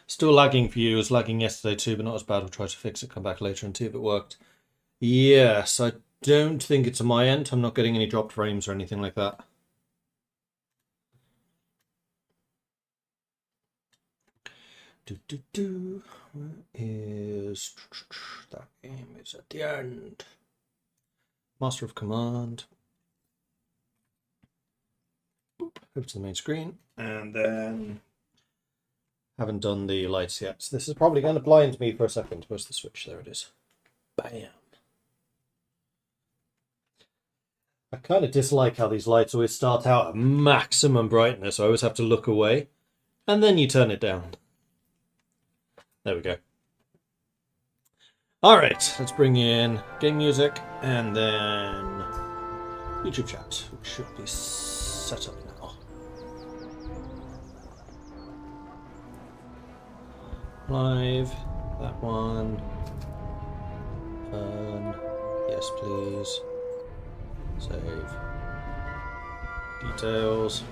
Still lagging for you. It was lagging yesterday too, but not as bad. We'll try to fix it, come back later and see if it worked. Yes, I don't think it's on my end. I'm not getting any dropped frames or anything like that. Where is that game? Is at the end. Master of Command. Boop, over to the main screen, and then haven't done the lights yet. So this is probably going to blind me for a second. Where's the switch? There it is. Bam. I kind of dislike how these lights always start out at maximum brightness. I always have to look away, and then you turn it down. There we go. All right, let's bring in game music and then YouTube chat, which should be set up now. Live, that one. Yes, please. Save. Details.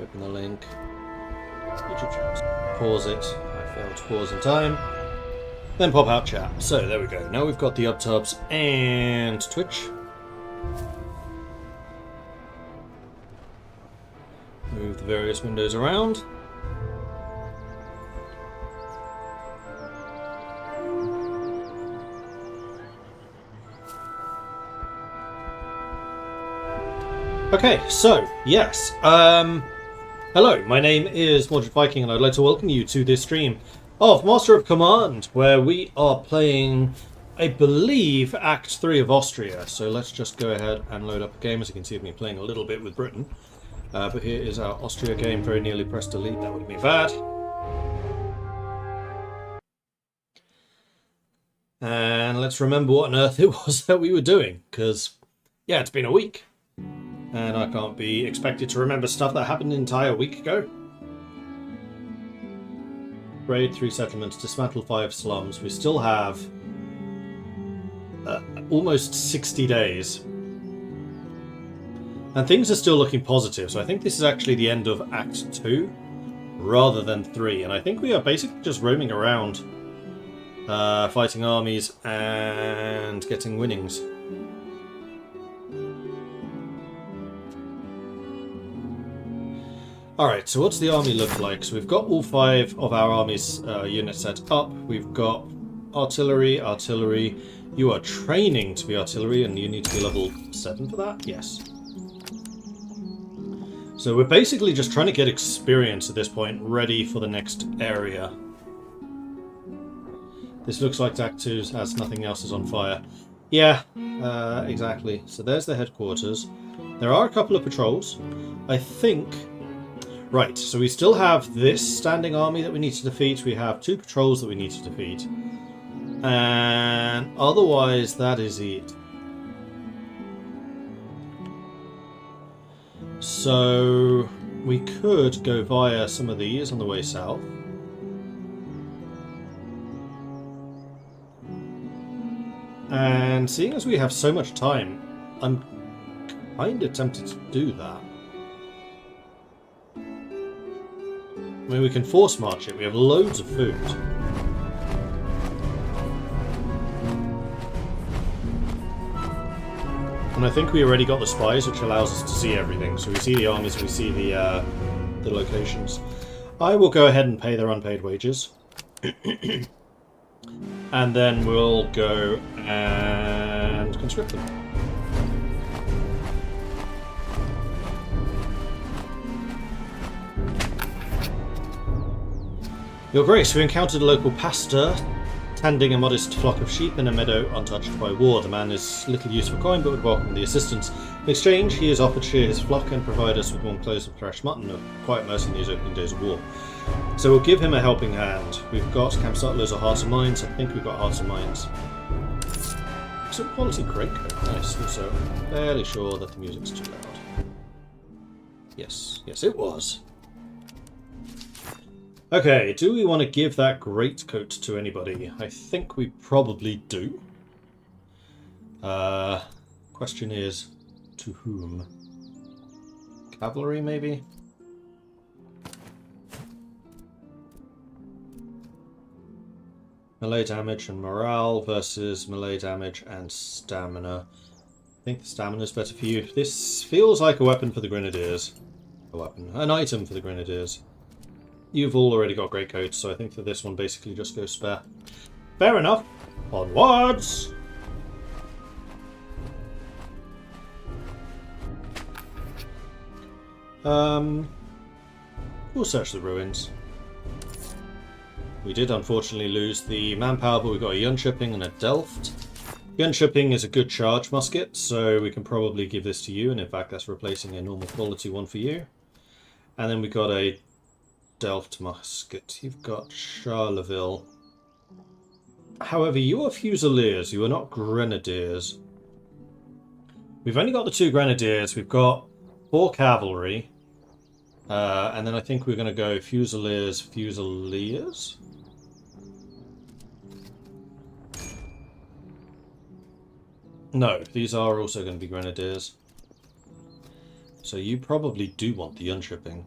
Open the link. YouTube chat. Pause it. I failed to pause in time. Then pop out chat. So there we go. Now we've got the UpTubs and Twitch. Move the various windows around. Okay, so yes. Hello, my name is Mordred Viking, and I'd like to welcome you to this stream of Master of Command, where we are playing, I believe, Act 3 of Austria. So let's just go ahead and load up a game. As you can see, I've been playing a little bit with Britain. But here is our Austria game. Very nearly pressed delete. That would be bad. And let's remember what on earth it was that we were doing. Because, yeah, it's been a week. And I can't be expected to remember stuff that happened an entire week ago. Raid 3 settlements, dismantle 5 slums. We still have almost 60 days. And things are still looking positive, so I think this is actually the end of Act 2 rather than 3. And I think we are basically just roaming around, fighting armies and getting winnings. Alright, so what's the army look like? So we've got all 5 of our army's units set up. We've got artillery. You are training to be artillery, and you need to be level 7 for that? Yes. So we're basically just trying to get experience at this point, ready for the next area. This looks like Act 2 has nothing else is on fire. Yeah, exactly. So there's the headquarters. There are a couple of patrols. I think... Right, so we still have this standing army that we need to defeat. We have 2 patrols that we need to defeat. And otherwise, that is it. So we could go via some of these on the way south. And seeing as we have so much time, I'm kind of tempted to do that. I mean, we can force march it. We have loads of food. And I think we already got the spies, which allows us to see everything. So we see the armies, we see the locations. I will go ahead and pay their unpaid wages. And then we'll go and conscript them. Your Grace, we encountered a local pastor tending a modest flock of sheep in a meadow untouched by war. The man is little use for coin, but would welcome the assistance. In exchange, he is offered to shear his flock and provide us with warm clothes and fresh mutton, a quiet mercy in these opening days of war. So we'll give him a helping hand. We've got campsettlers or hearts and minds. I think we've got hearts and minds. Excellent quality greatcoat. Nice. Also, I'm fairly sure that the music's too loud. Yes, it was. Okay, do we want to give that greatcoat to anybody? I think we probably do. Question is, to whom? Cavalry, maybe? Melee damage and morale versus melee damage and stamina. I think the stamina is better for you. This feels like a weapon for the Grenadiers. A weapon. An item for the Grenadiers. You've all already got greatcoats, so I think that this one basically just goes spare. Fair enough. Onwards! We'll search the ruins. We did unfortunately lose the manpower, but we got a Yunshipping and a Delft. Yunshipping is a good charge musket, so we can probably give this to you, and in fact that's replacing a normal quality one for you. And then we got a Delft musket. You've got Charleville. However, you are Fusiliers, you are not Grenadiers. We've only got the 2 Grenadiers, we've got 4 cavalry, and then I think we're going to go Fusiliers. No, these are also going to be Grenadiers. So you probably do want the Yunshipping.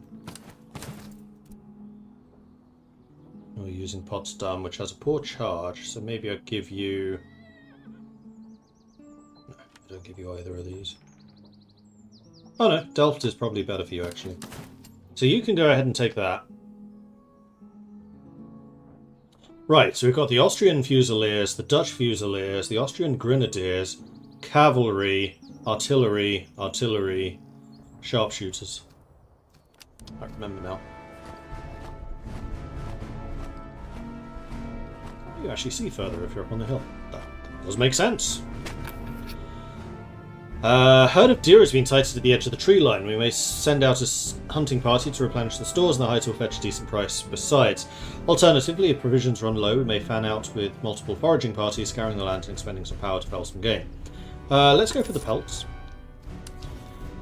We're using Potsdam, which has a poor charge, so maybe I'll give you... No, I don't give you either of these. Oh no, Delft is probably better for you, actually. So you can go ahead and take that. Right, so we've got the Austrian Fusiliers, the Dutch Fusiliers, the Austrian Grenadiers, cavalry, artillery, sharpshooters. I remember now. You actually see further if you're up on the hill. That does make sense. Herd of deer has been sighted at the edge of the tree line. We may send out a hunting party to replenish the stores, and the height will fetch a decent price besides. Alternatively, if provisions run low, we may fan out with multiple foraging parties, scouring the land and expending some power to fell some game. Let's go for the pelts.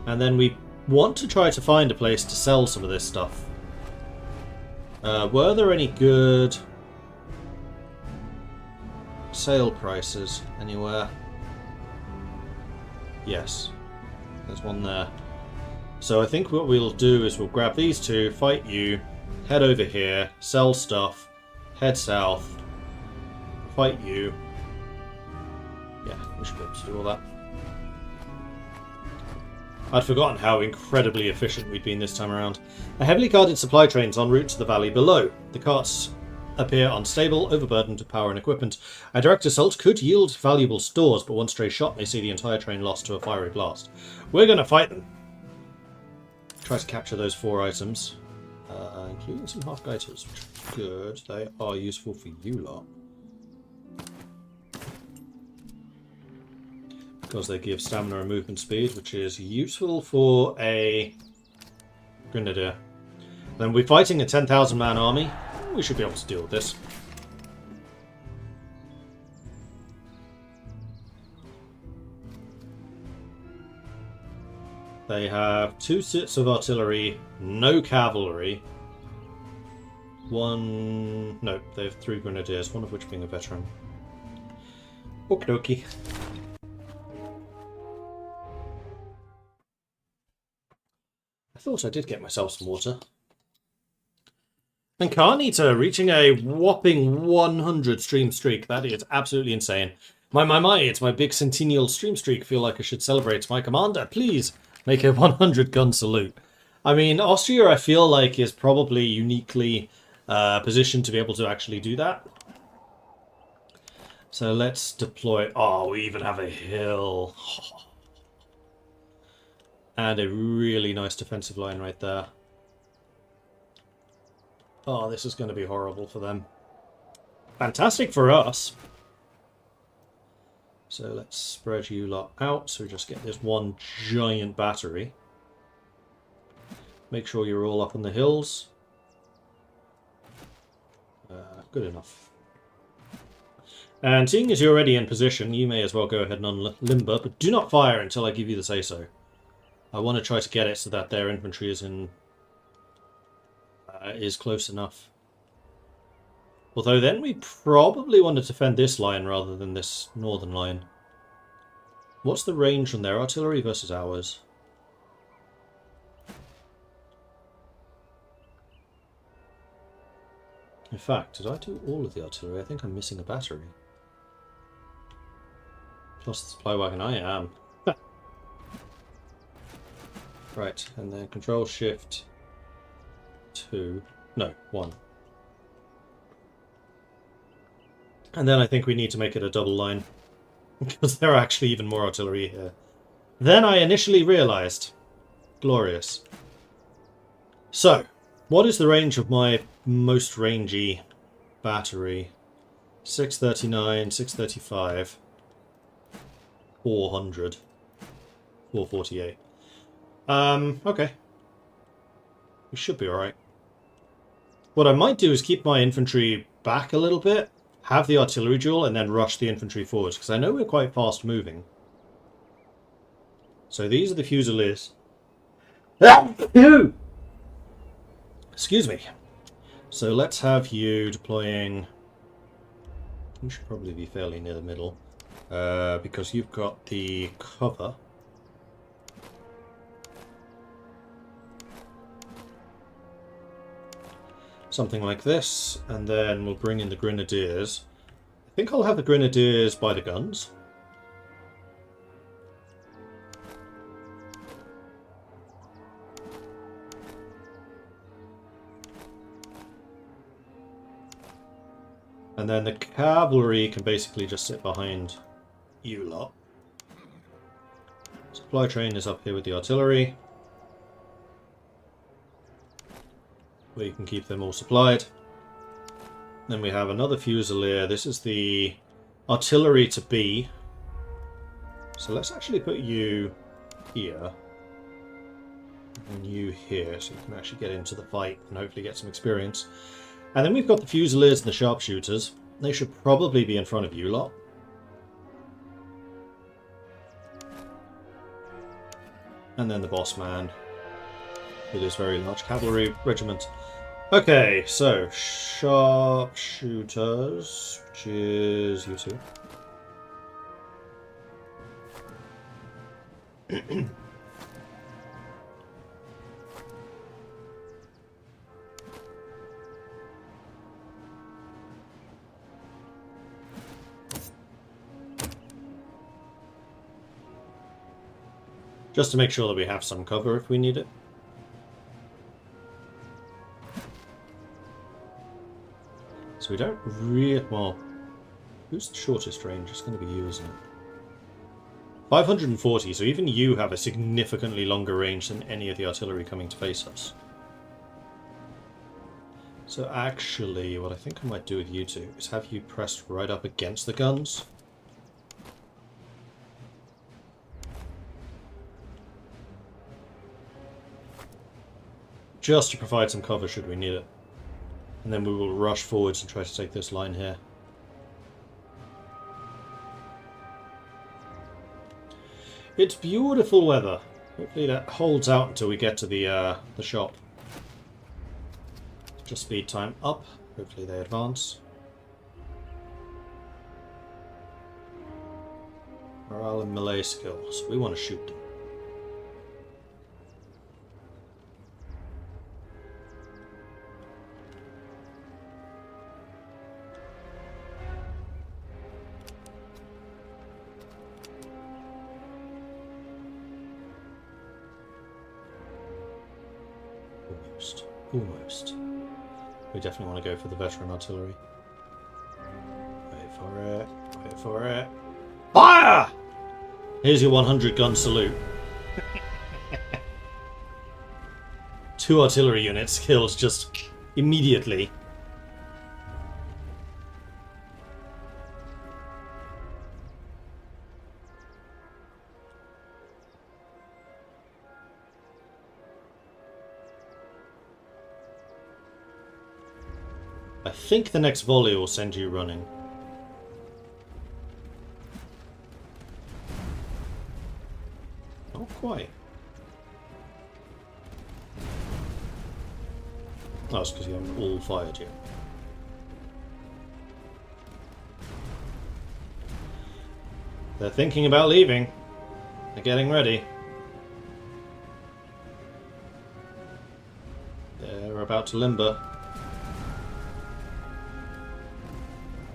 And then we want to try to find a place to sell some of this stuff. Were there any good sale prices anywhere? Yes, there's one there. So I think what we'll do is we'll grab these 2, fight you, head over here, sell stuff, head south, fight you. Yeah, we should be able to do all that. I'd forgotten how incredibly efficient we'd been this time around. A heavily guarded supply train's en route to the valley below. The carts appear unstable, overburdened with power and equipment. A direct assault could yield valuable stores, but one stray shot may see the entire train lost to a fiery blast. We're going to fight them. Try to capture those 4 items, including some half-gaiters, which are good. They are useful for you lot. Because they give stamina and movement speed, which is useful for a Grenadier. Then we're fighting a 10,000 man army. We should be able to deal with this. They have 2 sets of artillery, no cavalry. No, they have 3 grenadiers, one of which being a veteran. Okie dokie. I thought I did get myself some water. And Carnita reaching a whopping 100 stream streak. That is absolutely insane. My, it's my big centennial stream streak. Feel like I should celebrate. My commander, please make a 100 gun salute. I mean, Austria, I feel like, is probably uniquely positioned to be able to actually do that. So let's deploy... Oh, we even have a hill. And a really nice defensive line right there. Oh, this is going to be horrible for them. Fantastic for us. So let's spread you lot out so we just get this one giant battery. Make sure you're all up on the hills. Good enough. And seeing as you're already in position, you may as well go ahead and unlimber, but do not fire until I give you the say-so. I want to try to get it so that their infantry is in... is close enough. Although then we probably want to defend this line rather than this northern line. What's the range on their artillery versus ours? In fact, did I do all of the artillery? I think I'm missing a battery. Plus the supply wagon, I am. Right, and then control shift 2. No, 1. And then I think we need to make it a double line. Because there are actually even more artillery here than I initially realized. Glorious. So, what is the range of my most rangy battery? 639, 635, 400, 448. Okay. We should be alright. What I might do is keep my infantry back a little bit, have the artillery duel, and then rush the infantry forwards, because I know we're quite fast moving. So these are the Fusiliers. Excuse me. So let's have you deploying... You should probably be fairly near the middle, because you've got the cover. Something like this, and then we'll bring in the Grenadiers. I think I'll have the Grenadiers by the guns. And then the cavalry can basically just sit behind you lot. Supply train is up here with the artillery, where you can keep them all supplied. Then we have another Fusilier. This is the artillery to B. So let's actually put you here. And you here, so you can actually get into the fight and hopefully get some experience. And then we've got the Fusiliers and the Sharpshooters. They should probably be in front of you lot. And then the boss man with his very large cavalry regiment. Okay, so Sharpshooters, which is you two. Just to make sure that we have some cover if we need it. So we don't really... Well, who's the shortest range? It's going to be you, isn't it? 540, so even you have a significantly longer range than any of the artillery coming to face us. So actually, what I think I might do with you two is have you pressed right up against the guns. Just to provide some cover should we need it. And then we will rush forwards and try to take this line here. It's beautiful weather. Hopefully that holds out until we get to the shop. Just speed time up. Hopefully they advance. Morale and melee skills. We want to shoot them. Almost. We definitely want to go for the veteran artillery. Wait for it. Wait for it. Fire! Here's your 100 gun salute. 2 artillery units killed just immediately. I think the next volley will send you running. Not quite. That's because you haven't all fired yet. They're thinking about leaving. They're getting ready. They're about to limber.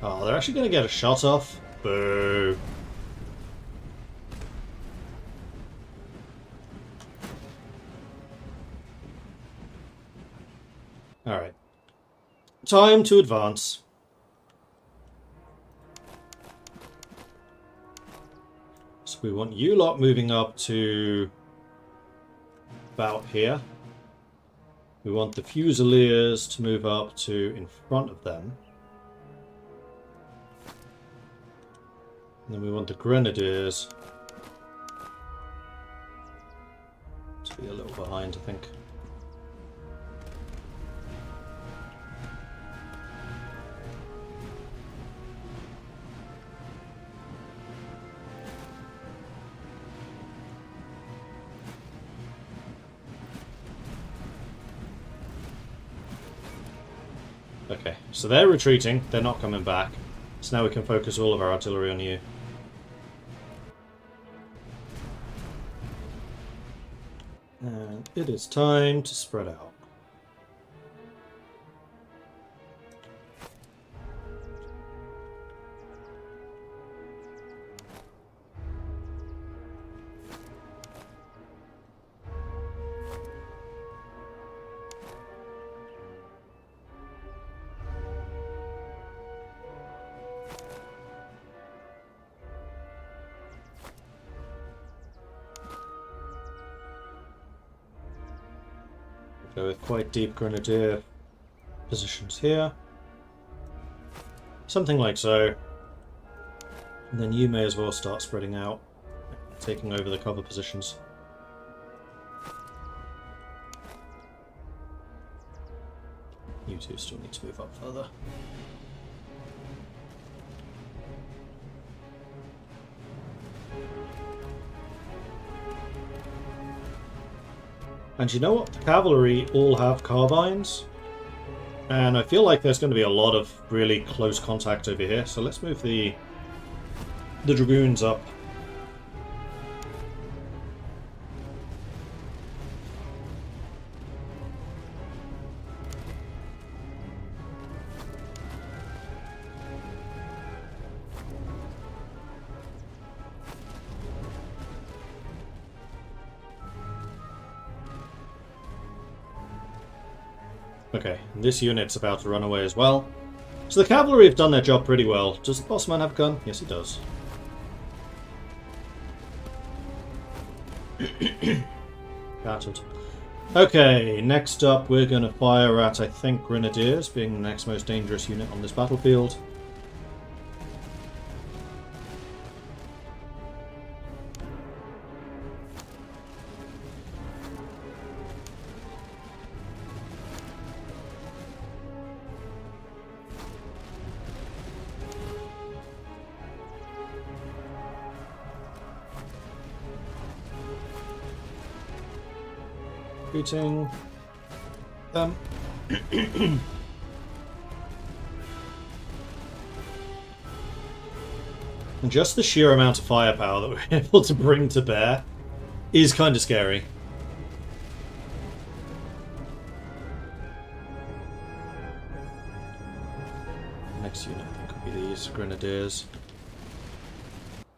Oh, they're actually going to get a shot off? Boo. Alright. Time to advance. So we want you lot moving up to about here. We want the Fusiliers to move up to in front of them. And then we want the Grenadiers to be a little behind, I think. Okay, so they're retreating, they're not coming back. So now we can focus all of our artillery on you. And it is time to spread out. Go with quite deep grenadier positions here. Something like so. And then you may as well start spreading out, taking over the cover positions. You two still need to move up further. And you know what? The cavalry all have carbines. And I feel like there's going to be a lot of really close contact over here. So let's move the dragoons up. Okay, this unit's about to run away as well. So the cavalry have done their job pretty well. Does the boss man have a gun? Yes, he does. Battered. Okay, next up we're going to fire at, I think, Grenadiers, being the next most dangerous unit on this battlefield. Shooting them. And just the sheer amount of firepower that we're able to bring to bear is kind of scary. Next unit, I think, will be these Grenadiers.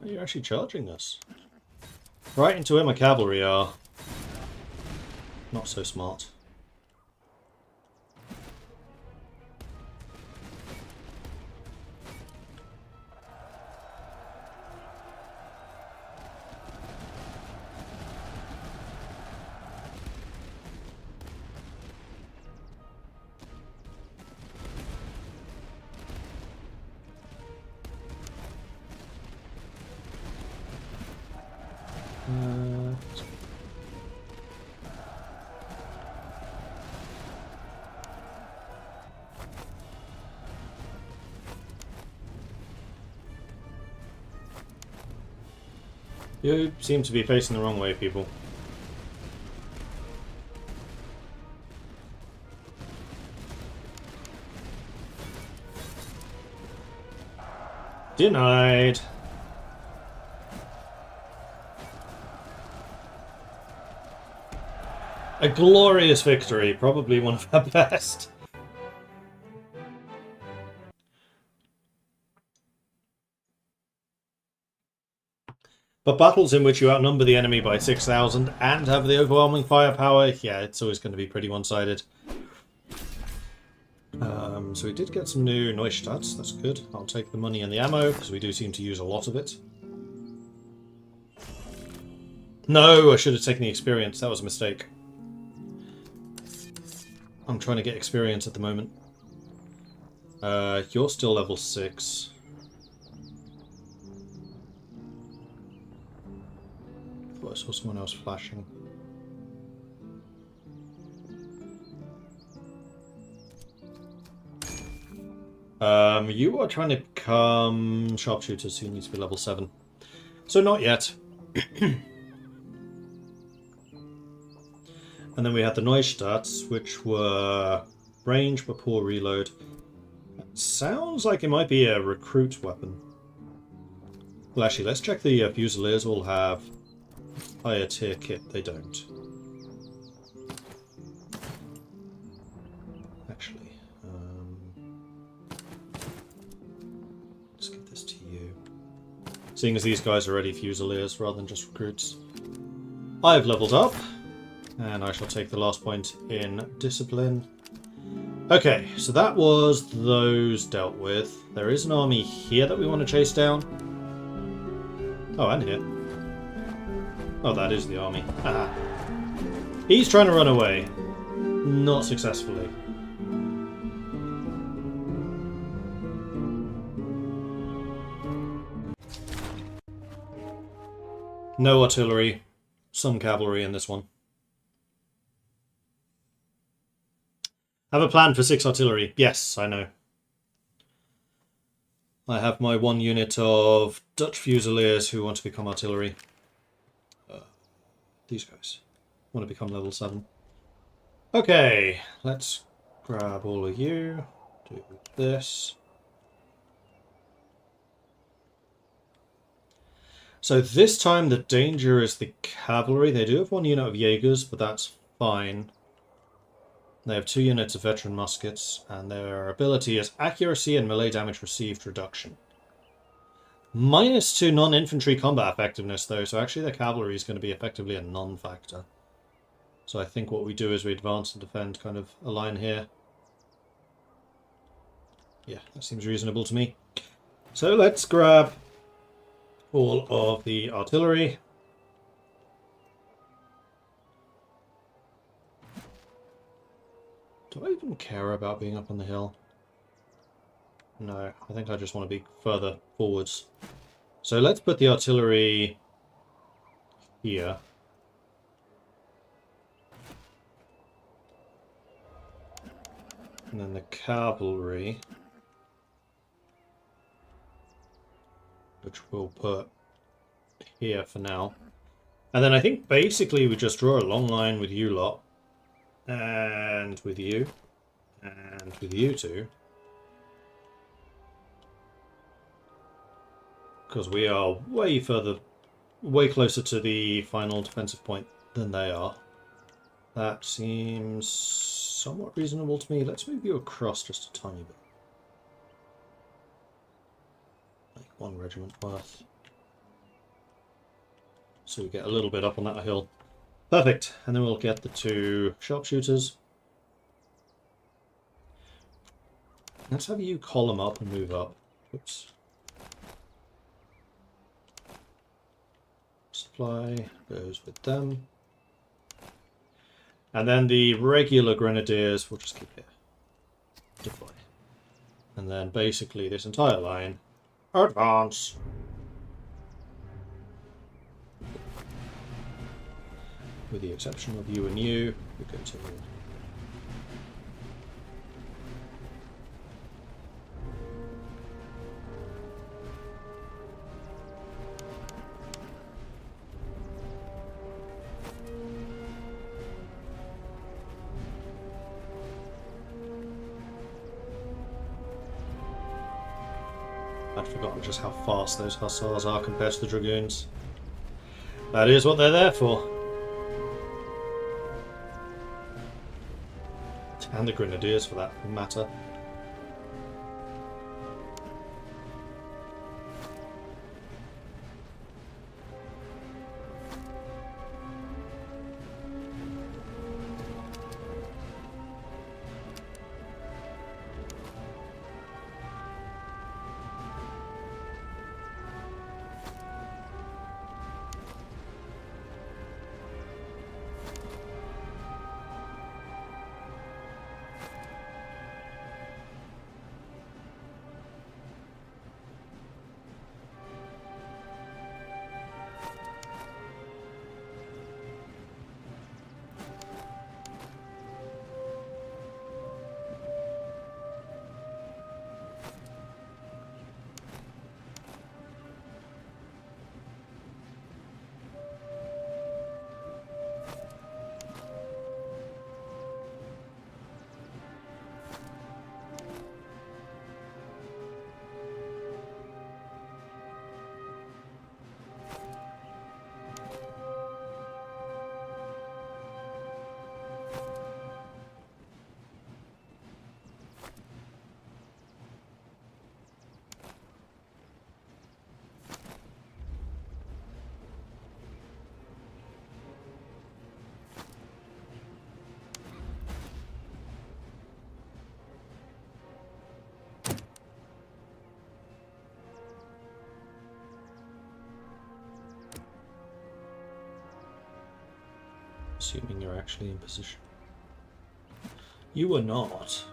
Oh, you're actually charging us. Right into where my cavalry are. Not so smart. You seem to be facing the wrong way, people. Denied. A glorious victory, probably one of our best. But battles in which you outnumber the enemy by 6,000 and have the overwhelming firepower, yeah, it's always going to be pretty one-sided. So we did get some new Neustarts, that's good. I'll take the money and the ammo, because we do seem to use a lot of it. No, I should have taken the experience, that was a mistake. I'm trying to get experience at the moment. You're still level 6. I thought I saw someone else flashing. You are trying to become sharpshooter, so you need to be level 7. So not yet. And then we had the Neustarts, which were range but poor reload. Sounds like it might be a recruit weapon. Well, actually, let's check the Fusiliers all have higher tier kit. They don't. Actually, let's give this to you. Seeing as these guys are already Fusiliers rather than just recruits. I've leveled up, and I shall take the last point in discipline. Okay, so that was those dealt with. There is an army here that we want to chase down. Oh, and here. Oh, that is the army. Aha. He's trying to run away. Not successfully. No artillery. Some cavalry in this one. Have a plan for 6 artillery. Yes, I know. I have my 1 unit of Dutch Fusiliers who want to become artillery. These guys want to become level 7. Okay, let's grab all of you. Do this. So this time the danger is the cavalry. They do have 1 unit of Jaegers, but that's fine. They have 2 units of veteran muskets, and their ability is accuracy and melee damage received reduction. -2 non-infantry combat effectiveness, though, so actually the cavalry is going to be effectively a non-factor. So I think what we do is we advance and defend kind of a line here. Yeah, that seems reasonable to me. So let's grab all of the artillery. Do I even care about being up on the hill? No, I think I just want to be further forwards. So let's put the artillery here. And then the cavalry, which we'll put here for now. And then I think basically we just draw a long line with you lot. And with you. And with you two. Because we are way closer to the final defensive point than they are. That seems somewhat reasonable to me. Let's move you across just a tiny bit. Like 1 regiment worth. So we get a little bit up on that hill. Perfect. And then we'll get the 2 sharpshooters. Let's have you column up and move up. Oops. Supply goes with them. And then the regular grenadiers we'll just keep here. Deploy. And then basically this entire line. Advance! With the exception of you and you, we go to I'd forgotten just how fast those hussars are compared to the dragoons. That is what they're there for. And the grenadiers, for that matter. Assuming you're actually in position. You are not.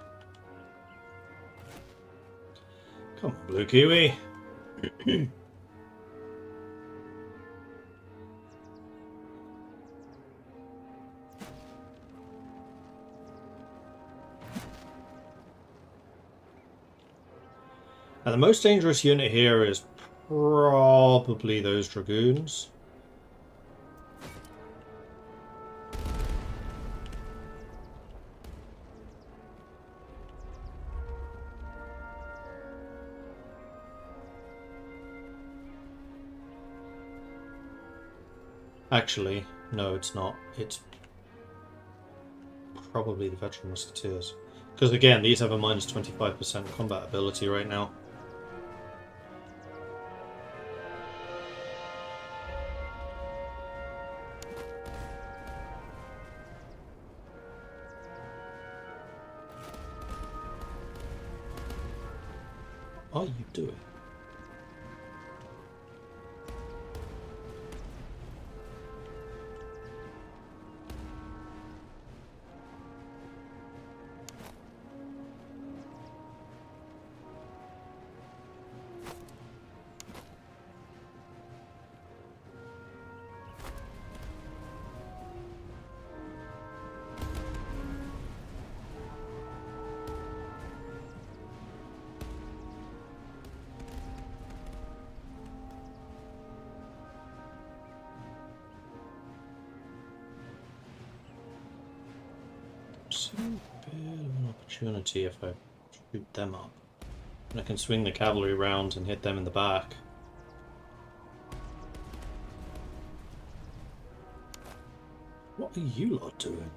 Come on, Blue Kiwi. Now, the most dangerous unit here is probably those Dragoons. Actually, no, it's not. It's probably the Veteran Musketeers. Because again, these have a minus 25% combat ability right now. What are you doing? So a bit of an opportunity if I shoot them up. And I can swing the cavalry round and hit them in the back. What are you lot doing?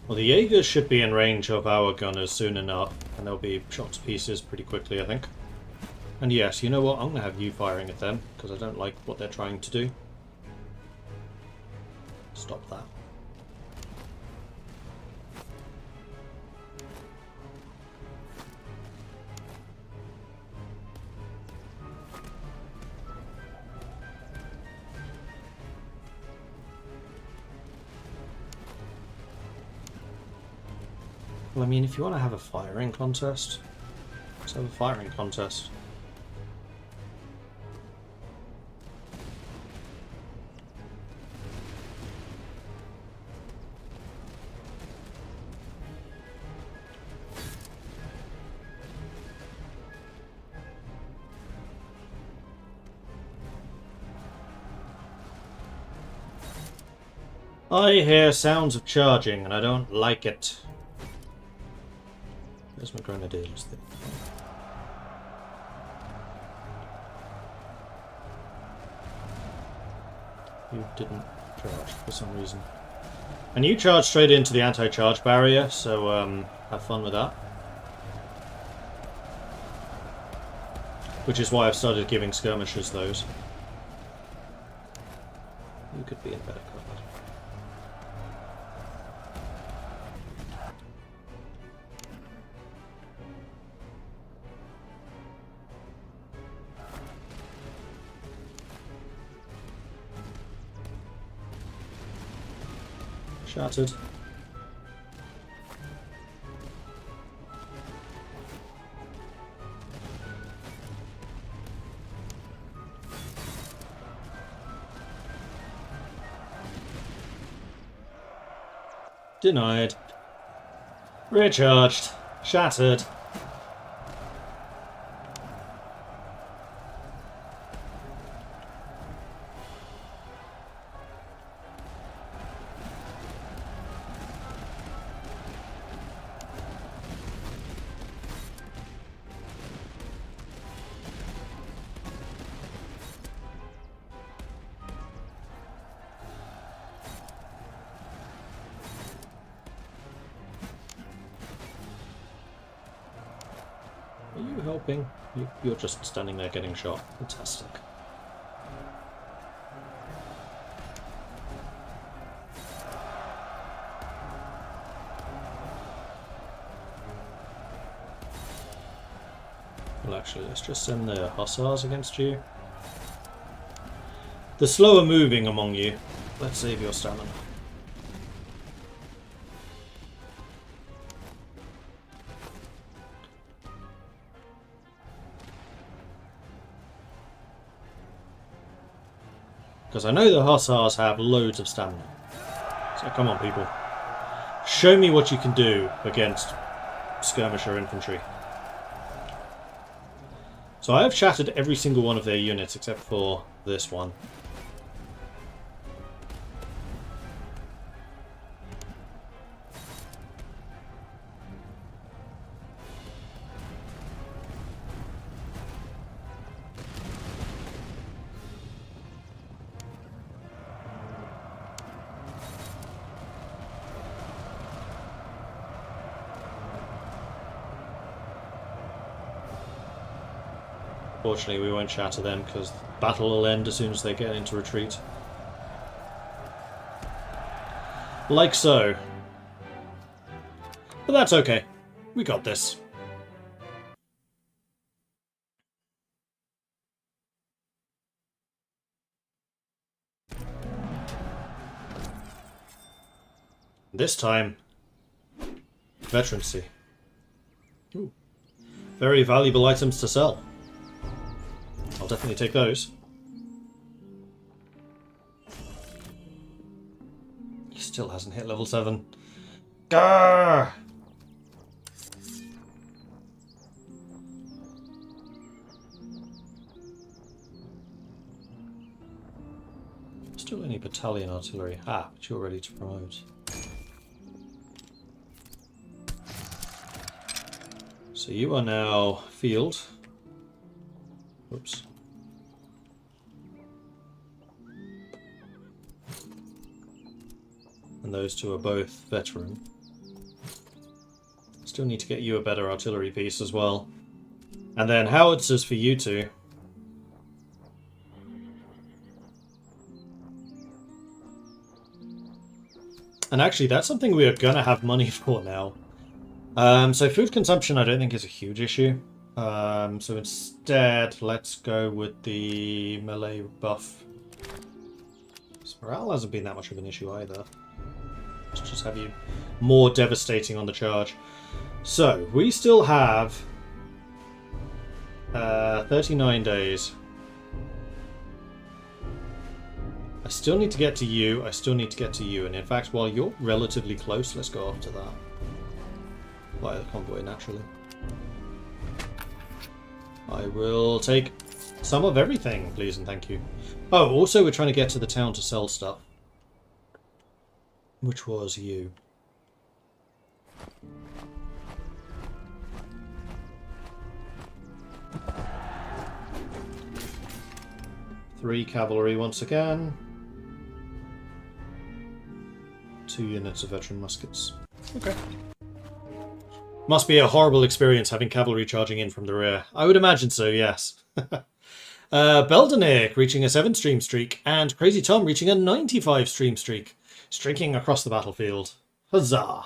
Well, the Jaegers should be in range of our gunners soon enough, and they'll be shot to pieces pretty quickly, I think. And yes, you know what? I'm going to have you firing at them, because I don't like what they're trying to do. Stop that. Well, I mean, if you want to have a firing contest, let's have a firing contest. I hear sounds of charging, and I don't like it. Where's my grenadiers thing? You didn't charge for some reason. And you charged straight into the anti-charge barrier, so have fun with that. Which is why I've started giving skirmishers those. You could be in better cover. Shattered. Denied. Recharged. Shattered. Are you helping? You're just standing there getting shot. Fantastic. Well, Well, actually, let's just send the hussars against you. The slower moving among you. Let's save your stamina. Because I know the hussars have loads of stamina. So come on, people. Show me what you can do against skirmisher infantry. So I have shattered every single one of their units except for this one. Fortunately, we won't shatter them because the battle will end as soon as they get into retreat. Like so. But that's okay. We got this. This time, veterancy. Ooh. Very valuable items to sell. I'll definitely take those. He still hasn't hit level 7. Gah! Still any battalion artillery. Ah, but you're ready to promote. So you are now field. Whoops. And those two are both veteran. Still need to get you a better artillery piece as well. And then howitzers for you two. And actually, that's something we are going to have money for now. So food consumption I don't think is a huge issue. So instead, let's go with the melee buff. Morale hasn't been that much of an issue either. Let's just have you more devastating on the charge. So, we still have 39 days. I still need to get to you, I still need to get to you, and in fact, while you're relatively close, let's go after that. Via the convoy, naturally. I will take some of everything, please and thank you. Oh, also we're trying to get to the town to sell stuff. Which was you. Three cavalry once again. 2 units of veteran muskets. Okay. Must be a horrible experience having cavalry charging in from the rear. I would imagine so, yes. Beldenik reaching a 7-stream streak, and Crazy Tom reaching a 95-stream streak. Streaking across the battlefield. Huzzah!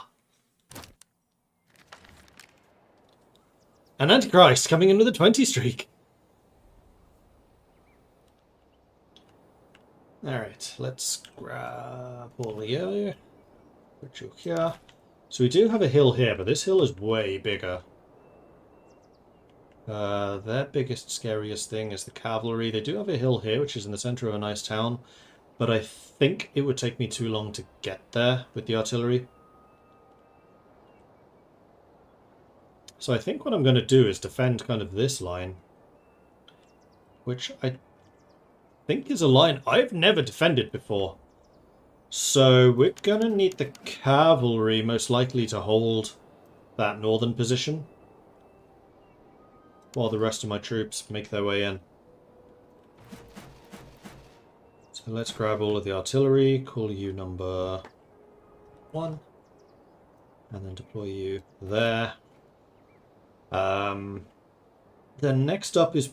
And Antichrist coming in with a 20 streak. Alright, let's grab all here. Put you here. So we do have a hill here, but this hill is way bigger. Their biggest, scariest thing is the cavalry. They do have a hill here, which is in the center of a nice town. But I think it would take me too long to get there with the artillery. So I think what I'm going to do is defend kind of this line. Which I think is a line I've never defended before. So we're going to need the cavalry most likely to hold that northern position. While the rest of my troops make their way in. So let's grab all of the artillery, call you number 1, and then deploy you there. Then next up is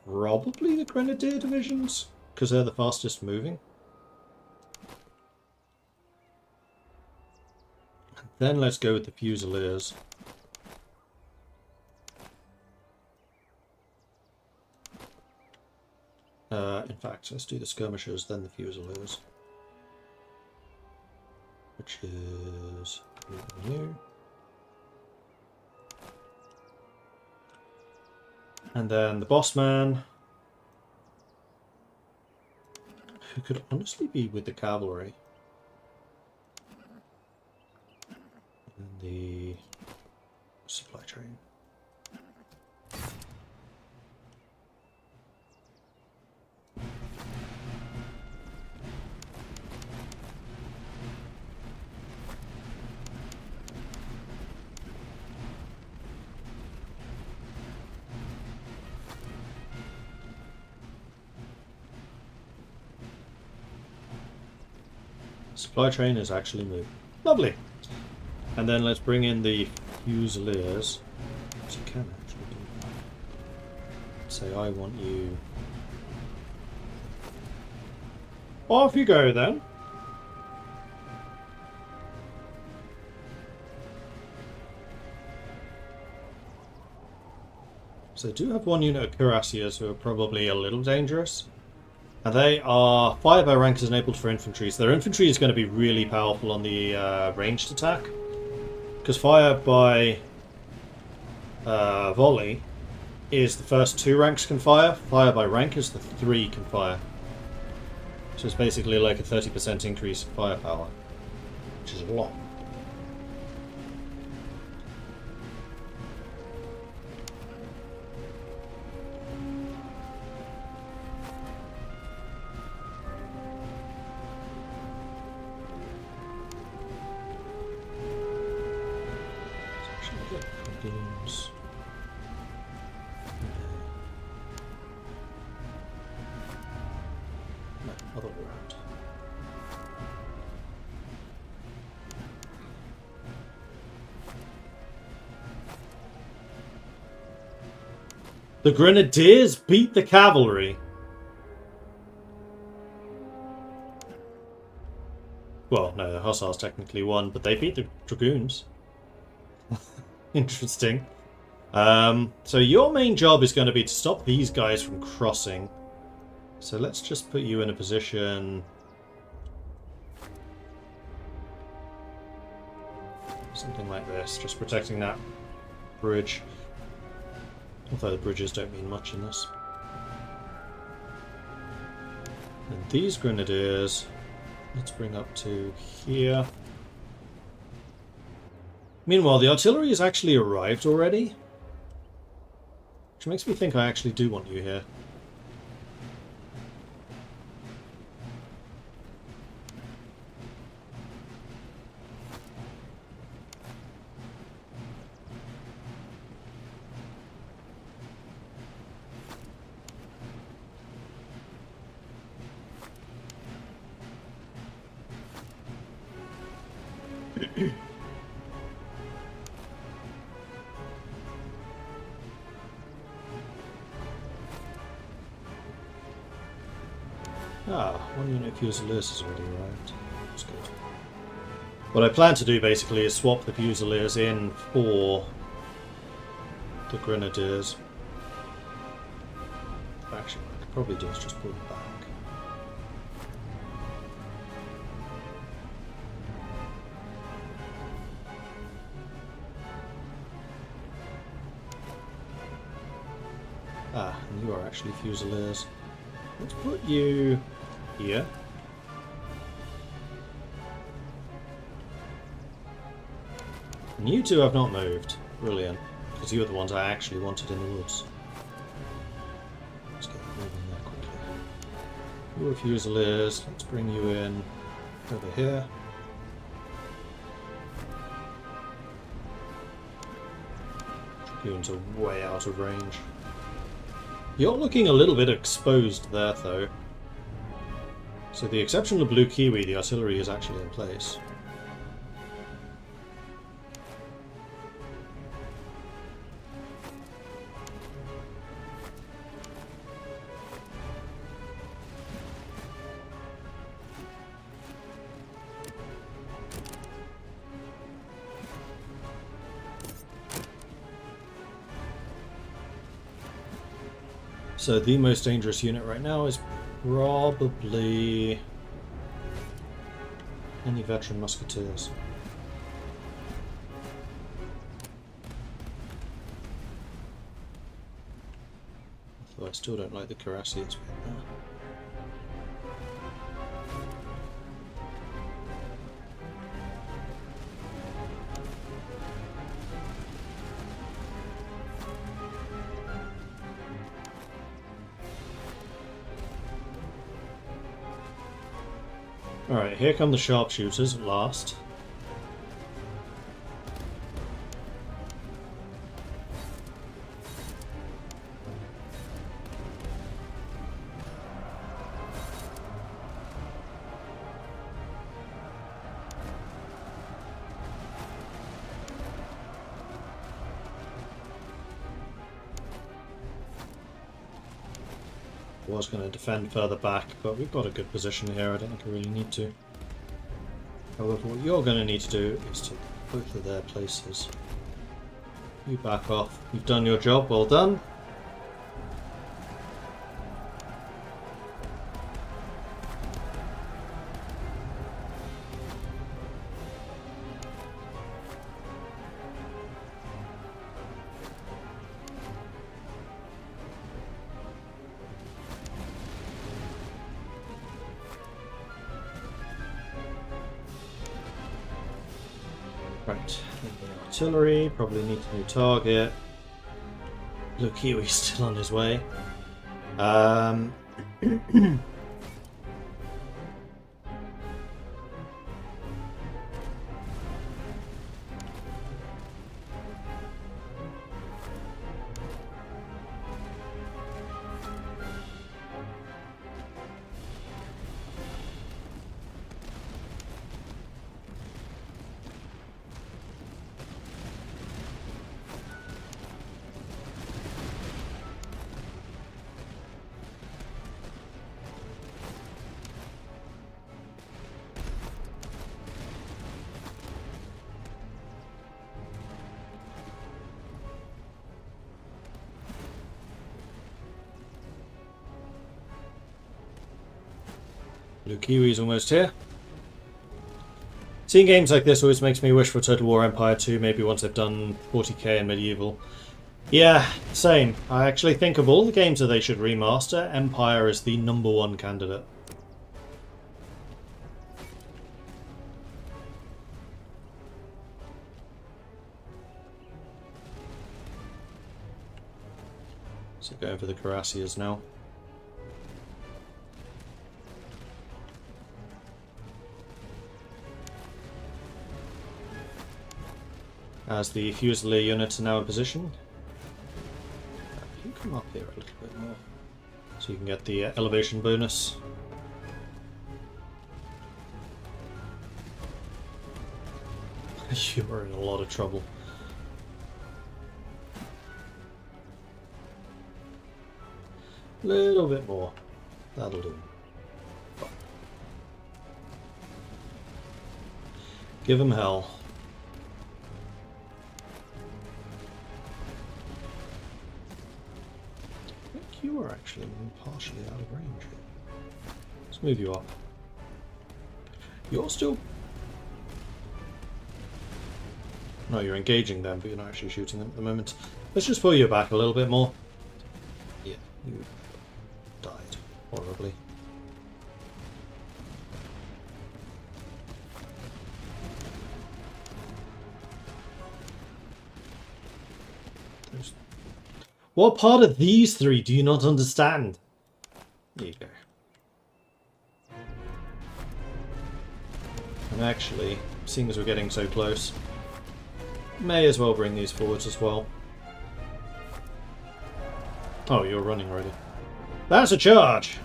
probably the Grenadier divisions, because they're the fastest moving. Then let's go with the Fusiliers. fact, let's do the skirmishers, then the fusiliers. Which is new. And then the boss man, who could honestly be with the cavalry. And the supply train. Supply train is actually moving. Lovely. And then let's bring in the fusiliers. So you can actually do that. Say I want you. Off you go then. So I do have one unit of cuirassiers who are probably a little dangerous. And they are fire by rank is enabled for infantry. So their infantry is going to be really powerful on the ranged attack. Because fire by volley is the first 2 ranks can fire. Fire by rank is the 3 can fire. So it's basically like a 30% increase in firepower. Which is a lot. The Grenadiers beat the cavalry. Well, no, the Hussars technically won, but they beat the Dragoons. Interesting. So your main job is going to be to stop these guys from crossing. So let's just put you in a position... something like this, just protecting that bridge. Although the bridges don't mean much in this. And these grenadiers, let's bring up to here. Meanwhile, the artillery has actually arrived already. Which makes me think I actually do want you here. One unit of Fusiliers has already arrived. That's good. What I plan to do basically is swap the Fusiliers in for the Grenadiers. Actually, what I could probably do is just pull them back. And you are actually Fusiliers. Let's put you here. And you two have not moved. Brilliant. Because you are the ones I actually wanted in the woods. Let's get moving there quickly. You are Fusiliers. Let's bring you in over here. Dragoons are way out of range. You're looking a little bit exposed there, though. So the exception of Blue Kiwi, the artillery is actually in place. So the most dangerous unit right now is Probably any veteran musketeers. Although I still don't like the cuirassiers bit there. Alright, here come the sharpshooters at last. I was going to defend further back, but we've got a good position here. I don't think I really need to. However, what you're going to need to do is take both of their places. You back off. You've done your job. Well done. Right, the artillery probably needs a new target. Look, Kiwi's still on his way. Blue Kiwi's almost here. Seeing games like this always makes me wish for Total War Empire 2, maybe once I've done 40k in Medieval. Yeah, same. I actually think of all the games that they should remaster, Empire is the #1 candidate. So going for the cuirassiers now. As the Fusilier units are now in position. You come up here a little bit more, so you can get the elevation bonus. You are in a lot of trouble. Little bit more. That'll do. Give them hell. You are actually partially out of range. Let's move you up. You're still... No, you're engaging them, but you're not actually shooting them at the moment. Let's just pull you back a little bit more. Yeah, you died horribly. What part of these three do you not understand? There you go. And actually, seeing as we're getting so close, may as well bring these forwards as well. Oh, you're running already. That's a charge!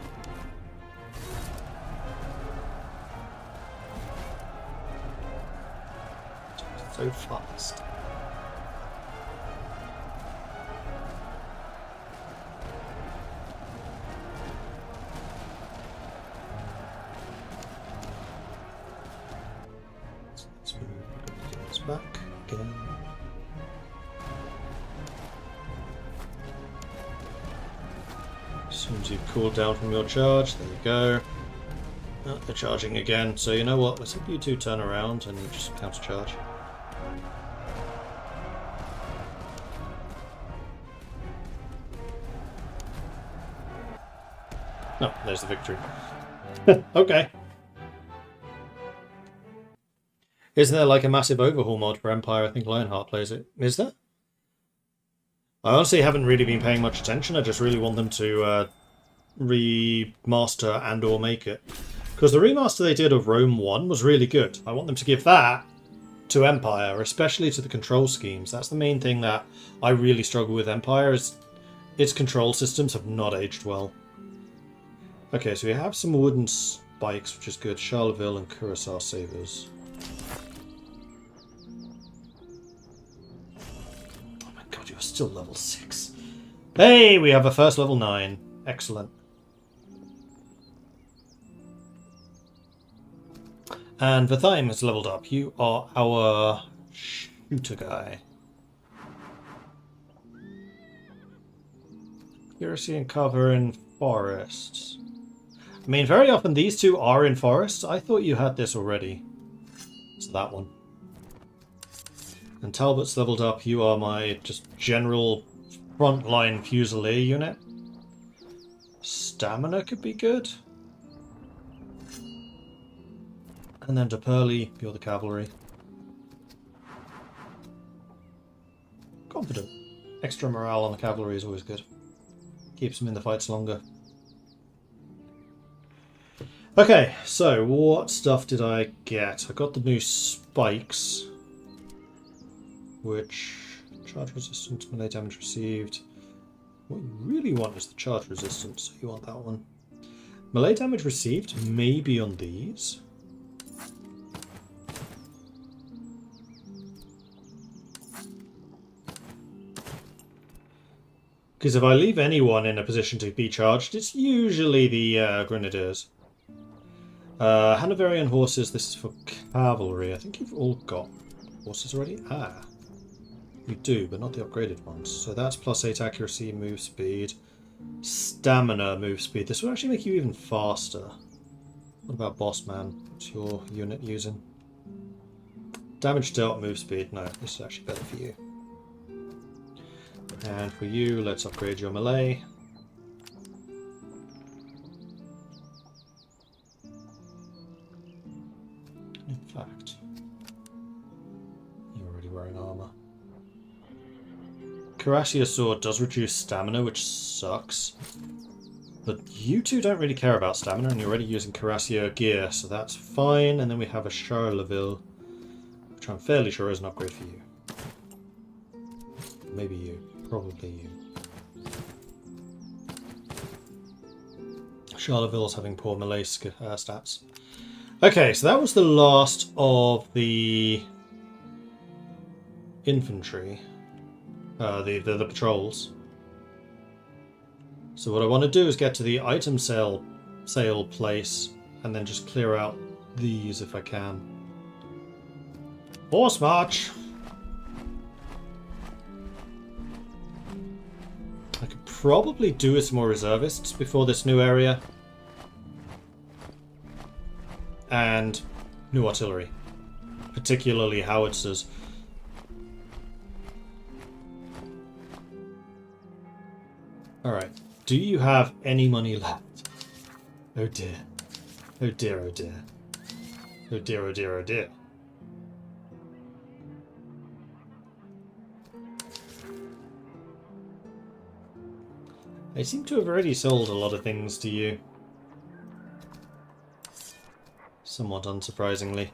So fast. Back again. So Seems you've cooled down from your charge. There you go. Oh, they're charging again. So you know what? Let's have you two turn around and just counter charge. Oh, there's the victory. Okay. Isn't there like a massive overhaul mod for Empire? I think Lionheart plays it. Is there? I honestly haven't really been paying much attention. I just really want them to remaster and or make it. Because the remaster they did of Rome 1 was really good. I want them to give that to Empire, especially to the control schemes. That's the main thing that I really struggle with Empire, is its control systems have not aged well. Okay, so we have some wooden spikes, which is good. Charleville and Curacao Sabres. Oh my god, you're still level 6. Hey, we have a first level 9. Excellent. And Vertheim has leveled up. You are our shooter guy. Accuracy and cover in forests. I mean, very often these two are in forests. I thought you had this already. It's that one. And Talbot's leveled up. You are my just general frontline Fusilier unit. Stamina could be good. And then to Pearly, you're the cavalry. Confident. Extra morale on the cavalry is always good. Keeps them in the fights longer. Okay, so what stuff did I get? I got the new spikes, which charge resistance, melee damage received. What you really want is the charge resistance, so you want that one. Melee damage received may be on these. Because if I leave anyone in a position to be charged, it's usually the Grenadiers. Hanoverian horses, this is for cavalry. I think you've all got horses already. Ah, you do, but not the upgraded ones. So that's +8 accuracy, move speed, stamina, move speed. This will actually make you even faster. What about Bossman? What's your unit using? Damage dealt, move speed. No, this is actually better for you. And for you, let's upgrade your melee. In fact, you're already wearing armor. Cuirassier sword does reduce stamina, which sucks. But you two don't really care about stamina, and you're already using Cuirassier gear, so that's fine. And then we have a Charleville, which I'm fairly sure is an upgrade for you. Maybe you. Probably you. Charleville's having poor melee stats. Okay, so that was the last of the infantry. The patrols. So what I want to do is get to the item sale place and then just clear out these if I can. Horse march! I could probably do with some more reservists before this new area. And new artillery. Particularly howitzers. Alright. Do you have any money left? Oh dear. Oh dear, oh dear. Oh dear, oh dear, oh dear. I seem to have already sold a lot of things to you. Somewhat unsurprisingly. I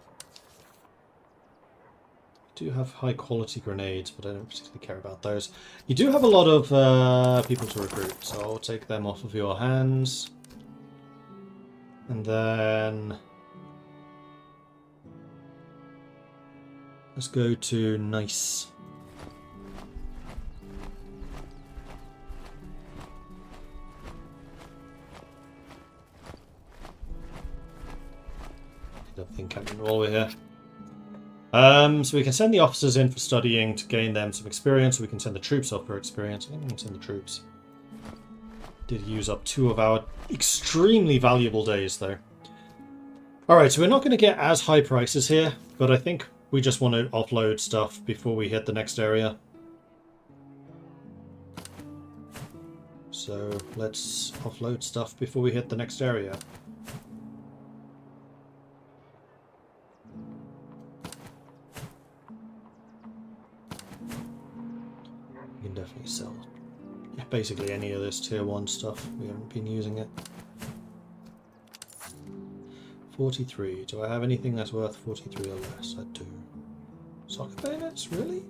do have high quality grenades, but I don't particularly care about those. You do have a lot of people to recruit, so I'll take them off of your hands. And then let's go to Nice. I don't think I can while we're here. So we can send the officers in for studying to gain them some experience. We can send the troops off for experience. I think we can send the troops. Did use up 2 of our extremely valuable days, though. Alright, so we're not going to get as high prices here, but I think we just want to offload stuff before we hit the next area. So let's offload stuff before we hit the next area. You can definitely sell basically any of this tier 1 stuff. We haven't been using it. 43. Do I have anything that's worth 43 or less? I do. Socket bayonets? Really?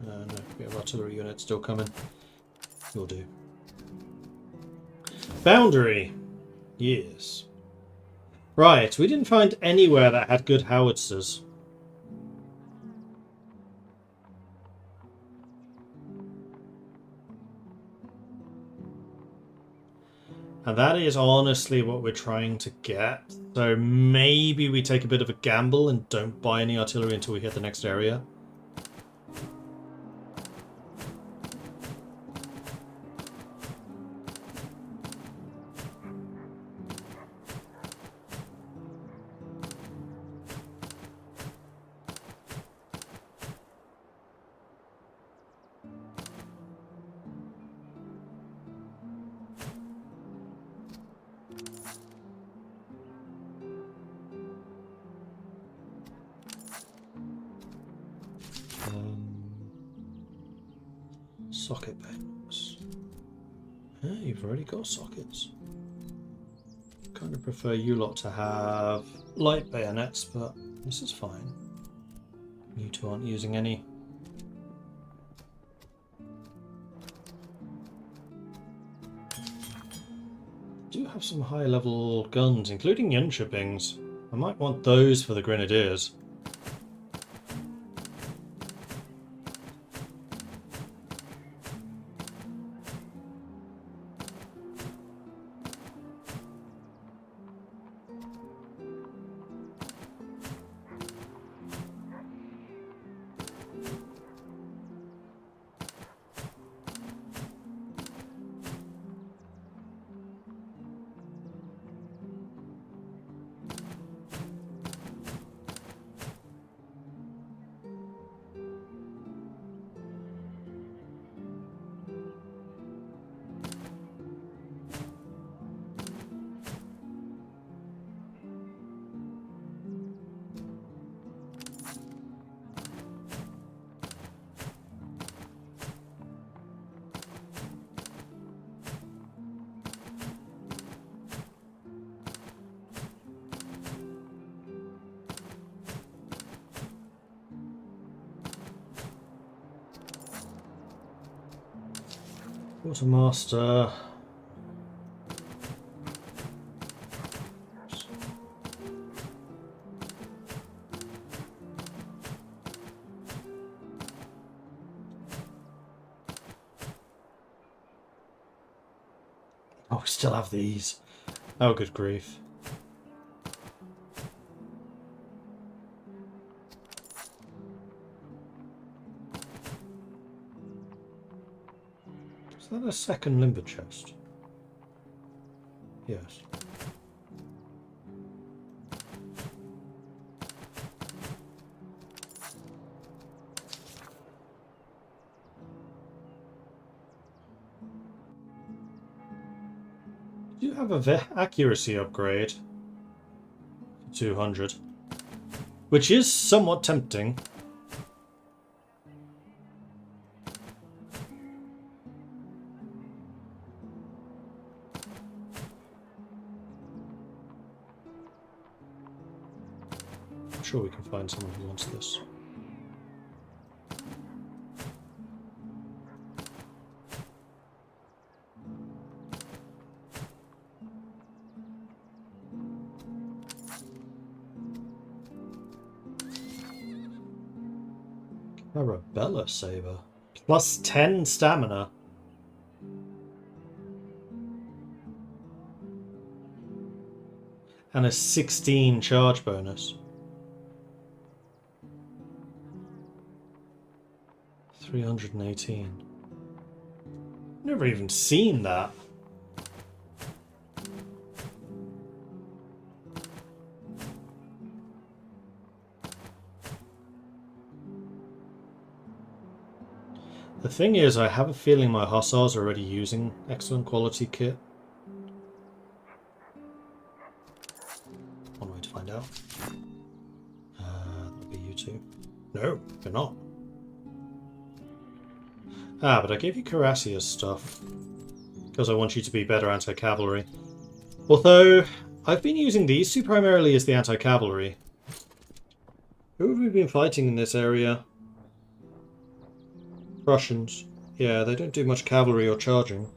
No, we have artillery units still coming. You'll do. Boundary! Yes. Right, we didn't find anywhere that had good howitzers. And that is honestly what we're trying to get. So maybe we take a bit of a gamble and don't buy any artillery until we hit the next area. Socket bayonets. Yeah, you've already got sockets. Kind of prefer you lot to have light bayonets, but this is fine. You two aren't using any. Do have some high level guns, including Yunchipings. I might want those for the grenadiers. Quartermaster. Oh, we still have these. Oh, good grief. Is that a second limber chest? Yes. Do you have a accuracy upgrade? 200. Which is somewhat tempting. I'm sure we can find someone who wants this. Arabella saber. Plus 10 stamina. And a 16 charge bonus. 318. Never even seen that. The thing is, I have a feeling my hussars are already using excellent quality kit. One way to find out. That'll be you two. No, you're not. Ah, but I gave you Carassia's stuff. Because I want you to be better anti-cavalry. Although, I've been using these two primarily as the anti-cavalry. Who have we been fighting in this area? Russians. Yeah, they don't do much cavalry or charging.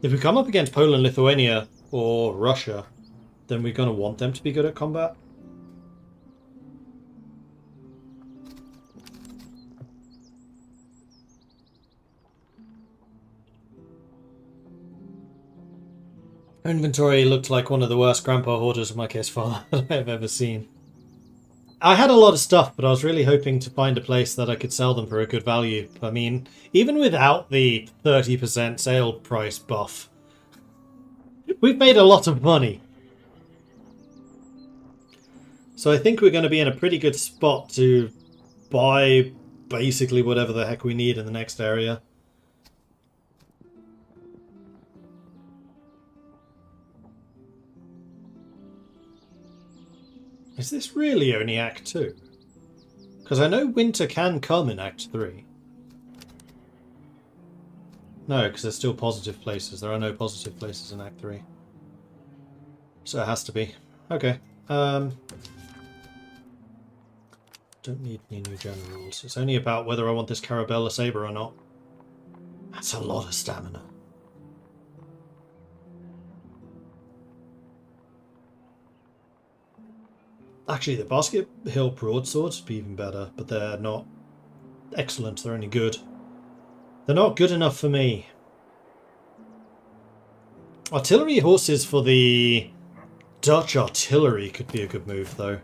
If we come up against Poland, Lithuania, or Russia, then we're going to want them to be good at combat. Inventory looked like one of the worst grandpa hoarders of my case file that I've ever seen. I had a lot of stuff, but I was really hoping to find a place that I could sell them for a good value. I mean, even without the 30% sale price buff, we've made a lot of money. So I think we're going to be in a pretty good spot to buy basically whatever the heck we need in the next area. Is this really only Act 2? Because I know winter can come in Act 3. No, because there's still positive places. There are no positive places in Act 3. So it has to be. Okay. Don't need any new generals. It's only about whether I want this Carabella Sabre or not. That's a lot of stamina. Actually, the Basket Hill broadswords would be even better, but they're not excellent. They're only good. They're not good enough for me. Artillery horses for the Dutch artillery could be a good move, though.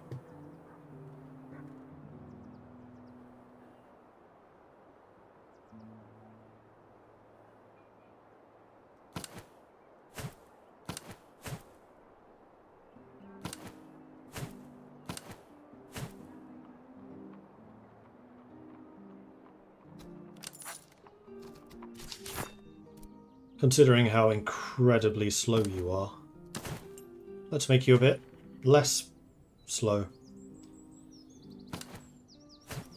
Considering how incredibly slow you are. Let's make you a bit less slow.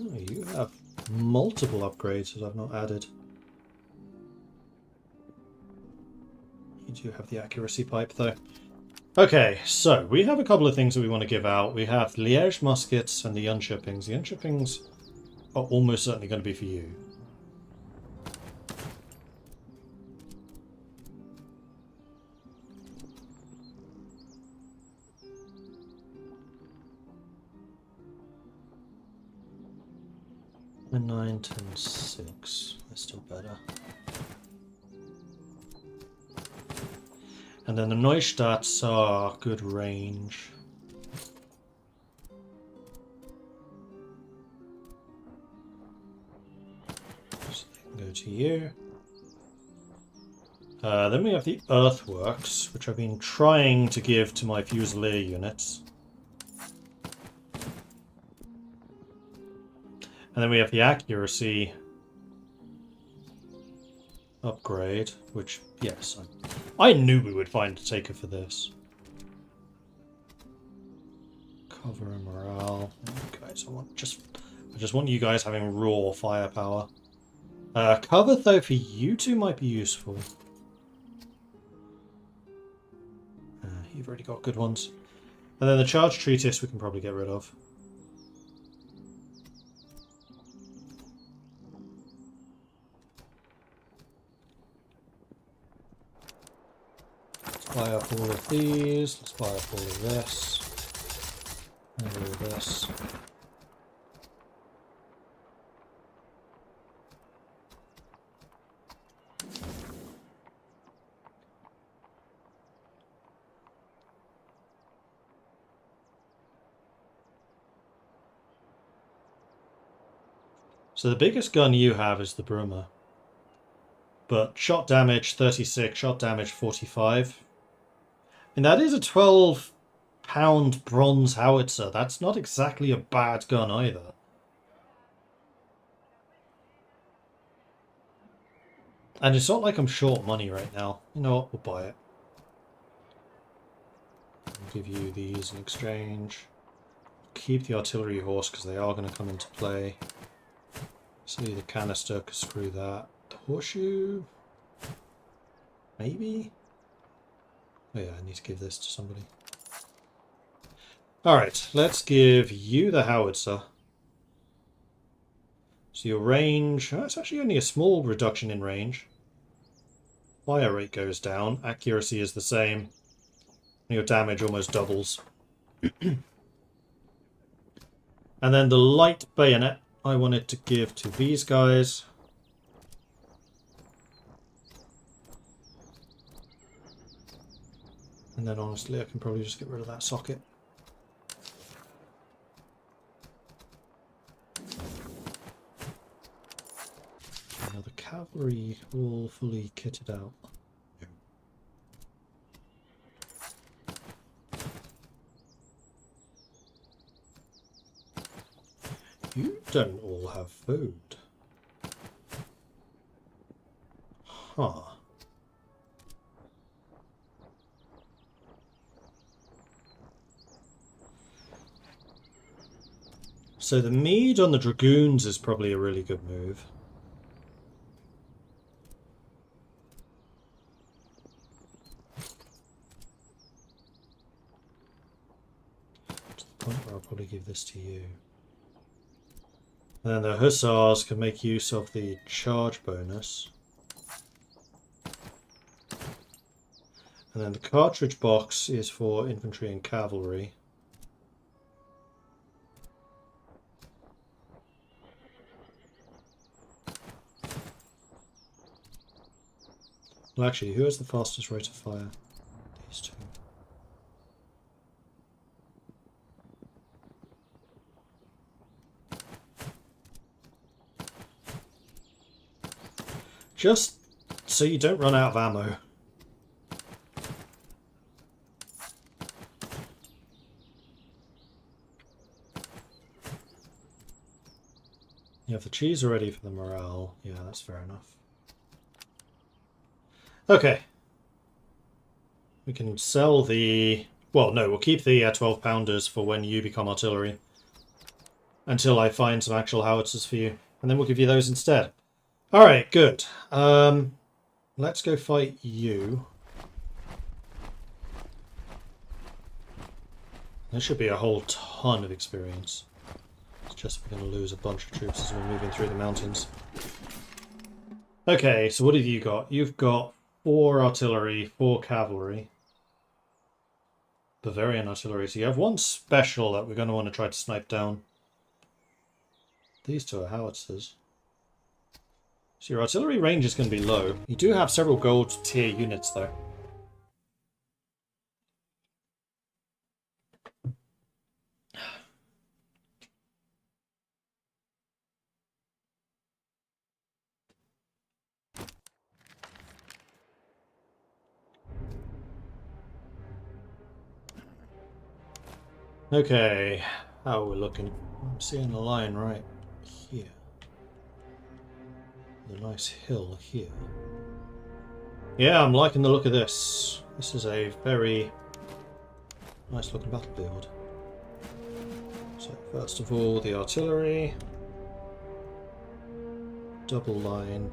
Oh, you have multiple upgrades that I've not added. You do have the accuracy pipe, though. Okay, so we have a couple of things that we want to give out. We have Liège muskets and the unshippings. The unshippings are almost certainly going to be for you. And 9, 10, 6. They're still better. And then the Neustadts are good range. So they can go to you. Then we have the Earthworks, which I've been trying to give to my Fusilier units. And then we have the accuracy upgrade, which, yes, I knew we would find a taker for this. Cover and morale. Guys, I just want you guys having raw firepower. Cover, though, for you two might be useful. You've already got good ones. And then the charge treatise we can probably get rid of. Let's buy up all of these. Let's buy up all of this. And all of this. So the biggest gun you have is the Brummer. But shot damage 36, shot damage 45. And that is a 12-pound bronze howitzer. That's not exactly a bad gun either. And it's not like I'm short money right now. You know what? We'll buy it. I'll give you these in exchange. Keep the artillery horse because they are going to come into play. See the canister, because screw that. The horseshoe? Maybe? Oh yeah, I need to give this to somebody. Alright, let's give you the howitzer. So your range... Oh, it's actually only a small reduction in range. Fire rate goes down. Accuracy is the same. Your damage almost doubles. And then the light bayonet I wanted to give to these guys. And then honestly I can probably just get rid of that socket. Now the cavalry all fully kitted out. You don't all have food. Huh. So the mead on the dragoons is probably a really good move. To the point where I'll probably give this to you. And then the hussars can make use of the charge bonus. And then the cartridge box is for infantry and cavalry. Well, actually, who has the fastest rate of fire? These two. Just so you don't run out of ammo. You have the cheese already for the morale. Yeah, that's fair enough. Okay. We can sell the... Well, no, we'll keep the 12-pounders for when you become artillery. Until I find some actual howitzers for you. And then we'll give you those instead. Alright, good. Let's go fight you. There should be a whole ton of experience. It's just we're going to lose a bunch of troops as we're moving through the mountains. Okay, so what have you got? You've got 4 artillery, 4 cavalry. Bavarian artillery. So you have 1 special that we're going to want to try to snipe down. These 2 are howitzers. So your artillery range is going to be low. You do have several gold tier units though. Okay, how are we looking? I'm seeing the line right here. The nice hill here. Yeah, I'm liking the look of this. This is a very nice looking battlefield. So first of all, the artillery. Double line.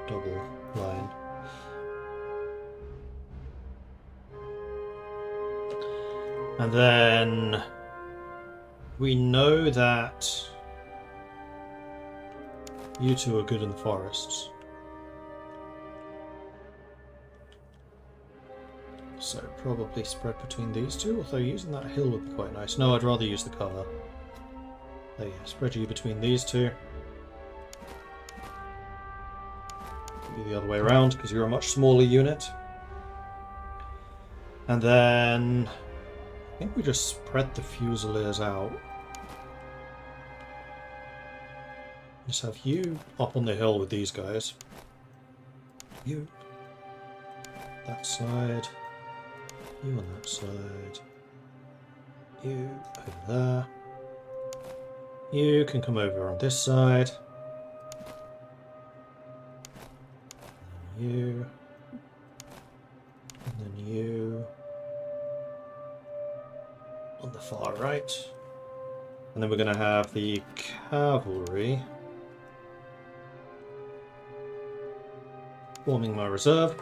Double line. And then we know that you 2 are good in the forests. So probably spread between these 2, although using that hill would be quite nice. No, I'd rather use the cover. There you go, spread you between these 2. Do the other way around, because you're a much smaller unit. And then I think we just spread the Fusiliers out. Let's have you up on the hill with these guys. You. That side. You on that side. You over there. You can come over on this side. And then you. And then you. On the far right. And then we're going to have the cavalry forming my reserve.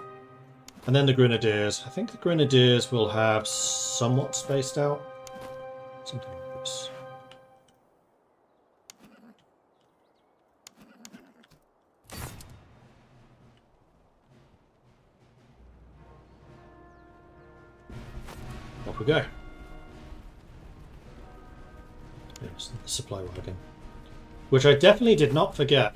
And then the grenadiers. I think the grenadiers will have somewhat spaced out. Something like this. Off we go. There's the supply wagon. Which I definitely did not forget.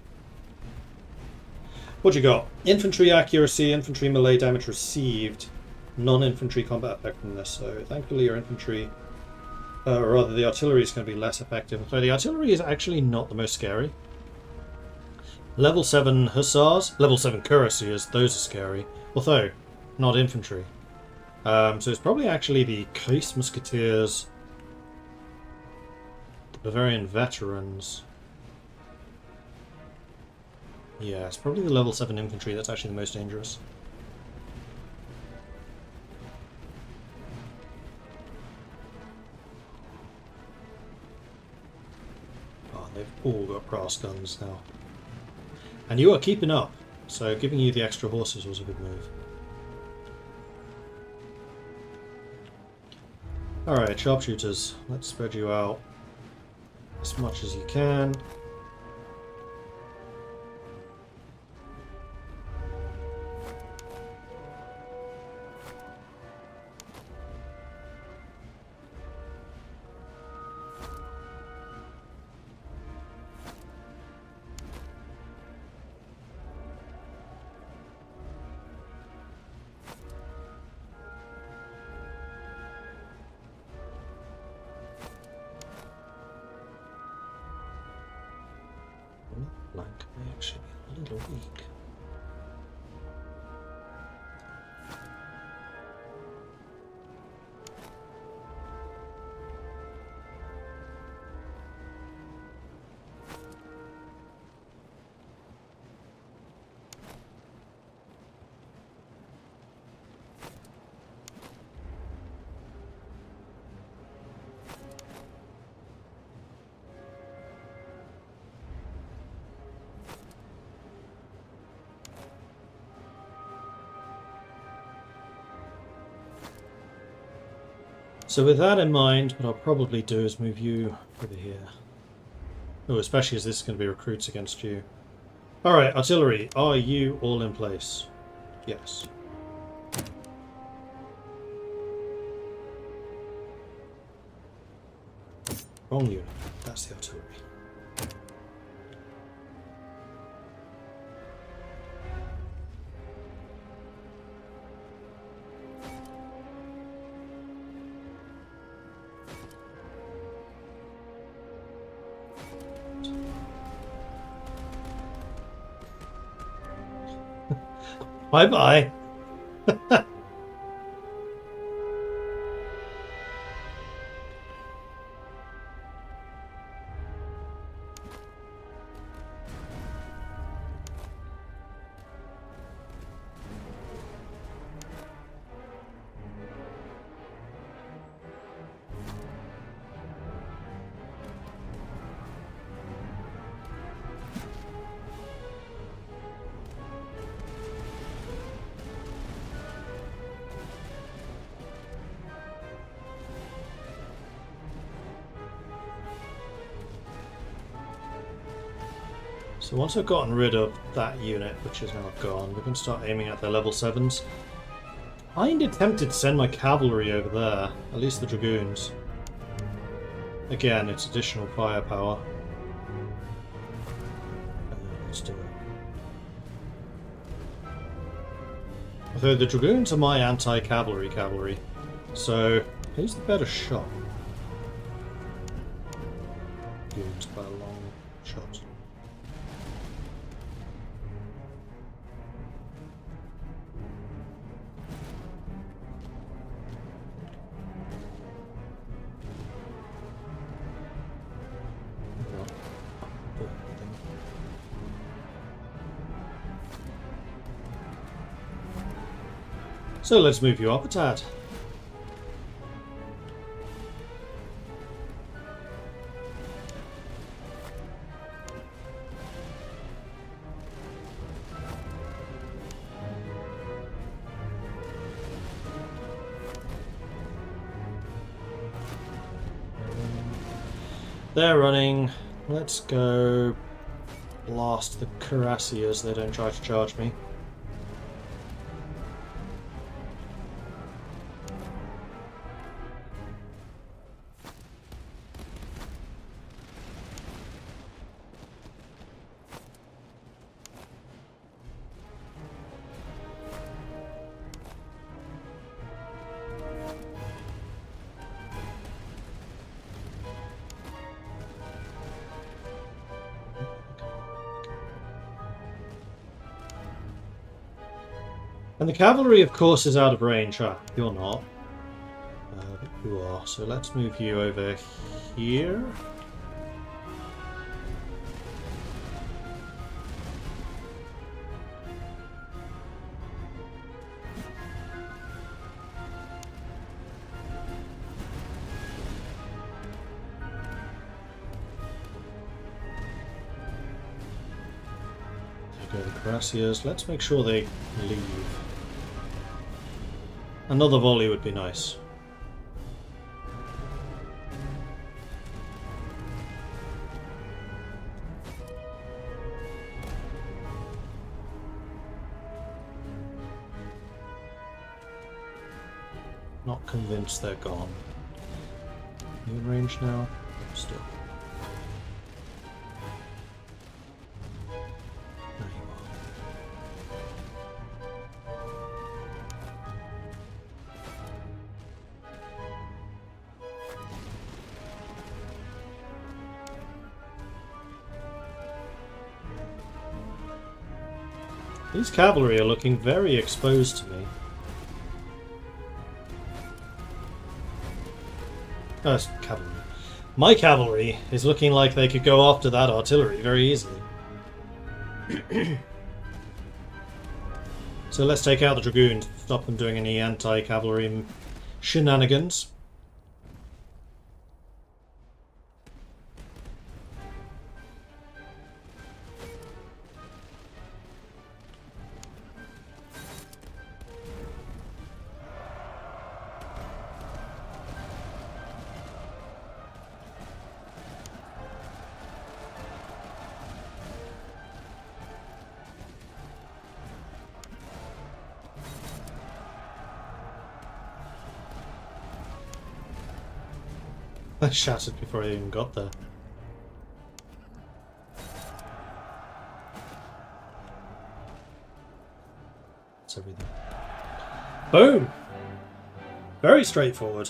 What you got? Infantry accuracy, infantry melee damage received, non-infantry combat effectiveness. So thankfully your infantry, or rather the artillery is going to be less effective. So the artillery is actually not the most scary. Level 7 hussars, level 7 cuirassiers, those are scary. Although, not infantry. So it's probably actually the Case Musketeers, the Bavarian veterans. Yeah, it's probably the level 7 infantry that's actually the most dangerous. Oh, they've all got brass guns now. And you are keeping up, so giving you the extra horses was a good move. Alright, sharpshooters, let's spread you out as much as you can. Blank may actually be a little weak. So with that in mind, what I'll probably do is move you over here. Oh, especially as this is going to be recruits against you. Alright, artillery, are you all in place? Yes. Wrong unit. That's the artillery. Bye-bye. So once I've gotten rid of that unit, which is now gone, we can start aiming at their level 7s. I'm tempted to send my cavalry over there, at least the dragoons. Again, it's additional firepower. Let's do it. Although the dragoons are my anti-cavalry cavalry, so who's the better shot? Dragoons by a long shot. So let's move you up a tad. They're running. Let's go blast the cuirassiers. They don't try to charge me. And the cavalry, of course, is out of range. Ah, you're not. You are. So let's move you over here. There go the cuirassiers. Let's make sure they leave. Another volley would be nice. Not convinced they're gone. You in range now? Still. There you are. These cavalry are looking very exposed to me. Cavalry. My cavalry is looking like they could go after that artillery very easily. So let's take out the dragoons, stop them doing any anti-cavalry shenanigans. I shattered before I even got there. That's everything. Boom! Very straightforward.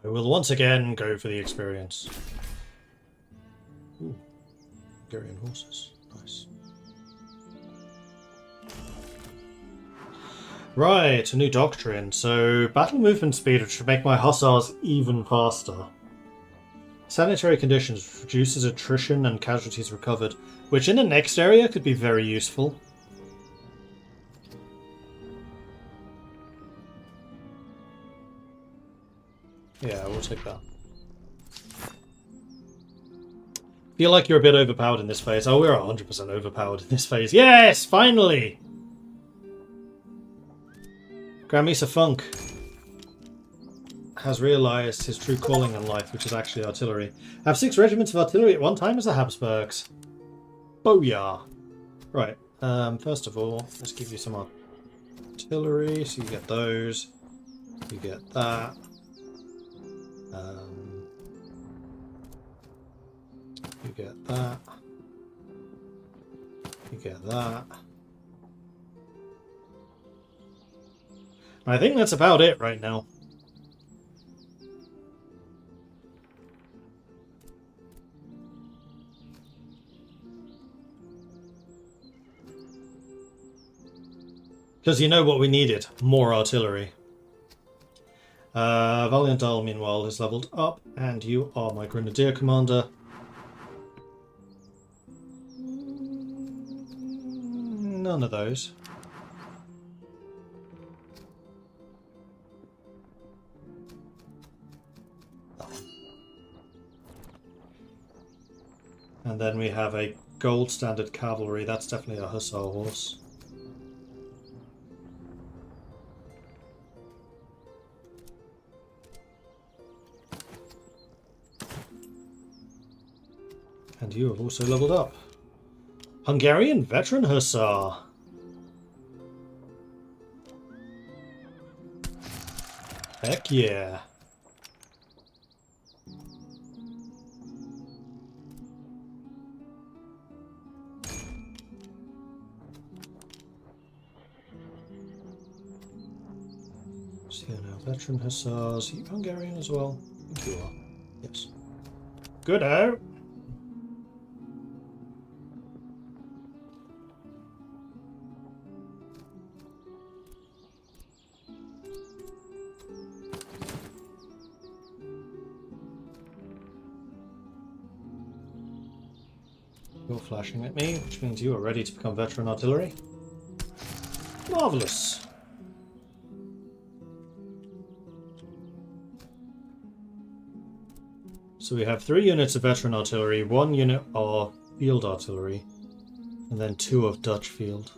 I will once again go for the experience. Ooh, Hungarian horses. Nice. Right, a new doctrine. So, battle movement speed should make my hussars even faster. Sanitary conditions reduces attrition and casualties recovered, which in the next area could be very useful. Yeah, we'll take that. Feel like you're a bit overpowered in this phase. Oh, we're 100% overpowered in this phase. Yes! Finally! Grand Mesa Funk has realised his true calling in life, which is actually artillery. I have 6 regiments of artillery at one time as the Habsburgs. Booyah! Right, first of all, let's give you some artillery, so you get those. You get that. You get that. You get that. I think that's about it right now. Because you know what we needed? More artillery. Valiant Isle, meanwhile, is leveled up, and you are my Grenadier Commander. None of those. And then we have a gold standard cavalry. That's definitely a hussar horse. And you have also leveled up. Hungarian veteran hussar. Heck yeah. So now veteran hussars. Are you Hungarian as well? I think you are. Yes. Good out. You're flashing at me, which means you are ready to become veteran artillery. Marvellous! So we have 3 units of veteran artillery, 1 unit of field artillery, and then 2 of Dutch field.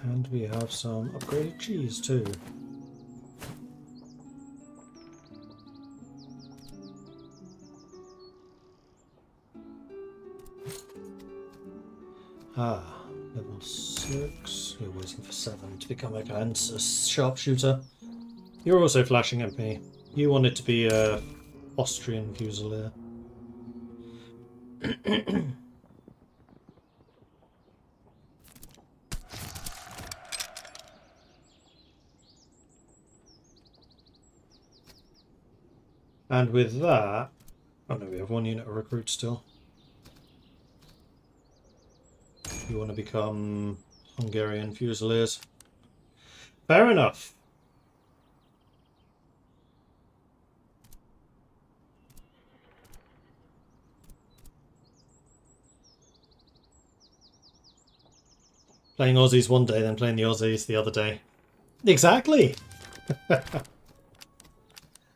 And we have some upgraded cheese too. Level 6. We're waiting for 7 to become a Kansas sharpshooter. You're also flashing at me. You wanted to be a Austrian Fusilier. And with that... Oh no, we have 1 unit of recruits still. You want to become Hungarian Fusiliers. Fair enough. Playing Aussies one day, then playing the Aussies the other day. Exactly!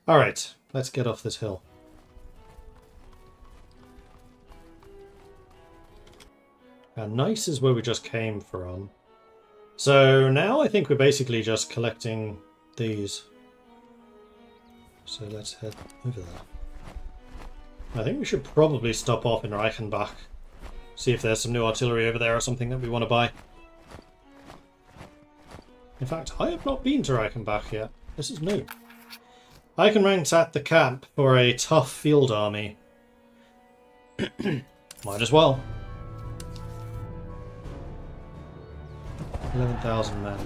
Alright, let's get off this hill. And nice is where we just came from. So now I think we're basically just collecting these. So let's head over there. I think we should probably stop off in Reichenbach. See if there's some new artillery over there or something that we want to buy. In fact, I have not been to Reichenbach yet. This is new. I can ransack the camp for a tough field army. Might as well. 11,000 men.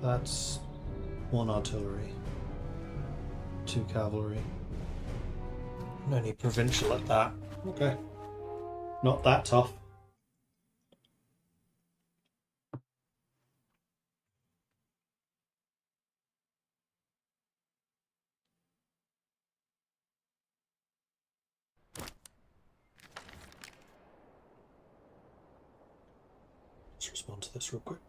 That's 1 artillery. 2 cavalry. No need provincial at that. Okay. Not that tough. Let's respond to this real quick.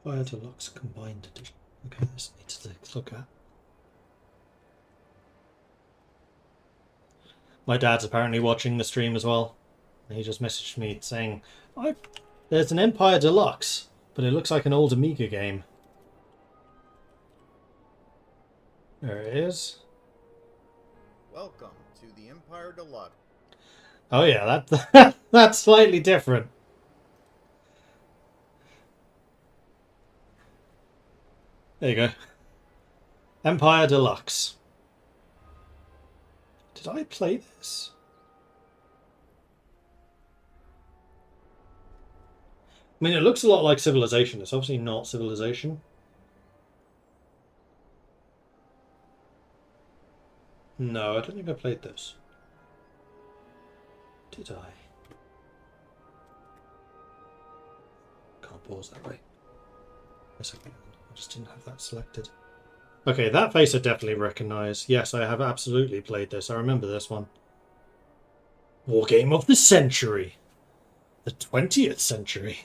Fire Deluxe Combined Edition. Okay, this needs to look at. My dad's apparently watching the stream as well. He just messaged me saying, there's an Empire Deluxe, but it looks like an old Amiga game. There it is. Welcome to the Empire Deluxe. Oh yeah, that that's slightly different. There you go. Empire Deluxe. Did I play this? I mean, it looks a lot like Civilization. It's obviously not Civilization. No, I don't think I played this. Did I? Can't pause that way. Yes, I can. I just didn't have that selected. Okay, that face I definitely recognise. Yes, I have absolutely played this. I remember this one. War game of the century. The 20th century.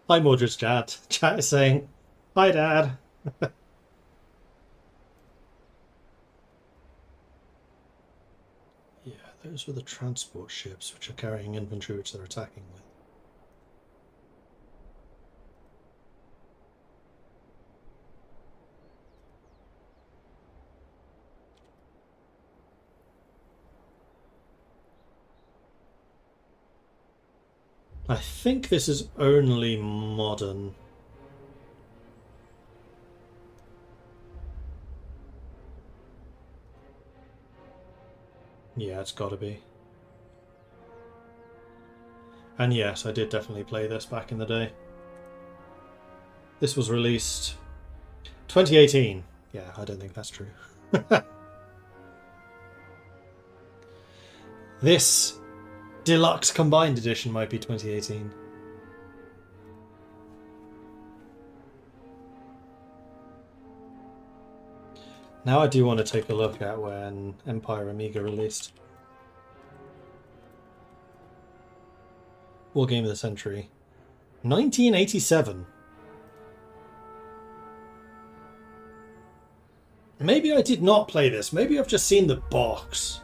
Hi, Mordred's chat. Chat is saying, hi, Dad. Yeah, those were the transport ships which are carrying infantry which they're attacking with. I think this is only modern. Yeah, it's gotta be. And yes, I did definitely play this back in the day. This was released 2018. Yeah, I don't think that's true. This Deluxe Combined Edition might be 2018. Now I do want to take a look at when Empire Amiga released. War Game of the Century. 1987. Maybe I did not play this. Maybe I've just seen the box.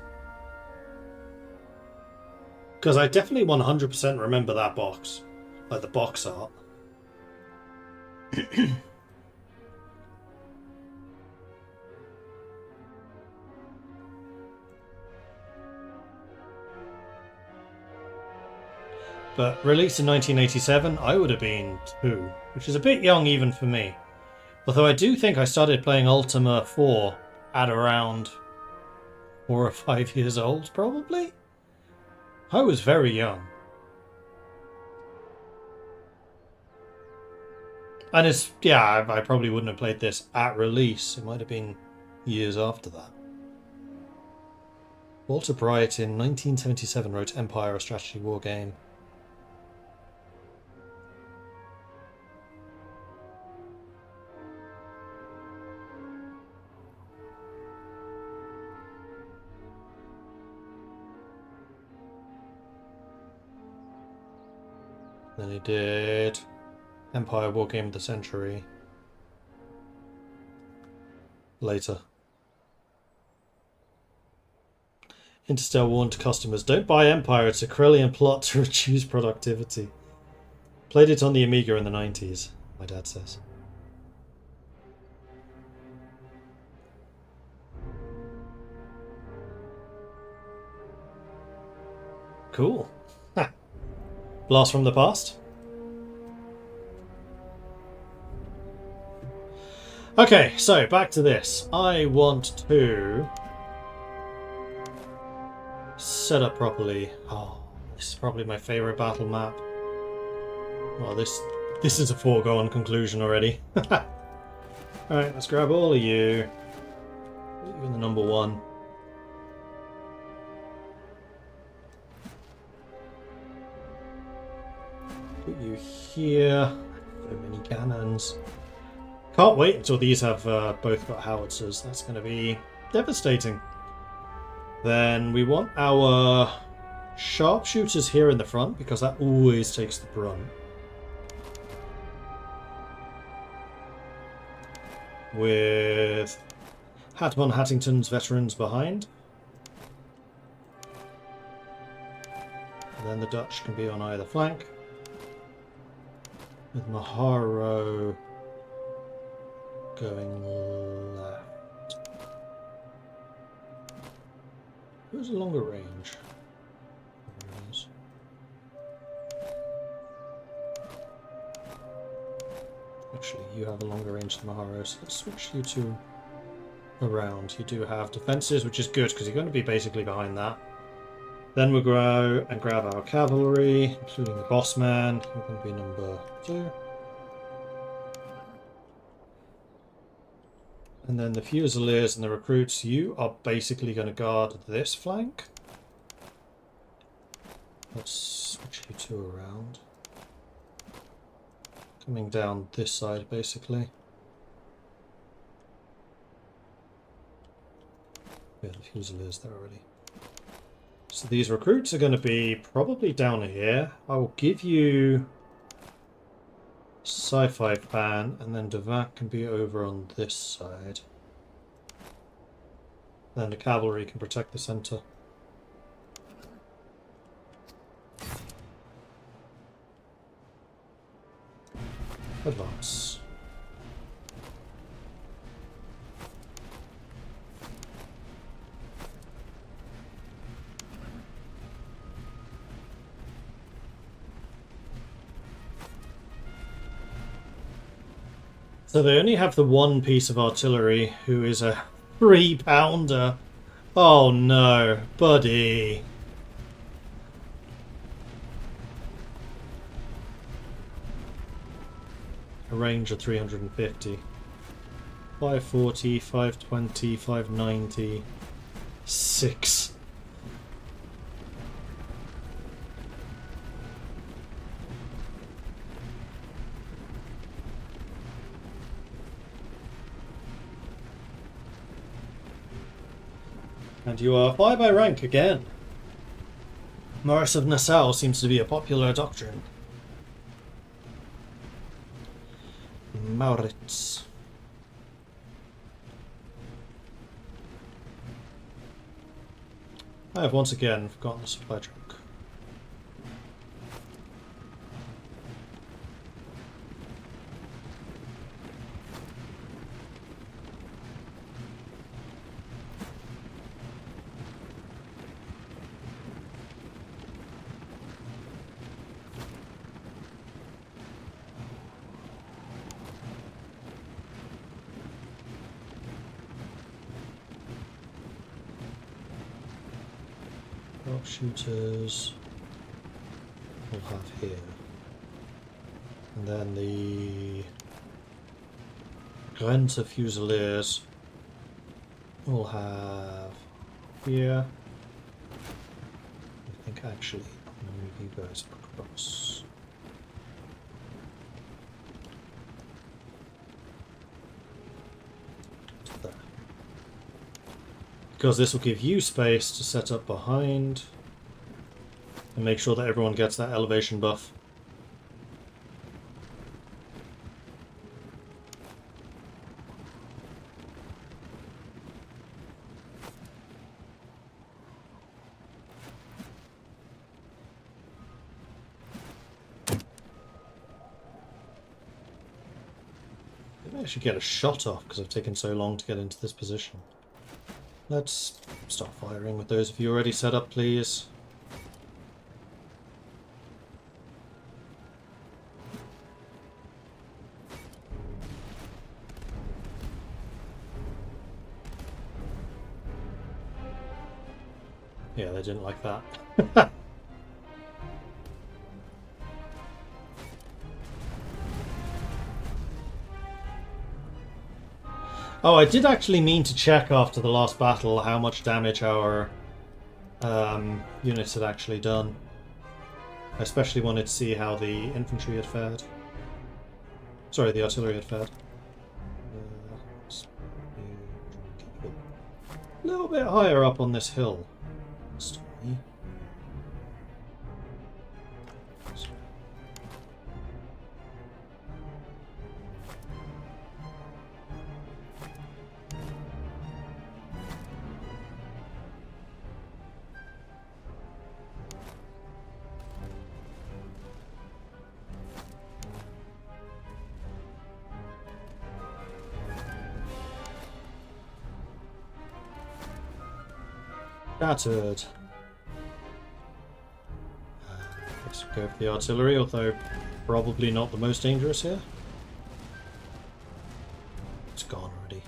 Because I definitely 100% remember that box. Like the box art. But released in 1987, I would have been 2, which is a bit young even for me. Although I do think I started playing Ultima 4 at around 4 or 5 years old, probably? I was very young. And it's, yeah, I probably wouldn't have played this at release. It might have been years after that. Walter Bright in 1977 wrote Empire, a strategy war game. Then he did Empire War Game of the Century. Later. Interstellar warned to customers, don't buy Empire, it's a Corellian plot to reduce productivity. Played it on the Amiga in the 90s, my dad says. Cool. Blast from the past. Okay, so back to this. I want to set up properly. Oh, this is probably my favourite battle map. Well, this is a foregone conclusion already. Alright, let's grab all of you. Put you in the number 1. Put you here. So many cannons. Can't wait until these have both got howitzers. That's going to be devastating. Then we want our sharpshooters here in the front because that always takes the brunt. With Hat von Hattington's veterans behind. And then the Dutch can be on either flank. With Maharo going left. Who's a longer range? There it is. Actually, you have a longer range than Maharo, so let's switch you two around. You do have defences, which is good because you're going to be basically behind that. Then we'll go and grab our cavalry, including the boss man. You're going to be number 2. And then the Fusiliers and the recruits, you are basically going to guard this flank. Let's switch you two around. Coming down this side, basically. Yeah, the Fusiliers there already. So these recruits are going to be probably down here. I will give you Sci-Fi Fan, and then Devac can be over on this side. Then the cavalry can protect the center. Advance. So they only have the one piece of artillery, who is a 3-pounder. Oh no, buddy. A range of 350. 540, 520, 590, 6. And you are high by rank again. Maurice of Nassau seems to be a popular doctrine. Maurits. I have once again forgotten the supply truck. Shooters we'll have here, and then the Grenzer Fusiliers we'll have here. I think actually I'm going to move you guys across. To there. Because this will give you space to set up behind and make sure that everyone gets that elevation buff. Maybe I should get a shot off because I've taken so long to get into this position. Let's start firing with those of you already set up, please. Yeah, they didn't like that. Oh, I did actually mean to check after the last battle how much damage our units had actually done. I especially wanted to see how the infantry had fared. Sorry, the artillery had fared. A little bit higher up on this hill. Shattered. Let's go for the artillery, although probably not the most dangerous here. It's gone already.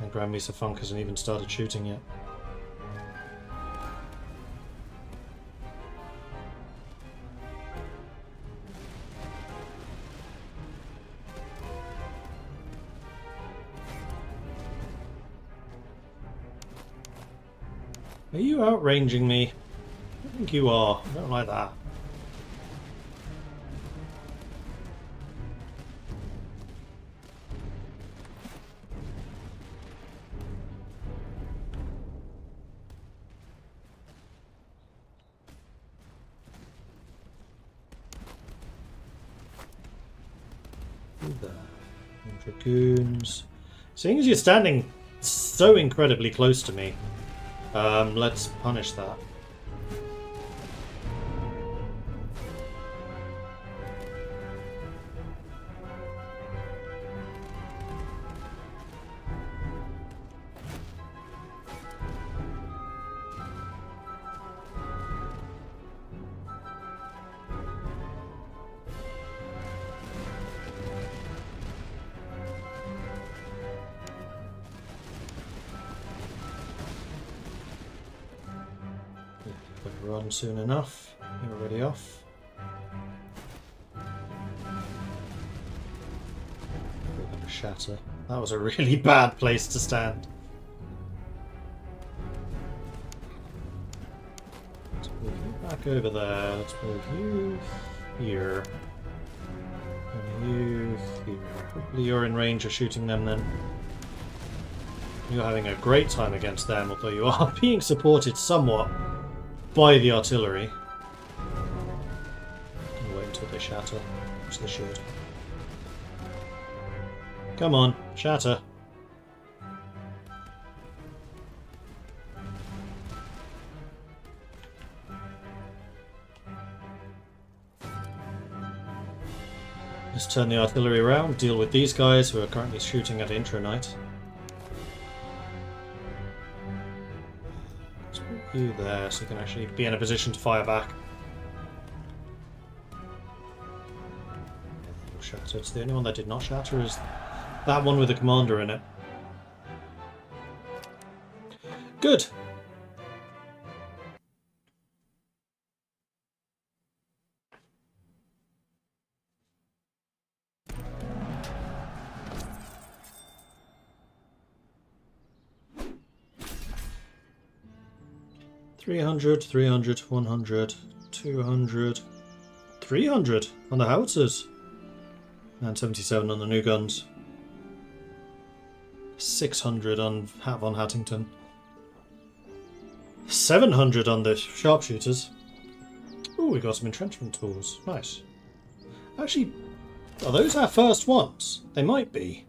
And Grand Mesa Funk hasn't even started shooting yet. Are you outranging me? I think you are. I don't like that. There. Dragoons. Seeing as you're standing so incredibly close to me, let's punish that. Run soon enough. You're already off. We're going to shatter. That was a really bad place to stand. Let's move you back over there. Let's move you here. And you here. Hopefully you're in range of shooting them then. You're having a great time against them, although you are being supported somewhat by the artillery. I'll wait until they shatter, which they should. Come on, shatter. Just turn the artillery around, deal with these guys who are currently shooting at Intronite. You there, so you can actually be in a position to fire back. Shatter. It's the only one that did not shatter is that one with the commander in it. Good. $300, 300, 100, 200, 300 on the howitzers, and 77 on the new guns. 600 on von Hattington. 700 on the sharpshooters. Oh, we got some entrenchment tools. Nice. Actually, are those our first ones? They might be.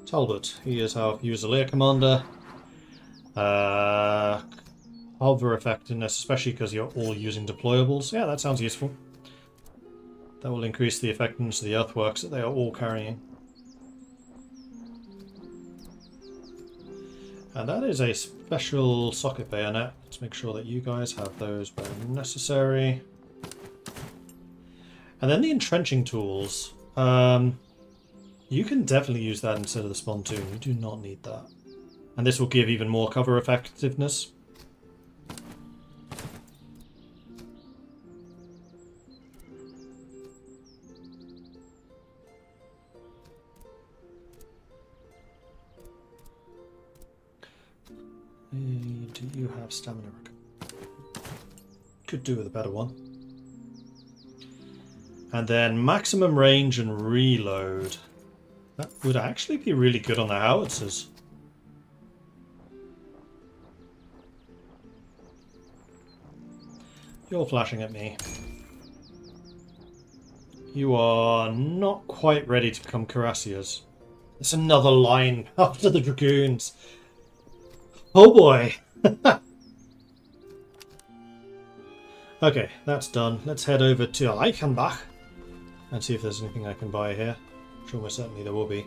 Talbot, he is our Fusilier commander. Hover effectiveness, especially because you're all using deployables. Yeah, that sounds useful. That will increase the effectiveness of the earthworks that they are all carrying. And that is a special socket bayonet. Let's make sure that you guys have those where necessary. And then the entrenching tools. You can definitely use that instead of the spontoon. You do not need that. And this will give even more cover effectiveness. Do you have stamina? Could do with a better one. And then maximum range and reload. That would actually be really good on the howitzers. You're flashing at me. You are not quite ready to become cuirassiers. There's another line after the dragoons. Oh boy! Okay, that's done. Let's head over to Eichenbach and see if there's anything I can buy here. I'm sure most certainly there will be.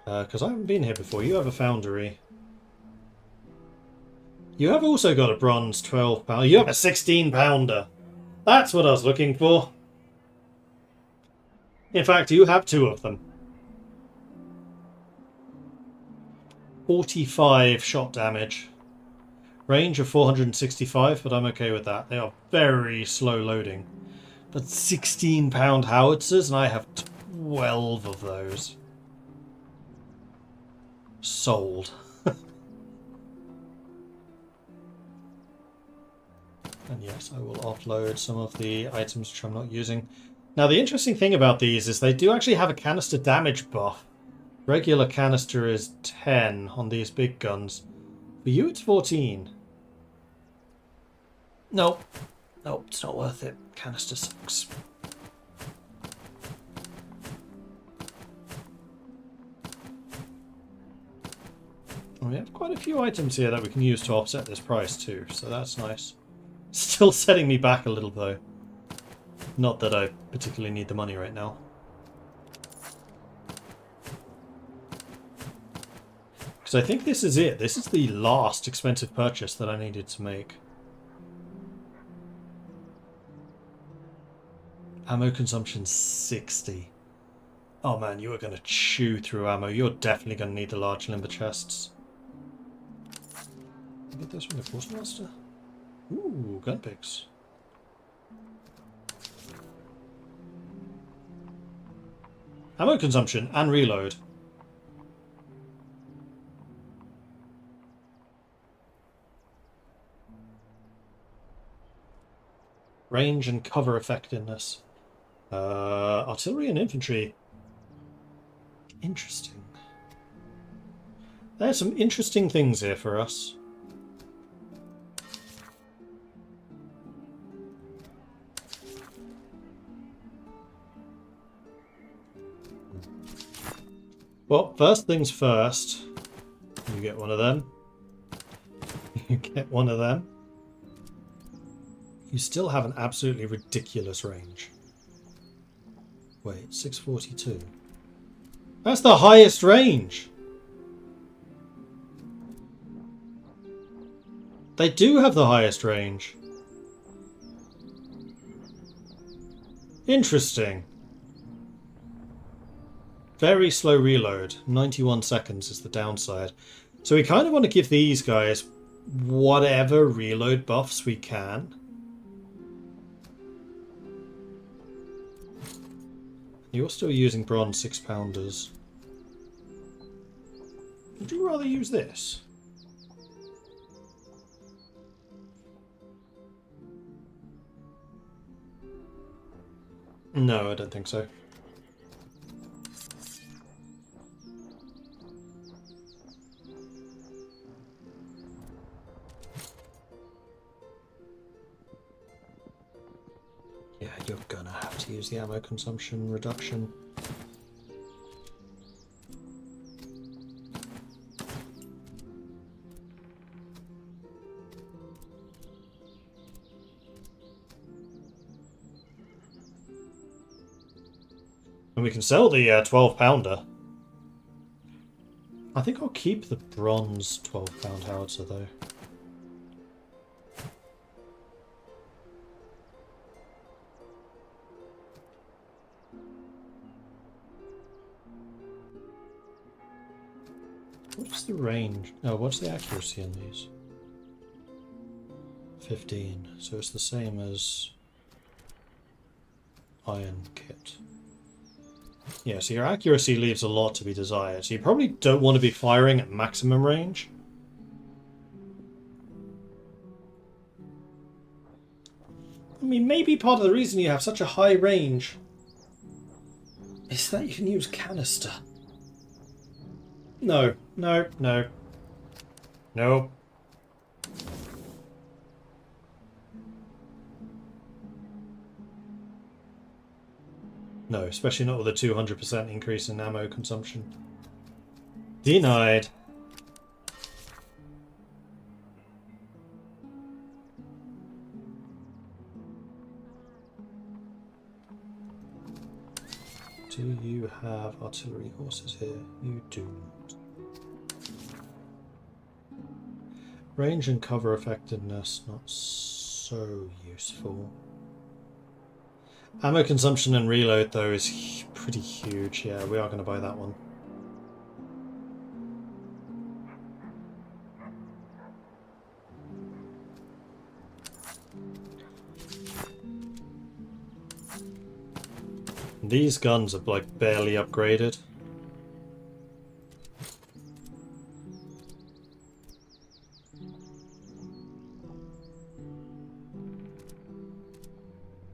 Because I haven't been here before. You have a foundry. You have also got a bronze 12-pounder. You have a 16-pounder. That's what I was looking for. In fact, you have two of them. 45 shot damage. Range of 465, but I'm okay with that. They are very slow loading. But 16-pound howitzers, and I have 12 of those. Sold. And yes, I will offload some of the items which I'm not using. Now, the interesting thing about these is they do actually have a canister damage buff. Regular canister is 10 on these big guns. For you, it's 14. Nope. Nope, it's not worth it. Canister sucks. We have quite a few items here that we can use to offset this price too, so that's nice. Still setting me back a little though. Not that I particularly need the money right now. Because I think this is it. This is the last expensive purchase that I needed to make. Ammo consumption 60. Oh man, you are going to chew through ammo. You're definitely going to need the large limber chests. Get those from the Force-Master? Ooh, gun picks. Ammo consumption and reload. Range and cover effectiveness. Artillery and infantry. Interesting. There's some interesting things here for us. Well, first things first. You get one of them. You get one of them. You still have an absolutely ridiculous range. Wait, 642. That's the highest range! They do have the highest range. Interesting. Very slow reload. 91 seconds is the downside. So we kind of want to give these guys whatever reload buffs we can. You're still using bronze 6-pounders. Would you rather use this? No, I don't think so. Yeah, you're gonna have to use the ammo consumption reduction. And we can sell the 12-pounder. I think I'll keep the bronze 12-pound howitzer though. What's the range? No, what's the accuracy in these? 15. So it's the same as iron kit. Yeah, so your accuracy leaves a lot to be desired. So you probably don't want to be firing at maximum range. I mean, maybe part of the reason you have such a high range is that you can use canister. No, no, no. No. No, especially not with a 200% increase in ammo consumption. Denied. Do you have artillery horses here? You do not. Range and cover effectiveness, not so useful. Ammo consumption and reload, though, is pretty huge. Yeah, we are going to buy that one. These guns are, like, barely upgraded. In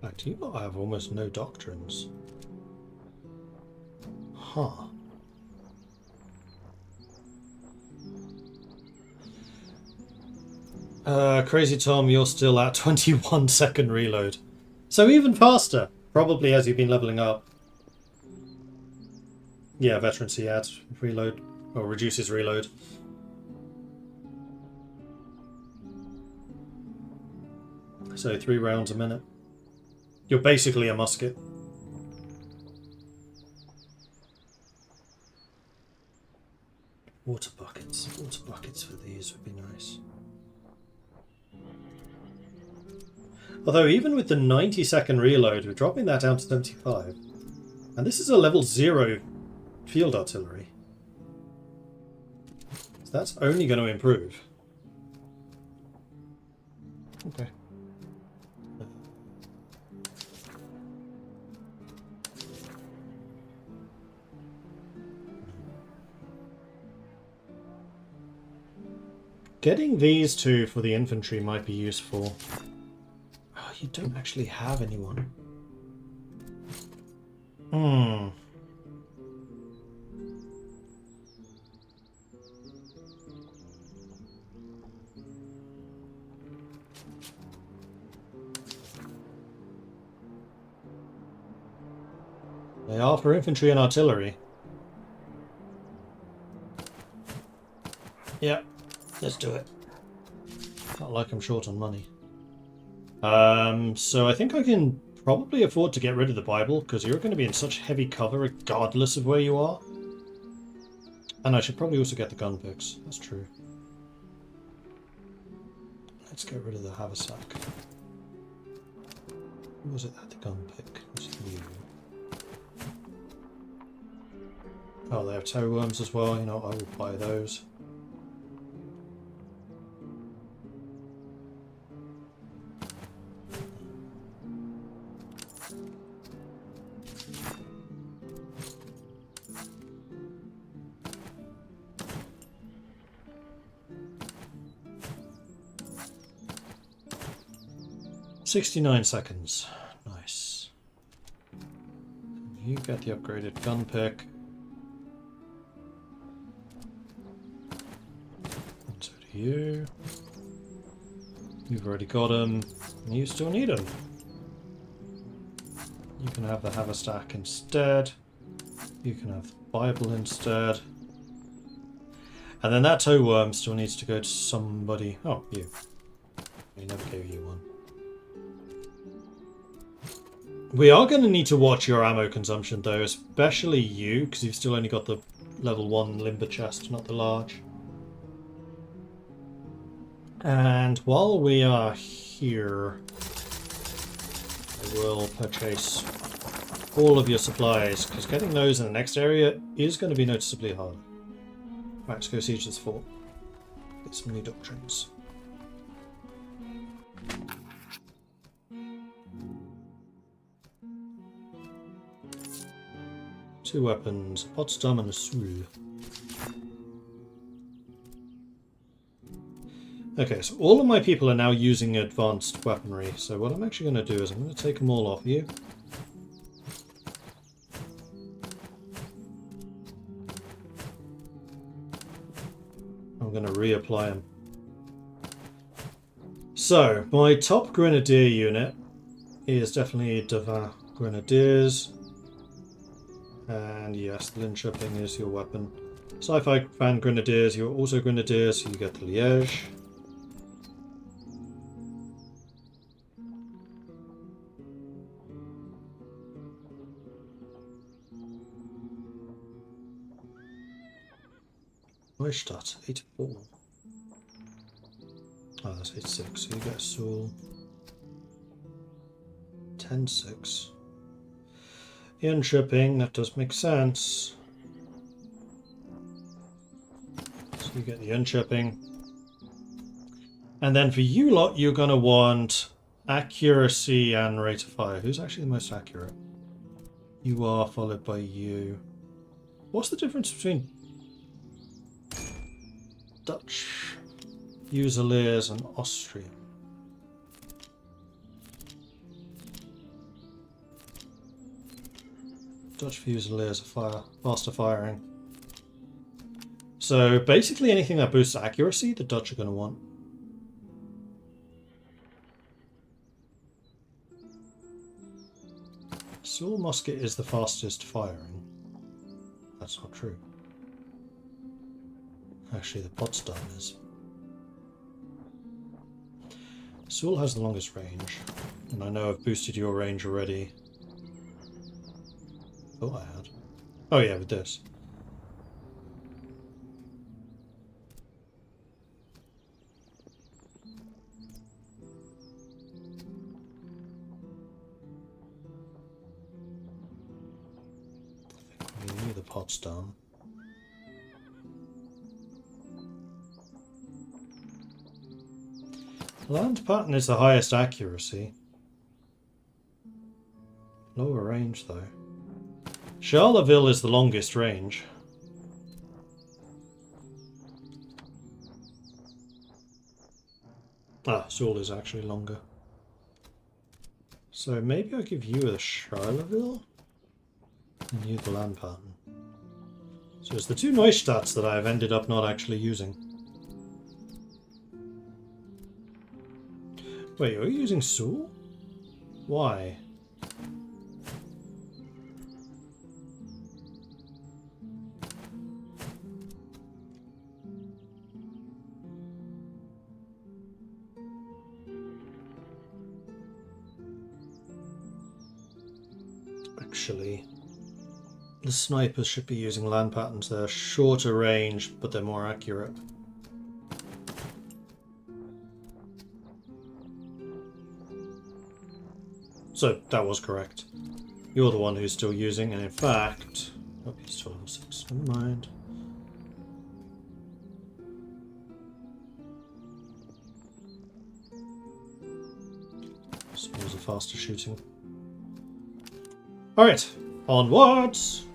fact, you lot have almost no doctrines. Huh. Crazy Tom, you're still at 21-second reload. So even faster, probably as you've been leveling up. Yeah, veterancy adds reload, or reduces reload. So 3 rounds a minute. You're basically a musket. Water buckets. Water buckets for these would be nice. Although even with the 90-second reload, we're dropping that down to 75. And this is a level 0 field artillery. So that's only going to improve. Okay. Getting these two for the infantry might be useful. Oh, you don't actually have anyone. Hmm. They are for infantry and artillery. Yeah, let's do it. Not like I'm short on money. So I think I can probably afford to get rid of the Bible, because you're going to be in such heavy cover regardless of where you are. And I should probably also get the gun picks. That's true. Let's get rid of the haversack. Who was it that had the gun pick? Was it you? Oh, they have toe worms as well. You know, I will buy those. "69 seconds. Nice. You get the upgraded gun pick. And so do you. You've already got them. And you still need them. You can have the haversack instead. You can have the Bible instead. And then that toe worm still needs to go to somebody. Oh, you. We never gave you one. We are going to need to watch your ammo consumption, though, especially you, because you've still only got the level 1 limber chest, not the large. And while we are here, I will purchase all of your supplies, because getting those in the next area is going to be noticeably hard. Right, let's go siege this fort. Get some new doctrines. Two weapons, a Potsdam and a Sul. Okay, so all of my people are now using advanced weaponry, so what I'm actually going to do is I'm going to take them all off you. I'm going to reapply them. So, my top grenadier unit is definitely Devin Grenadiers. And yes, the Linköping is your weapon. Sci-Fi Fan Grenadiers, you're also Grenadiers, so you get the Liège. Neustadt, 84. Oh, that's 86, so you get a Soul. 10-6. Jönköping, that does make sense. So you get the Jönköping. And then for you lot, you're going to want accuracy and rate of fire. Who's actually the most accurate? You are, followed by you. What's the difference between Dutch Fusiliers and Austrian? Dutch Fusiliers are faster firing. So basically anything that boosts accuracy, the Dutch are going to want. Soul musket is the fastest firing. That's not true. Actually, the Potsdam is. Soul has the longest range, and I know I've boosted your range already. Oh, I had. Oh yeah, with this. I think we need the Potsdam. Land pattern is the highest accuracy. Lower range though. Charleville is the longest range. Ah, Soul is actually longer. So maybe I'll give you the Charleville and you the land pattern. So it's the two Neustadts that I've ended up not actually using. Wait, are you using Soul? Why? Actually, the snipers should be using land patterns. They're shorter range, but they're more accurate. So, that was correct. You're the one who's still using, and in fact... Oh, he's still level 6. Never mind. Smalls are faster shooting. Alright, onwards!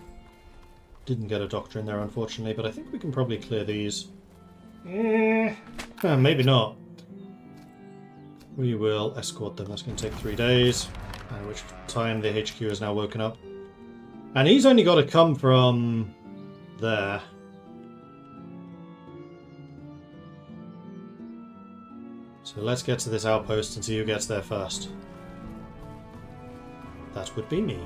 Didn't get a doctor in there, unfortunately, but I think we can probably clear these. Maybe not. We will escort them. That's going to take 3 days. At which time the HQ is now woken up. And he's only got to come from there. So let's get to this outpost and see who gets there first. That would be me.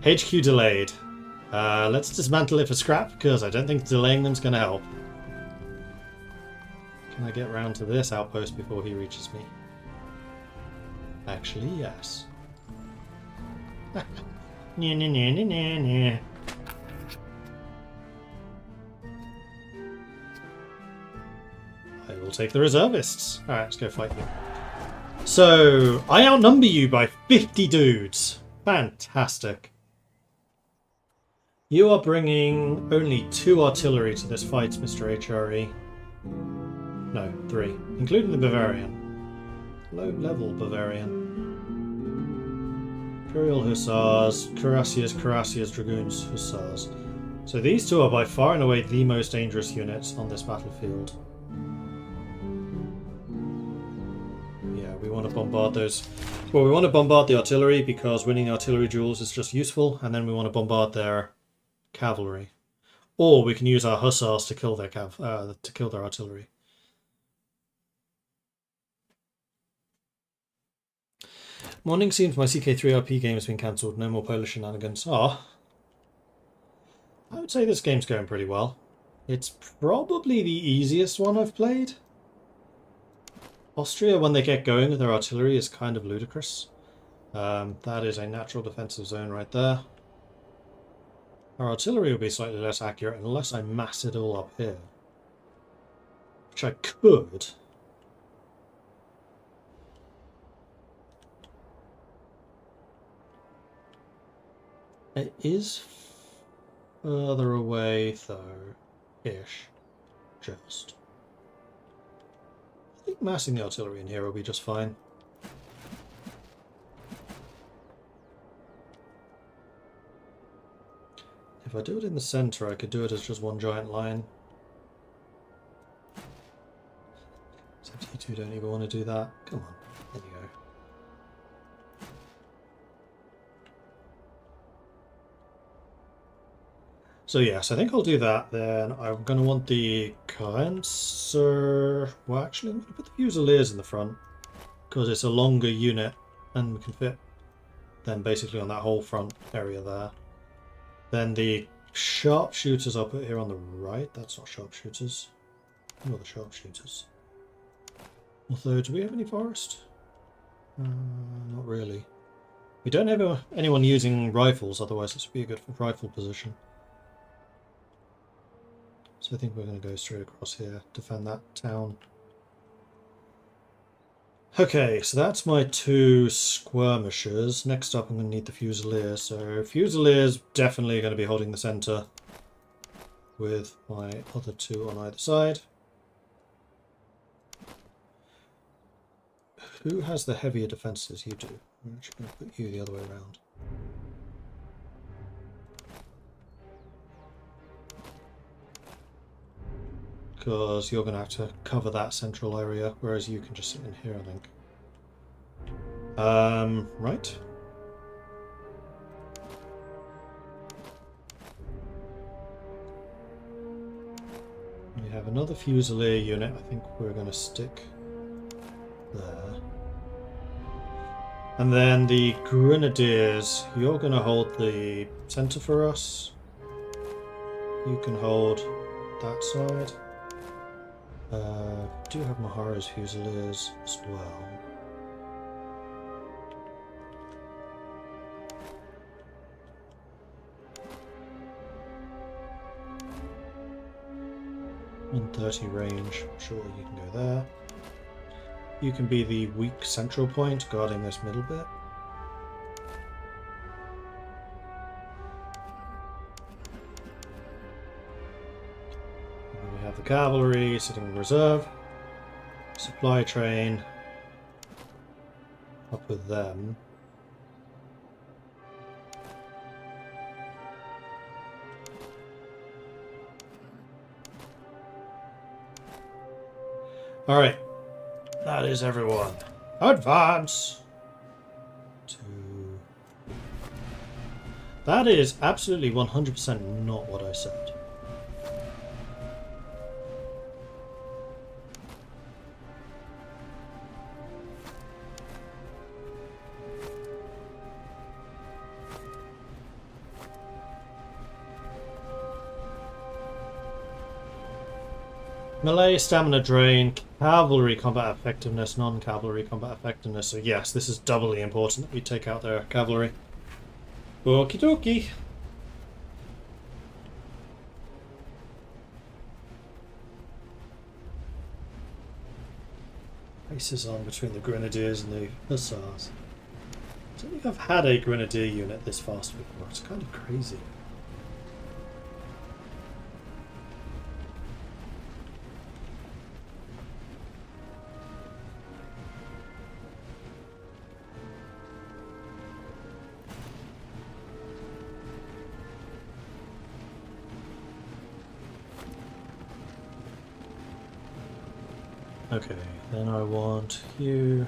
HQ delayed. Let's dismantle it for scrap, because I don't think delaying them's going to help. Can I get round to this outpost before he reaches me? Actually, yes. Nya, nya, nya, nya, nya, nya. I will take the reservists. Alright, let's go fight you. So, I outnumber you by 50 dudes. Fantastic. You are bringing only 2 artillery to this fight, Mr. HRE. No, 3, including the Bavarian. Low-level Bavarian. Imperial Hussars, Cuirassiers, Dragoons, Hussars. So these 2 are by far and away the most dangerous units on this battlefield. Yeah, we want to bombard those. Well, we want to bombard the artillery because winning the artillery duels is just useful, and then we want to bombard their cavalry. Or we can use our hussars to kill their artillery. Morning, seems my CK3RP game has been cancelled. No more Polish shenanigans. Ah, I would say this game's going pretty well. It's probably the easiest one I've played. Austria, when they get going with their artillery, is kind of ludicrous. That is a natural defensive zone right there. Our artillery will be slightly less accurate unless I mass it all up here. Which I could. It is further away though, ish. Just. I think massing the artillery in here will be just fine. If I do it in the center, I could do it as just one giant line. Except you two don't even want to do that. Come on, there you go. So yes, I think I'll do that. Then I'm going to want the Cancer. Well, actually, I'm going to put the Fusiliers in the front because it's a longer unit and we can fit them basically on that whole front area there. Then the sharpshooters I'll put here on the right. That's not sharpshooters. No, the sharpshooters. Although, do we have any forest? Not really. We don't have anyone using rifles, otherwise this would be a good rifle position. So I think we're going to go straight across here, defend that town. Okay, so that's my two skirmishers. Next up I'm going to need the Fusilier. So Fusilier's definitely going to be holding the centre with my other two on either side. Who has the heavier defences? You do. I'm actually going to put you the other way around. Because you're going to have to cover that central area, whereas you can just sit in here, I think. Right. We have another Fusilier unit. I think we're going to stick there. And then the Grenadiers, you're going to hold the centre for us. You can hold that side. Do have Mahara's Fusiliers as well. .130 range, sure you can go there. You can be the weak central point guarding this middle bit. And then we have the cavalry sitting in reserve. Supply train up with them. Alright, that is everyone. Advance! That is absolutely 100% not what I said. Melee, stamina drain, cavalry combat effectiveness, non-cavalry combat effectiveness. So yes, this is doubly important that we take out their cavalry. Okie dokie. Races on between the Grenadiers and the Hussars. I don't think I've had a Grenadier unit this fast before. It's kind of crazy. Okay, then I want you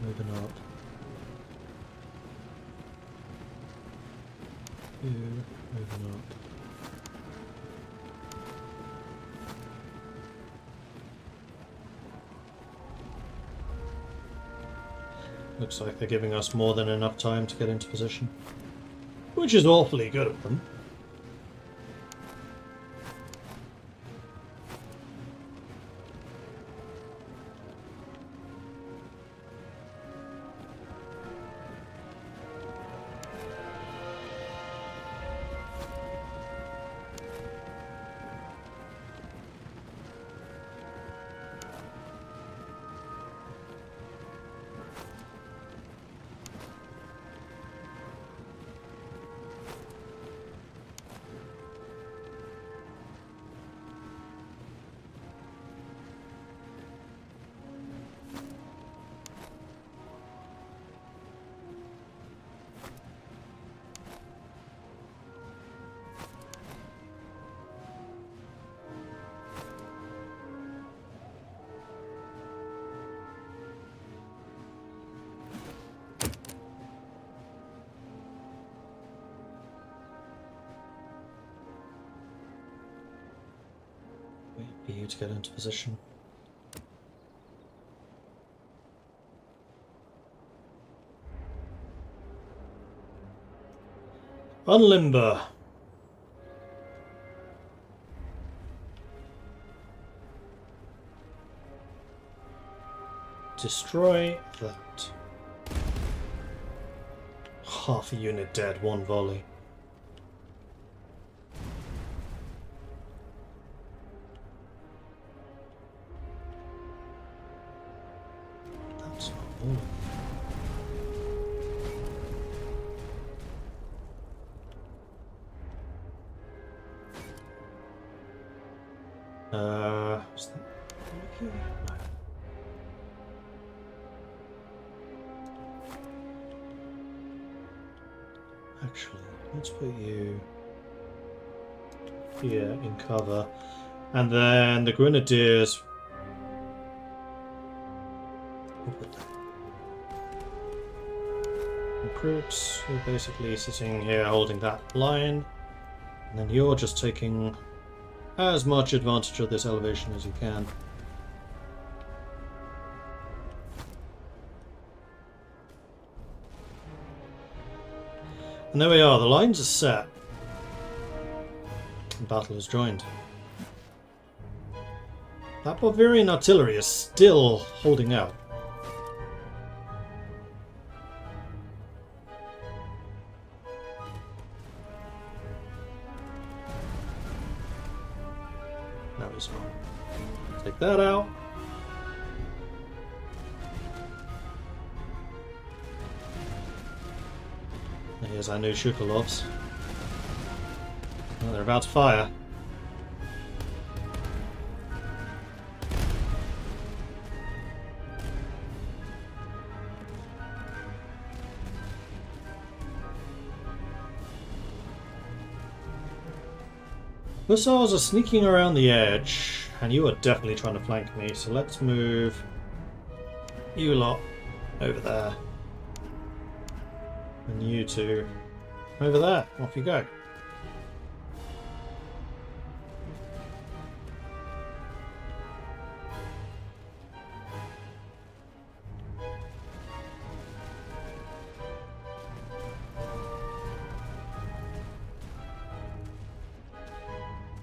moving up. You moving up. Looks like they're giving us more than enough time to get into position, which is awfully good of them. Wait for you to get into position. Unlimber. Destroy that. Half a unit dead, one volley. That's not all. Is that here? No. Actually, let's put you here in cover, and then the grenadiers. We'll put them. Recruits are basically sitting here holding that line, and then you're just taking as much advantage of this elevation as you can. And there we are, the lines are set. The battle has joined. That Bavarian artillery is still holding out. No, he's not. Take that out. Here's our new Shukalovs. Oh, they're about to fire. Hussars are sneaking around the edge, and you are definitely trying to flank me, so let's move you lot over there. And you two over there. Off you go.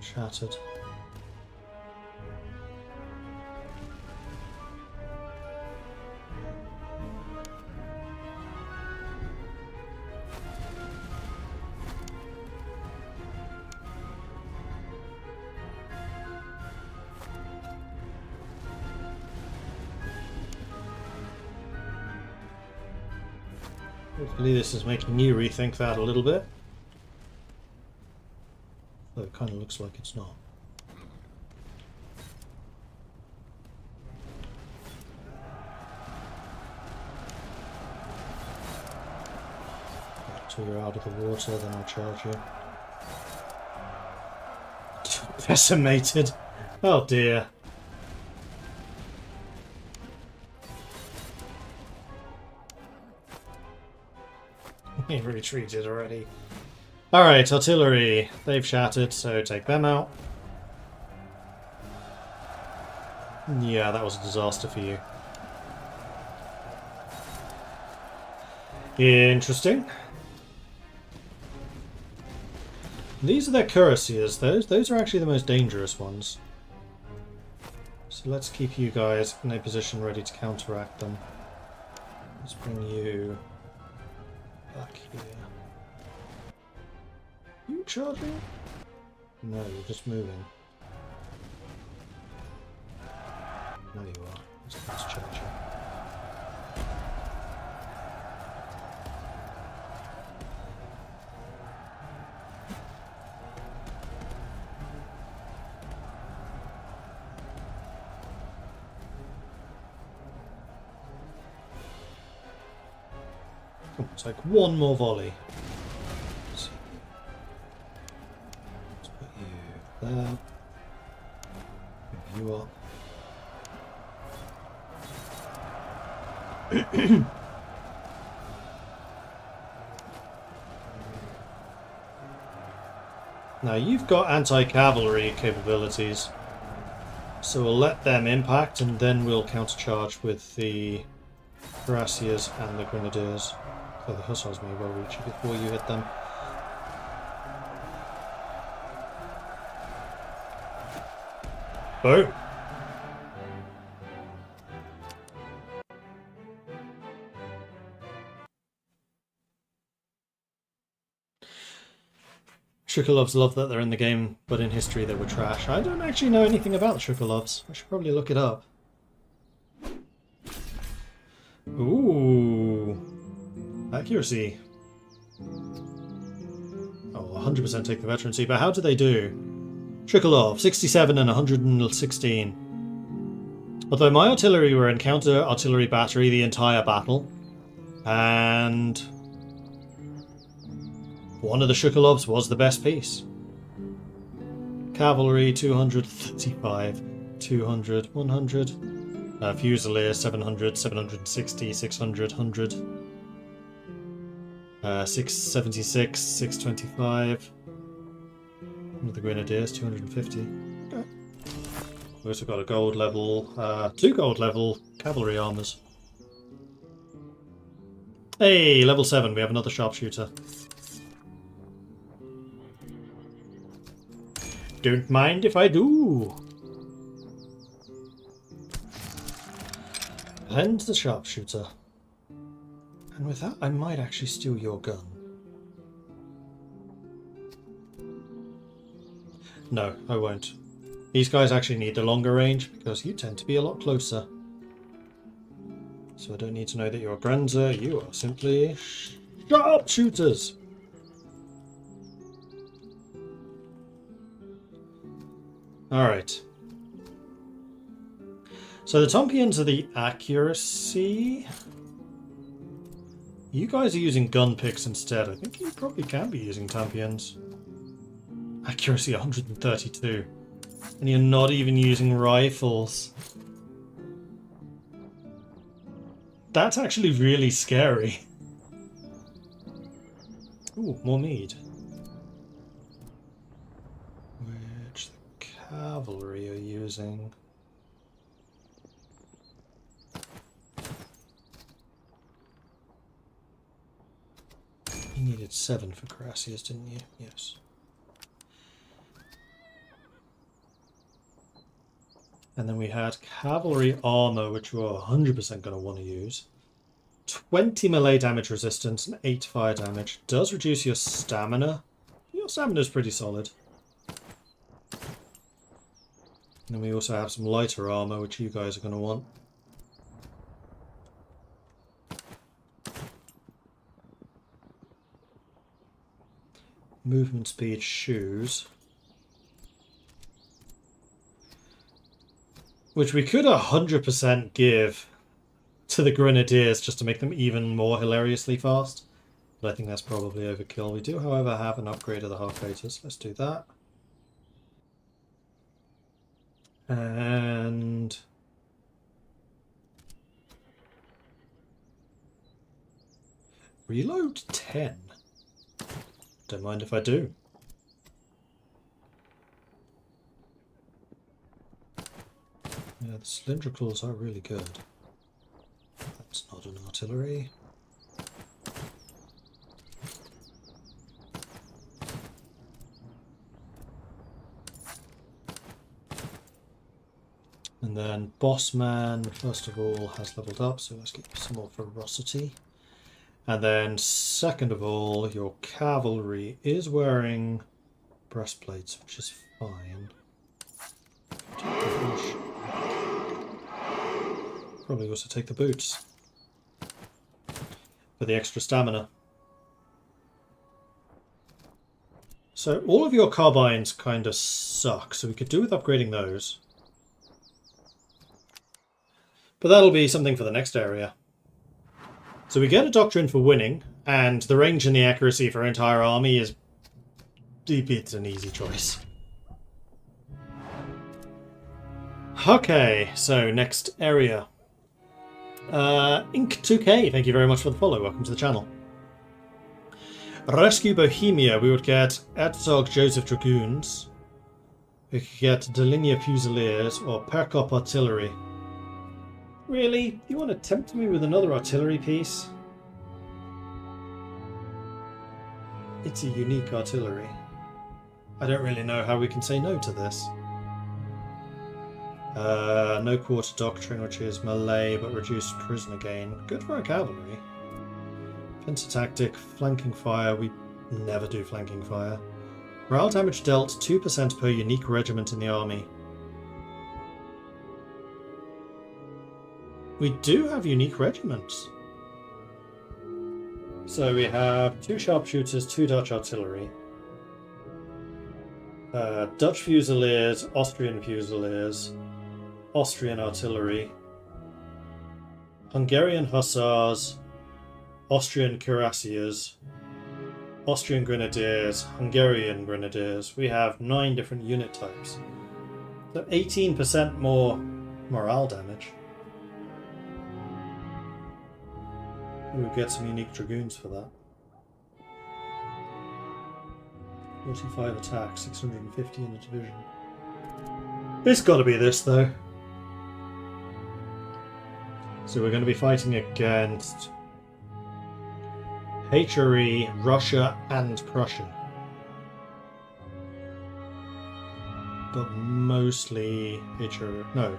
Shattered. Hopefully this is making you rethink that a little bit. Though it kind of looks like it's not. Until you're out of the water, then I'll charge you. Decimated. Oh dear. He retreated already. Alright, artillery. They've shattered, so take them out. Yeah, that was a disaster for you. Interesting. These are their cuirassiers. Those are actually the most dangerous ones. So let's keep you guys in a position ready to counteract them. Let's bring you back here. You charging? No, you're just moving. No, you are. Let's charge you. It's like one more volley. Let's put you there. Move you up. Now you've got anti-cavalry capabilities. So we'll let them impact, and then we'll countercharge with the Cuirassiers and the Grenadiers. So the Hussars may well reach you before you hit them. Boom! Shukalovs love that they're in the game, but in history they were trash. I don't actually know anything about the Shukalovs. I should probably look it up. Ooh. Accuracy. Oh, 100% take the veterancy, but how do they do? Shukalov, 67 and 116. Although my artillery were in counter artillery battery the entire battle, and one of the Shukalovs was the best piece. Cavalry, 235, 200, 100. Fusilier, 700, 760, 600, 100. 676, 625. One of the Grenadiers, 250. Okay. We've also got a gold level, 2 gold level cavalry armors. Hey, level 7, we have another sharpshooter. Don't mind if I do. And the sharpshooter. And with that, I might actually steal your gun. No, I won't. These guys actually need the longer range because you tend to be a lot closer. So I don't need to know that you're a Granzer, you are simply sharpshooters. Alright. So the Tompions are the accuracy. You guys are using gun picks instead. I think you probably can be using Tompions. Accuracy 132. And you're not even using rifles. That's actually really scary. Ooh, more mead. Which the cavalry are using. You needed 7 for Cuirassiers, didn't you? Yes. And then we had cavalry armor, which we're 100% going to want to use. 20 melee damage resistance and 8 fire damage. Does reduce your stamina. Your stamina is pretty solid. And then we also have some lighter armor, which you guys are going to want. Movement speed shoes. Which we could 100% give to the Grenadiers just to make them even more hilariously fast. But I think that's probably overkill. We do, however, have an upgrade of the Half-Fighters. Let's do that. And reload 10. Don't mind if I do. Yeah, the cylindricals are really good. That's not an artillery. And then Bossman, first of all, has leveled up, so let's get some more ferocity. And then, second of all, your cavalry is wearing breastplates, which is fine. Probably also take the boots for the extra stamina. So all of your carbines kind of suck, so we could do with upgrading those. But that'll be something for the next area. So we get a doctrine for winning, and the range and the accuracy for our entire army is... it's an easy choice. Okay, so next area. Ink2K, thank you very much for the follow. Welcome to the channel. Rescue Bohemia, we would get Herzog Joseph Dragoons. We could get Delinia Fusiliers or Perkop Artillery. Really? You want to tempt me with another artillery piece? It's a unique artillery. I don't really know how we can say no to this. No quarter doctrine, which is melee but reduced prisoner gain. Good for our cavalry. Fence tactic, flanking fire. We never do flanking fire. Morale damage dealt 2% per unique regiment in the army. We do have unique regiments. So we have 2 sharpshooters, 2 Dutch artillery. Dutch Fusiliers, Austrian Fusiliers, Austrian artillery, Hungarian hussars, Austrian cuirassiers, Austrian grenadiers, Hungarian grenadiers. We have 9 different unit types. So 18% more morale damage. We'll get some unique dragoons for that. 45 attack, 650 in a division. It's got to be this, though. So we're going to be fighting against HRE, Russia, and Prussia. But mostly HRE. No,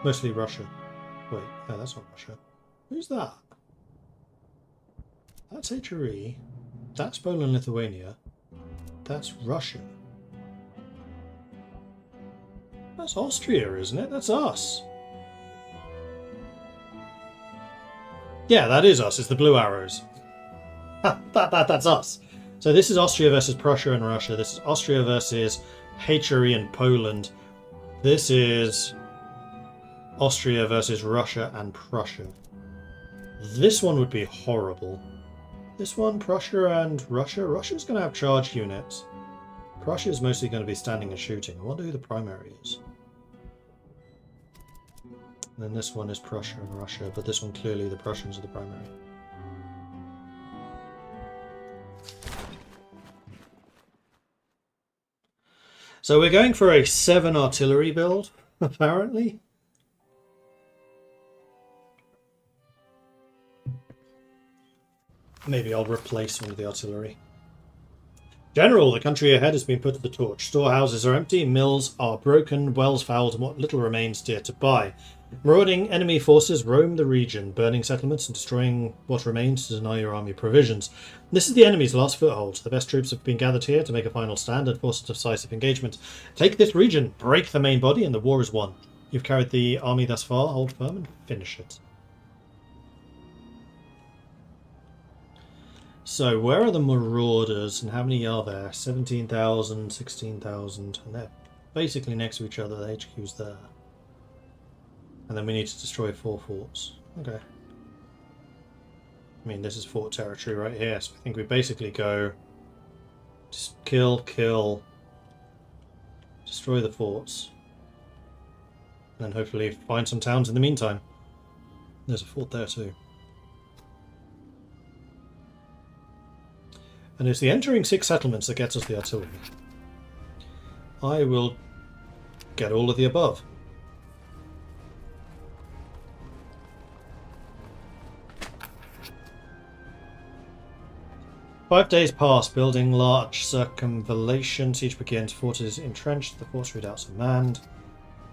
mostly Russia. Wait, no, that's not Russia. Who's that? That's HRE. That's Poland, Lithuania. That's Russia. That's Austria, isn't it? That's us. Yeah, that is us. It's the blue arrows. Ha, that's us. So this is Austria versus Prussia and Russia. This is Austria versus HRE and Poland. This is Austria versus Russia and Prussia. This one would be horrible. This one, Prussia and Russia. Russia's going to have charge units. Prussia is mostly going to be standing and shooting. I wonder who the primary is. And then this one is Prussia and Russia, but this one clearly the Prussians are the primary. So we're going for a 7 artillery build, apparently. Maybe I'll replace one of the artillery. General, the country ahead has been put to the torch. Storehouses are empty, mills are broken, wells fouled, and what little remains dear to buy. Marauding enemy forces roam the region, burning settlements and destroying what remains to deny your army provisions. This is the enemy's last foothold. The best troops have been gathered here to make a final stand and force a decisive engagement. Take this region, break the main body, and the war is won. You've carried the army thus far. Hold firm and finish it. So, where are the marauders and how many are there? 17,000, 16,000, and they're basically next to each other. The HQ's there. And then we need to destroy 4 forts. Okay. I mean, this is fort territory right here, so I think we basically go... Just kill, kill... Destroy the forts. And then hopefully find some towns in the meantime. There's a fort there too. And it's the entering 6 settlements that gets us the artillery. I will get all of the above. Five days pass, building large circumvallation. Siege begins. Fort is entrenched. The force redoubts are manned.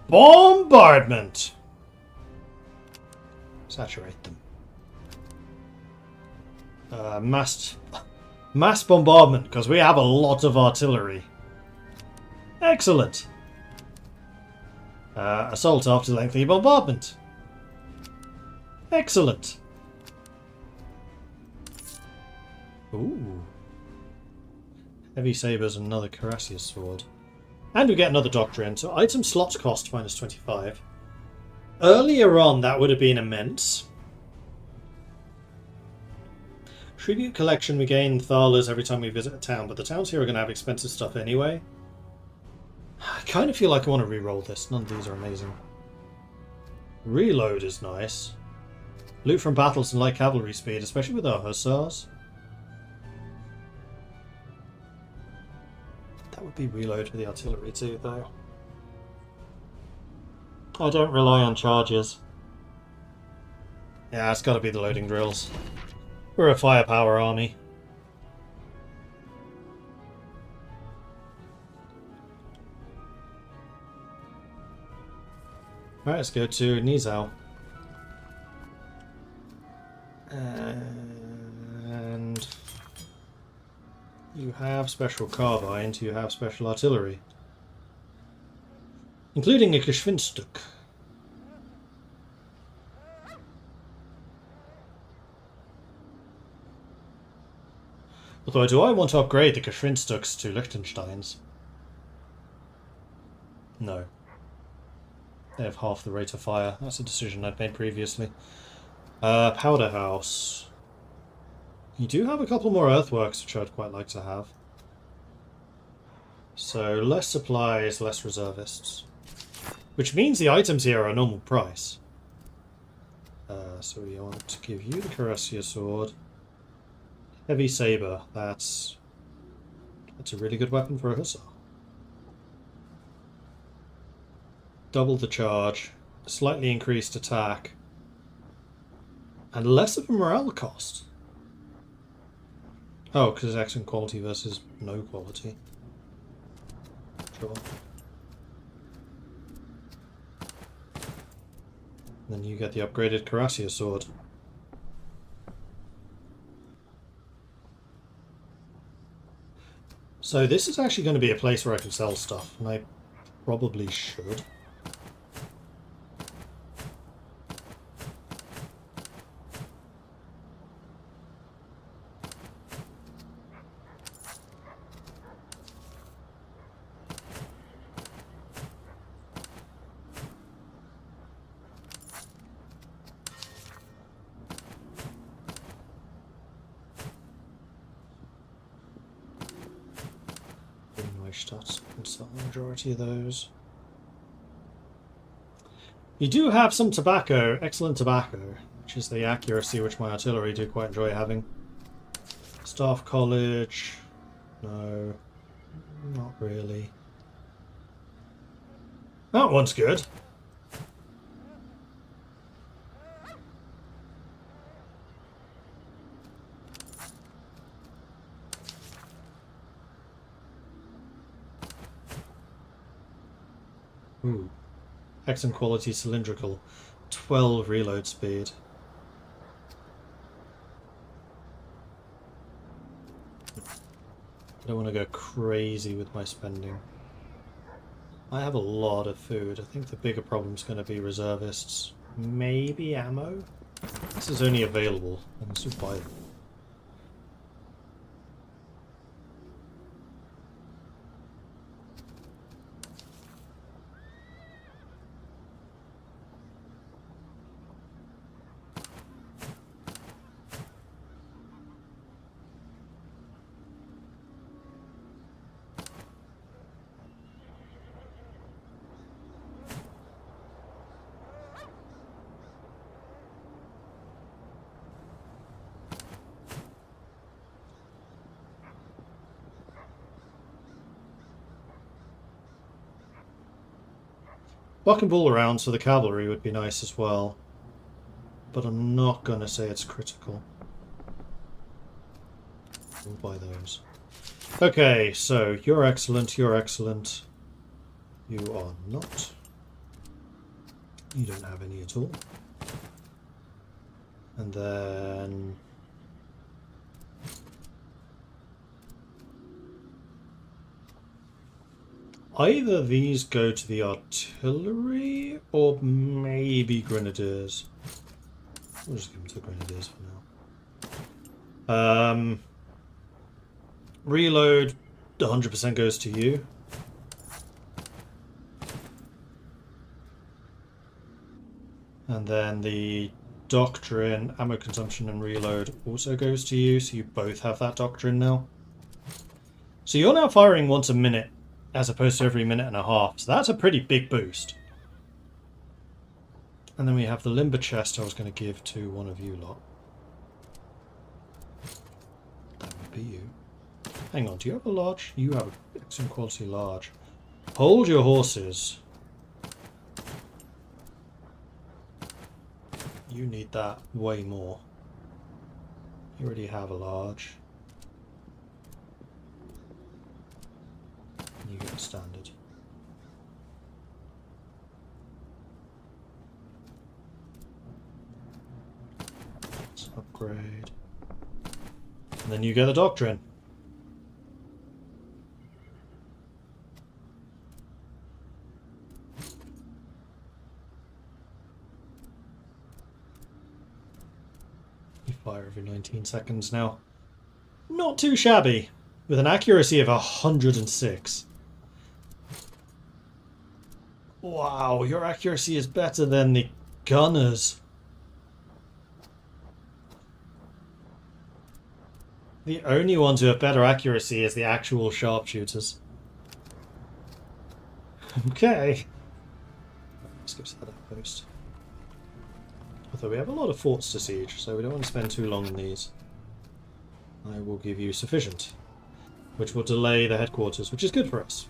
Bombardment! Saturate them. Mass bombardment, because we have a lot of artillery. Excellent. Assault after lengthy bombardment. Excellent. Ooh. Heavy sabers and another cuirassier sword. And we get another doctrine. So item slots cost minus 25. Earlier on that would have been immense. Tribute collection, we gain thalas every time we visit a town, but the towns here are going to have expensive stuff anyway. I kind of feel like I want to re-roll this. None of these are amazing. Reload is nice. Loot from battles and light cavalry speed, especially with our hussars. That would be reload for the artillery too, though. I don't rely on charges. Yeah, it's got to be the loading drills. We're a firepower army. Alright, let's go to Nizao. And you have special carbines, you have special artillery. Including a Geschwindstuk. Although, do I want to upgrade the Geschwindstuks to Liechtensteins? No. They have half the rate of fire. That's a decision I'd made previously. Powder House. You do have a couple more earthworks, which I'd quite like to have. So, less supplies, less reservists. Which means the items here are normal price. So we want to give you the Cuirassier Sword. Heavy Saber. That's a really good weapon for a Hussar. Double the charge. Slightly increased attack. And less of a morale cost. Oh, because it's excellent quality versus no quality. Sure. Then you get the upgraded Cuirassier Sword. So this is actually going to be a place where I can sell stuff, and I probably should. And sell the majority of those. You do have some tobacco, excellent tobacco, which is the accuracy which my artillery do quite enjoy having. Staff College, no, not really. That one's good. Ooh. Excellent quality cylindrical. 12 reload speed. I don't want to go crazy with my spending. I have a lot of food. I think the bigger problem is going to be reservists. Maybe ammo? This is only available. I can still buy them. Buck and ball around, so the cavalry would be nice as well. But I'm not going to say it's critical. We'll buy those. Okay, so you're excellent, you're excellent. You are not. You don't have any at all. And then... either these go to the artillery, or maybe grenadiers. We'll just give them to the grenadiers for now. Reload, 100% goes to you. And then the doctrine, ammo consumption and reload also goes to you, so you both have that doctrine now. So you're now firing once a minute, as opposed to every minute and a half. So that's a pretty big boost. And then we have the limber chest I was going to give to one of you lot. That would be you. Hang on, do you have a large? You have an excellent quality large. Hold your horses. You need that way more. You already have a large. You get a standard. Let's upgrade. And then you get a doctrine. You fire every 19 seconds now. Not too shabby, with an accuracy of 106. Wow, your accuracy is better than the gunners. The only ones who have better accuracy is the actual sharpshooters. Okay. Let's go to that outpost. Although we have a lot of forts to siege, so we don't want to spend too long on these. I will give you sufficient, which will delay the headquarters, which is good for us.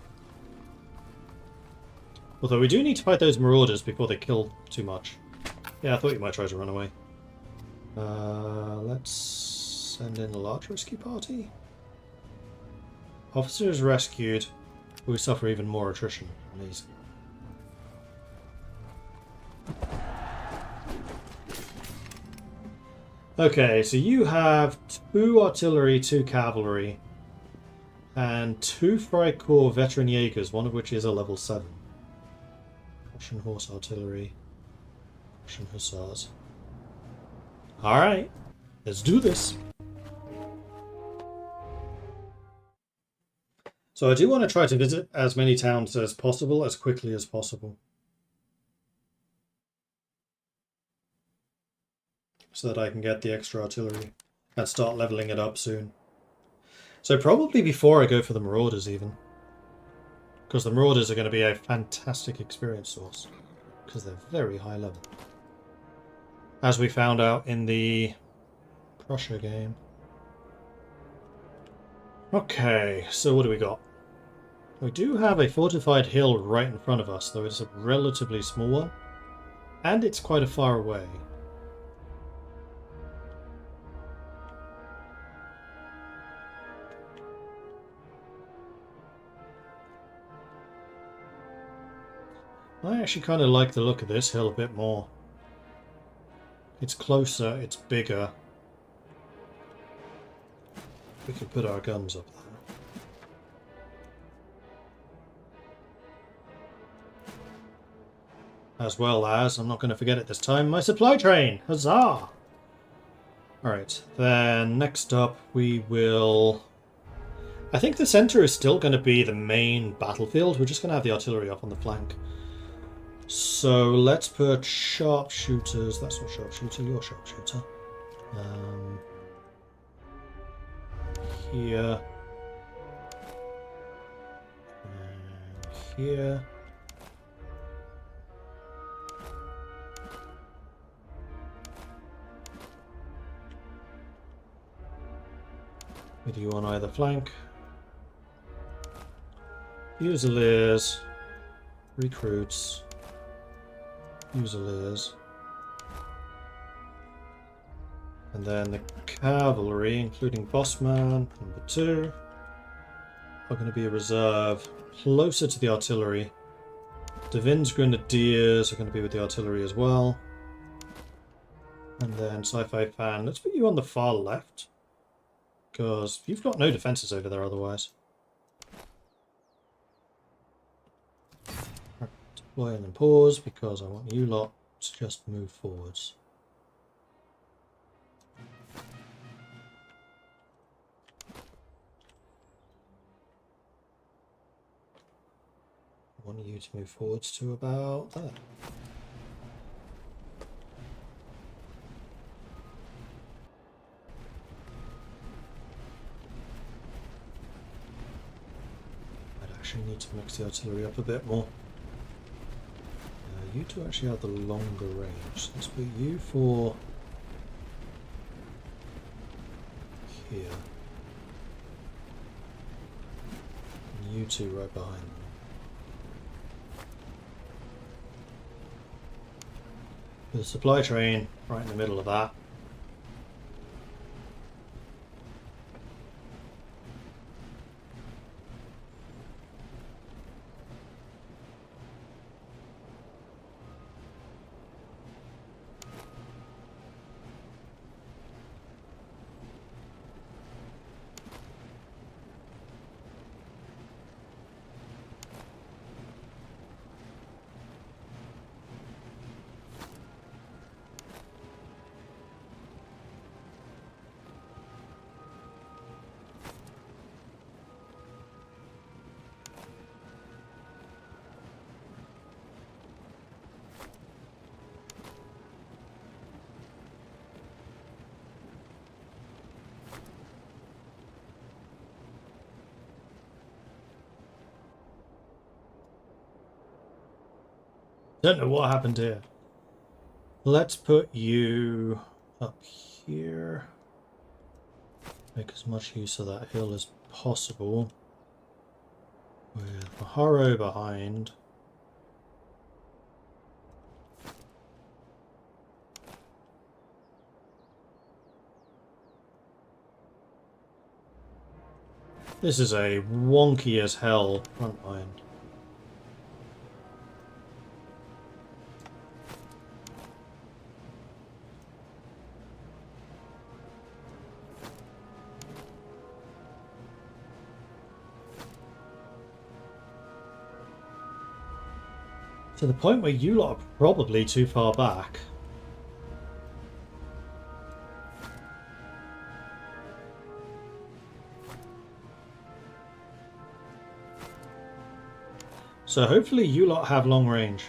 Although we do need to fight those marauders before they kill too much. Yeah, I thought you might try to run away. Let's send in a large rescue party. Officers rescued. We suffer even more attrition. Amazing. Okay, so you have 2 artillery, 2 cavalry, and 2 Freikorps veteran Jaegers, one of which is a level 7. Russian horse artillery, Russian hussars. Alright, let's do this. So I do want to try to visit as many towns as possible, as quickly as possible. So that I can get the extra artillery and start leveling it up soon. So probably before I go for the marauders even. Because the marauders are going to be a fantastic experience source. Because they're very high level. As we found out in the Prussia game. Okay, so what do we got? We do have a fortified hill right in front of us, though it's a relatively small one. And it's quite a far away. I actually kind of like the look of this hill a bit more. It's closer, it's bigger. We could put our guns up there. As well as, I'm not going to forget it this time, my supply train! Huzzah! Alright, then next up we will... I think the centre is still going to be the main battlefield. We're just going to have the artillery up on the flank. So let's put sharpshooters. That's not sharpshooter, you're sharpshooter. Here. And here. With you on either flank. Fusiliers. Recruits. Fusiliers. And then the cavalry, including Bossman, number 2, are going to be a reserve closer to the artillery. Devin's Grenadiers are going to be with the artillery as well. And then Sci-Fi Fan, let's put you on the far left. Because you've got no defences over there otherwise. Deploy and then pause, because I want you lot to just move forwards. I want you to move forwards to about there. I'd actually need to mix the artillery up a bit more. You two actually have the longer range. Let's put you for here. And you two right behind them. With a supply train right in the middle of that. Don't know what happened here. Let's put you up here. Make as much use of that hill as possible. With Maharo behind. This is a wonky as hell front line. To the point where you lot are probably too far back. So hopefully you lot have long range.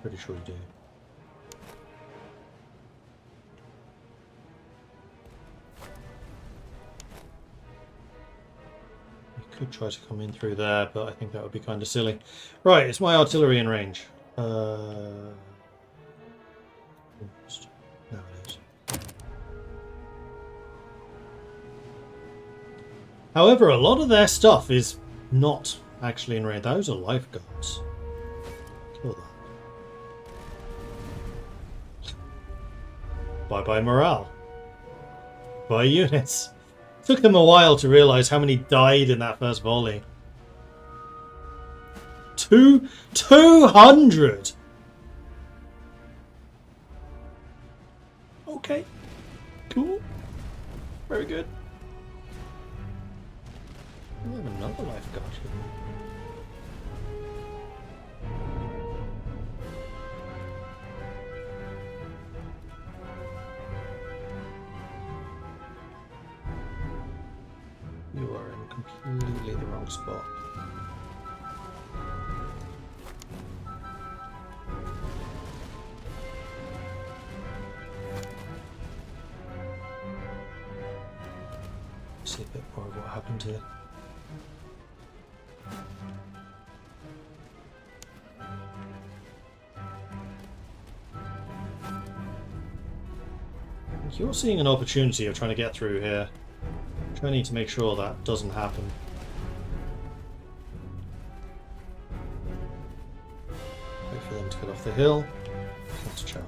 Pretty sure you do. Could try to come in through there, but I think that would be kind of silly. Right, it's my artillery in range. There it is. However, a lot of their stuff is not actually in range. Those are lifeguards. Kill that. Bye-bye morale. Bye units. Took them a while to realise how many died in that first volley. 200! Okay. Cool. Very good. We have another lifeguard here. You are in completely the wrong spot. See a bit more of what happened here. You're seeing an opportunity of trying to get through here. I need to make sure that doesn't happen. Wait for them to get off the hill. Let's charge.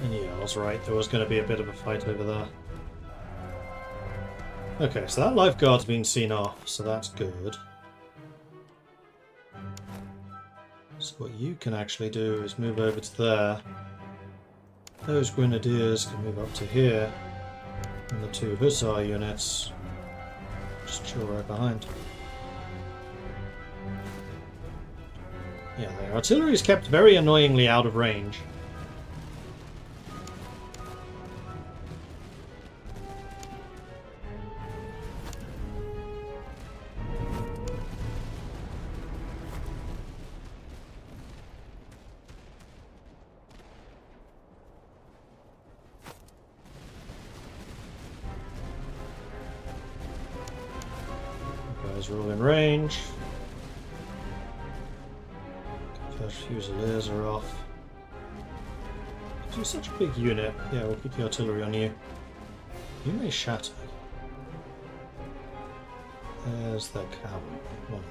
And yeah, I was right. There was going to be a bit of a fight over there. Okay, so that lifeguard's been seen off, so that's good. So what you can actually do is move over to there. Those grenadiers can move up to here. And the two hussar units just chill right behind. Yeah, the artillery is kept very annoyingly out of range. Guys are all in range. First fusiliers are off. You're such a big unit. Yeah, we'll keep the artillery on you. You may shatter. There's the cavalry. One.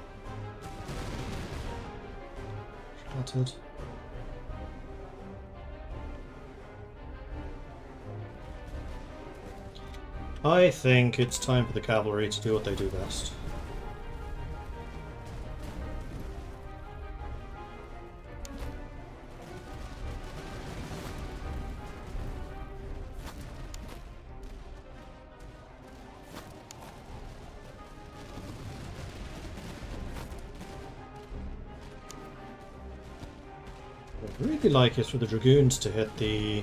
Shattered. I think it's time for the cavalry to do what they do best. I'd really like it for the dragoons to hit the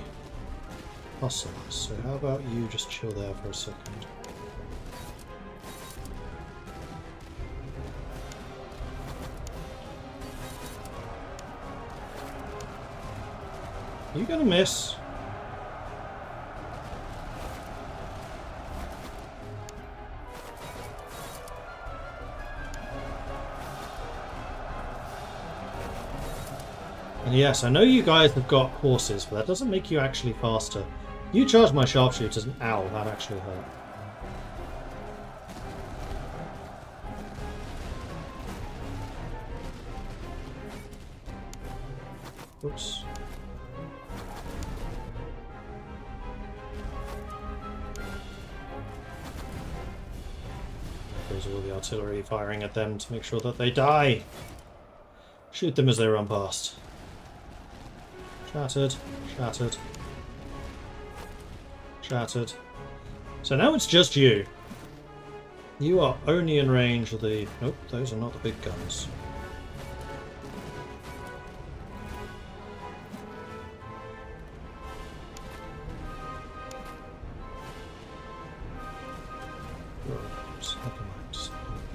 hussars, so how about you just chill there for a second. Are you gonna miss? And yes, I know you guys have got horses, but that doesn't make you actually faster. You charge my sharpshooters and ow, that actually hurt. Oops. There's all the artillery firing at them to make sure that they die. Shoot them as they run past. Shattered, shattered, shattered. So now it's just you. You are only in range of the... Nope, those are not the big guns.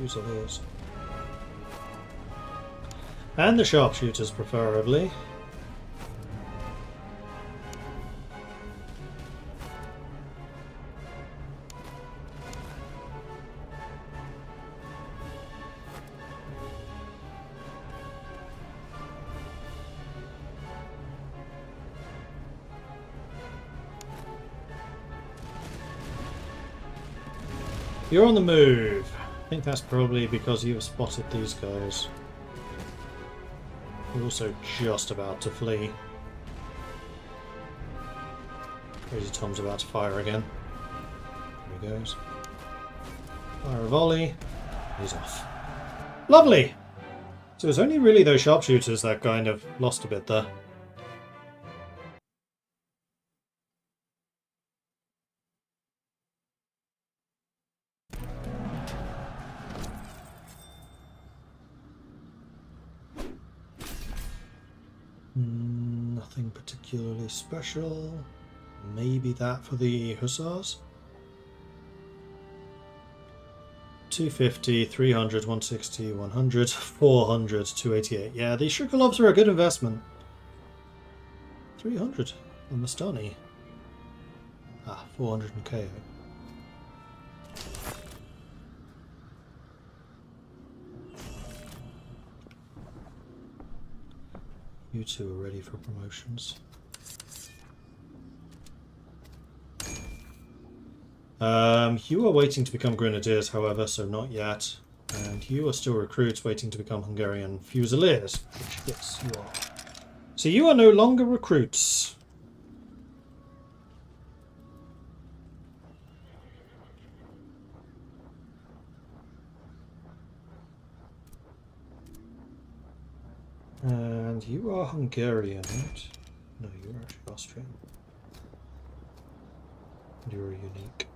Use of those. And the sharpshooters, preferably. You're on the move. I think that's probably because you've spotted these guys. You're also just about to flee. Crazy Tom's about to fire again. There he goes. Fire a volley. He's off. Lovely! So it's only really those sharpshooters that kind of lost a bit there. Nothing particularly special. Maybe that for the hussars. 250, 300, 160, 100, 400, 288. Yeah, these Shukalovs are a good investment. 300 on Mastani. 400 in KO. You two are ready for promotions. You are waiting to become grenadiers, however, so not yet. And you are still recruits waiting to become Hungarian Fusiliers, which, yes, you are. So you are no longer recruits. And you are Hungarian, right? No, you're actually Austrian. You're unique.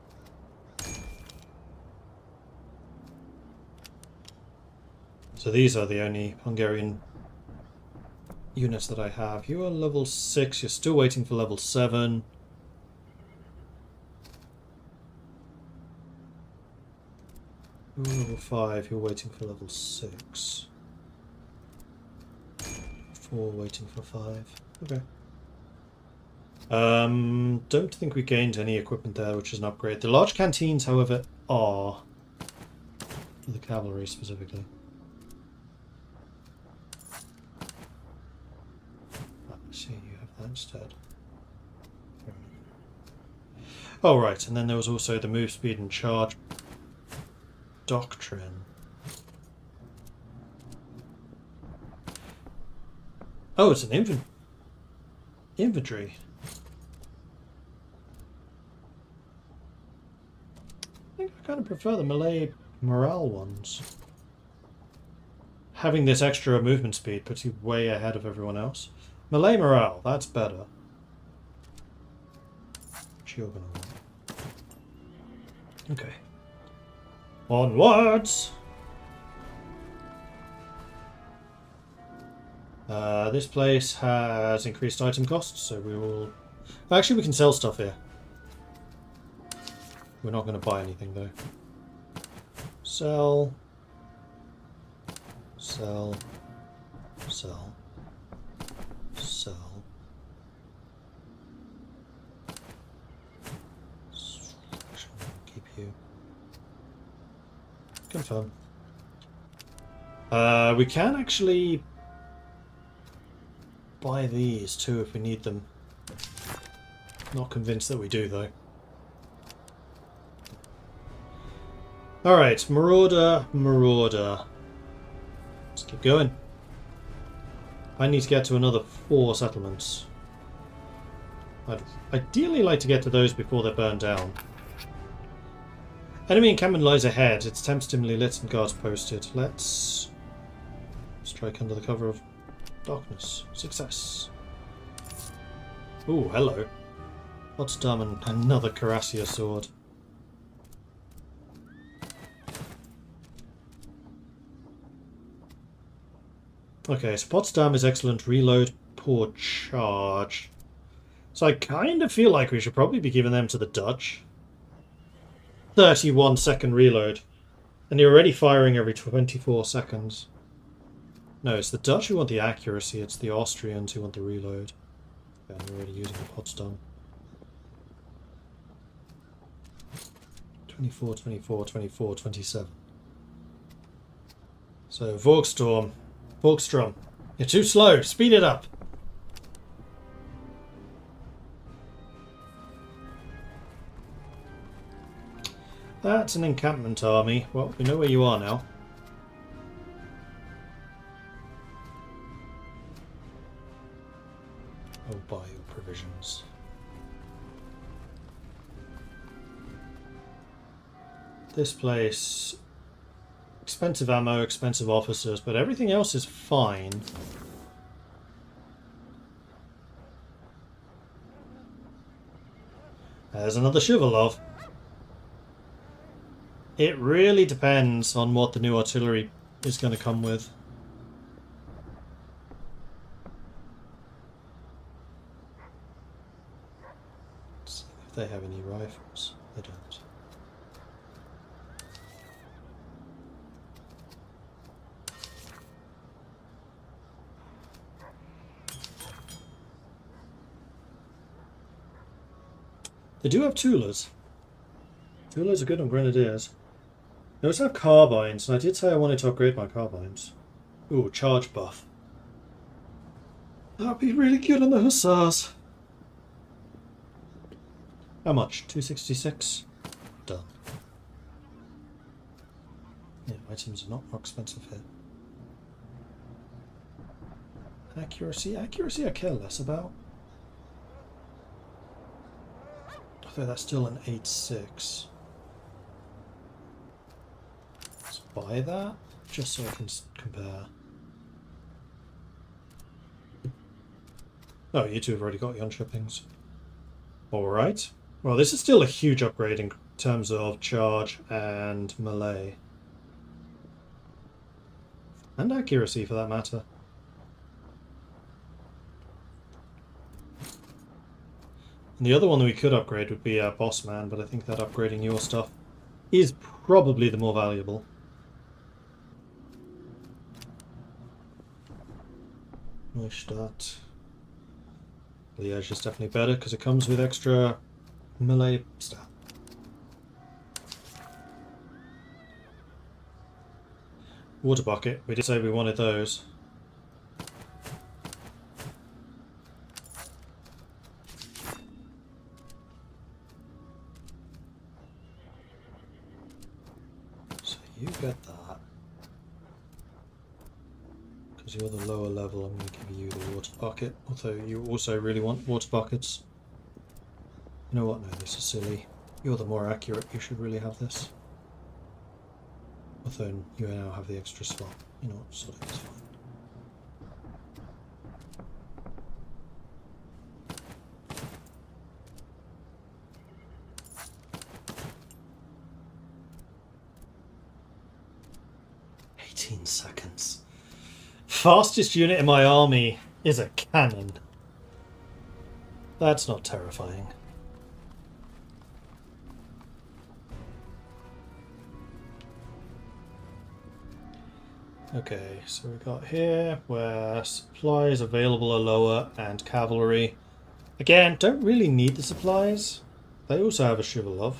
So these are the only Hungarian units that I have. You are level 6, you're still waiting for level 7. You're level 5, you're waiting for level 6. 4, waiting for 5. Okay. Don't think we gained any equipment there, which is an upgrade. The large canteens, however, are for the cavalry specifically. See, you have that instead. Oh, right, and then there was also the move speed and charge doctrine. Oh, it's an infantry. I think I kind of prefer the melee morale ones. Having this extra movement speed puts you way ahead of everyone else. Melee morale, that's better. Which you're gonna want. Okay. Onwards! This place has increased item costs, so we will... Actually, we can sell stuff here. We're not going to buy anything, though. Sell. Sell. Sell. Sell. Keep you. Confirm. We can actually buy these too if we need them. Not convinced that we do, though. Alright, Marauder. Let's keep going. I need to get to another 4 settlements. I'd ideally like to get to those before they're burned down. Enemy encampment lies ahead. Its temps dimly lit and guards posted. Let's strike under the cover of darkness. Success. Ooh, hello. Potsdam and another Cuirassier sword. Okay, so Potsdam is excellent reload, poor charge. So I kind of feel like we should probably be giving them to the Dutch. 31-second reload. And you're already firing every 24 seconds. No, it's the Dutch who want the accuracy, it's the Austrians who want the reload. Yeah, I'm already using the Potsdam. 24, 24, 24, 27. So, Volkstrom, you're too slow, speed it up! That's an encampment army. Well, we know where you are now. I'll buy your provisions. This place... expensive ammo, expensive officers, but everything else is fine. There's another Shivalov. It really depends on what the new artillery is going to come with. Let's see if they have any rifles. They don't. They do have Tulas. Tulas are good on grenadiers. They also have carbines, and I did say I wanted to upgrade my carbines. Ooh, charge buff. That'd be really good on the hussars. How much? 266? Done. Yeah, items are not more expensive here. Accuracy? Accuracy I care less about. Although that's still an 8.6. Let's buy that, just so I can compare. Oh, you two have already got your shippings. Alright. Well, this is still a huge upgrade in terms of charge and melee. And accuracy, for that matter. And the other one that we could upgrade would be Boss Man, but I think that upgrading your stuff is probably the more valuable. Neustadt. Liège is definitely better because it comes with extra melee stat. Water bucket. We did say we wanted those. you get that. Because you're the lower level, I'm going to give you the water bucket. Although you also really want water buckets. You know what? No, this is silly. You're the more accurate. You should really have this. Although you now have the extra slot. You know what? Sort of is fine. Seconds. Fastest unit in my army is a cannon. That's not terrifying. Okay, so we got here where supplies available are lower and cavalry. Again, don't really need the supplies. They also have a Shivalov.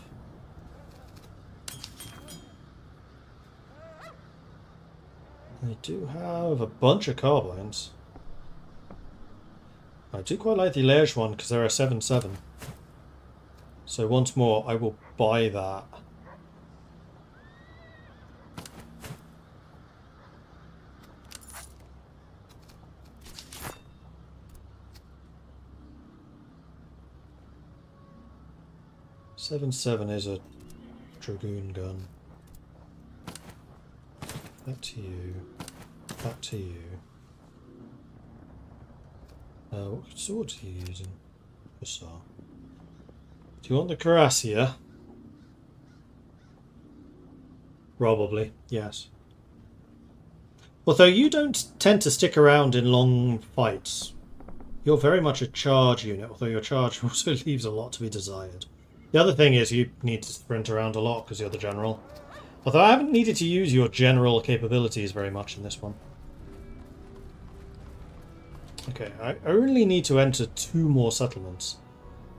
They do have a bunch of carbines. I do quite like the Liège one because they're a 7-7. So once more, I will buy that. .77 is a Dragoon gun. That to you. That to you. What sword are you using? Hussar. Do you want the Cuirassier? Probably, yes. Although you don't tend to stick around in long fights. You're very much a charge unit, although your charge also leaves a lot to be desired. The other thing is you need to sprint around a lot because you're the general. Although I haven't needed to use your general capabilities very much in this one. Okay, I only need to enter 2 more settlements,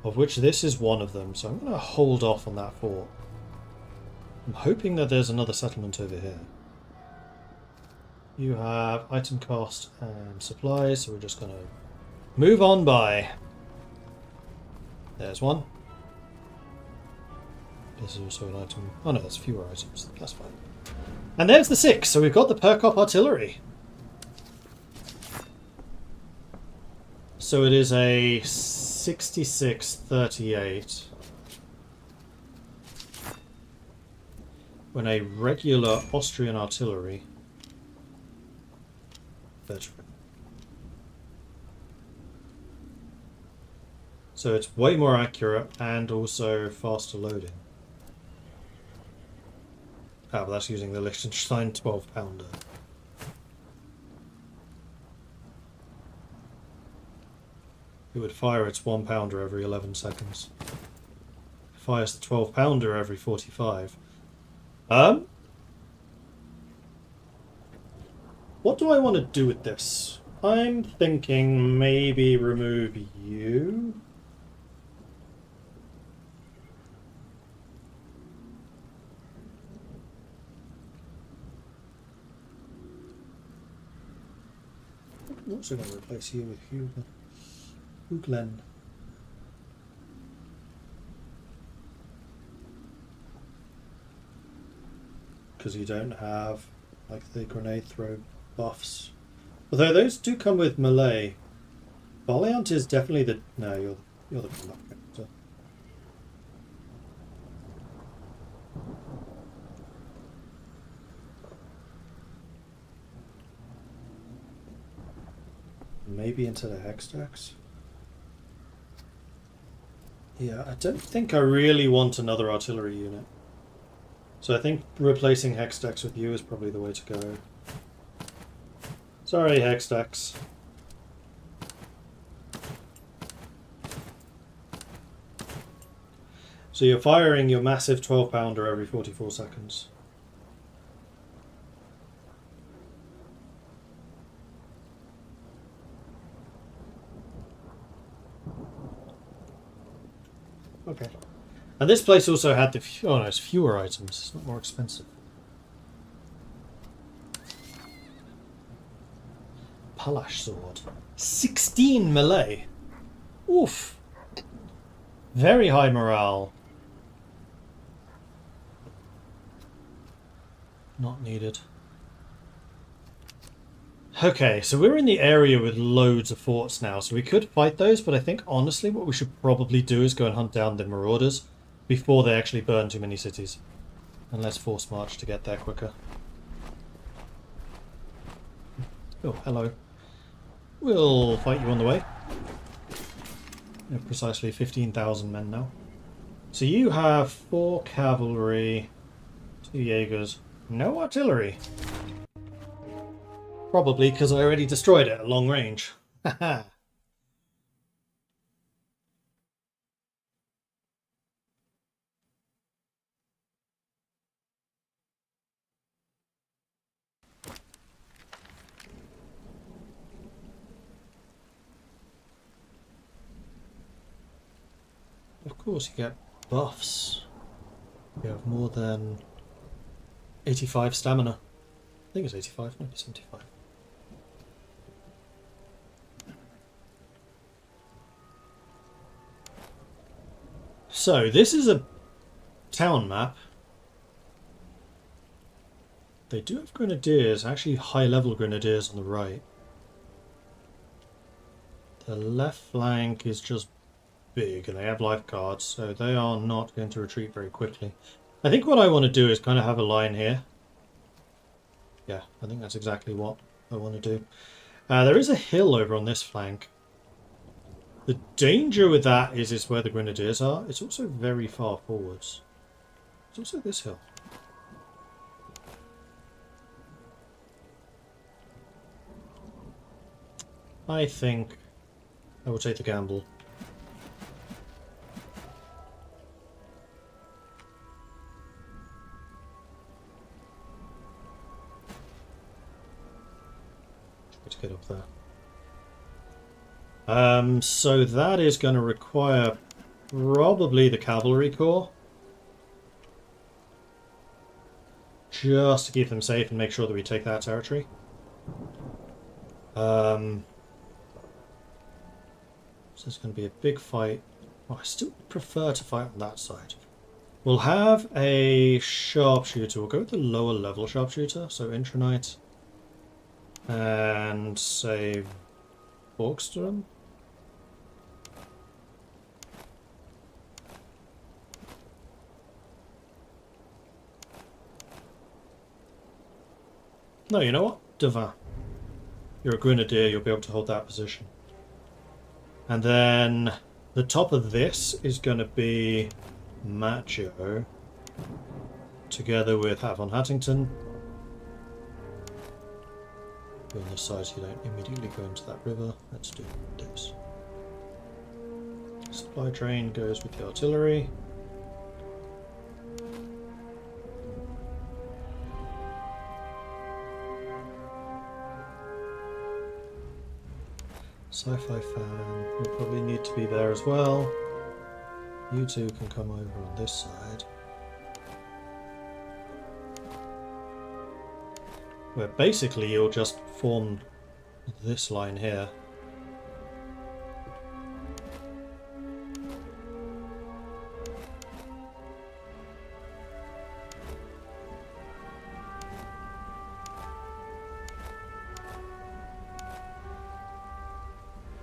of which this is one of them, so I'm going to hold off on that fort. I'm hoping that there's another settlement over here. You have item cost and supplies, so we're just going to move on by. There's one. This is also an item. Oh no, there's fewer items. That's fine. And there's the 6. So we've got the Perkop artillery. So it is a 66-38. When a regular Austrian artillery veteran. So it's way more accurate and also faster loading. Ah, but that's using the Liechtenstein 12-pounder. It would fire its 1-pounder every 11 seconds. It fires the 12-pounder every 45. What do I want to do with this? I'm thinking maybe remove you. I'm also going to replace you with Huglen. Because you don't have like the grenade throw buffs. Although those do come with melee. Valiant is definitely the no, you're the combat character. Maybe into the hex stacks. Yeah, I don't think I really want another artillery unit. So I think replacing hex stacks with you is probably the way to go. Sorry, hex stacks. So you're firing your massive 12-pounder every 44 seconds. Okay. And this place also had the... Oh no, it's fewer items. It's not more expensive. Palash sword. 16 melee. Oof. Very high morale. Not needed. Okay, so we're in the area with loads of forts now, so we could fight those, but I think honestly what we should probably do is go and hunt down the marauders before they actually burn too many cities. And let's force march to get there quicker. Oh, hello. We'll fight you on the way. We have precisely 15,000 men now. So you have 4 cavalry, 2 Jaegers, no artillery. Probably because I already destroyed it at long range. Haha. Of course you get buffs. You have more than 85 stamina. I think it's 85, maybe 75. So, this is a town map. They do have grenadiers, actually high-level grenadiers on the right. The left flank is just big, and they have life guards, so they are not going to retreat very quickly. I think what I want to do is kind of have a line here. Yeah, I think that's exactly what I want to do. There is a hill over on this flank. The danger with that is where the grenadiers are. It's also very far forwards. It's also this hill. I think I will take the gamble. To get up there. So that is going to require probably the cavalry corps. Just to keep them safe and make sure that we take that territory. So it's going to be a big fight. Oh, I still prefer to fight on that side. We'll have a sharpshooter. We'll go with the lower level sharpshooter. So Intronite. And say Borgstrom. No, you know what? Devin. You're a grenadier, you'll be able to hold that position. And then the top of this is going to be Macho together with Von Hattington. On this side so you don't immediately go into that river. Let's do this. Supply train goes with the artillery. Sci-fi fan will probably need to be there as well. You two can come over on this side. Where basically you'll just form this line here.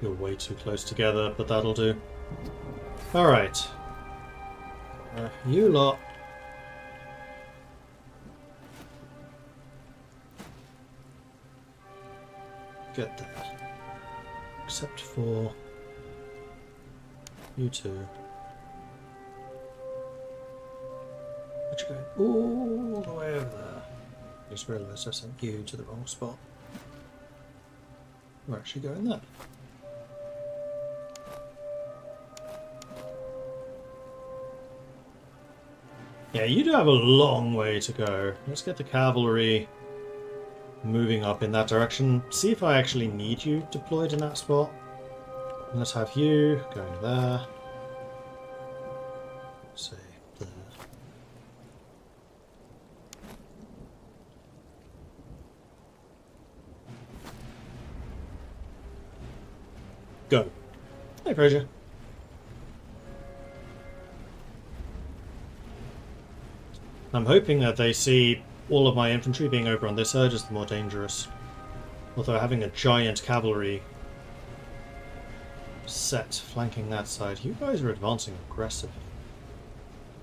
You're way too close together, but that'll do. Alright. You lot. Get there. Except for you two. Where'd you go? Ooh, all the way over there. I just realised I sent you to the wrong spot. We're actually going there. Yeah, you do have a long way to go. Let's get the cavalry moving up in that direction. See if I actually need you deployed in that spot. And let's have you going there. Say there. Go. Hey, Fraser. I'm hoping that they see all of my infantry being over on this side is the more dangerous. Although having a giant cavalry set flanking that side, you guys are advancing aggressively.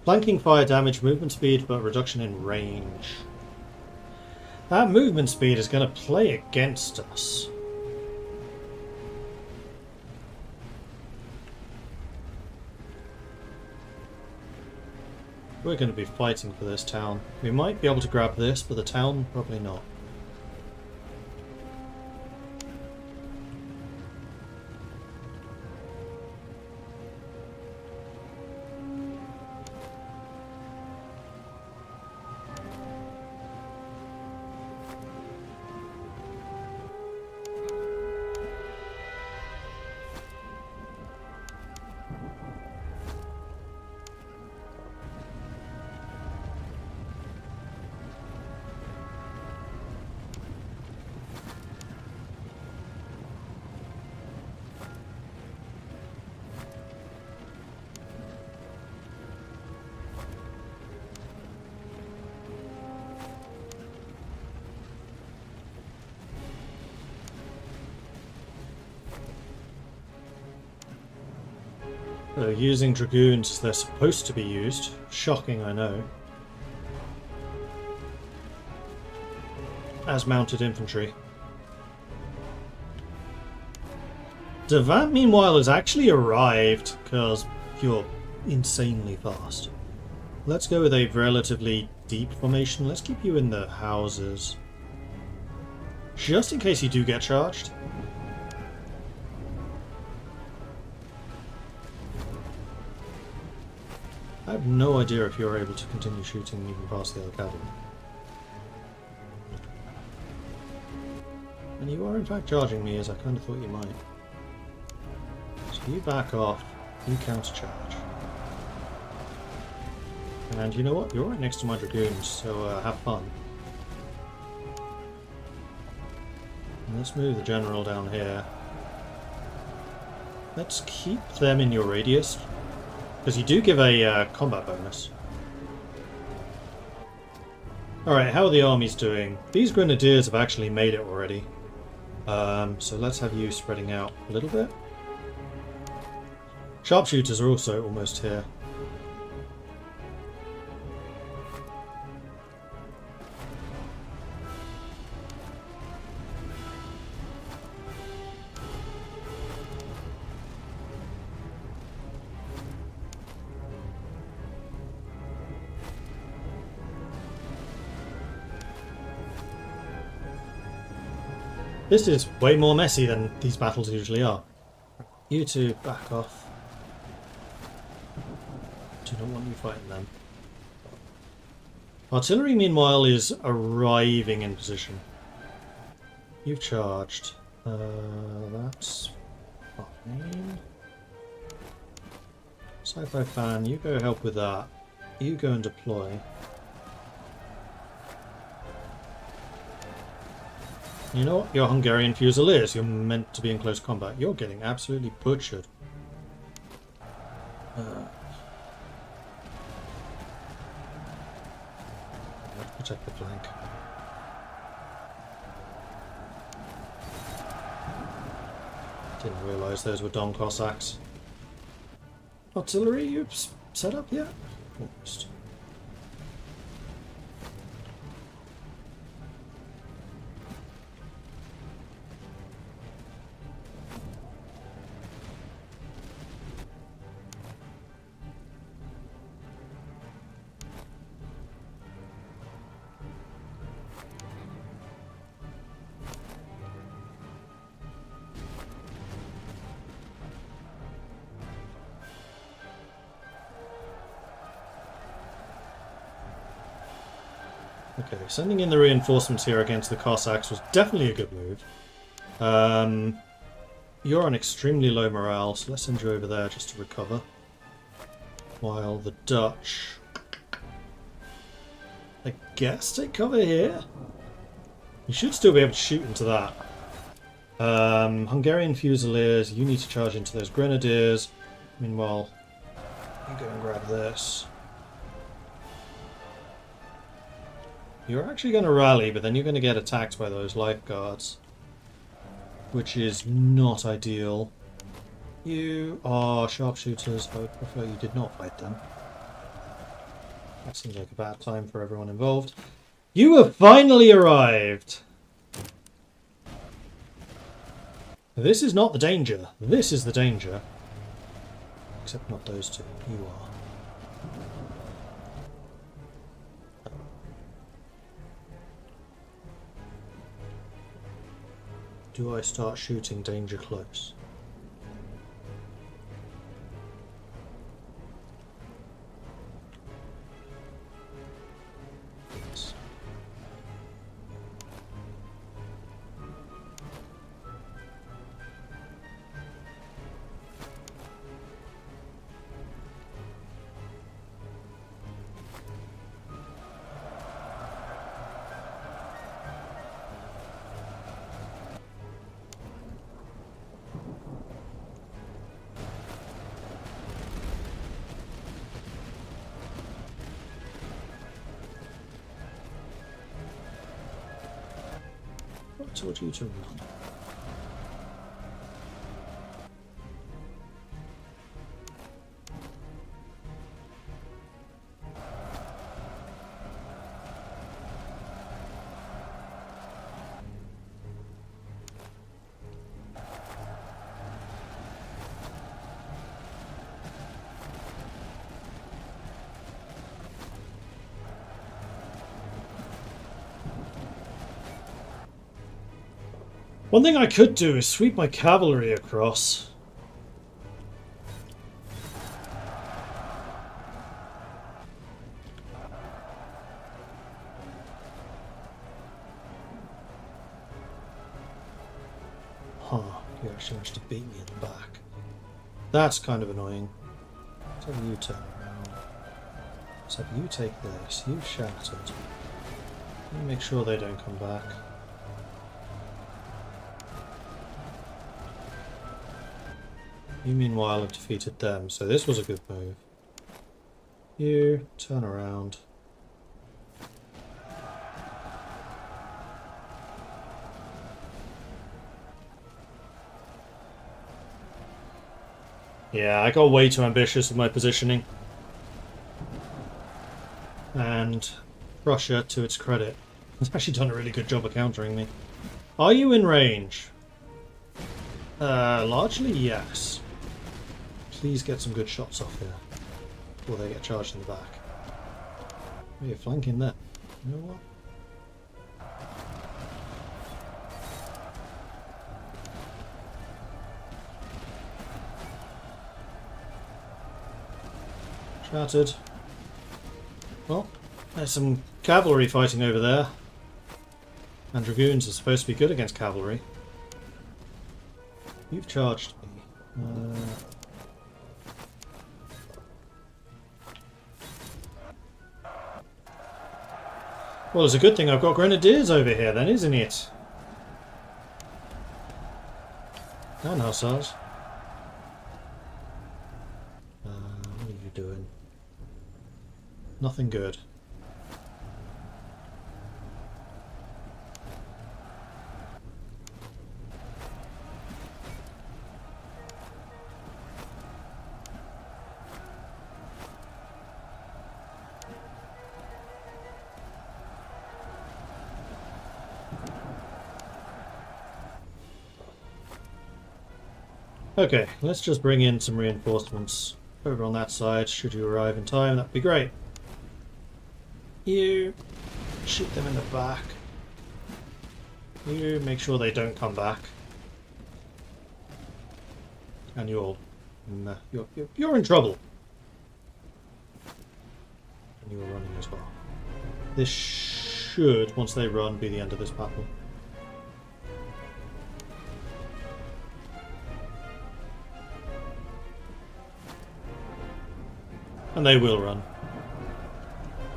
Flanking fire damage, movement speed, but reduction in range. That movement speed is going to play against us. We're going to be fighting for this town. We might be able to grab this, but the town, probably not. Using dragoons as they're supposed to be used. Shocking, I know. As mounted infantry. Devant, meanwhile, has actually arrived, because you're insanely fast. Let's go with a relatively deep formation. Let's keep you in the houses. Just in case you do get charged. I have no idea if you're able to continue shooting even past the other cavalry. And you are in fact charging me, as I kind of thought you might. So you back off, you counter-charge. And you know what? You're right next to my dragoons, so have fun. And let's move the general down here. Let's keep them in your radius. Because you do give a combat bonus. Alright, how are the armies doing? These grenadiers have actually made it already. So let's have you spreading out a little bit. Sharpshooters are also almost here. This is way more messy than these battles usually are. You two, back off. Do not want you fighting them. Artillery, meanwhile, is arriving in position. You've charged. That's fine. Sci-Fi fan, you go help with that. You go and deploy. You know what? You're Hungarian Fusiliers. You're meant to be in close combat. You're getting absolutely butchered. Protect the flank. Didn't realise those were Don Cossacks. Artillery, you set up yet? Almost. Okay, sending in the reinforcements here against the Cossacks was definitely a good move. You're on extremely low morale, so let's send you over there just to recover. While the Dutch, I guess, take cover here. You should still be able to shoot into that. Hungarian Fusiliers, you need to charge into those Grenadiers. Meanwhile, you go and grab this. You're actually going to rally, but then you're going to get attacked by those lifeguards, which is not ideal. You are sharpshooters. I would prefer you did not fight them. That seems like a bad time for everyone involved. You have finally arrived! This is not the danger. This is the danger. Except not those two. You are. Do I start shooting danger close? Yes. I told you to run. One thing I could do is sweep my cavalry across. Huh, you actually managed to beat me in the back. That's kind of annoying. So you turn around. So you take this. You've shattered. Let me make sure they don't come back. You meanwhile have defeated them, so this was a good move. You turn around. Yeah, I got way too ambitious with my positioning. And Russia, to its credit, has actually done a really good job of countering me. Are you in range? Largely yes. Please get some good shots off here before they get charged in the back. Oh, you're flanking there. You know what? Shattered. Well, there's some cavalry fighting over there. And dragoons are supposed to be good against cavalry. You've charged me. Well, it's a good thing I've got grenadiers over here then, isn't it? And hussars. What are you doing? Nothing good. Okay, let's just bring in some reinforcements over on that side. Should you arrive in time, that'd be great. You shoot them in the back. You make sure they don't come back. And you're in trouble. And you are running as well. This should, once they run, be the end of this battle. And they will run.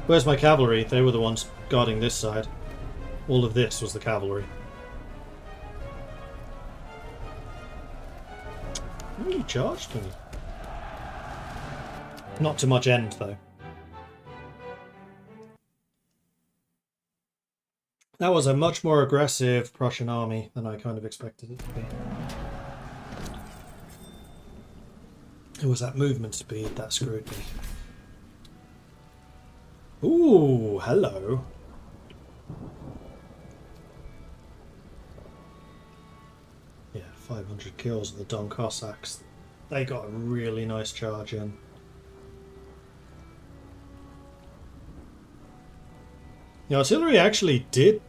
Where's my cavalry? They were the ones guarding this side. All of this was the cavalry. Oh, you charged me. Not to much end, though. That was a much more aggressive Prussian army than I kind of expected it to be. It was that movement speed that screwed me. Ooh, hello. Yeah, 500 kills of the Don Cossacks. They got a really nice charge in. The artillery actually did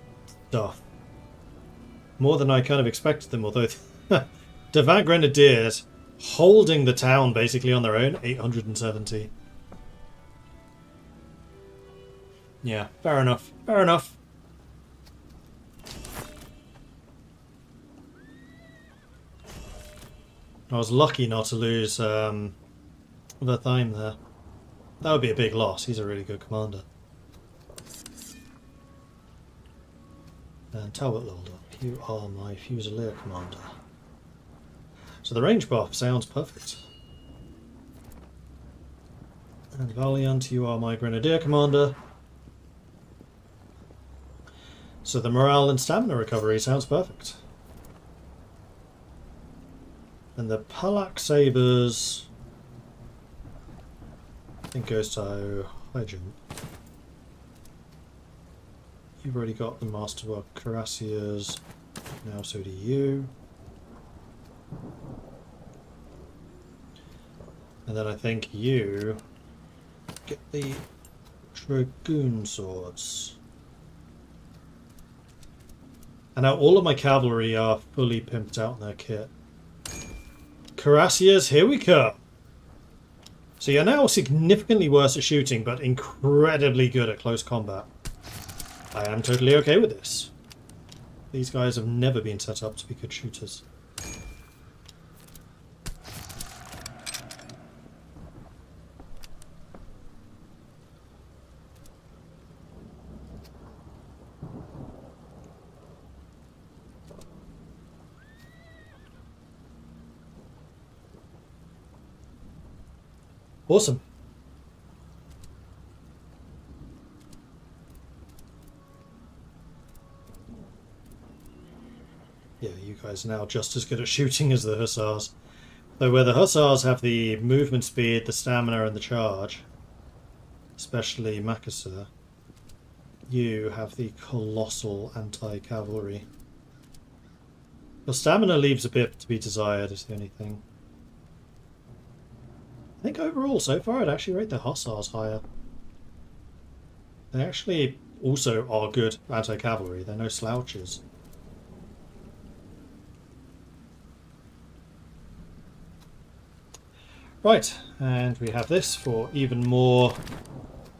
stuff. More than I kind of expected them, although the Van Grenadiers holding the town basically on their own, 870. Yeah, fair enough. Fair enough. I was lucky not to lose Vertheim there. That would be a big loss. He's a really good commander. And Talbot leveled up. You are my Fusilier commander. So the range buff sounds perfect. And Valiant, you are my Grenadier commander. So the morale and stamina recovery sounds perfect. And the Palak Sabres, I think, goes to high jump. You've already got the Masterwork Cuirassiers, now so do you. And then I think you get the Dragoon Swords. And now all of my cavalry are fully pimped out in their kit. Cuirassiers, here we come! So you're now significantly worse at shooting, but incredibly good at close combat. I am totally okay with this. These guys have never been set up to be good shooters. Awesome. Yeah, you guys are now just as good at shooting as the Hussars. Though where the Hussars have the movement speed, the stamina and the charge, especially Makassar, you have the colossal anti-cavalry. Your stamina leaves a bit to be desired is the only thing. I think overall, so far, I'd actually rate the Hussars higher. They actually also are good anti-cavalry. They're no slouches. Right, and we have this for even more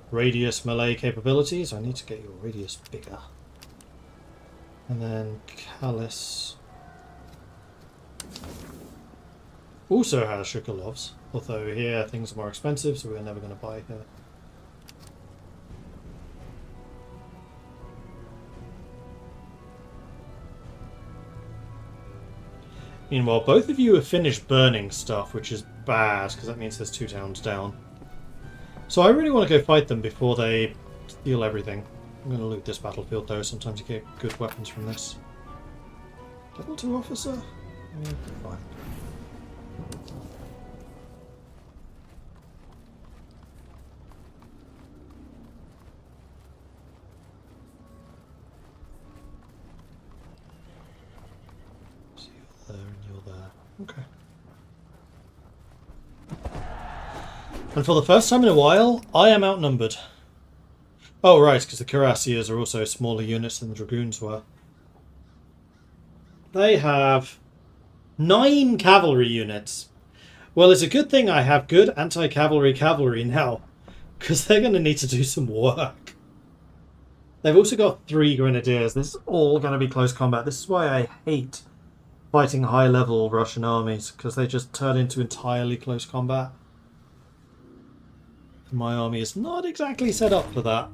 radius melee capabilities. I need to get your radius bigger. And then Callus also has Shukalovs, although here things are more expensive, so we're never going to buy here. Meanwhile, both of you have finished burning stuff, which is bad, because that means there's 2 towns down. So I really want to go fight them before they steal everything. I'm going to loot this battlefield, though. Sometimes you get good weapons from this. Level 2 officer? Yeah, fine. There and you're there. Okay. And for the first time in a while, I am outnumbered. Oh, right, because the Cuirassiers are also smaller units than the Dragoons were. They have 9 cavalry units. Well, it's a good thing I have good anti-cavalry cavalry now, because they're going to need to do some work. They've also got 3 grenadiers. This is all going to be close combat. This is why I hate fighting high-level Russian armies, because they just turn into entirely close combat. And my army is not exactly set up for that.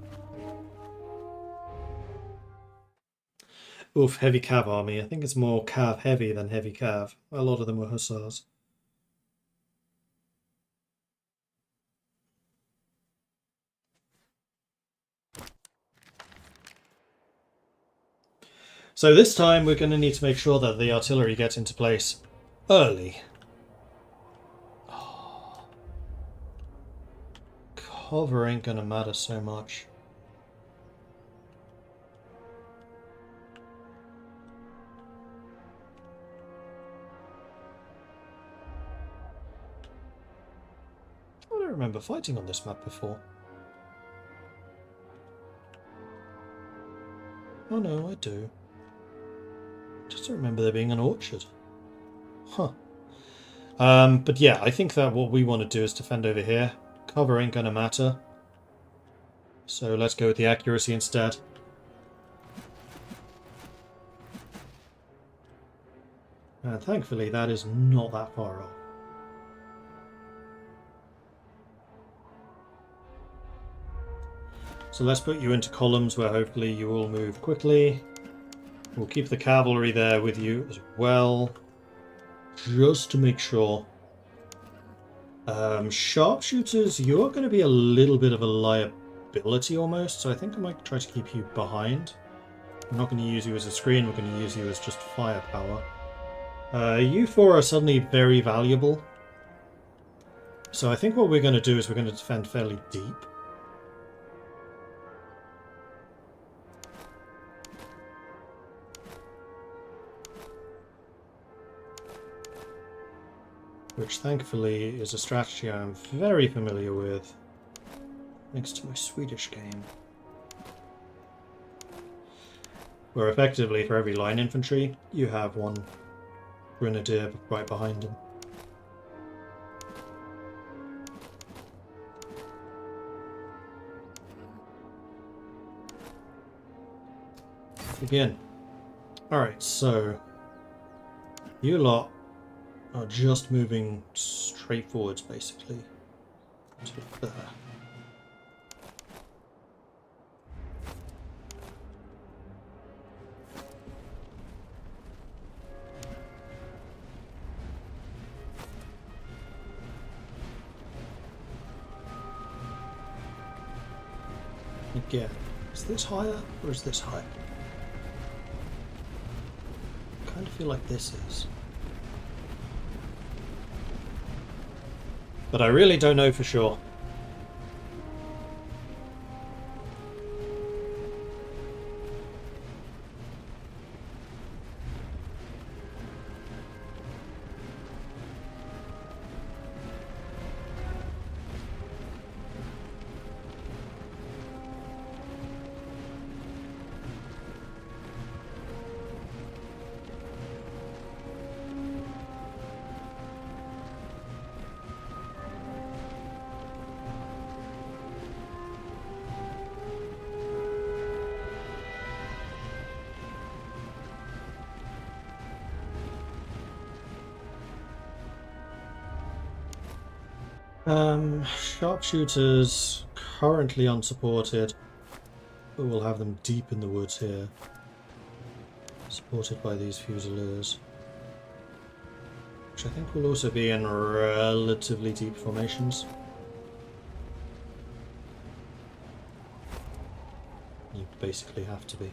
Oof, heavy cav army. I think it's more cav heavy than heavy cav. A lot of them were hussars. So this time we're going to need to make sure that the artillery gets into place early. Oh. Cover ain't going to matter so much. I don't remember fighting on this map before. Oh no, I do. Just don't remember there being an orchard. Huh. But yeah, I think that what we want to do is defend over here. Cover ain't gonna matter. So let's go with the accuracy instead. And thankfully that is not that far off. So let's put you into columns where hopefully you will move quickly. We'll keep the cavalry there with you as well, just to make sure. Sharpshooters, you're going to be a little bit of a liability almost, so I think I might try to keep you behind. We're not going to use you as a screen, we're going to use you as just firepower. You four are suddenly very valuable. So I think what we're going to do is we're going to defend fairly deep. Which thankfully is a strategy I'm very familiar with, thanks to my Swedish game. Where effectively for every line infantry, you have one grenadier right behind him. Begin. Alright, so you lot are just moving straight forwards, basically, to there. Again, is this higher or is this higher? I kind of feel like this is. But I really don't know for sure. Sharpshooters currently unsupported, but we'll have them deep in the woods here, supported by these Fusiliers, which I think will also be in relatively deep formations. You basically have to be.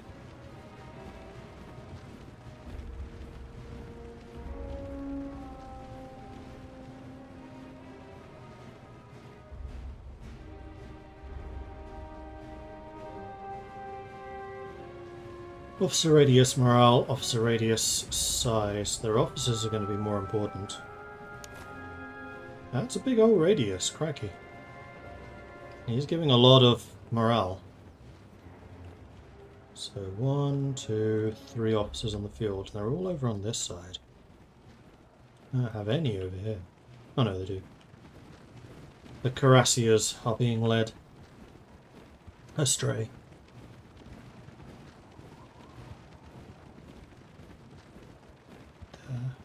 Officer radius morale, officer radius size. Their officers are going to be more important. That's a big old radius, cracky. He's giving a lot of morale. So 1, 2, 3 officers on the field. They're all over on this side. I don't have any over here. Oh no, they do. The cuirassiers are being led astray.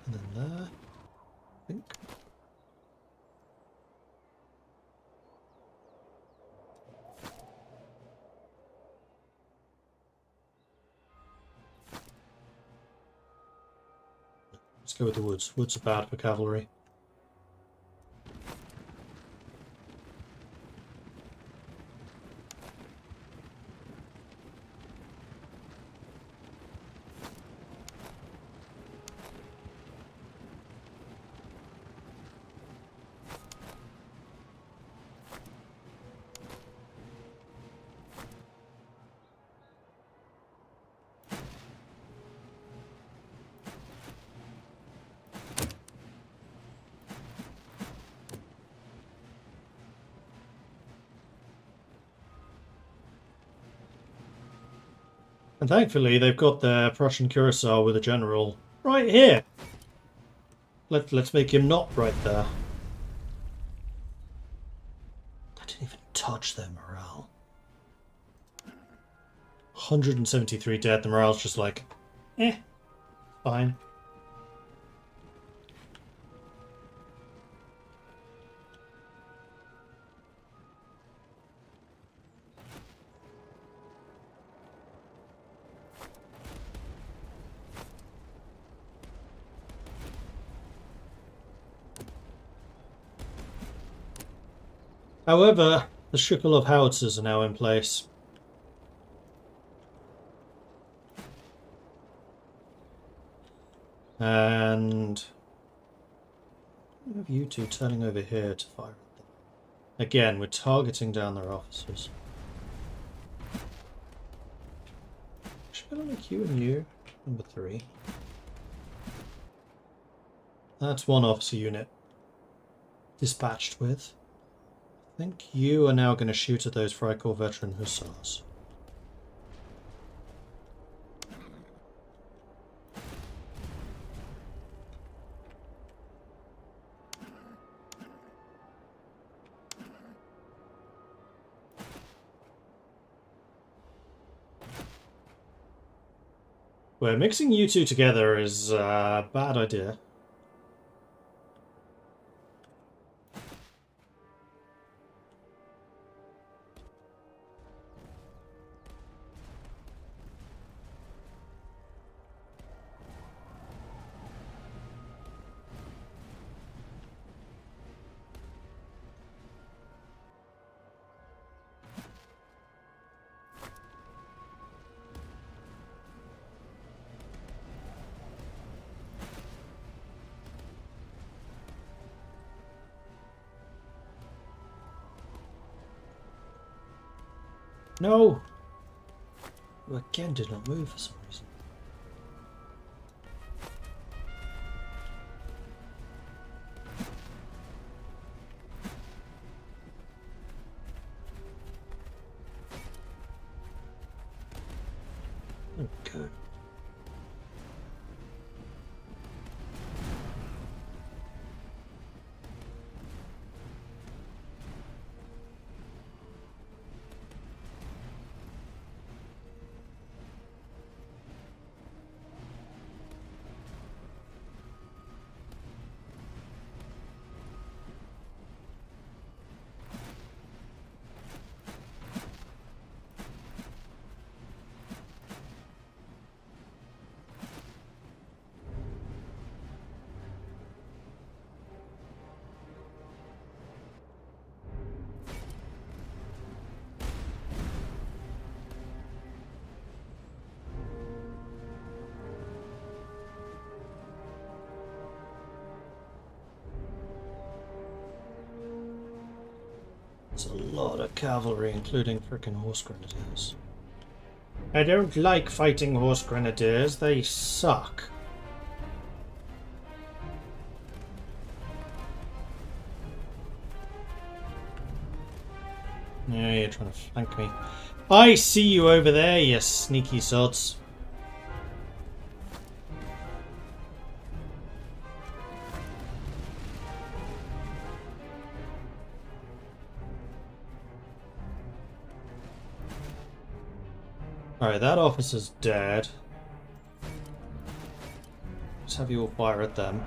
And then there, I think. Let's go with the woods. Woods are bad for cavalry. And thankfully they've got their Prussian Curaçao with a general right here. Let's make him not right there. I didn't even touch their morale. 173 dead, the morale's just like, fine. However, the Schukolov howitzers are now in place. And we have you two turning over here to fire at them. Again, we're targeting down their officers. Should I make you and you number 3? That's one officer unit dispatched with. I think you are now going to shoot at those Freikorps veteran hussars. Where mixing you two together is a bad idea. No! You again did not move for some reason. Okay. It's a lot of cavalry, including frickin' horse grenadiers. I don't like fighting horse grenadiers, they suck. Yeah, you're trying to flank me. I see you over there, you sneaky sods. Alright, that officer's dead. Let's have you all fire at them.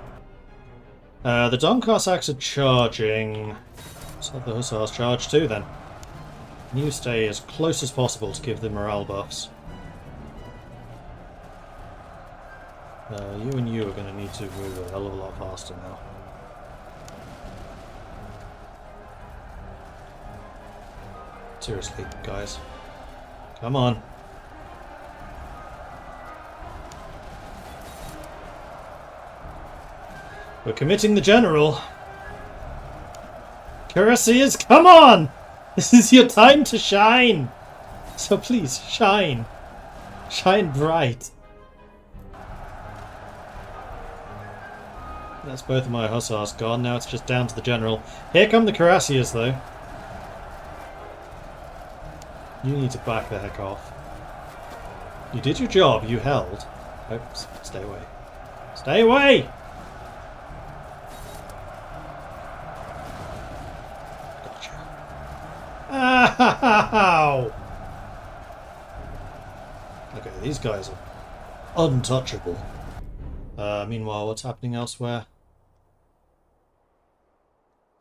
The Don Cossacks are charging. Let's have the Hussars charge too then. You stay as close as possible to give them morale buffs. You and you are going to need to move a hell of a lot faster now. Seriously, guys. Come on. We're committing the general. Cuirassiers, come on! This is your time to shine! So please, shine. Shine bright. That's both of my hussars gone. Now it's just down to the general. Here come the cuirassiers, though. You need to back the heck off. You did your job. You held. Oops. Stay away. Stay away! Gotcha. Ow! Okay, these guys are untouchable. Meanwhile, what's happening elsewhere?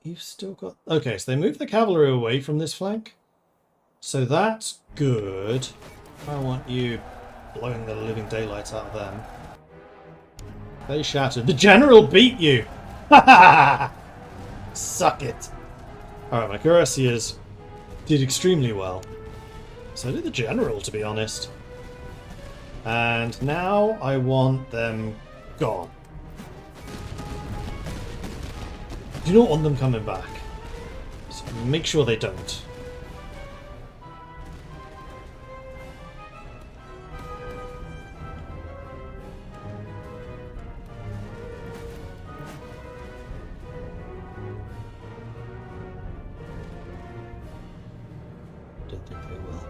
You've still got... Okay, so they moved the cavalry away from this flank. So that's good. I want you blowing the living daylights out of them. They shattered. The general beat you! Ha ha! Suck it! Alright, my cuirassiers did extremely well. So did the general, to be honest. And now I want them gone. Do not want them coming back. So make sure they don't. Don't think they will.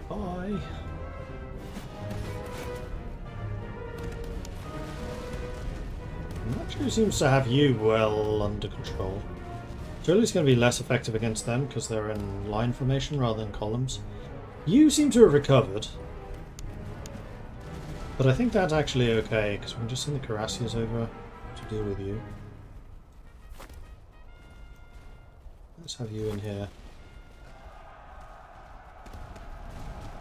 Bye. Actually seems to have you well under control. Surely it's going to be less effective against them because they're in line formation rather than columns. You seem to have recovered. But I think that's actually okay because we can just send the cuirassiers over to deal with you. Let's have you in here.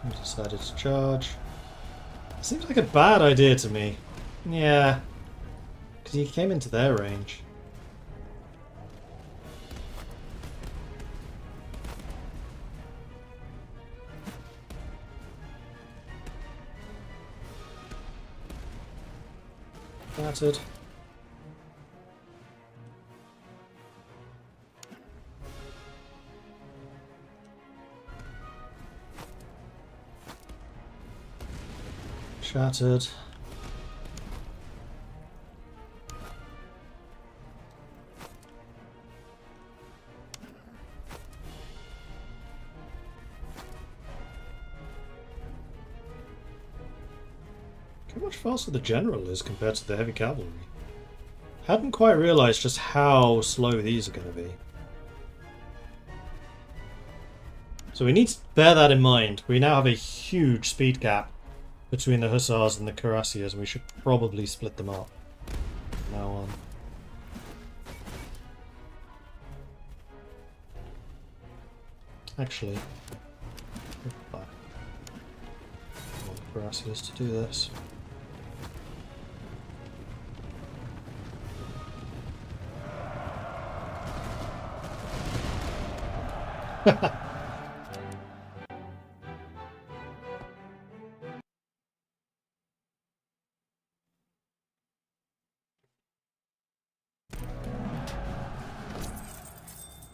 You decided to charge. Seems like a bad idea to me. Yeah. Because he came into their range. Battered. Shattered. Look how much faster the general is compared to the heavy cavalry. Hadn't quite realised just how slow these are going to be. So we need to bear that in mind. We now have a huge speed gap between the hussars and the cuirassiers, and we should probably split them up from now on. Actually, I want the cuirassiers to do this.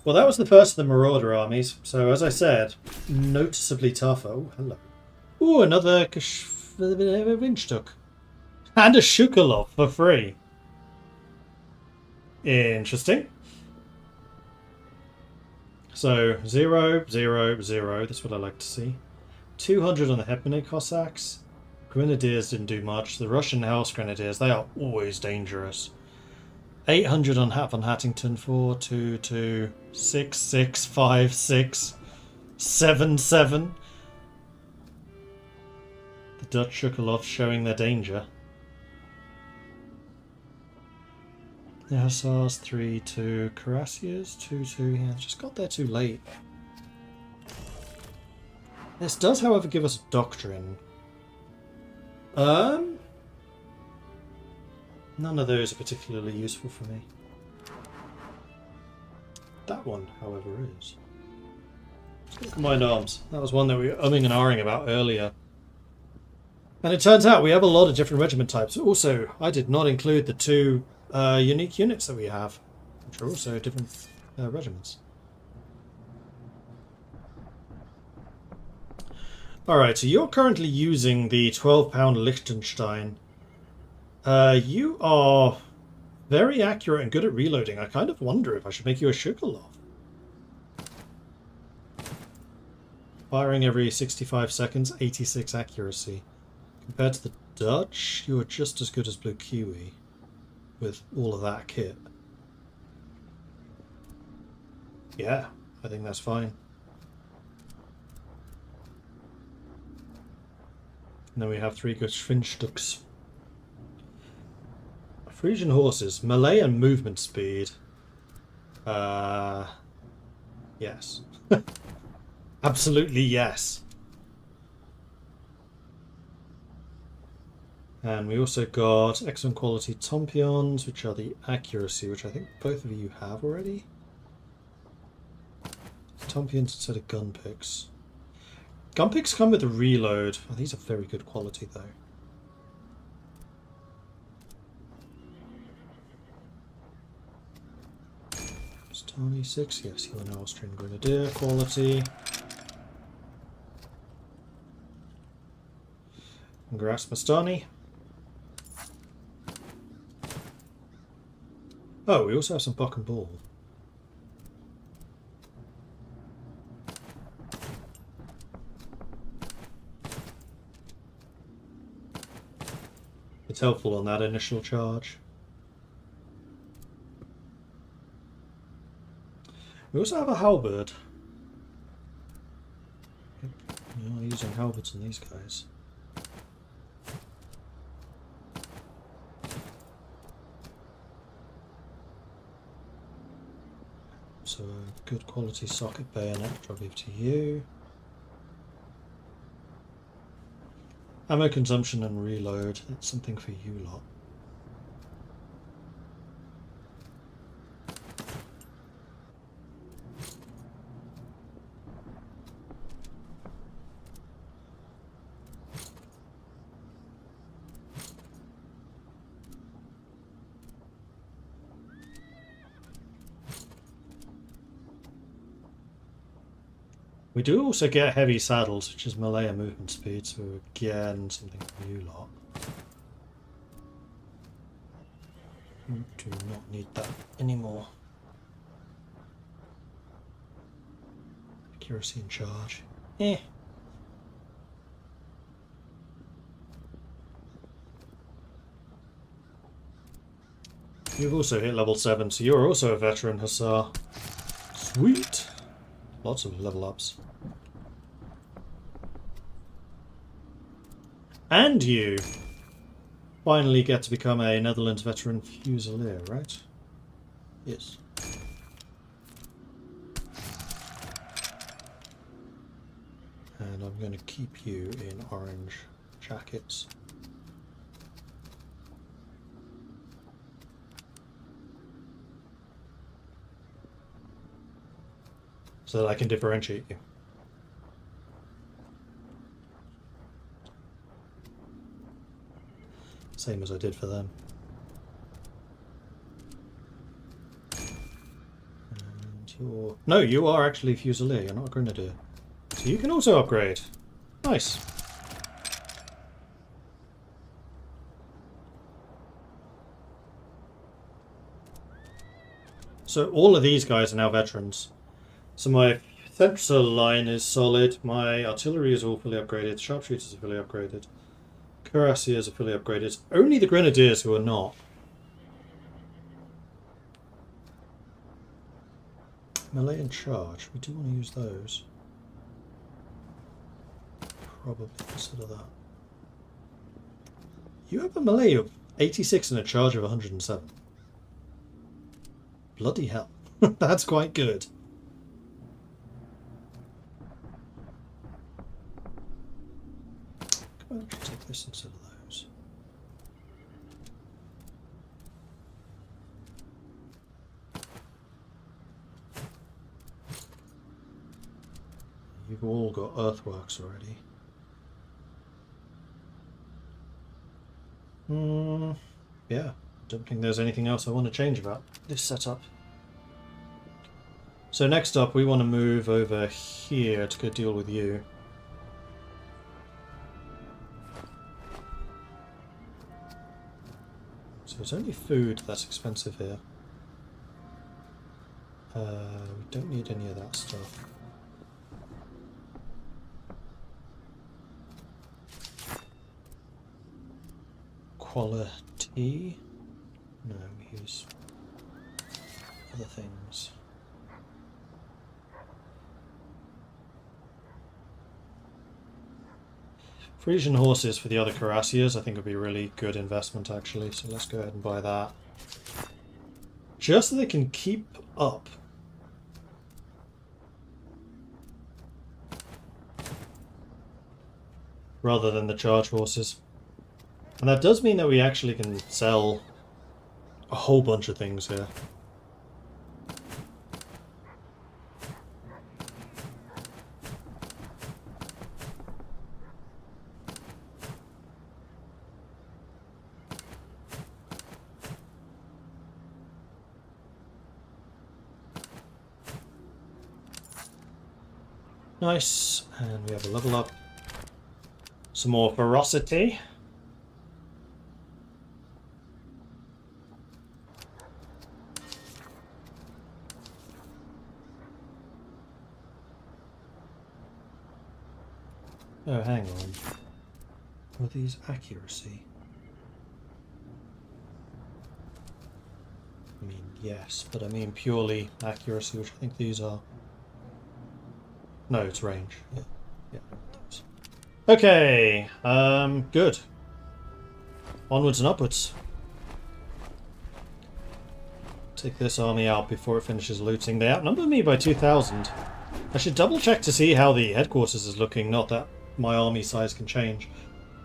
Well, that was the first of the Marauder armies, so as I said, noticeably tougher. Oh, hello. Ooh, another Winchtuk. And a Shukalov for free. Interesting. So, 0, 0, 0. That's what I like to see. 200 on the Hetman Cossacks. Grenadiers didn't do much. The Russian House Grenadiers, they are always dangerous. 800 on von Hattington. 4, 2, 2, 6, 6, 5, 6, 7, 7. The Dutch Shukalovs showing their danger. The Hussars 3, 2. Cuirassiers 2, 2. Yeah, just got there too late. This does, however, give us a doctrine. None of those are particularly useful for me. That one, however, is. Combined arms. That was one that we were umming and ahhing about earlier. And it turns out we have a lot of different regiment types. Also, I did not include the two unique units that we have, which are also different regiments. Alright, so you're currently using the 12-pound Liechtenstein. You are very accurate and good at reloading. I kind of wonder if I should make you a Sugarloaf. Firing every 65 seconds, 86 accuracy. Compared to the Dutch, you are just as good as Blue Kiwi with all of that kit. Yeah, I think that's fine. And then we have 3 good Schwindstücks. Frisian horses, melee and movement speed. Yes. Absolutely yes. And we also got excellent quality tompions, which are the accuracy, which I think both of you have already. Tompions instead of gun picks. Gun picks come with a reload. Oh, these are very good quality though. Stony 6, yes, you're an Austrian Grenadier quality. Congrats, Mastani. Oh, we also have some buck and ball. It's helpful on that initial charge. We also have a halberd. You're using halberds on these guys. So a good quality socket bayonet, which I'll give to you. Ammo consumption and reload, that's something for you lot. We do also get heavy saddles, which is melee and movement speed, so again, something for you lot. You do not need that anymore. Accuracy and charge. Eh. You've also hit level 7, so you're also a veteran hussar. Sweet! Lots of level ups. And you finally get to become a Netherlands veteran fusilier, right? Yes. And I'm going to keep you in orange jackets. So that I can differentiate you. Same as I did for them. And you're... No, you are actually a Fusilier, you're not a Grenadier. So you can also upgrade. Nice. So all of these guys are now veterans. So my central line is solid, my artillery is all fully upgraded, sharpshooters are fully upgraded. Cuirassiers are fully upgraded. Only the Grenadiers who are not. Melee and charge. We do want to use those. Probably consider that. You have a melee of 86 and a charge of 107. Bloody hell. That's quite good. Come on, take this instead of those. you've all got earthworks already. Yeah, don't think there's anything else I want to change about this setup. So next up, we want to move over here to go deal with you. So it's only food that's expensive here. We don't need any of that stuff. Quality? No, we use other things. Frisian horses for the other cuirassiers I think would be a really good investment actually, so let's go ahead and buy that. Just so they can keep up. Rather than the charge horses. And that does mean that we actually can sell a whole bunch of things here. Nice, and we have a level up. Some more ferocity. Oh, hang on. Are these accuracy? I mean, yes, but I mean purely accuracy, which I think these are. No, it's range. Yeah. Yeah. Okay. Good. Onwards and upwards. Take this army out before it finishes looting. They outnumber me by 2,000. I should double check to see how the headquarters is looking, not that my army size can change.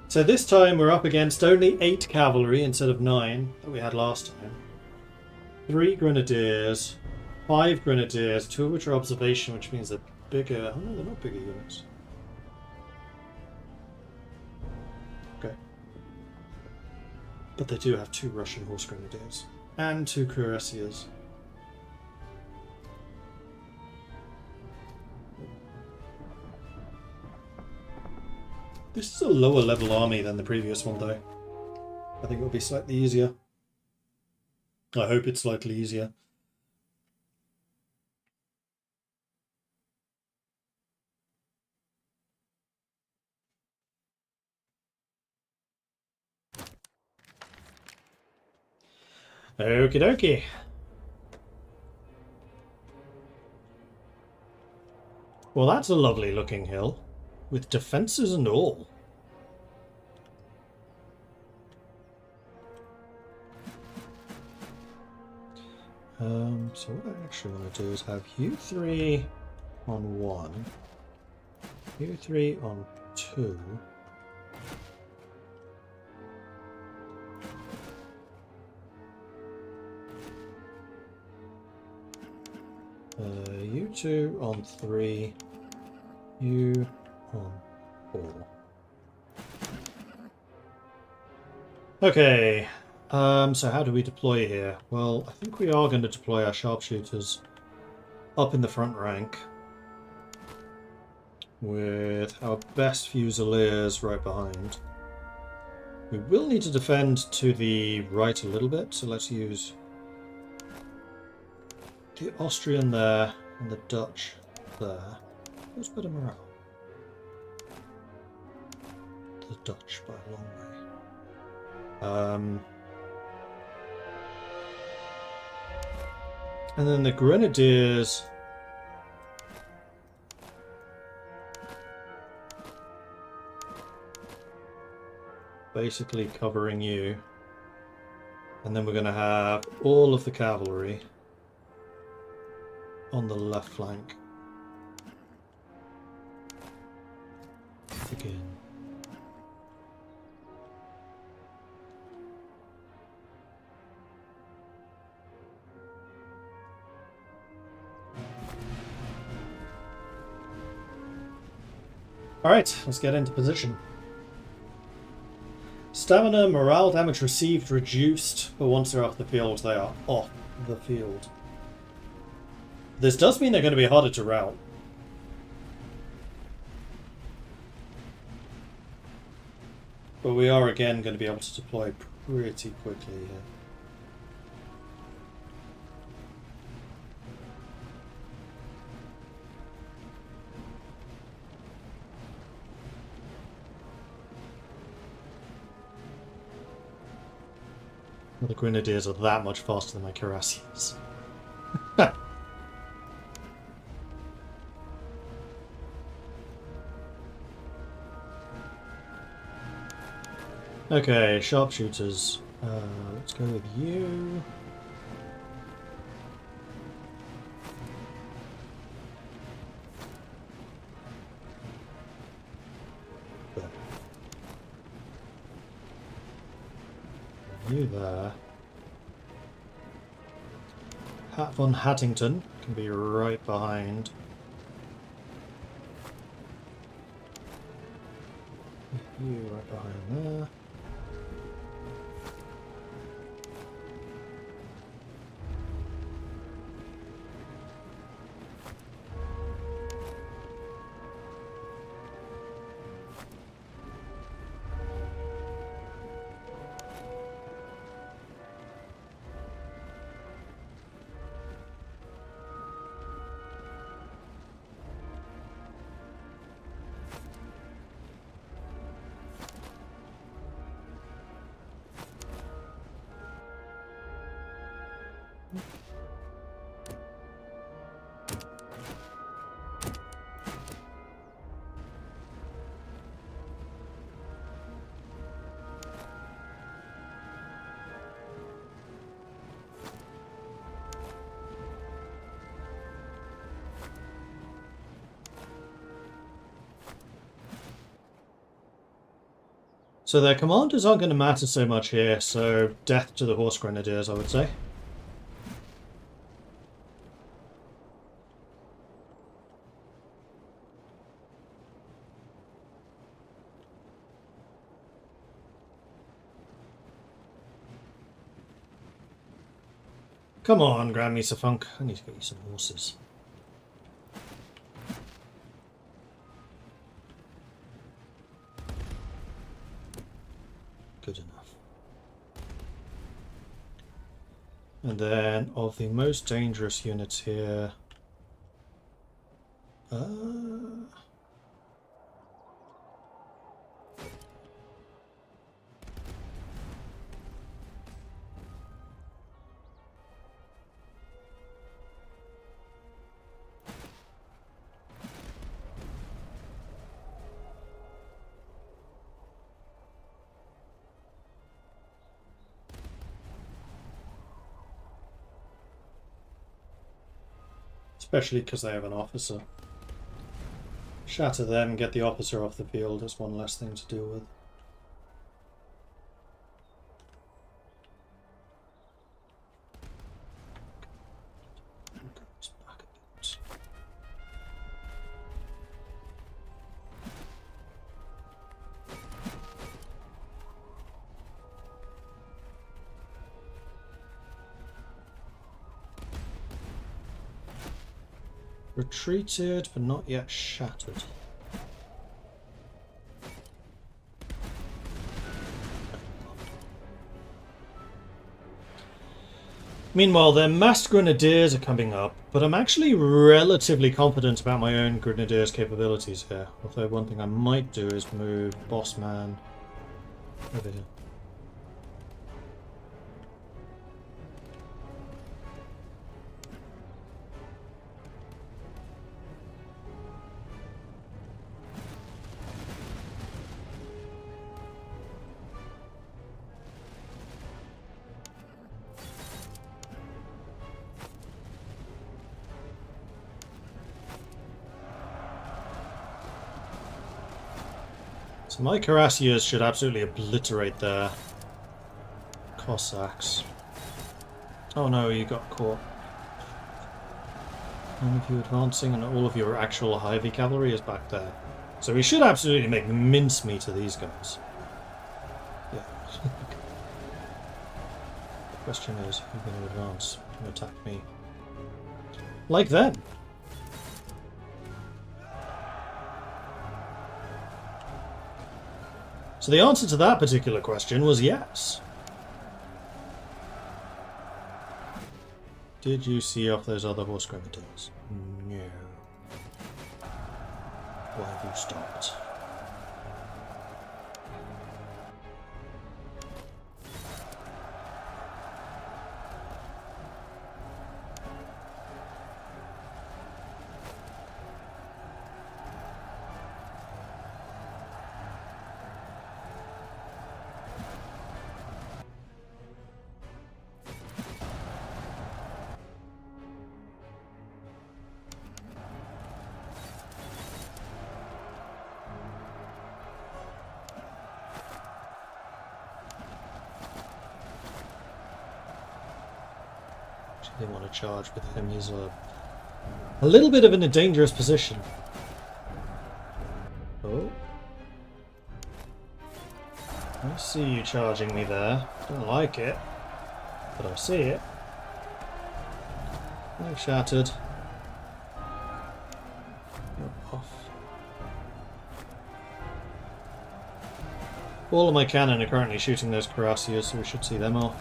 So this time we're up against only 8 cavalry instead of 9 that we had last time. 3 grenadiers, 5 grenadiers, 2 of which are observation, which means they're bigger. Oh no, they're not bigger units. Okay. But they do have 2 Russian horse grenadiers and 2 cuirassiers. This is a lower level army than the previous one though. I think it'll be slightly easier. I hope it's slightly easier. Okie dokie. Well, that's a lovely looking hill, with defences and all. So what I actually want to do is have you 3 on 1, you 3 on 2. You 2 on 3, you on 4. Okay, so how do we deploy here? Well, I think we are going to deploy our sharpshooters up in the front rank with our best fusiliers right behind. We will need to defend to the right a little bit, so let's use the Austrian there and the Dutch there. Who's better morale? The Dutch by a long way. And then the Grenadiers basically covering you. And then we're going to have all of the cavalry on the left flank. Begin. Alright, let's get into position. Stamina, morale damage received reduced, but once they're off the field, they are off the field. This does mean they're going to be harder to rout. But we are again going to be able to deploy pretty quickly here. The Grenadiers are that much faster than my Cuirassiers. Okay, sharpshooters. Let's go with you. There. You there. Hat von Hattington can be right behind. You right behind there. So their commanders aren't going to matter so much here, so death to the Horse Grenadiers, I would say. Come on, Grand Misa Funk. I need to get you some horses. Good enough. And then, of the most dangerous units here... especially because they have an officer. Shatter them, get the officer off the field. That's one less thing to deal with. Retreated, but not yet shattered. Meanwhile, their massed grenadiers are coming up, but I'm actually relatively confident about my own grenadiers' capabilities here. Although one thing I might do is move Bossman over here. So my Cuirassiers should absolutely obliterate their Cossacks. Oh no, you got caught. None of you advancing and all of your actual Hy-Vee cavalry is back there. So we should absolutely make mincemeat of these guys. Yeah. The question is, who's going to advance and attack me? Like them. So the answer to that particular question was yes. Did you see off those other horse grenadiers? No. Why have you stopped? Didn't want to charge with him. He's a little bit of in a dangerous position. Oh. I see you charging me there. Don't like it, but I see it. I've shattered. You're off. All of my cannon are currently shooting those cuirassiers, so we should see them off.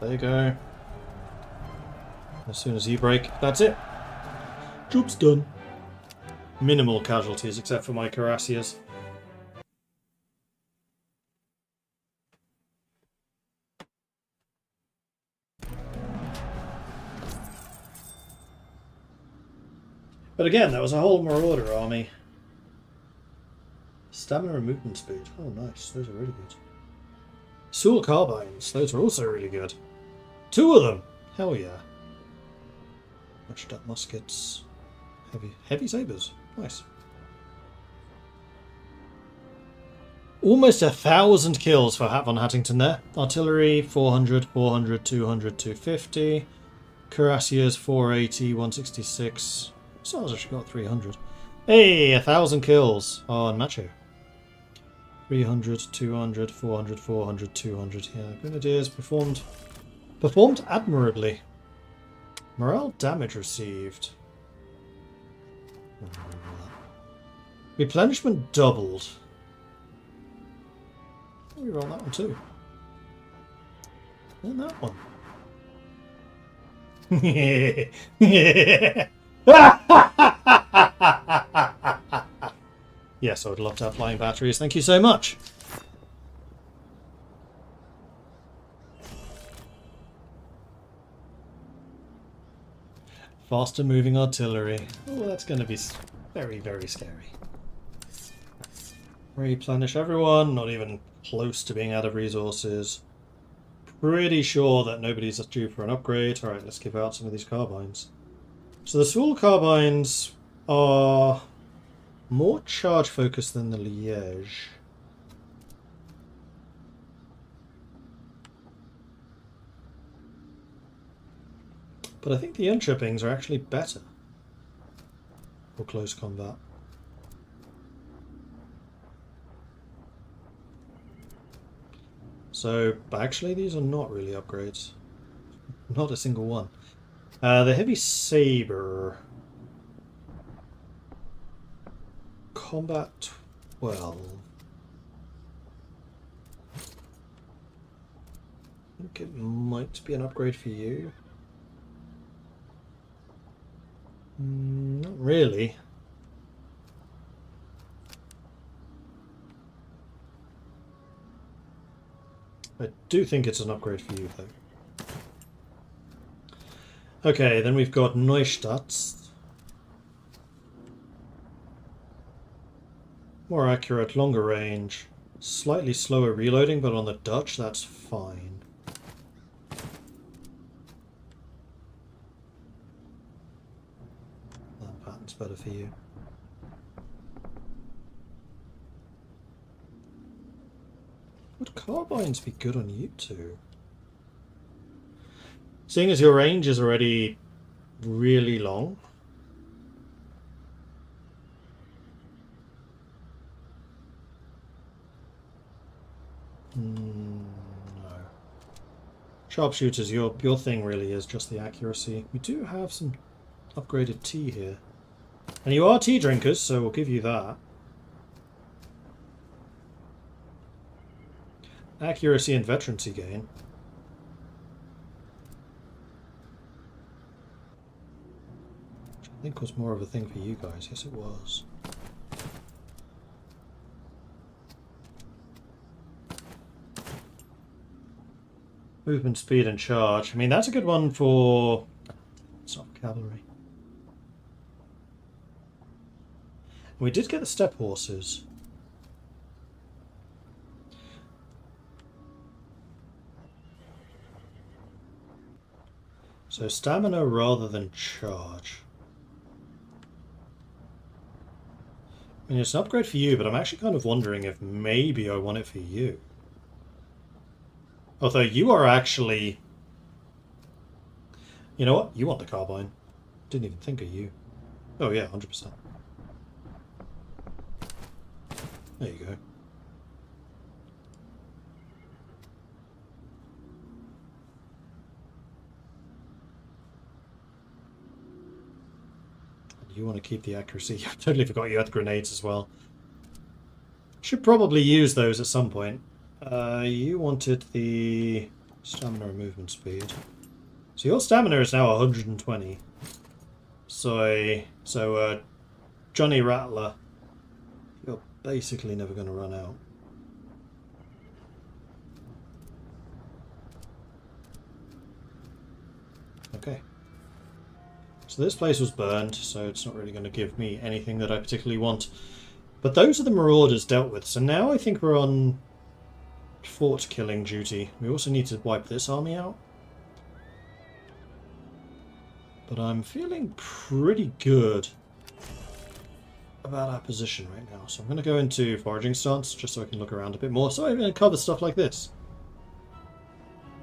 There you go. As soon as you break, that's it. Job's done. Minimal casualties except for my cuirassiers. But again, that was a whole Marauder army. Stamina and movement speed. Oh, nice. Those are really good. Soul carbines. Those are also really good. 2 of them. Hell yeah. Matched up muskets. Heavy sabers. Nice. Almost 1,000 kills for Hat von Hattington there. Artillery 400, 400, 200, 250. Cuirassiers 480, 166. Stars actually got 300. Hey, 1,000 kills on Macho. 300, 200, 400, 400, 200. Yeah, Grenadiers performed admirably. Morale damage received. Replenishment doubled. We roll that one too. And that one. Yes, I would love to have flying batteries. Thank you so much. Faster moving artillery. Oh, that's going to be very, very scary. Replenish everyone. Not even close to being out of resources. Pretty sure that nobody's due for an upgrade. Alright, let's give out some of these carbines. So the Soul carbines are more charge focused than the Liège. But I think the unchippings are actually better for close combat. So, actually these are not really upgrades. Not a single one. The Heavy Saber. Combat 12. I think it might be an upgrade for you. Not really. I do think it's an upgrade for you, though. Okay, then we've got Neustadt. More accurate, longer range. Slightly slower reloading, but on the Dutch, that's fine. That pattern's better for you. Would carbines be good on you two? Seeing as your range is already really long. No. Sharpshooters, your thing really is just the accuracy. We do have some upgraded tea here. And you are tea drinkers, so we'll give you that. Accuracy and veterancy gain. Which I think was more of a thing for you guys. Yes, it was. Movement, speed, and charge. I mean, that's a good one for... It's not cavalry. We did get the step horses. So stamina rather than charge. I mean, it's an upgrade for you, but I'm actually kind of wondering if maybe I want it for you. Although you are actually... You know what? You want the carbine. Didn't even think of you. Oh yeah, 100%. There you go. You want to keep the accuracy. I totally forgot you had grenades as well. Should probably use those at some point. You wanted the stamina and movement speed. So your stamina is now 120. So Johnny Rattler, you're basically never going to run out. Okay. So this place was burned, so it's not really going to give me anything that I particularly want. But those are the marauders dealt with. So now I think we're on fort killing duty. We also need to wipe this army out. But I'm feeling pretty good about our position right now. So I'm going to go into foraging stance just so I can look around a bit more. So I'm going to cover stuff like this.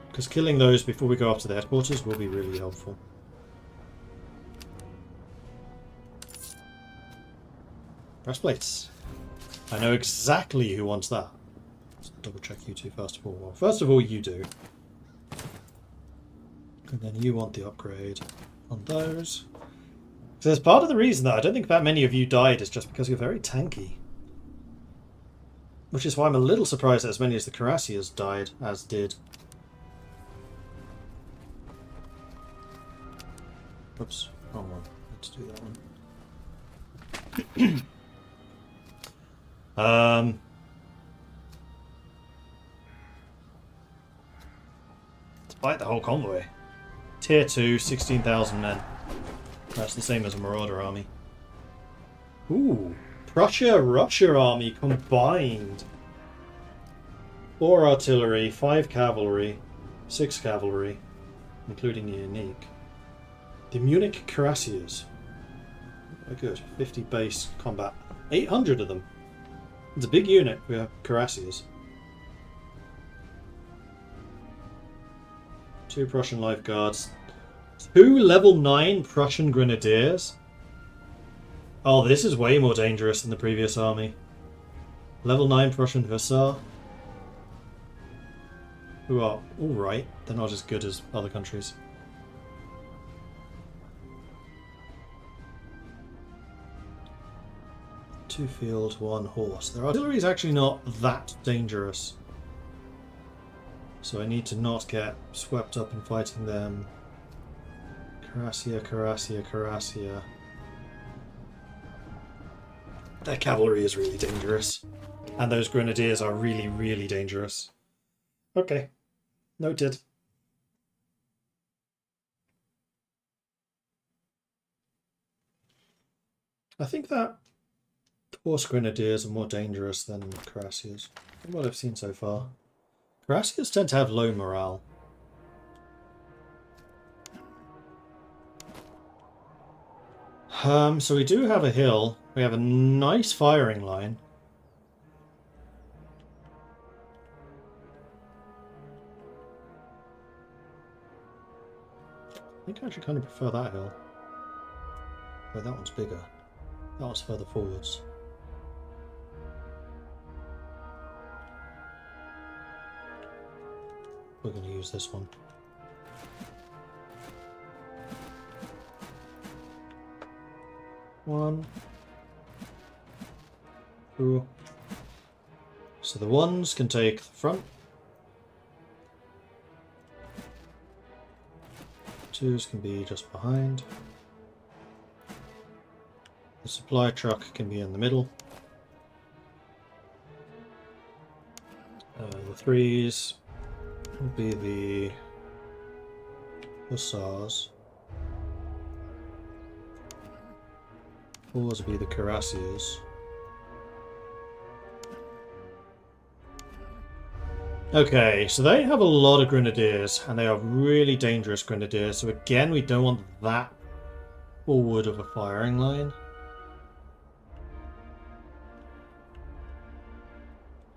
Because killing those before we go up to the headquarters will be really helpful. Breastplates. I know exactly who wants that. Let's double check you two first of all. Well, first of all, you do. And then you want the upgrade on those. So there's part of the reason that I don't think that many of you died is just because you're very tanky. Which is why I'm a little surprised that as many as the Cuirassiers died, as did. Oops, wrong one. Let's do that one. Despite the whole convoy. Tier 2, 16,000 men. That's the same as a marauder army. Ooh, Prussia-Russia army combined. 4 artillery, 5 cavalry, 6 cavalry, including the unique. The Munich Cuirassiers. Oh, good. 50 base combat. 800 of them. It's a big unit for Cuirassiers. 2 Prussian Life Guards. 2 level 9 Prussian Grenadiers. Oh, this is way more dangerous than the previous army. Level 9 Prussian Hussar. Who are alright. They're not as good as other countries. Two field, 1 horse. Their artillery is actually not that dangerous. So I need to not get swept up in fighting them. Cuirassia, Cuirassia, Cuirassia. Their cavalry is really dangerous. And those grenadiers are really, really dangerous. Okay. Noted. I think that horse grenadiers are more dangerous than Cuirassiers, from what I've seen so far. Cuirassiers tend to have low morale. So we do have a hill. We have a nice firing line. think I actually kind of prefer that hill. Oh, that one's bigger. That one's further forwards. We're going to use this one. One. Two. So the ones can take the front. Twos can be just behind. The supply truck can be in the middle. The threes will be the hussars. Fours will be the cuirassiers. Okay, so they have a lot of grenadiers, and they are really dangerous grenadiers. So again, we don't want that forward of a firing line.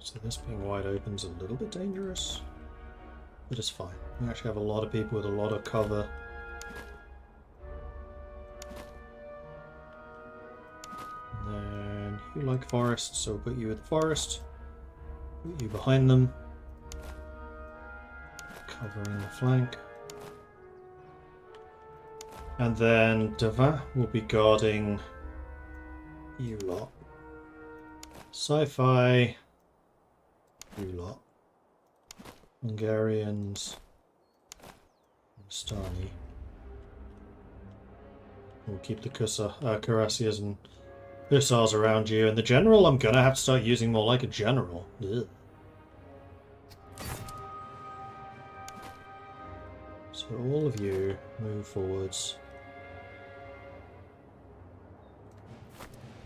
So this being wide open is a little bit dangerous, but it's fine. We actually have a lot of people with a lot of cover. And then you like forest, so we'll put you with the forest. Put you behind them. Covering the flank. And then Devin will be guarding you lot. Sci-fi, you lot. Hungarians, and Stani. We'll keep the cuirassiers and hussars around you. And the general, I'm gonna have to start using more like a general. Ugh. So all of you move forwards.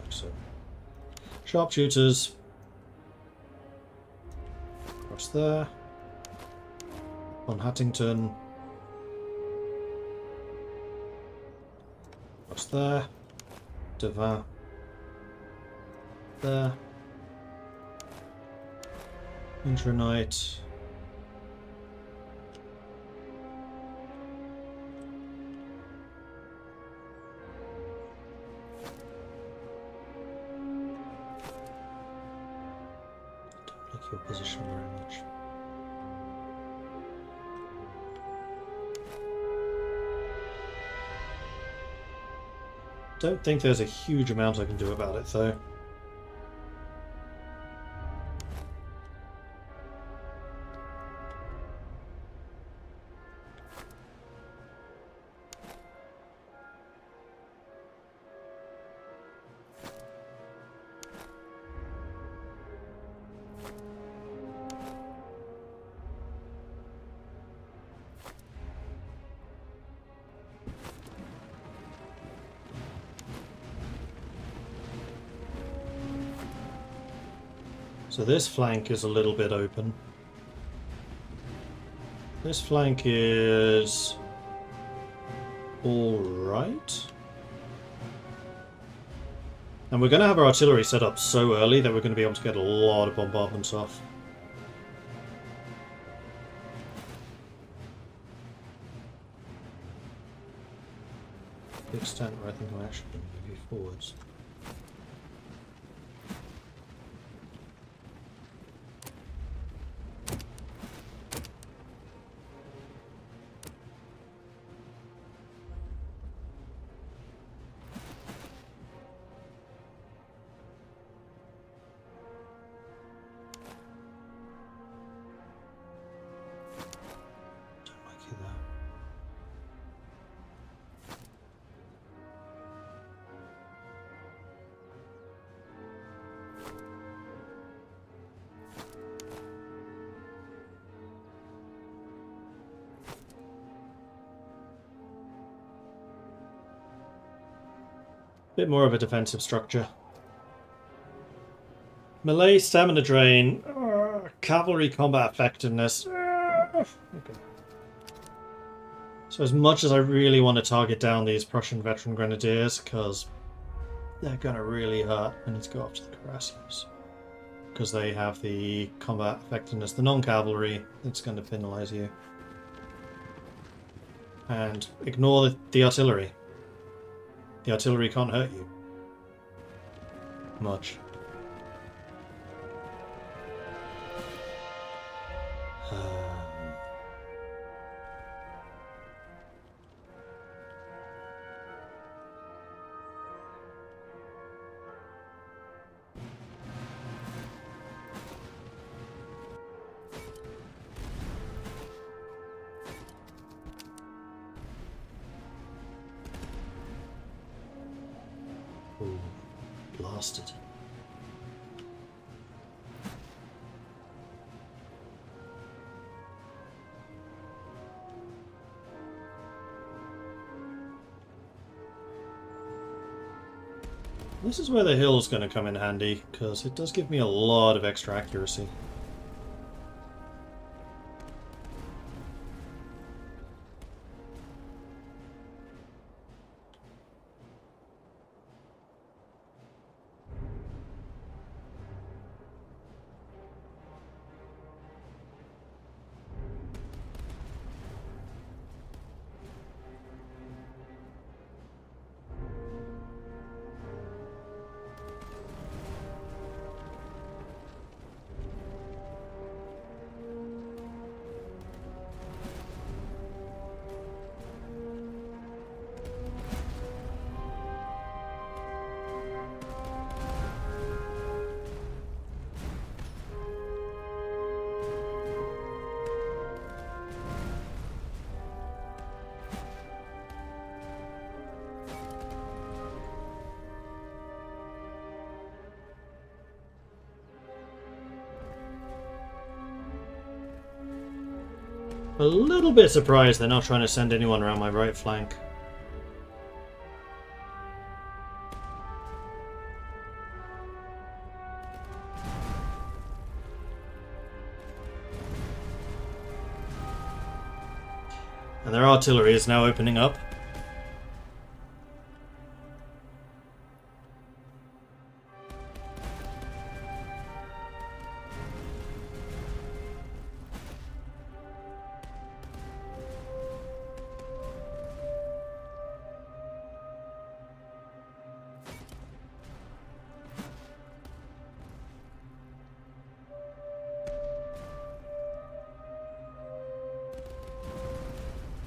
Like so. Sharpshooters. Across there. On Hattington. Across there. Devin. There. Intranite. Your position very much. Don't think there's a huge amount I can do about it though. So this flank is a little bit open. This flank is all right. And we're going to have our artillery set up so early that we're going to be able to get a lot of bombardments off. To the extent where I think I'm actually going to move you forwards. Bit more of a defensive structure. Melee stamina drain. Cavalry combat effectiveness. Okay. So as much as I really want to target down these Prussian veteran grenadiers, because they're going to really hurt, I need to go after the cuirassiers. Because they have the combat effectiveness. The non-cavalry, it's going to penalize you. And ignore the artillery. The artillery can't hurt you. Much. Ooh, blasted. This is where the hill's going to come in handy, because it does give me a lot of extra accuracy. A little bit surprised they're not trying to send anyone around my right flank. And their artillery is now opening up.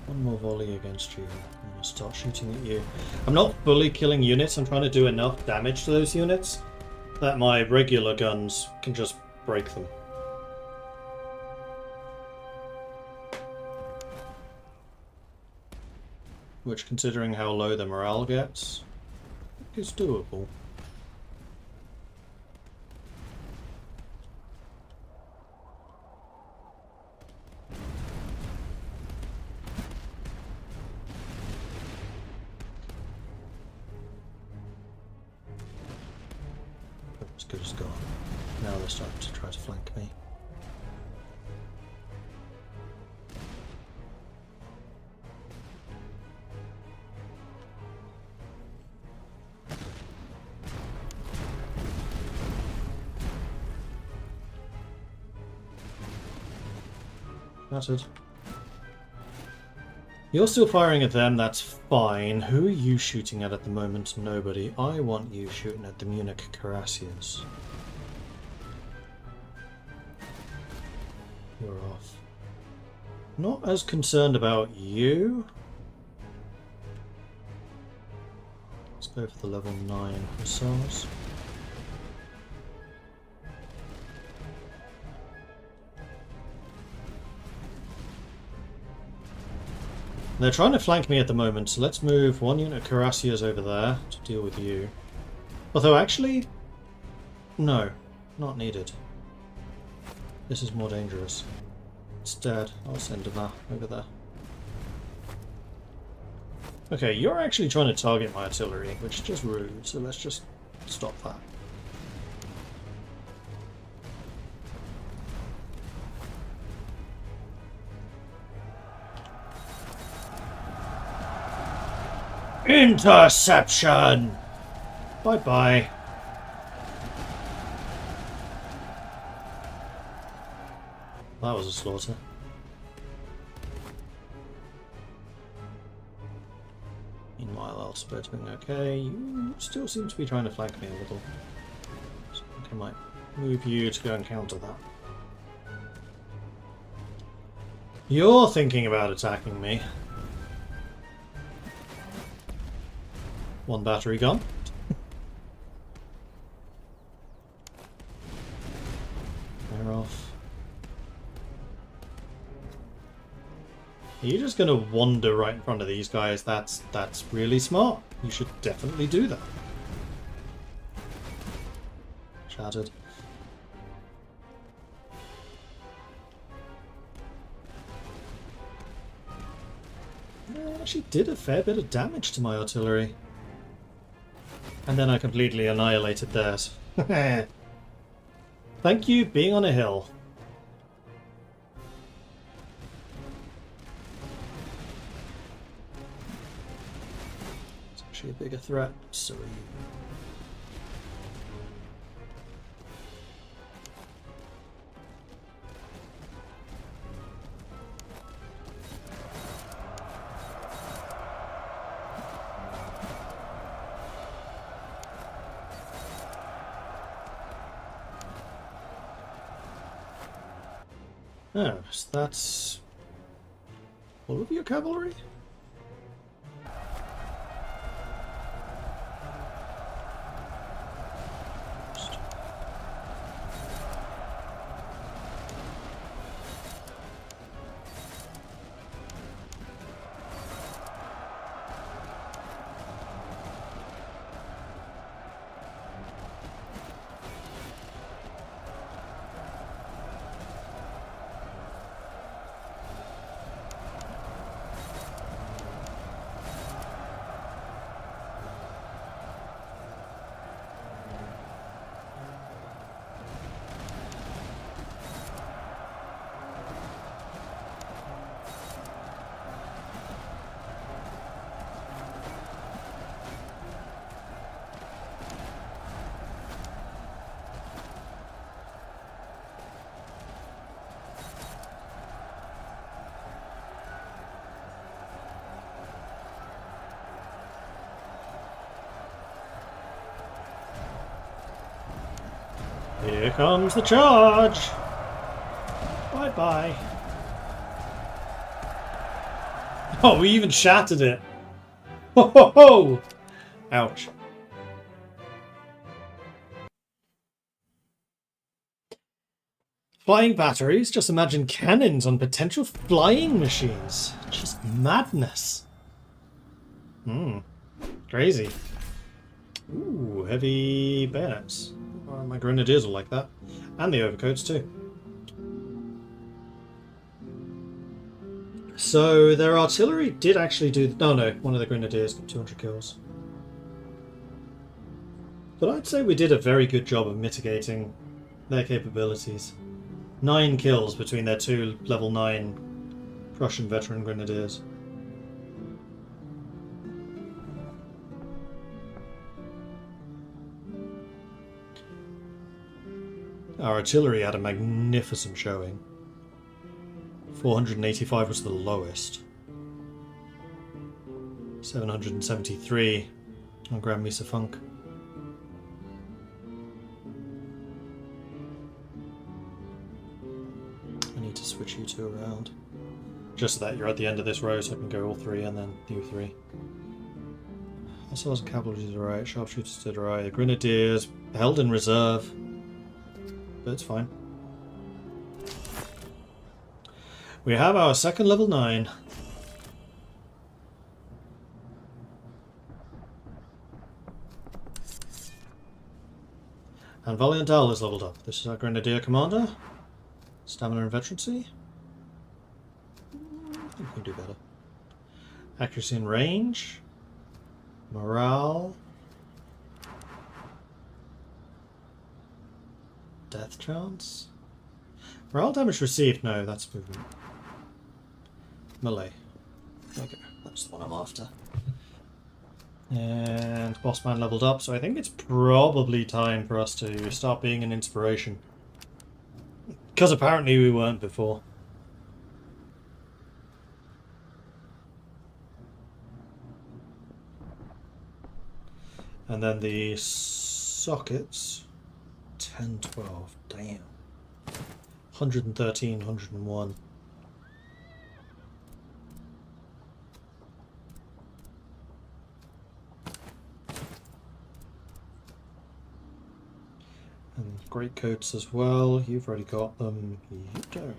One more volley against you. I'm going to start shooting at you. I'm not fully killing units, I'm trying to do enough damage to those units that my regular guns can just break them. Which, considering how low the morale gets, is doable. As good as gone. Now they're starting to try to flank me. Shattered. You're still firing at them, that's fine. Who are you shooting at the moment? Nobody. I want you shooting at the Munich Cuirassiers. You're off. Not as concerned about you. Let's go for the level 9 hussars. They're trying to flank me at the moment, so let's move one unit of Cuirassiers over there to deal with you. Although, actually, no, not needed. This is more dangerous. Instead, I'll send Deva over there. Okay, you're actually trying to target my artillery, which is just rude, so let's just stop that. Interception! Bye-bye. That was a slaughter. else, but it's been okay. You still seem to be trying to flank me a little. So I think I might move you to go and counter that. You're thinking about attacking me. One battery gone. They're off. Are you just going to wander right in front of these guys? That's really smart. You should definitely do that. Shattered. I actually did a fair bit of damage to my artillery. And then I completely annihilated theirs. Thank you, being on a hill. It's actually a bigger threat, so are you. Oh, so that's all of your cavalry? Here comes the charge! Bye-bye. Oh, we even shattered it! Ho ho ho! Ouch. Flying batteries? Just imagine cannons on potential flying machines. Just madness. Crazy. Ooh, heavy bayonets. Oh, my grenadiers will like that. And the overcoats too. So their artillery did actually do... Oh no, one of the grenadiers got 200 kills. But I'd say we did a very good job of mitigating their capabilities. 9 kills between their 2 level 9 Prussian veteran grenadiers. Our artillery had a magnificent showing. 485 was the lowest. 773 on Grand Mesa Funk. I need to switch you two around. Just so that you're at the end of this row so I can go all 3 and then you 3. Hussars and cavalry to the right, sharpshooters to the right, the grenadiers held in reserve. But it's fine. We have our second level 9. And Valiant Al is leveled up. This is our Grenadier Commander. Stamina and veterancy. I think we can do better. Accuracy and range. Morale. Death chance? Morale damage received? No, that's movement. Melee. There we go. That's the one I'm after. And boss man leveled up, so I think it's probably time for us to start being an inspiration. Because apparently we weren't before. And then the sockets, 10, 12, damn. 113, 101. And greatcoats as well. You've already got them. You don't.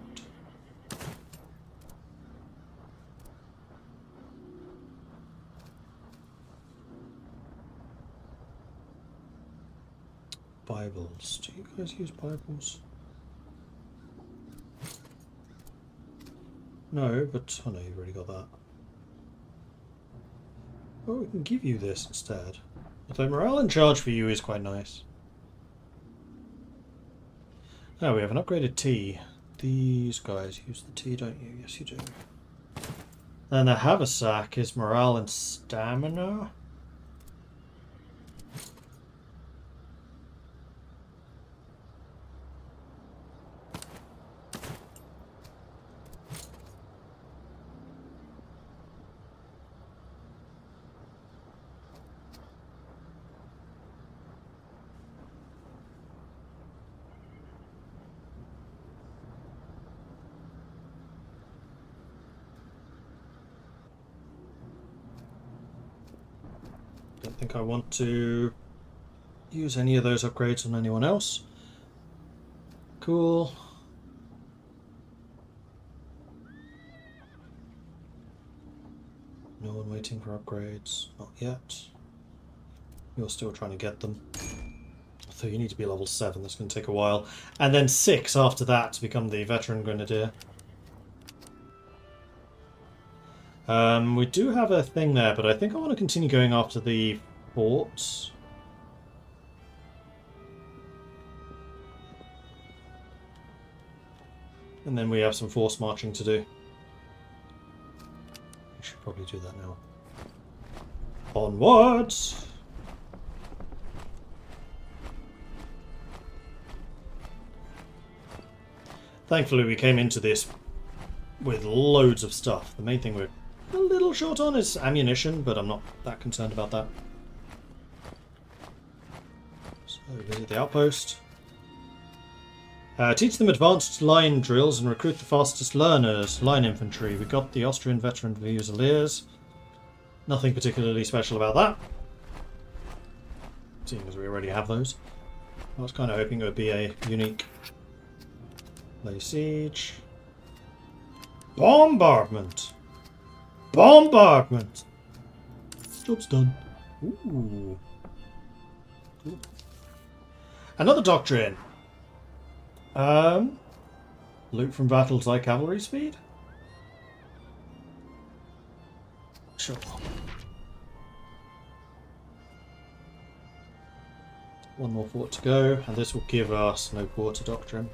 Bibles. Do you guys use Bibles? No, but oh no, you've already got that. Oh, we can give you this instead. Although morale in charge for you is quite nice. Oh, we have an upgraded tea. These guys use the tea, don't you? Yes, you do. And the haversack is morale and stamina. Don't think I want to use any of those upgrades on anyone else. Cool. No one waiting for upgrades. Not yet. You're still trying to get them. So you need to be level 7. That's going to take a while. And then 6 after that to become the veteran grenadier. We do have a thing there, but I think I want to continue going after the forts. And then we have some force marching to do. We should probably do that now. Onwards! Thankfully we came into this with loads of stuff. The main thing we're a little short on is ammunition, but I'm not that concerned about that. So visit the outpost. Teach them advanced line drills and recruit the fastest learners. Line infantry. We got the Austrian veteran Fusiliers. Nothing particularly special about that, seeing as we already have those. I was kind of hoping it would be a unique lay siege. Bombardment! Bombardment! Job's done. Ooh. Cool. Another doctrine. Loot from battles like cavalry speed? Sure. One more fort to go, and this will give us no quarter doctrine.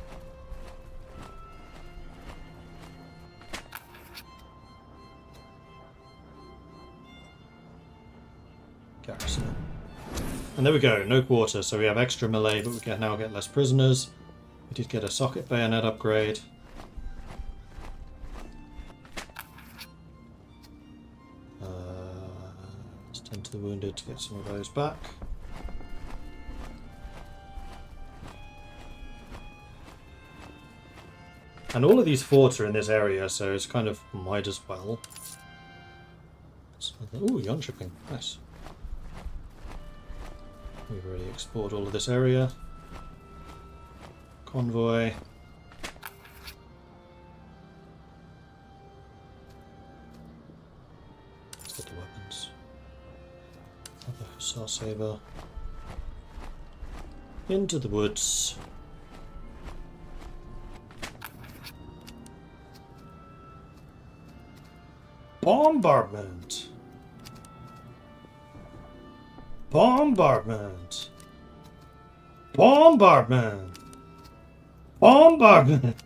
Garrison. And there we go, no quarter, so we have extra melee, but we can now get less prisoners. We did get a socket bayonet upgrade. Let's tend to the wounded to get some of those back. And all of these forts are in this area, so it's kind of might as well. Ooh, yarn shipping. Nice. We've already explored all of this area. Convoy. Let's get the weapons. Another Hussar Saber. Into the woods. Bombardment! Bombardment! Bombardment! Bombardment!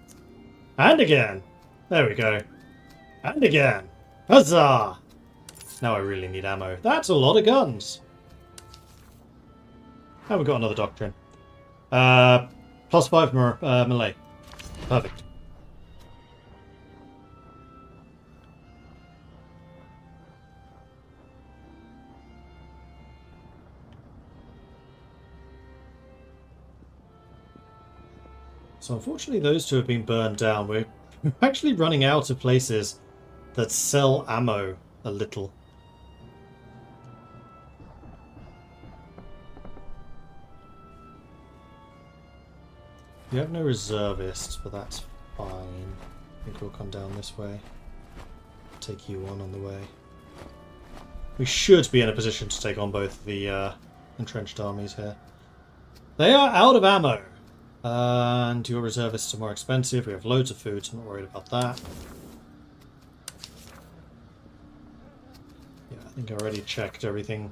And again! There we go. And again! Huzzah! Now I really need ammo. That's a lot of guns! And we've got another doctrine. +5 melee. Perfect. So unfortunately those two have been burned down. We're actually running out of places that sell ammo a little. We have no reservists, but that's fine. I think we'll come down this way. Take you on the way. We should be in a position to take on both the entrenched armies here. They are out of ammo. And your reservists are more expensive. We have loads of food, so I'm not worried about that. Yeah, I think I already checked everything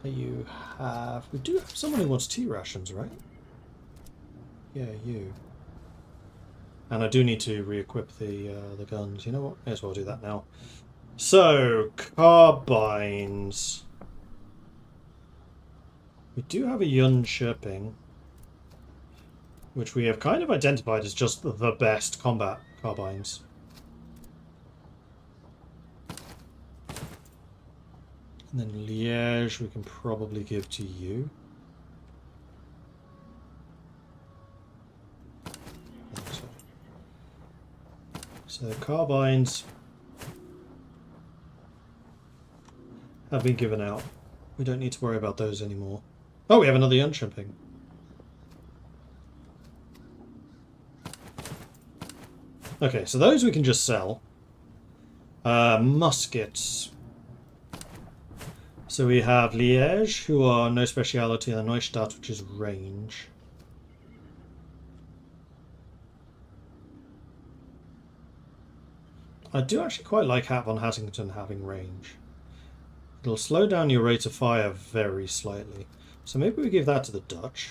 that you have. We do have someone who wants tea rations, right? Yeah, you. And I do need to re-equip the guns. You know what? May as well do that now. So, carbines. We do have a Yun Shirping, which we have kind of identified as just the best combat carbines. And then Liège we can probably give to you. So carbines have been given out. We don't need to worry about those anymore. Oh, we have another Yun Shirping. Okay, so those we can just sell. Muskets. So we have Liège, who are no speciality, and Neustadt, which is range. I do actually quite like Hat von Hattington having range. It'll slow down your rate of fire very slightly. So maybe we give that to the Dutch.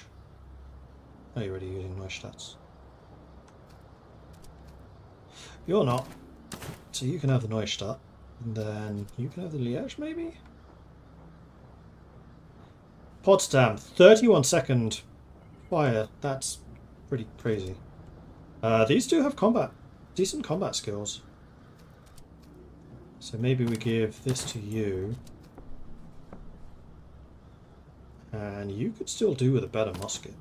Oh, you're already using Neustadts. You're not. So you can have the Neustadt. And then you can have the Liège, maybe? Potsdam, 31-second fire. That's pretty crazy. These two have decent combat skills. So maybe we give this to you. And you could still do with a better musket.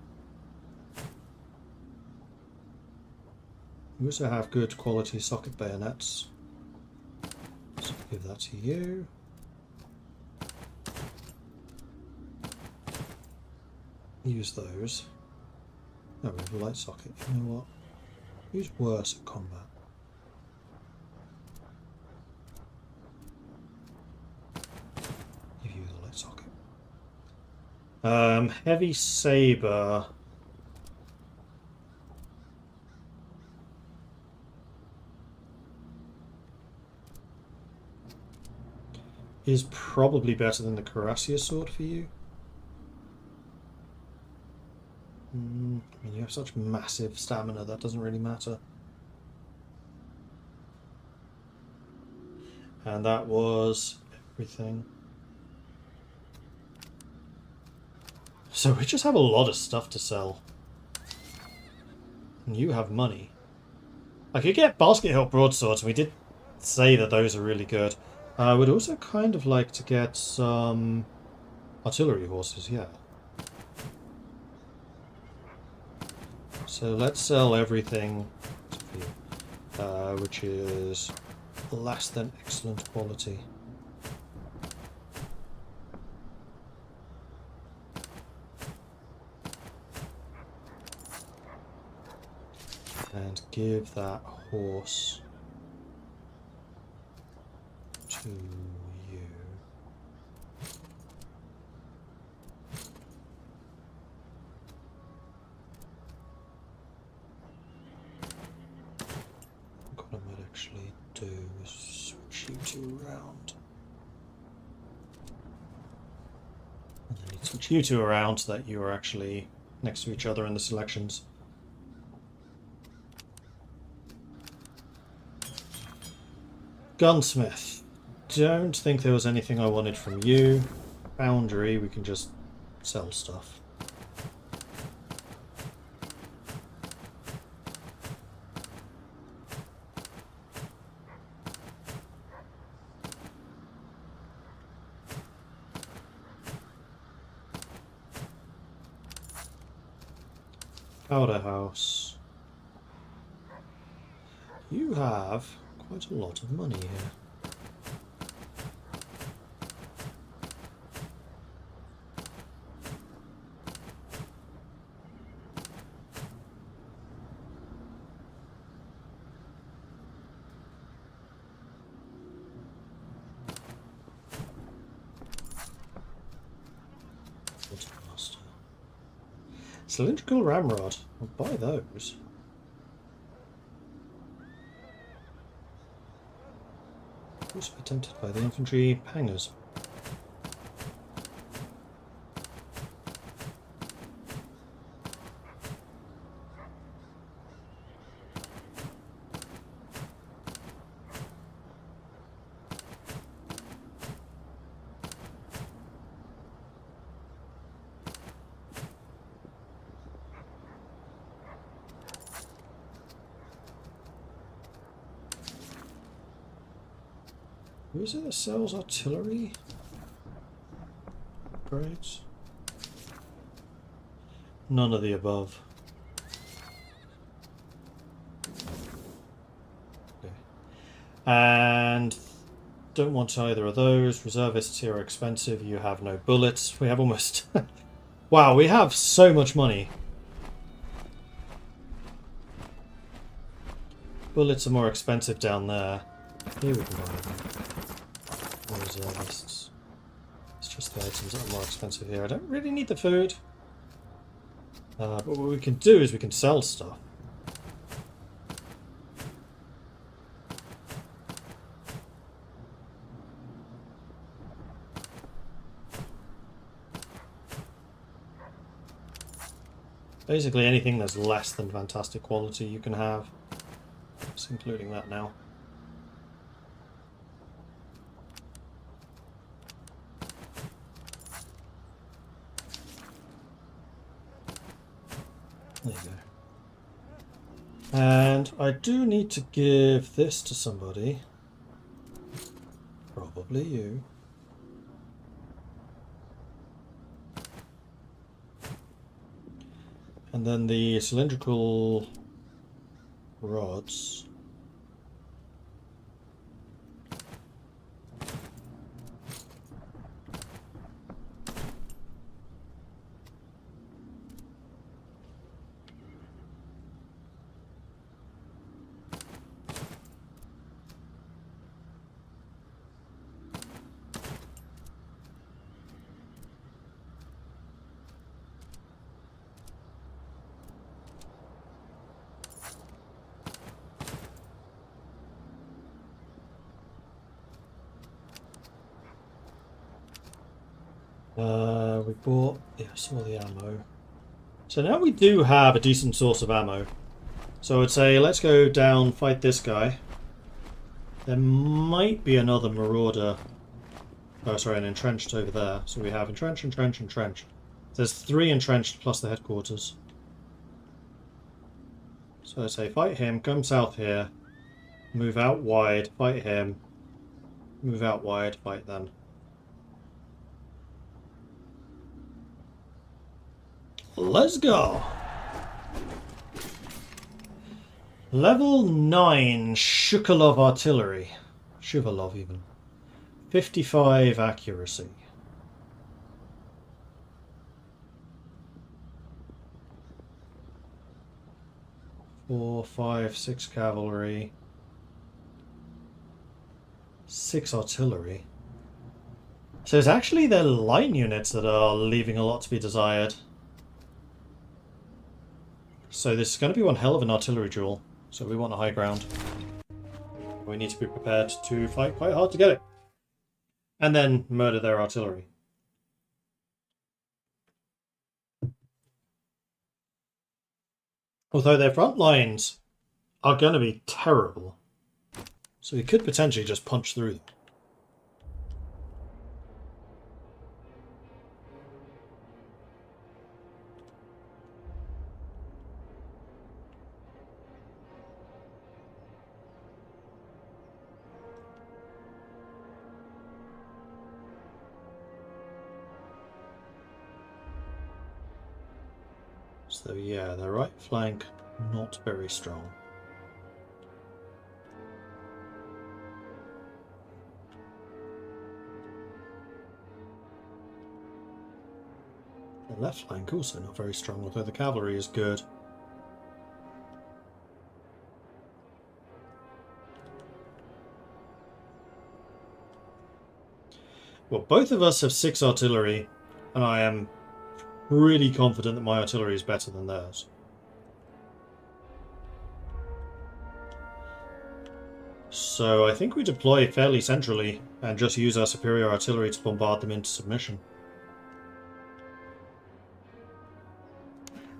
We also have good quality socket bayonets. So give that to you. Use those. Oh, we have a light socket. You know what? Who's worse at combat? Give you the light socket. Heavy saber. Is probably better than the Cuirassier sword for you. I mean, you have such massive stamina, that doesn't really matter. And that was everything. So we just have a lot of stuff to sell. And you have money. I could get basket hilt broadswords, and we did say that those are really good. I would also kind of like to get some artillery horses, yeah. So let's sell everything, which is less than excellent quality. And give that horse to you. What I might actually do is switch you two around. And then you switch you two around so that you are actually next to each other in the selections. Gunsmith. Don't think there was anything I wanted from you. Foundry, we can just sell stuff. Powder house. You have quite a lot of money here. Quartermaster. Cylindrical ramrod. I'll buy those. Also be tempted by the infantry hangers. Who is it that sells artillery upgrades? None of the above. Okay. And don't want either of those. Reservists here are expensive. You have no bullets. We have almost... Wow, we have so much money. Bullets are more expensive down there. Here we can buy them. More reservists. It's just the items that are more expensive here. I don't really need the food. But what we can do is we can sell stuff. Basically anything that's less than fantastic quality you can have. Just including that now. There you go. And I do need to give this to somebody. Probably you. And then the cylindrical rods. We bought, yeah, I saw the ammo. So now we do have a decent source of ammo. So I'd say let's go down, fight this guy. There might be another marauder. Oh, sorry, an entrenched over there. So we have entrench, entrench, entrench. There's 3 entrenched plus the headquarters. So I'd say fight him, come south here, move out wide, fight him, move out wide, fight them. Let's go! Level 9 Shukalov artillery. Shuvalov even. 55 accuracy. 4, 5, 6 cavalry. 6 artillery. So it's actually their line units that are leaving a lot to be desired. So this is going to be one hell of an artillery duel. So we want a high ground. We need to be prepared to fight quite hard to get it. And then murder their artillery. Although their front lines are going to be terrible. So we could potentially just punch through them. So yeah, their right flank not very strong. The left flank also not very strong, although the cavalry is good. Well, both of us have 6 artillery, and I am really confident that my artillery is better than theirs. So I think we deploy fairly centrally and just use our superior artillery to bombard them into submission.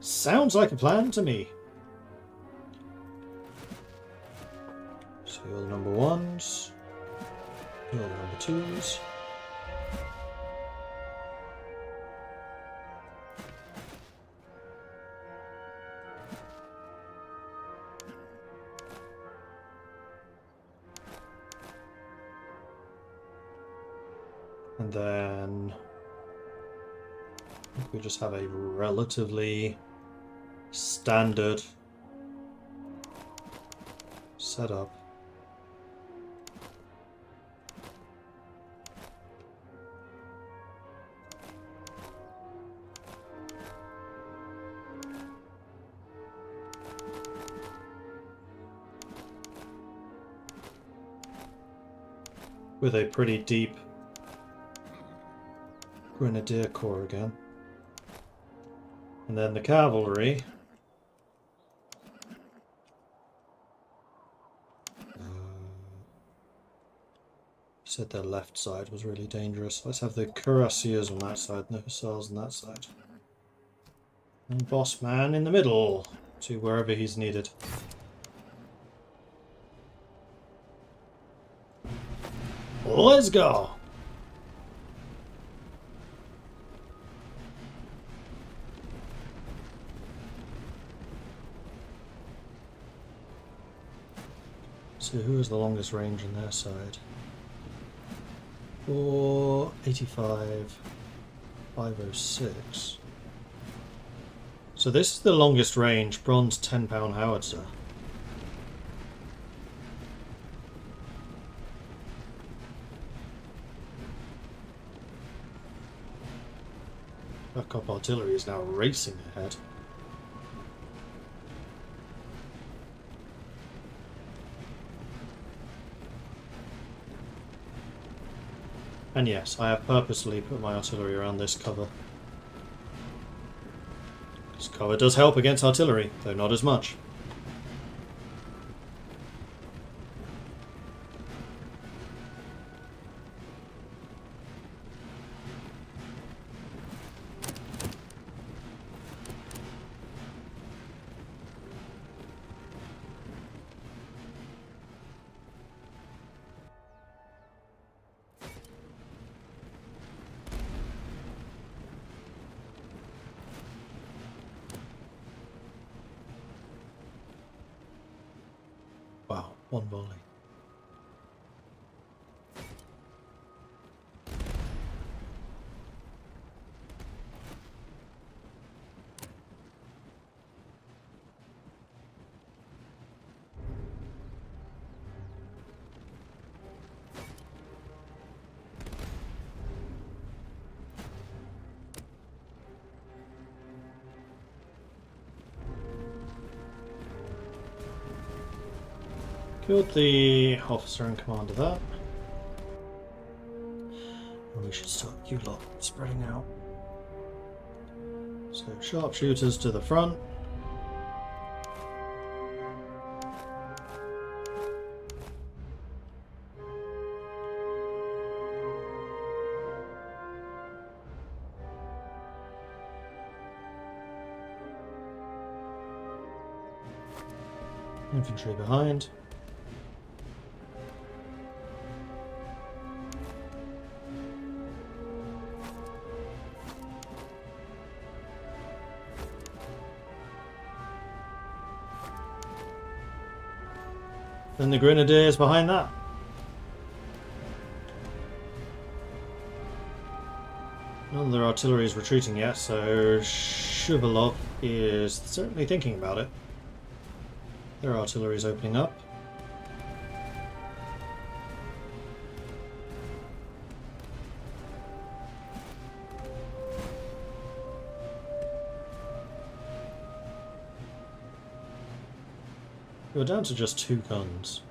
Sounds like a plan to me. So you're the number 1s. You're the number 2s. And then I think we just have a relatively standard setup. With a pretty deep Grenadier Corps again. And then the cavalry. Said their left side was really dangerous. Let's have the cuirassiers on that side and the hussars on that side. And boss man in the middle to wherever he's needed. Let's go! So who has the longest range on their side? 485, 506. So this is the longest range, bronze 10-pound howitzer. Backup artillery is now racing ahead. And yes, I have purposely put my artillery around this cover. This cover does help against artillery, though not as much. Wow, one volley. Killed the officer in command of that. And we should start you lot spreading out. So sharpshooters to the front. Infantry behind. And the grenadiers behind that. of their artillery is retreating yet, so Shuvalov is certainly thinking about it. Their artillery is opening up. You're down to just 2 guns.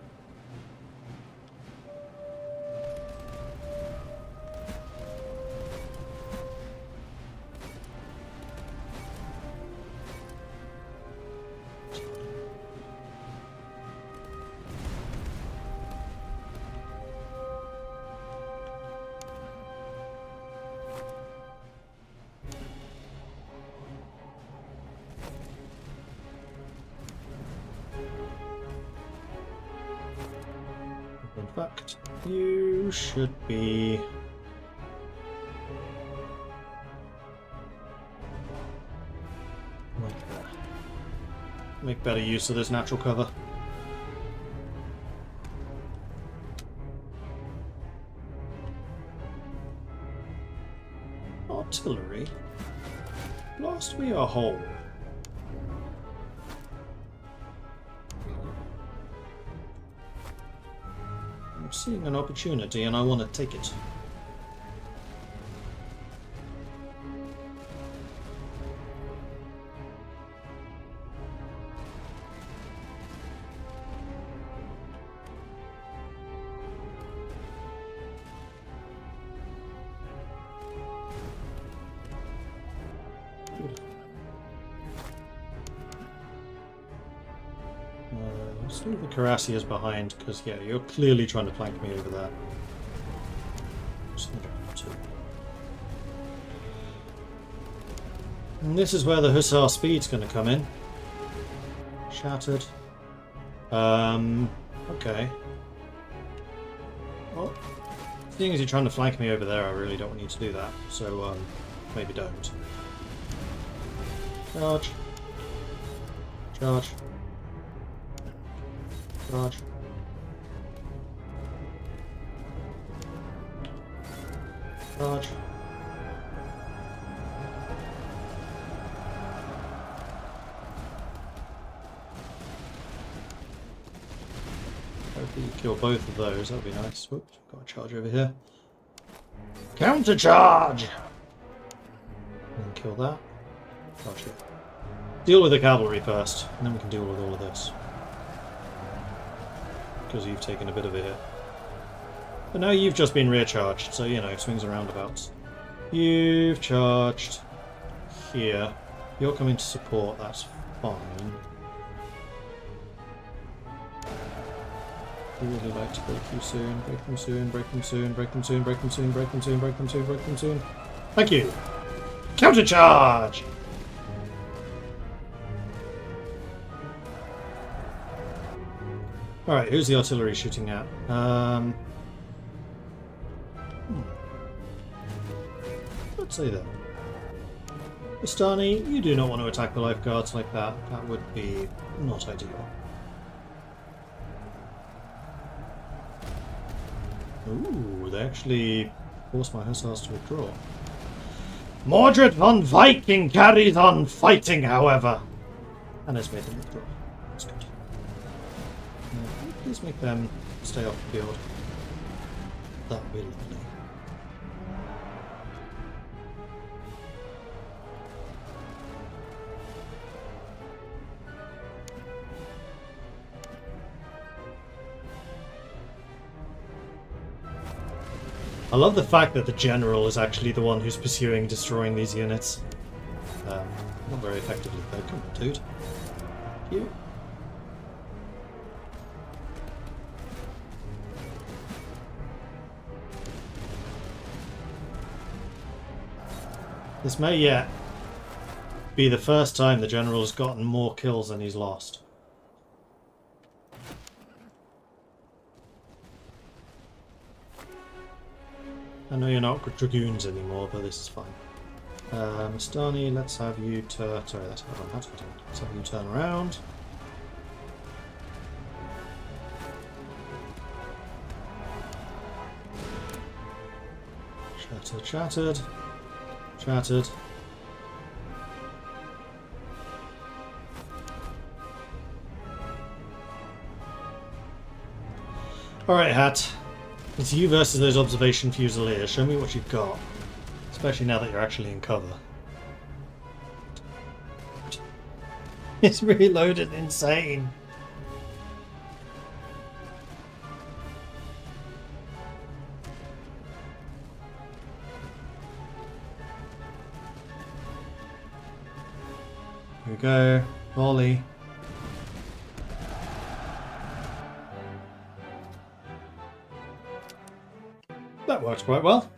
In fact, you should be... Make better use of this natural cover. Artillery? Blast me a hole. I'm seeing an opportunity and I want to take it. Let's leave the Cuirassiers behind, because yeah, you're clearly trying to flank me over there. And this is where the Hussar speed's going to come in. Shattered. Okay. Well, seeing as you're trying to flank me over there, I really don't want you to do that. So, maybe don't. Charge. Charge. Charge. Charge. Hopefully you kill both of those, that would be nice. Whoops, got a charge over here. Counter charge! And kill that. Charge here. Deal with the cavalry first, and then we can deal with all of this. Because you've taken a bit of a hit. But now you've just been rear charged, so you know, swings and roundabouts. You've charged here. You're coming to support, that's fine. I really like to break you soon, break them soon, break them soon, break them soon, break them soon, break them soon, break them soon, break them soon. Thank you! Counter charge! Alright, who's the artillery shooting at? Let's say that. Bastani, you do not want to attack the lifeguards like that. That would be not ideal. Ooh, they actually forced my hussars to withdraw. Mordred von Viking carries on fighting, however, and has made them withdraw. That's good. Please make them stay off the field. That would be lovely. I love the fact that the general is actually the one who's pursuing destroying these units. Not very effectively though. Come on, dude. You. This may yet be the first time the general has gotten more kills than he's lost. I know you're not dragoons anymore, but this is fine. Stani, let's have you turn. Sorry, that's what I'm doing. Let's have you turn around. Shattered, shattered. shattered. Alright, Hat. It's you versus those observation fusiliers. Show me what you've got. Especially now that you're actually in cover. It's reloaded insane. Here we go. Volley. That works quite well.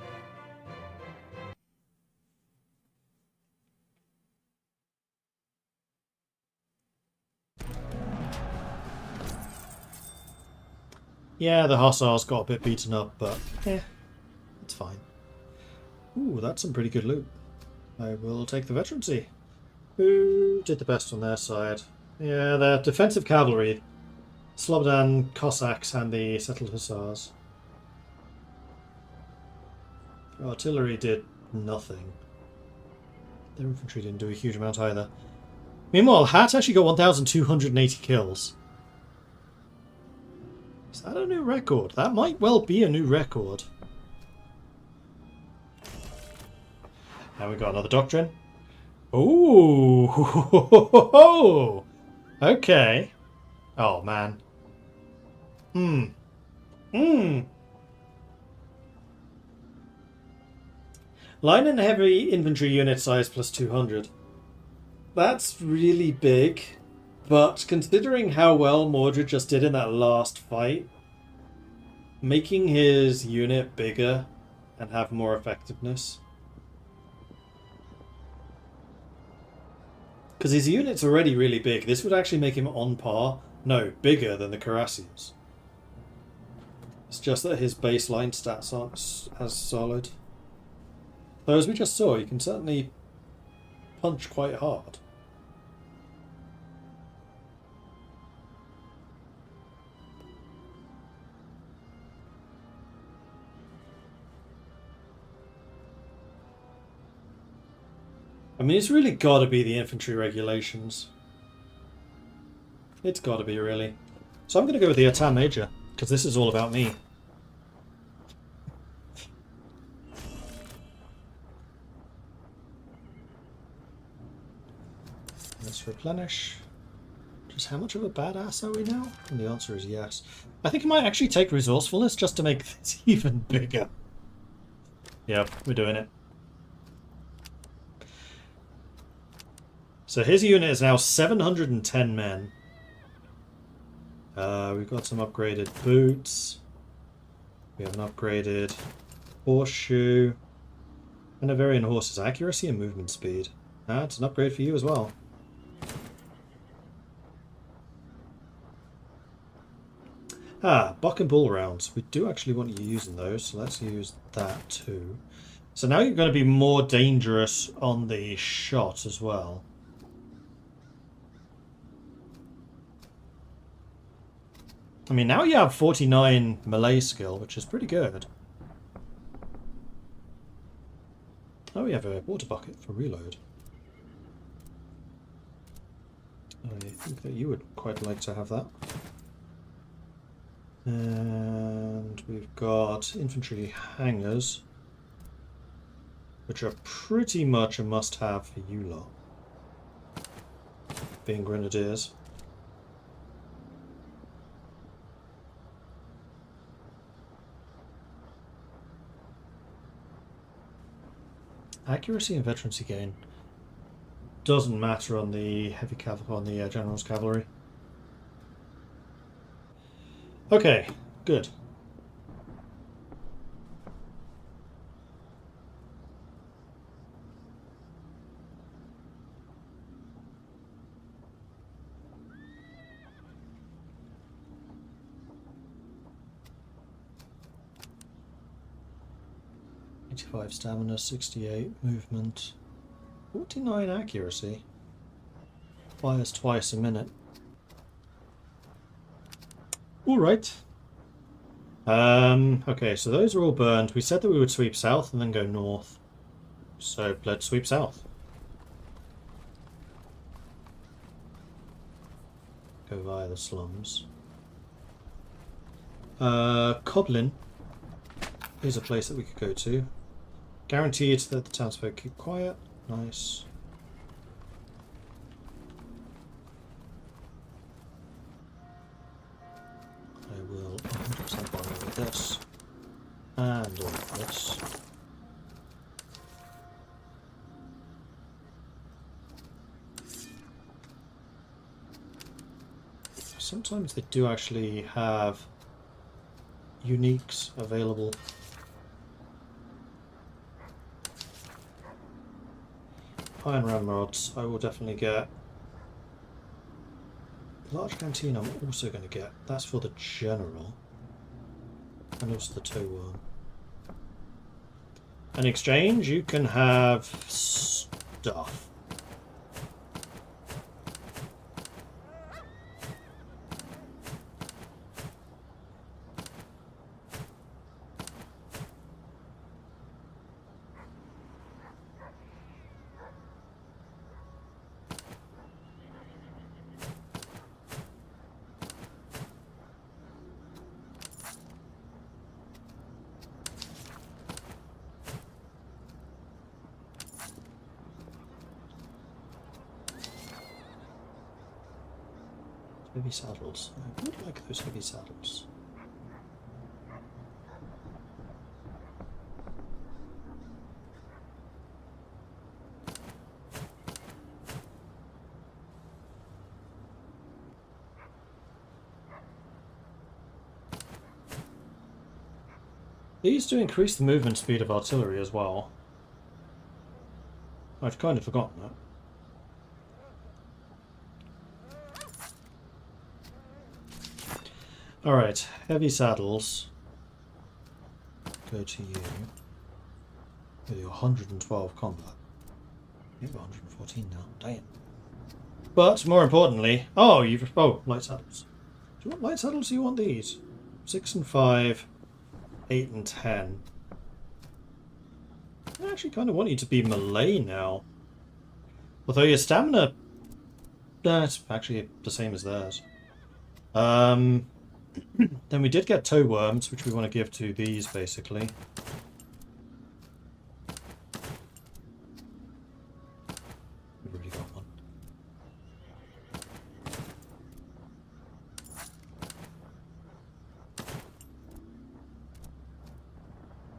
Yeah, the Hussars got a bit beaten up, but yeah, it's fine. Ooh, that's some pretty good loot. I will take the veterancy. Who did the best on their side? Yeah, the defensive cavalry. Slobodan Cossacks and the settled Hussars. Artillery did nothing. Their infantry didn't do a huge amount either. Meanwhile, Hat actually got 1,280 kills. Is that a new record? That might well be a new record. Now we've got another doctrine. Ooh! Okay. Oh, man. Line and heavy infantry unit size plus 200. That's really big, but considering how well Mordred just did in that last fight, making his unit bigger and have more effectiveness. Because his unit's already really big. This would actually make him on par. No, bigger than the Cardassians. It's just that his baseline stats aren't as solid. Though, as we just saw, you can certainly punch quite hard. I mean, it's really got to be the infantry regulations. It's got to be, really. So I'm going to go with the Etat Major, because this is all about me. Let's replenish. Just how much of a badass are we now? And the answer is yes. I think I might actually take resourcefulness just to make this even bigger. Yep, we're doing it. So his unit is now 710 men. We've got some upgraded boots. We have an upgraded horseshoe. And a Varian horse's accuracy and movement speed. That's an upgrade for you as well. Buck and bull rounds. We do actually want you using those, so let's use that too. So now you're going to be more dangerous on the shot as well. I mean, now you have 49 melee skill, which is pretty good. Oh, we have a water bucket for reload. I think that you would quite like to have that. And we've got infantry hangars, which are pretty much a must-have for you lot, being grenadiers. Accuracy and veterancy gain doesn't matter on the heavy cavalry, on the general's cavalry. Okay, good. '85 stamina, 68 movement, 49 accuracy. Fires twice a minute. Alright. Okay, so those are all burned. We said that we would sweep south and then go north. So let's sweep south. Go via the slums. Coblin is a place that we could go to. Guaranteed that the townsfolk keep quiet. Nice. I will 100% buy all of this. And all of this. Sometimes they do actually have uniques available. Iron ramrods, I will definitely get. Large canteen I'm also going to get. That's for the general. And also the toe worm. In exchange, you can have stuff. Heavy saddles. I would like those heavy saddles. These do increase the movement speed of artillery as well. I'd kind of forgotten that. Alright, heavy saddles go to you with your 112 combat. You have 114 now, damn. But more importantly, light saddles. Do you want light saddles or do you want these? 6 and 5, 8 and 10. I actually kind of want you to be melee now. Although your stamina, that's actually the same as theirs. Then we did get toe worms, which we want to give to these, basically. We've already got one.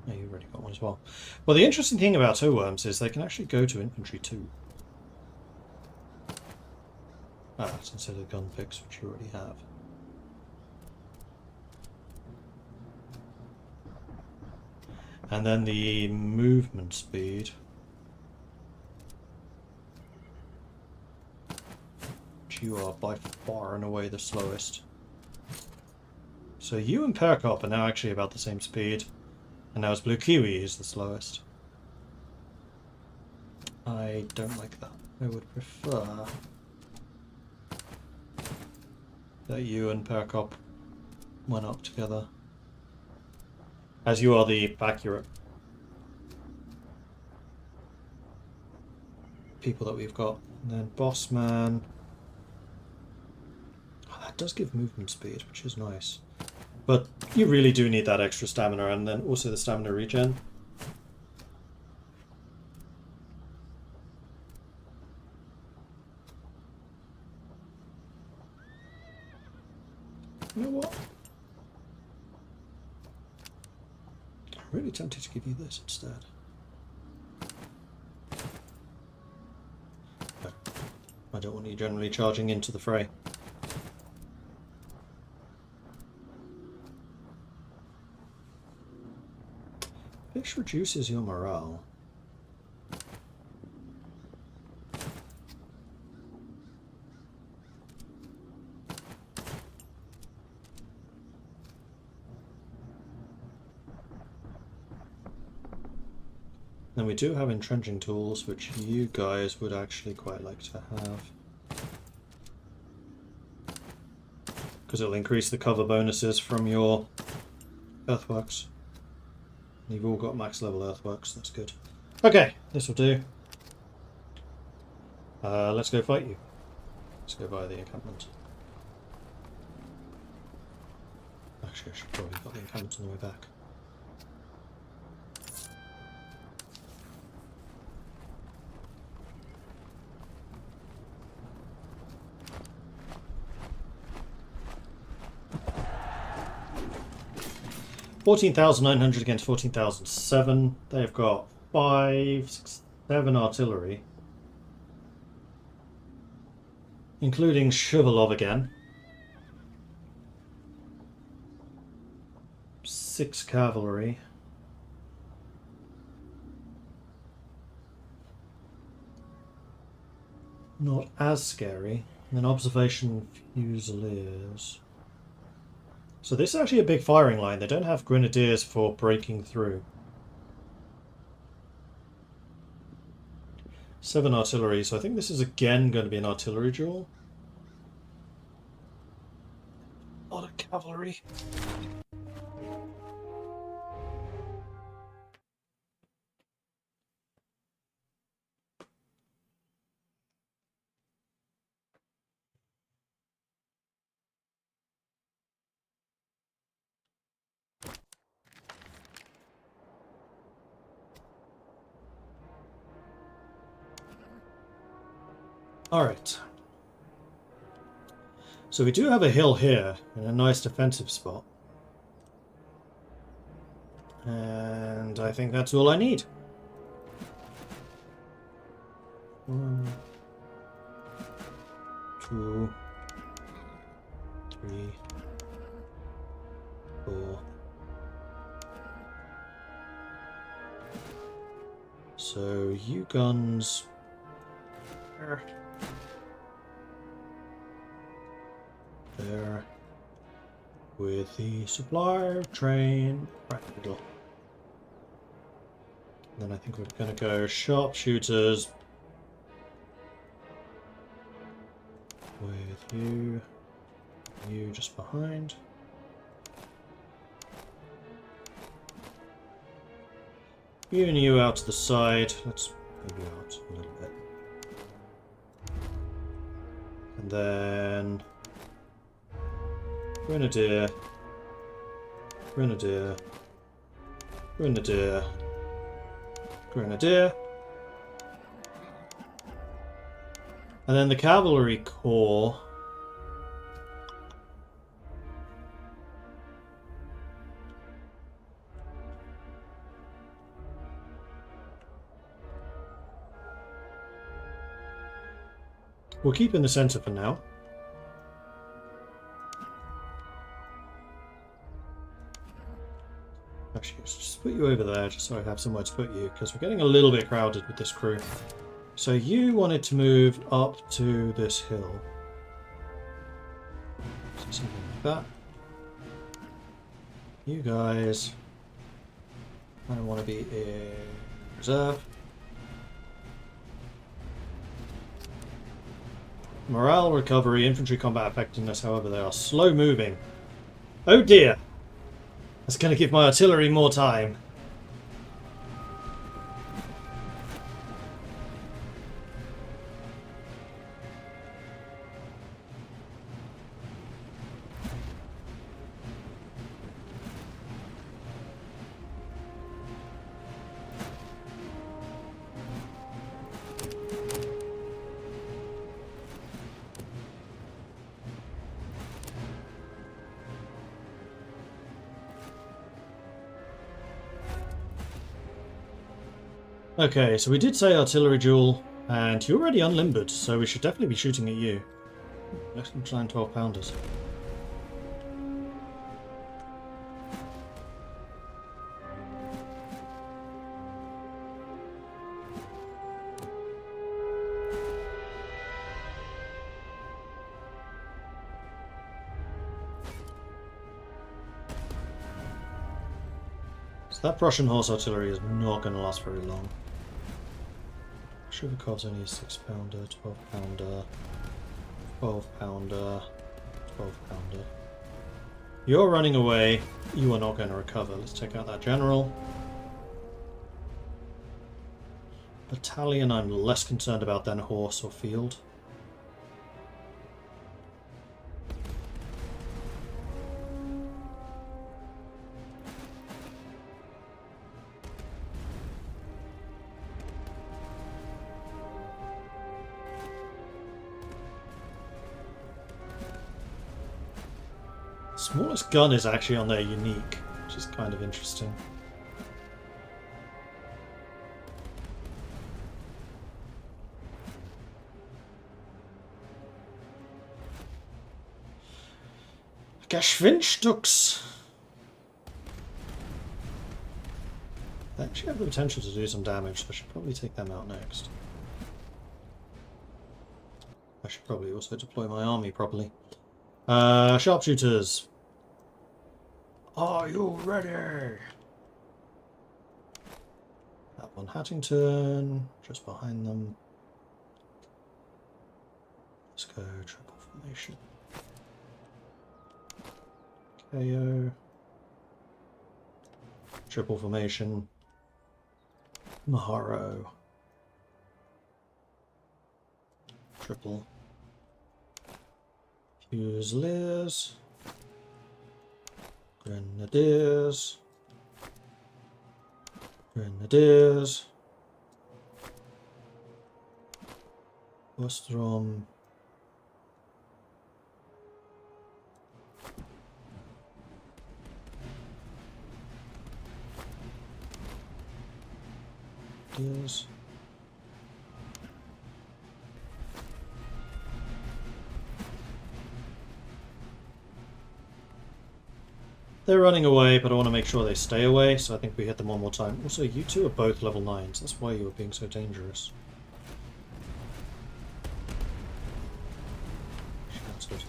Yeah, you've already got one as well. Well, the interesting thing about toe worms is they can actually go to infantry too. That's instead of gun picks, which you already have. And then the movement speed. Which you are by far and away the slowest. So you and Perkop are now actually about the same speed. And now it's Blue Kiwi is the slowest. I don't like that. I would prefer that you and Perkop went up together. As you are the accurate people that we've got. And then Bossman. Oh, that does give movement speed, which is nice. But you really do need that extra stamina, and then also the stamina regen. You know what? I'm really tempted to give you this instead. But I don't want you generally charging into the fray. Fish reduces your morale. Then we do have entrenching tools, which you guys would actually quite like to have. Because it'll increase the cover bonuses from your earthworks. You've all got max level earthworks, that's good. Okay, this will do. Let's go fight you. Let's go by the encampment. Actually, I should probably got the encampment on the way back. $14,900 against 14,007. They've got 5, 6, 7 artillery, including Shuvalov again. 6 cavalry. Not as scary. And then observation fusiliers. So this is actually a big firing line. They don't have grenadiers for breaking through. 7 artillery, so I think this is again going to be an artillery duel. A lot of cavalry. Alright. So we do have a hill here in a nice defensive spot. And I think that's all I need. 1, 2, 3, 4. So you guns there with the supply train right in the middle. Then I think we're going to go sharpshooters with you just behind. You and you out to the side. Let's move you out a little bit. And then Grenadier, Grenadier, Grenadier, Grenadier. And then the cavalry corps. We'll keep in the center for now. Actually, let's just put you over there just so I have somewhere to put you, because we're getting a little bit crowded with this crew. So you wanted to move up to this hill. So something like that. You guys, I don't want to be in reserve. Morale recovery, infantry combat effectiveness, however, they are slow moving. Oh dear! That's going to give my artillery more time. Okay, so we did say artillery duel, and you're already unlimbered, so we should definitely be shooting at you. Let's try and 12 pounders. So that Prussian horse artillery is not going to last very long. Shuvakov's only a 6 pounder, 12 pounder, 12 pounder, 12 pounder. You're running away. You are not going to recover. Let's take out that general. Battalion I'm less concerned about than horse or field. Smallest gun is actually on their unique, which is kind of interesting. Geschwindstücks! They actually have the potential to do some damage, so I should probably take them out next. I should probably also deploy my army properly. Sharpshooters! Are you ready? That one Hattington, just behind them. Let's go triple formation. KO. Triple formation. Maharo. Triple. Fusiliers. Grenadiers. Grenadiers. Ostrom. Yes. They're running away, but I want to make sure they stay away, so I think we hit them one more time. Also, you two are both level 9s. That's why you were being so dangerous. That's good.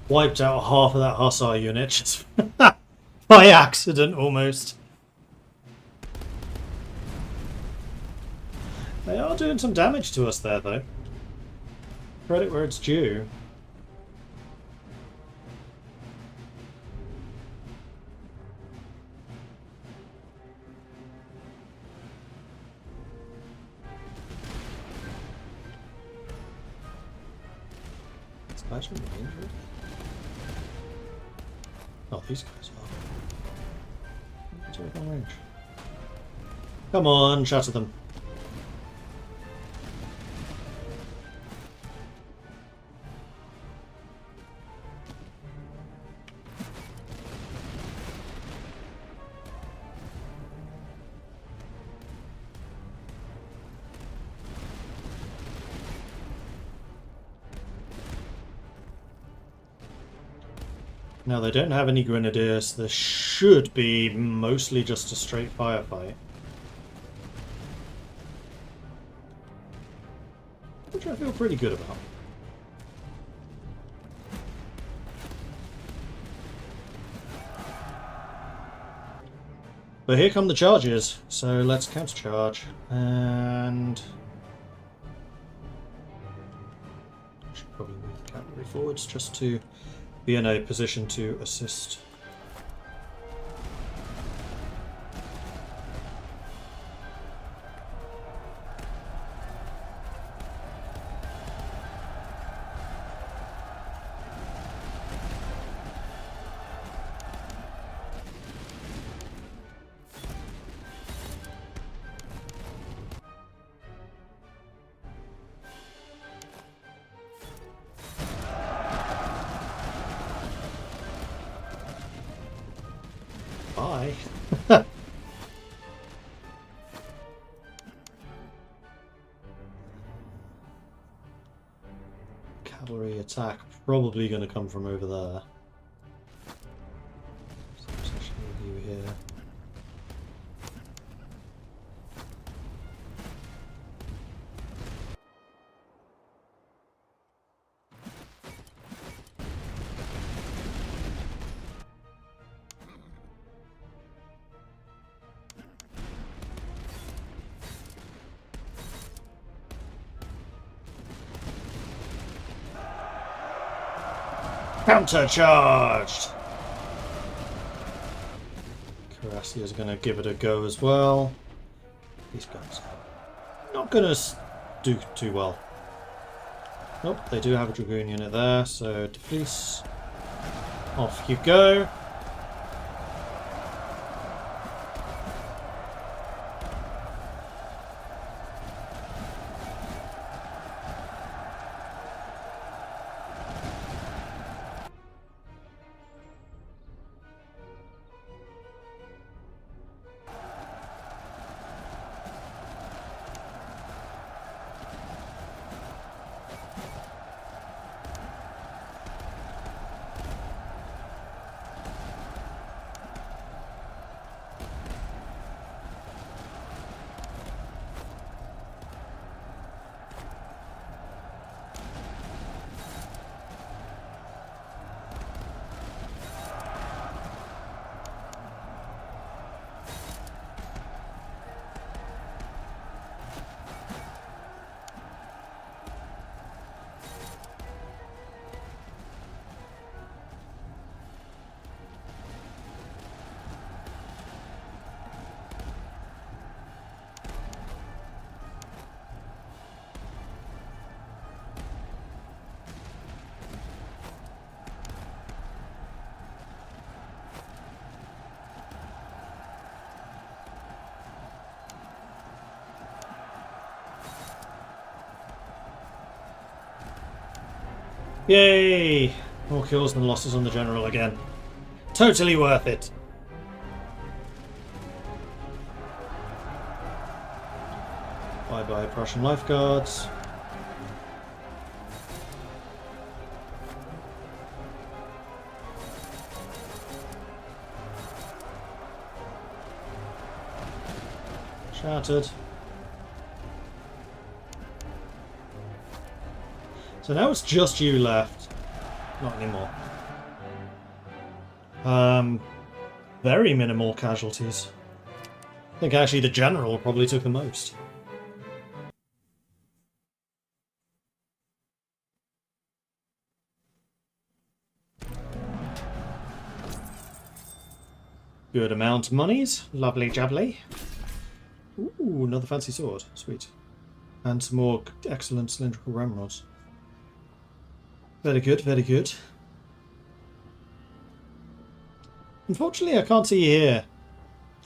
Wiped out half of that Hussar unit just by accident almost. They are doing some damage to us there though. Credit where it's due. These guys are really injured. Oh, these guys are. It's within range. Come on, shatter them. Now they don't have any grenadiers, so this should be mostly just a straight firefight. Which I feel pretty good about. But here come the charges, so let's counter-charge, and I should probably move the cavalry forwards just to be in a position to assist. Bye. Cavalry attack probably going to come from over there. Countercharged! Carassia's gonna give it a go as well. These guns not gonna do too well. Nope, they do have a Dragoon unit there, so defeat. Off you go. Yay! More kills than losses on the general again. Totally worth it. Bye bye Prussian lifeguards. Shattered. So now it's just you left. Not anymore. Very minimal casualties. I think actually the general probably took the most. Good amount of monies. Lovely jubbly. Ooh, another fancy sword. Sweet. And some more excellent cylindrical ramrods. Very good, very good. Unfortunately, I can't see here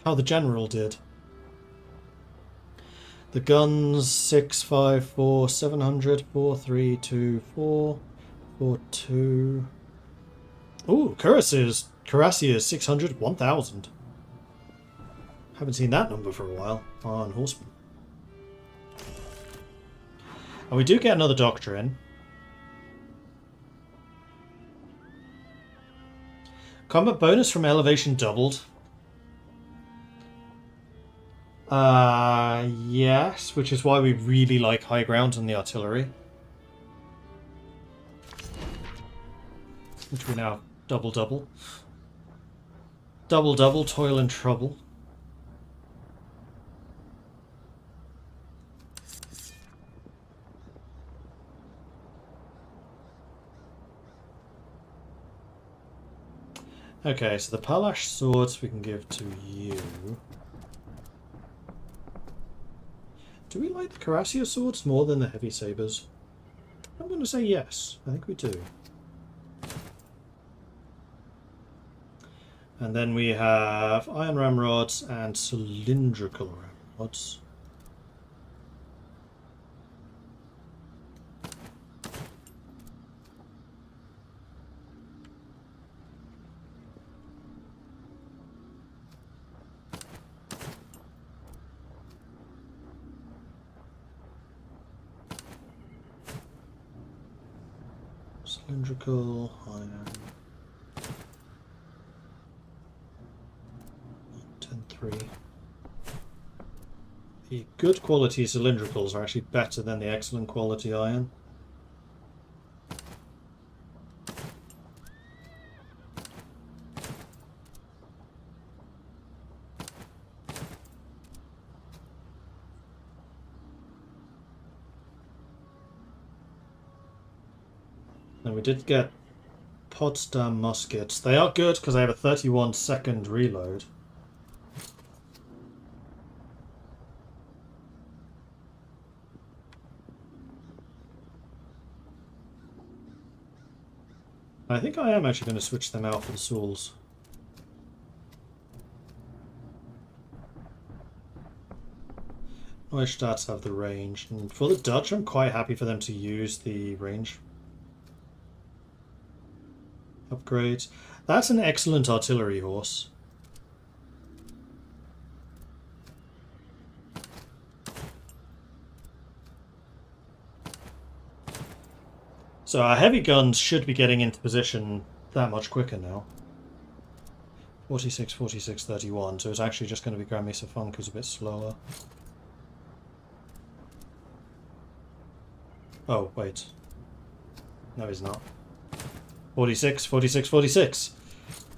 how the general did. The guns 654, 700, 4324, 42. Ooh, Carassia's 600, 1000. Haven't seen that number for a while on Horseman. And we do get another doctrine. Combat bonus from elevation doubled. Yes, which is why we really like high ground on the artillery. Which we now double. Double, toil and trouble. Okay, so the Palash swords we can give to you. Do we like the Carassia swords more than the heavy sabers? I'm going to say yes. I think we do. And then we have iron ramrods and cylindrical ramrods. Cylindrical, iron. 10-3. The good quality cylindricals are actually better than the excellent quality iron. And we did get Potsdam muskets. They are good because they have a 31-second reload. I think I am actually going to switch them out for the Sauls. Neustadt have the range, and for the Dutch I'm quite happy for them to use the range upgrades. That's an excellent artillery horse. So our heavy guns should be getting into position that much quicker now. 46, 46, 31, so it's actually just going to be Grand Mesa Funk who's a bit slower. Oh, wait. No, he's not. 46, 46, 46.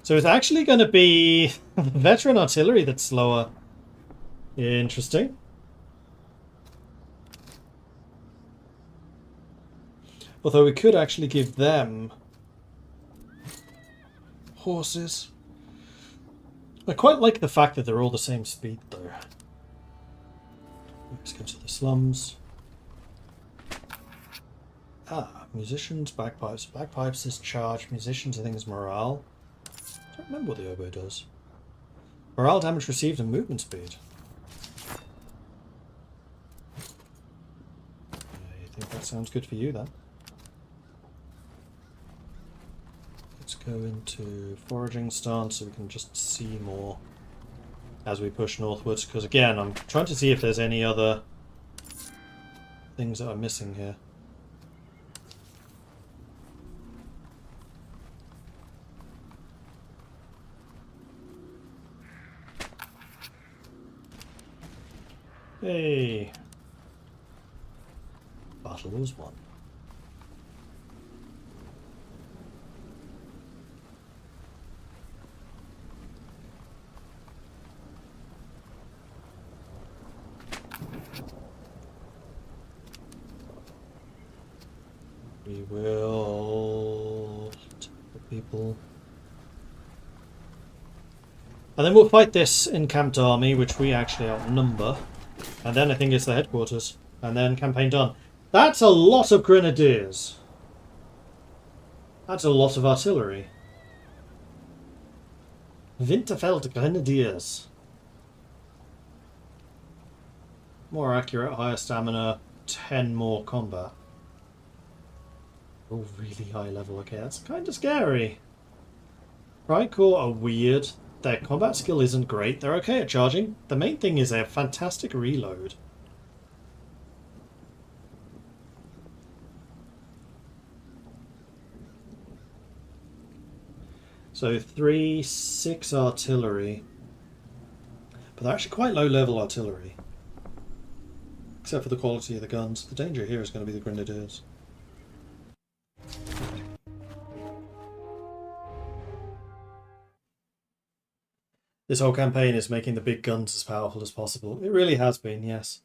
So it's actually going to be veteran artillery that's slower. Interesting. Although we could actually give them horses. I quite like the fact that they're all the same speed, though. Let's go to the slums. Ah, musicians, bagpipes. Bagpipes is charge, musicians I think is morale. I don't remember what the oboe does. Morale damage received and movement speed. I think that sounds good for you then. Let's go into foraging stance so we can just see more as we push northwards, because again I'm trying to see if there's any other things that I'm missing here. Hey! Battle was won. We will take the people. And then we'll fight this encamped army, which we actually outnumber. And then I think it's the headquarters. And then campaign done. That's a lot of grenadiers. That's a lot of artillery. Winterfeld Grenadiers. More accurate, higher stamina, 10 more combat. Oh, really high level. Okay, that's kind of scary. Freikorps are weird. Their combat skill isn't great. They're okay at charging. The main thing is their fantastic reload. So 3, 6 artillery. But they're actually quite low level artillery. Except for the quality of the guns. The danger here is going to be the grenadiers. This whole campaign is making the big guns as powerful as possible. It really has been, yes.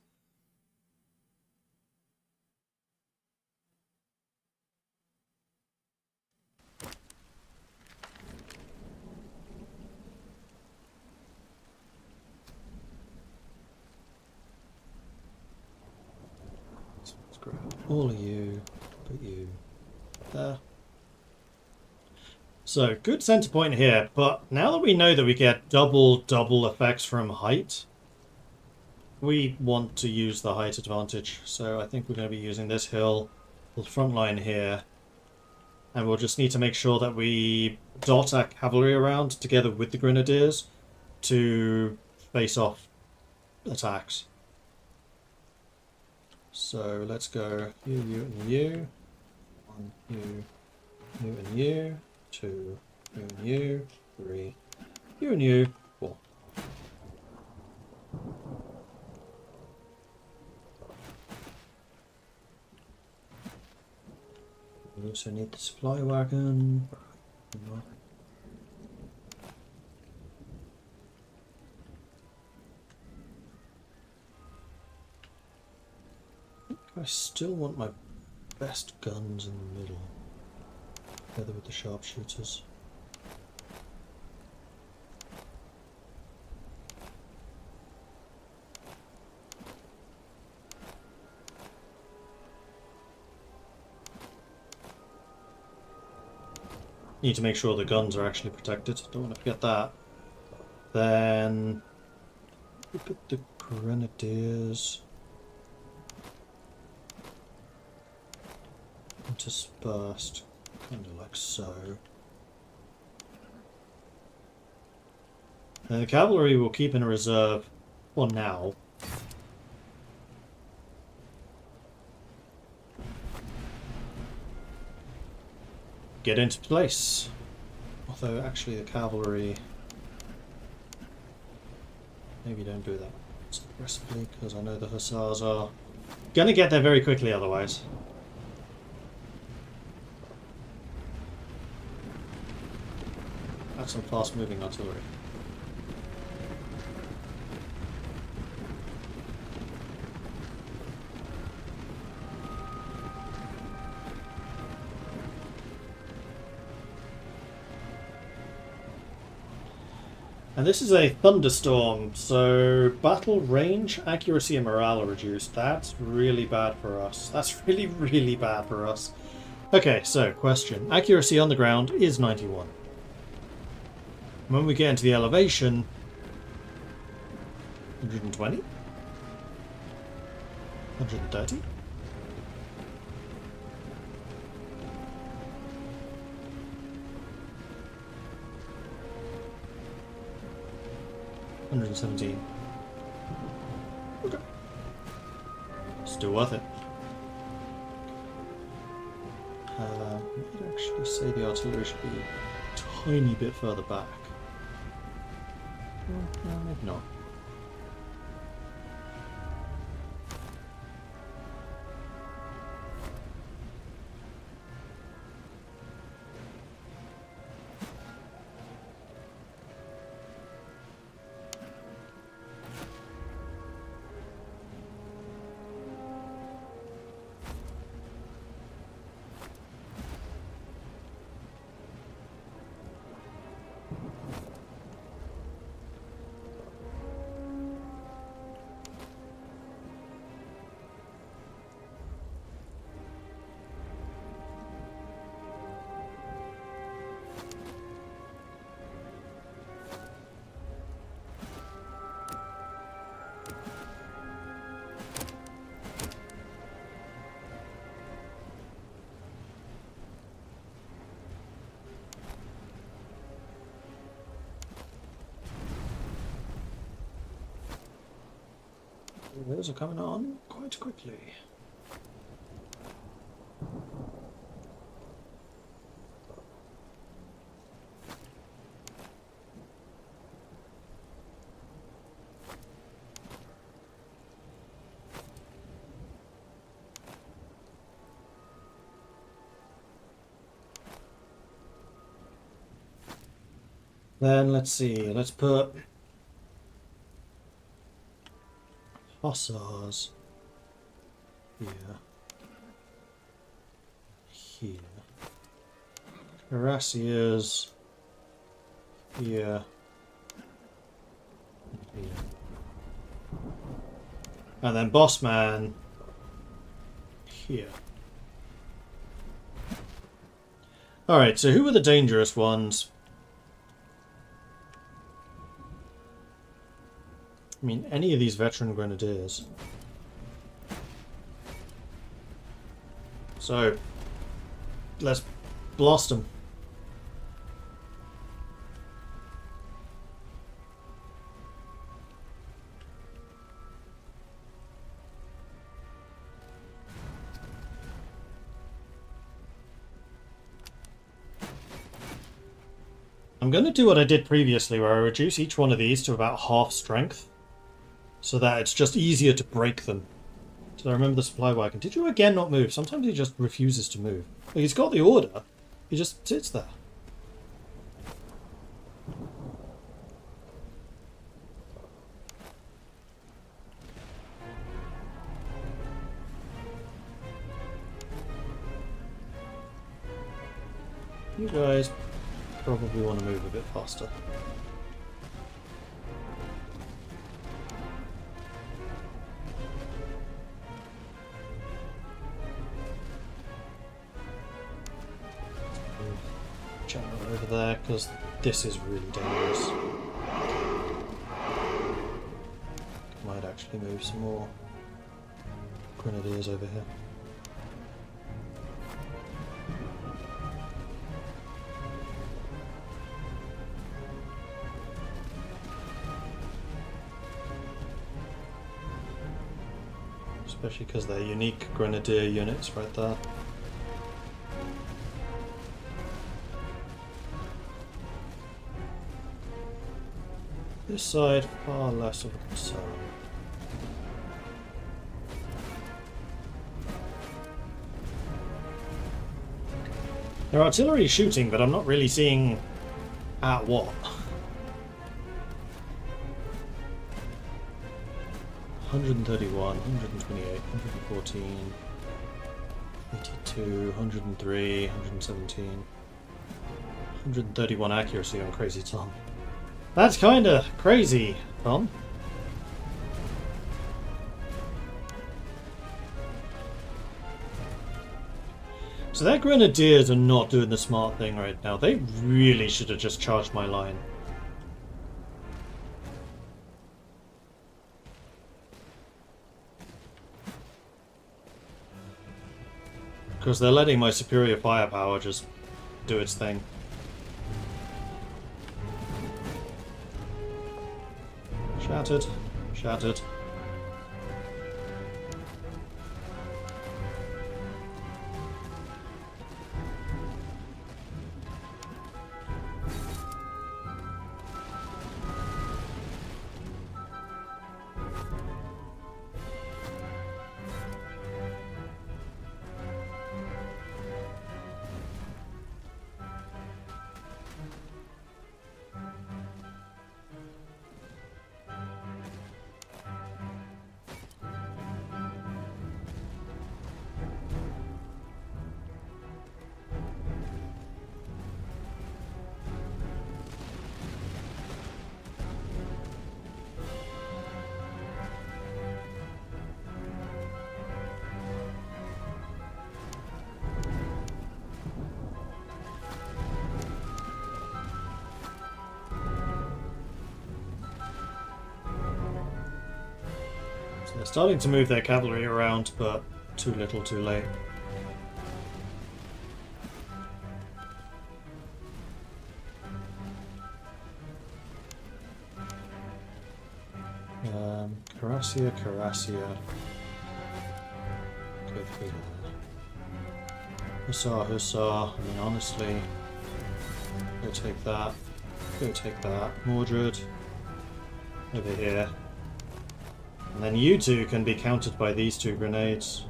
Let's grab all of you, put you there. So, good center point here, but now that we know that we get double effects from height, we want to use the height advantage. So I think we're going to be using this hill, the front line here, and we'll just need to make sure that we dot our cavalry around together with the grenadiers to face off attacks. So let's go you, and you. 1, you and you. 2, you and you. 3, you and you. 4. We also need the supply wagon. I still want my best guns in the middle. together with the sharpshooters. Need to make sure the guns are actually protected. Don't want to forget that. Then we put the grenadiers interspersed, kind of like so. And the cavalry will keep in a reserve for now. Get into place. Although actually the cavalry, maybe don't do that so aggressively, because I know the hussars are gonna get there very quickly otherwise. That's some fast moving artillery. And this is a thunderstorm, so battle range, accuracy, and morale are reduced. That's really bad for us. That's really, really bad for us. Okay, so question. Accuracy on the ground is 91. When we get into the elevation, 120? 130? $117. Okay. Still worth it. I'd actually say the artillery should be a tiny bit further back. No, maybe not. Those are coming on quite quickly. Then let's see, let's put hussars here, here, cuirassiers here, and here, and then bossman here. Alright, so who are the dangerous ones? I mean, any of these veteran grenadiers. So, let's blast them. I'm going to do what I did previously, where I reduce each one of these to about half strength, so that it's just easier to break them. So I remember the supply wagon. Did you again not move? Sometimes he just refuses to move. Like, he's got the order, he just sits there. You guys probably want to move a bit faster. Channel over there, because this is really dangerous. Might actually move some more grenadiers over here. Especially because they're unique grenadier units right there. This side, far less of a concern. Their artillery is shooting, but I'm not really seeing at what. 131, 128, 114, 82, 103, 117, 131 accuracy on Crazy Tom. That's kinda crazy, Tom. So their grenadiers are not doing the smart thing right now. They really should have just charged my line. Because they're letting my superior firepower just do its thing. Shattered. Shattered. They're starting to move their cavalry around, but too little, too late. Carassia. Go through there. Hussar. I mean, honestly, go take that. Go take that. Mordred. Over here. And then you two can be countered by these two grenades.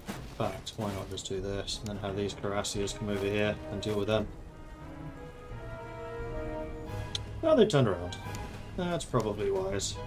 In fact, why not just do this and then have these Carassias come over here and deal with them? Well, they've turned around. That's probably wise.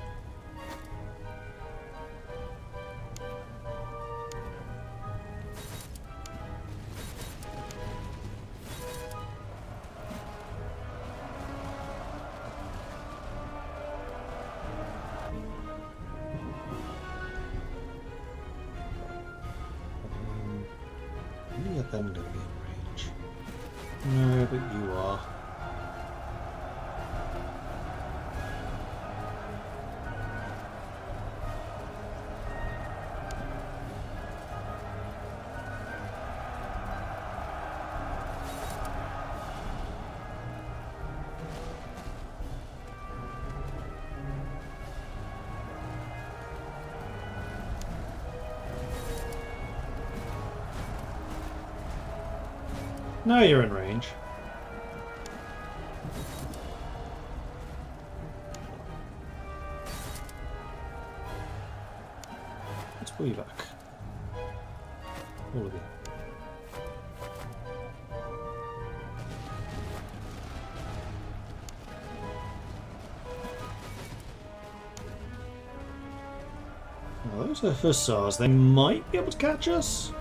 Them going to be in range? No, but you are. Now you're in range. Let's pull you back. All of you. Well, those are hussars. They might be able to catch us.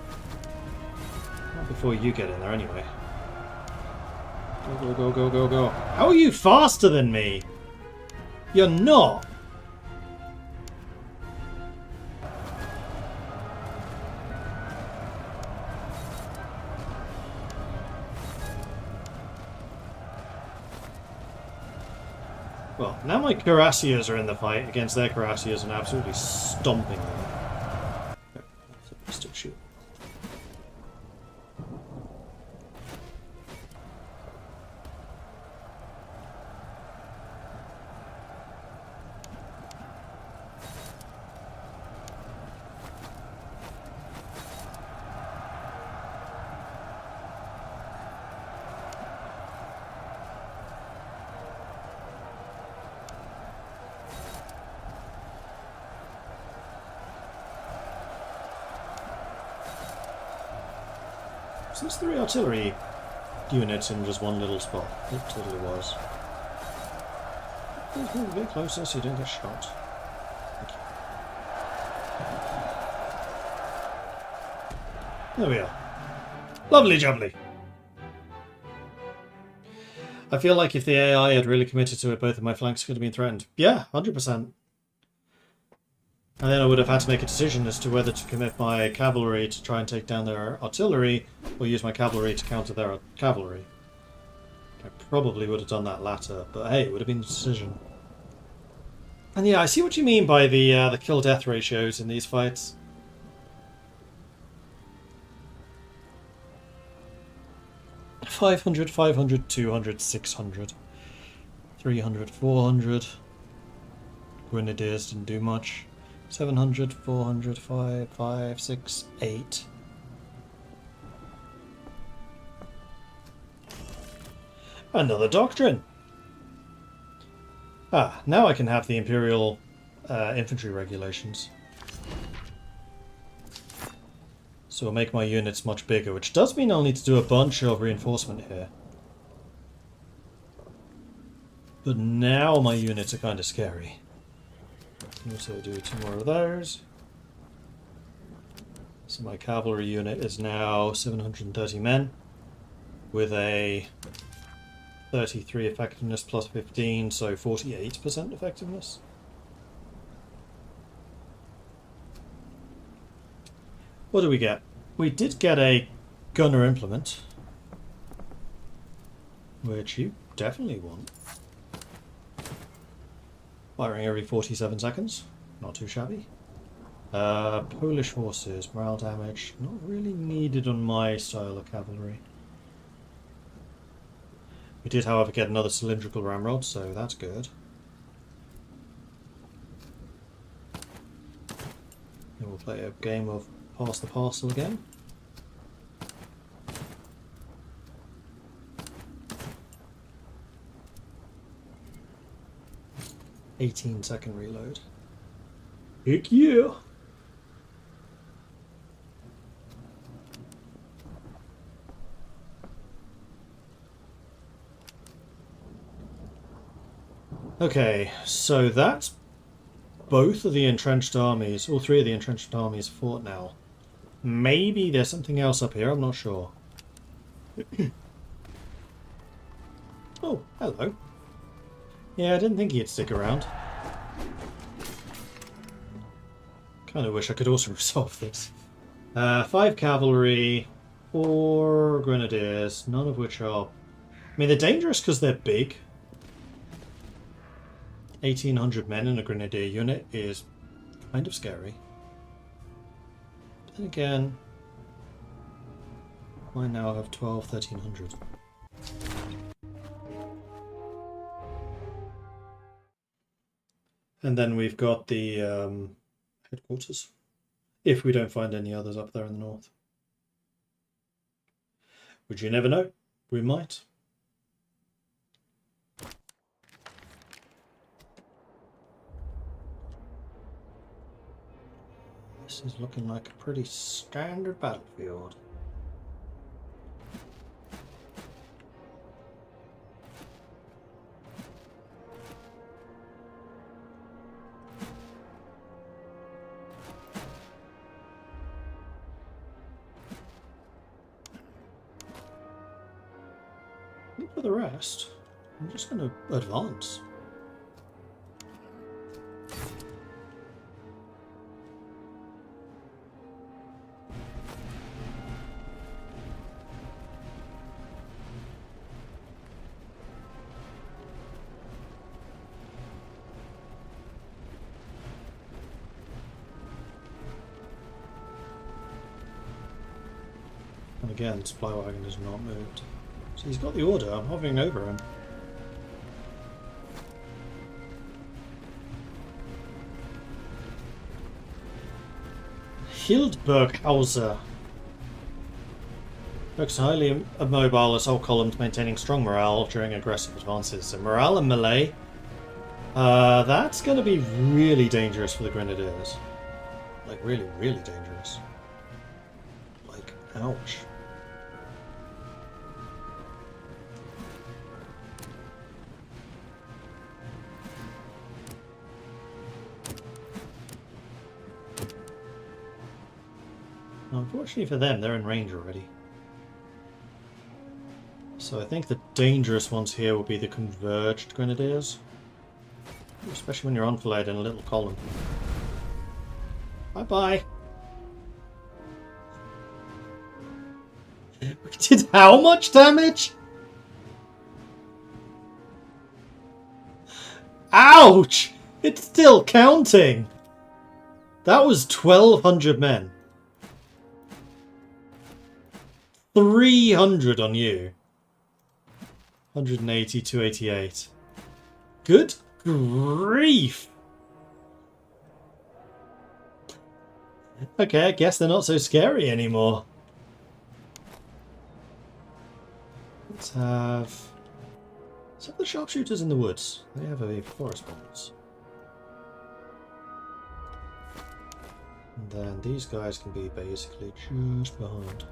Not before you get in there, anyway. Go, go, go, go, go, go. How are you faster than me? You're not. Well, now my cuirassiers are in the fight against their cuirassiers and absolutely stomping them. Still shoot. So there's 3 artillery units in just one little spot. It totally was. Please move a bit closer so you don't get shot. Thank you. There we are. Lovely jubbly. I feel like if the AI had really committed to it, both of my flanks could have been threatened. Yeah, 100%. And then I would have had to make a decision as to whether to commit my cavalry to try and take down their artillery, or use my cavalry to counter their cavalry. I probably would have done that latter, but hey, it would have been a decision. And yeah, I see what you mean by the kill-death ratios in these fights. $500, 500, 200, 600, 300, 400. Grenadiers didn't do much. 700, 400, 5, 6, 8. Another doctrine! Ah, now I can have the Imperial infantry regulations. So it'll make my units much bigger, which does mean I'll need to do a bunch of reinforcement here. But now my units are kind of scary. Also do 2 more of those. So my cavalry unit is now 730 men with a 33 effectiveness plus 15, so 48% effectiveness. What do we get? We did get a gunner implement, which you definitely want. Firing every 47 seconds, not too shabby. Polish horses, morale damage, not really needed on my style of cavalry. We did, however, get another cylindrical ramrod, so that's good. And we'll play a game of Pass the Parcel again. "18-second reload." Heck yeah! Okay, so that's both of the entrenched armies, all 3 of the entrenched armies fought now. Maybe there's something else up here, I'm not sure. Oh, hello. Yeah, I didn't think he'd stick around. Kind of wish I could also resolve this. 5 cavalry, 4 grenadiers, none of which are... I mean, they're dangerous because they're big. 1,800 men in a grenadier unit is kind of scary. But then again, I now have 1,300. And then we've got the headquarters, if we don't find any others up there in the north. Which you never know, we might. This is looking like a pretty standard battlefield. for the rest, I'm just going to advance. And again, supply wagon has not moved. So he's got the order, I'm hovering over him. Hildburghauser. Looks highly immobile assault columns maintaining strong morale during aggressive advances. So morale and melee. That's going to be really dangerous for the Grenadiers. Like really, really dangerous. Like, ouch. Unfortunately for them, they're in range already. So I think the dangerous ones here will be the converged Grenadiers. Especially when you're enfilade in a little column. Bye-bye. We did how much damage? Ouch! It's still counting! That was 1,200 men. 300 on you. 180, 288. Good grief! Okay, I guess they're not so scary anymore. Let's have the sharpshooters in the woods. They have a forest bombers. And then these guys can be basically just behind.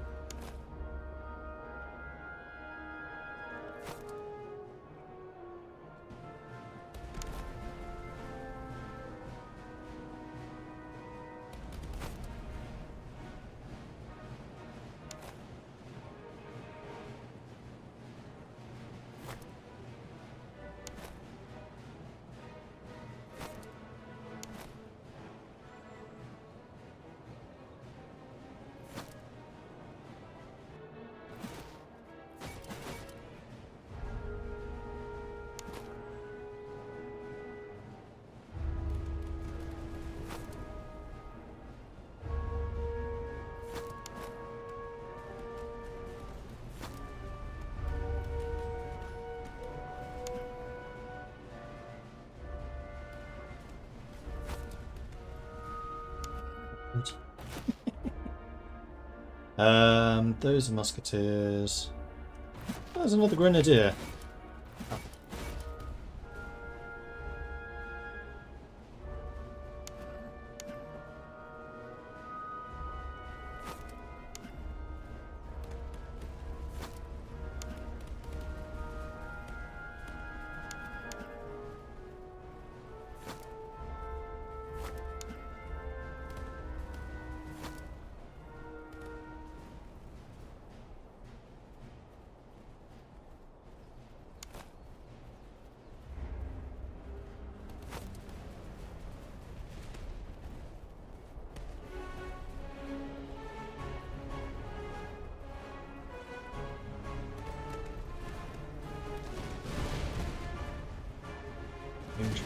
Those are musketeers. There's another grenadier.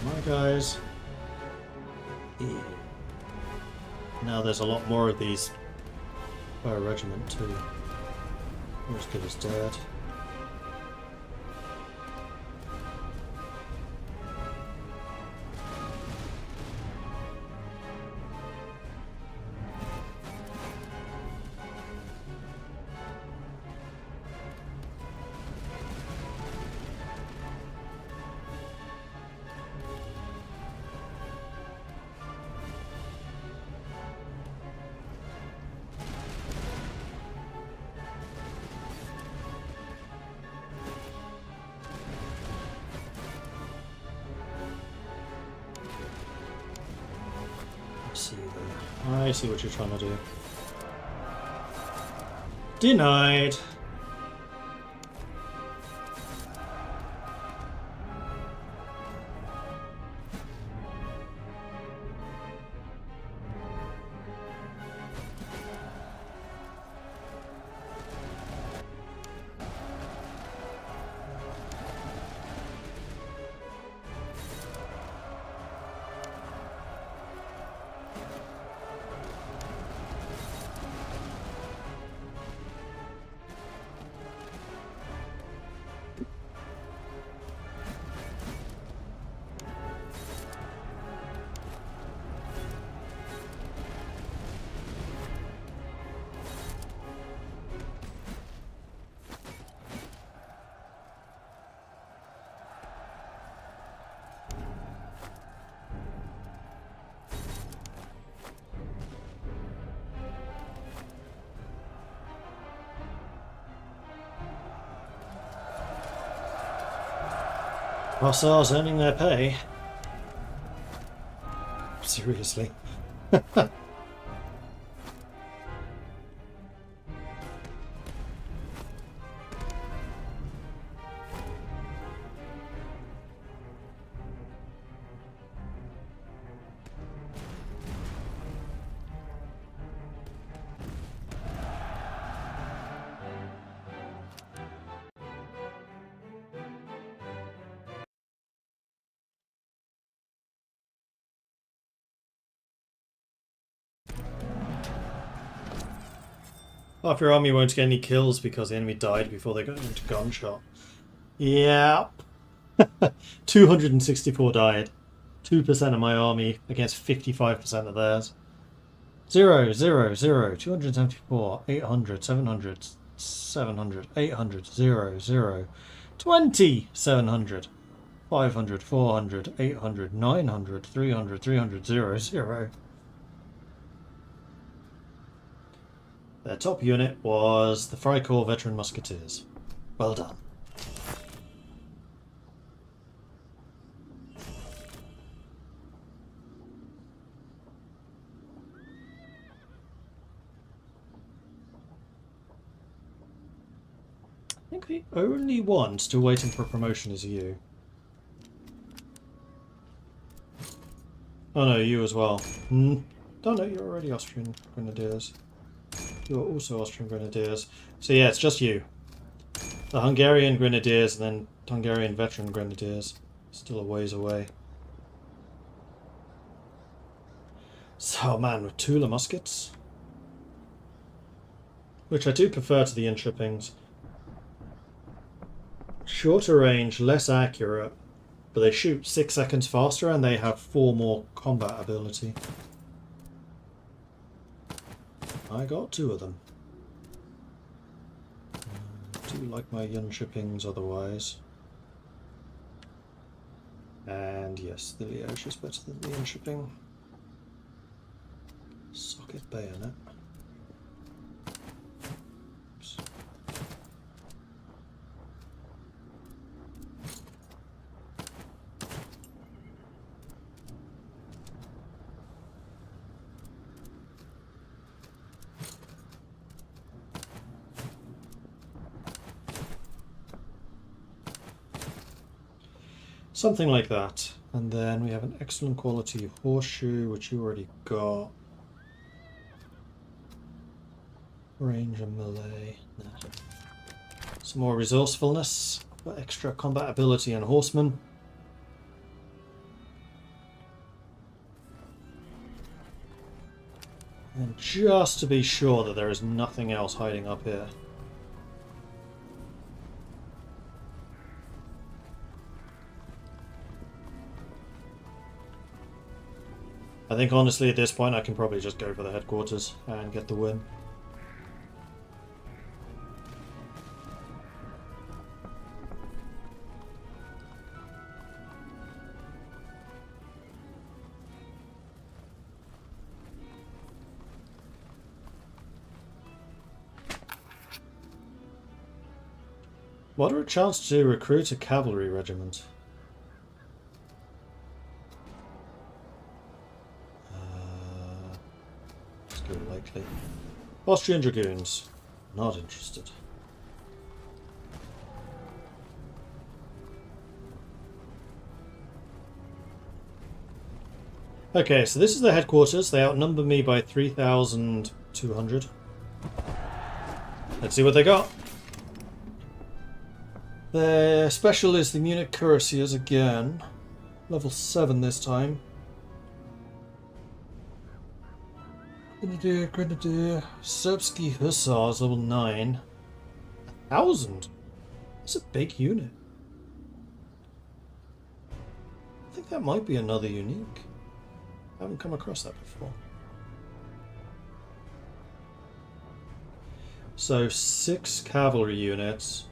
My guys. Now there's a lot more of these per regiment too. Most good as dead. I see what you're trying to do. Denied. Hussars earning their pay. Seriously. Half your army won't get any kills because the enemy died before they got into gunshot. Yep. 264 died. 2% of my army against 55% of theirs. 0, 0, 0, 274, 800, 700, 700, 800, 0, 0, 20, 700, 500, 400, 800, 900, 300, 300, 0, 0. Their top unit was the Freikorps Veteran Musketeers. Well done. I think the only one still waiting for promotion is you. Oh no, you as well. Oh no, you're already Austrian Grenadiers. You're also Austrian Grenadiers. So yeah, it's just you. The Hungarian Grenadiers and then Hungarian Veteran Grenadiers. Still a ways away. So man, with Tula muskets. Which I do prefer to the Intrippings. Shorter range, less accurate, but they shoot 6 seconds faster and they have 4 more combat ability. I got 2 of them. I do like my Yunchippings otherwise. And yes, the Liège is better than the Yunchipping. Socket bayonet. Oops. Something like that. And then we have an excellent quality horseshoe, which you already got. Range and melee. Nah. Some more resourcefulness, but extra combat ability and horsemen. And just to be sure that there is nothing else hiding up here. I think honestly at this point I can probably just go for the headquarters and get the win. What are a chance to recruit a cavalry regiment? Let's go likely. Austrian Dragoons. Not interested. Okay, so this is the headquarters. They outnumber me by 3,200. Let's see what they got. Their special is the Munich Cuirassiers again. Level 7 this time. Grenadier, Grenadier. Serbsky Hussars, level 9. 1,000? That's a big unit. I think that might be another unique. I haven't come across that before. So 6 cavalry units.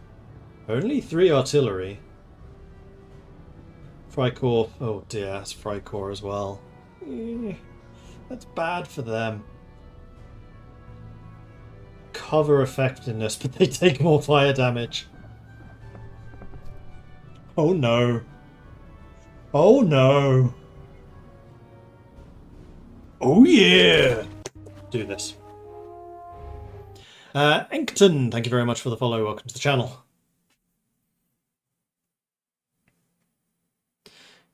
Only 3 artillery. Freikorps. Oh dear, that's Freikorps as well. That's bad for them. Cover effectiveness, but they take more fire damage. Oh no. Oh no! Oh yeah! Do this. Inkton, thank you very much for the follow. Welcome to the channel.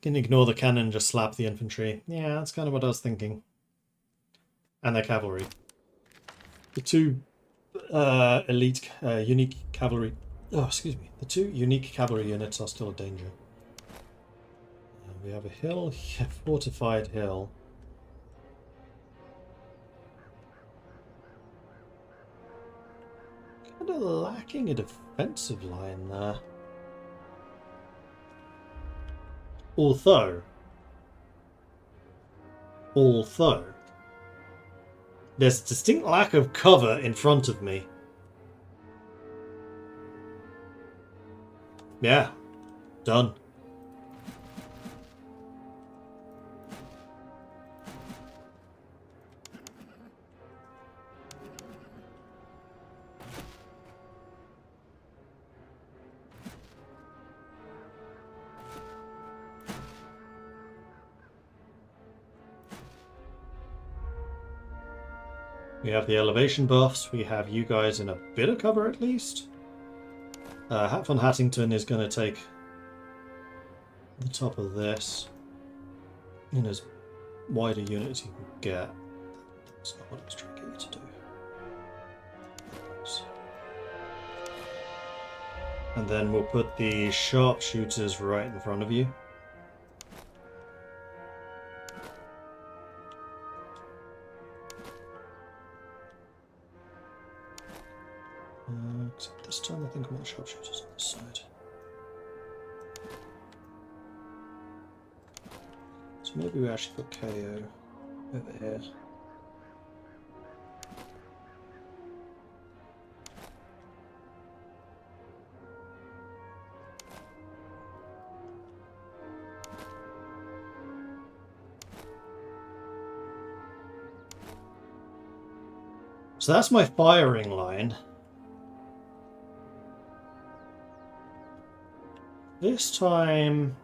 Can ignore the cannon, just slap the infantry. Yeah, that's kind of what I was thinking. And their cavalry. The two elite, unique cavalry. Oh, excuse me. The two unique cavalry units are still a danger. We have a hill, a fortified hill. Kind of lacking a defensive line there. Although, there's a distinct lack of cover in front of me. Yeah, done. We have the elevation buffs. We have you guys in a bit of cover at least. Hat von Hattington is going to take the top of this in as wide a unit as you can get. That's not what I was trying to get you to do. And then we'll put the sharpshooters right in front of you. Except this time I think I want sharpshooters on this side. So maybe we actually put KO over here. So that's my firing line. This time,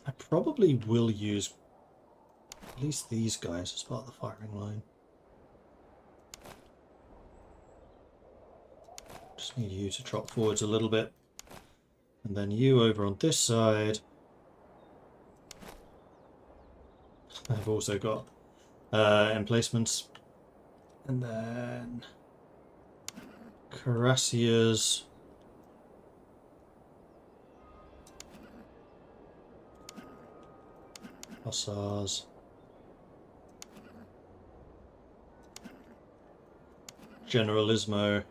I probably will use at least these guys as part of the firing line. Just need you to drop forwards a little bit. And then you over on this side. I've also got emplacements. And then cuirassiers. Hussars. Generalismo.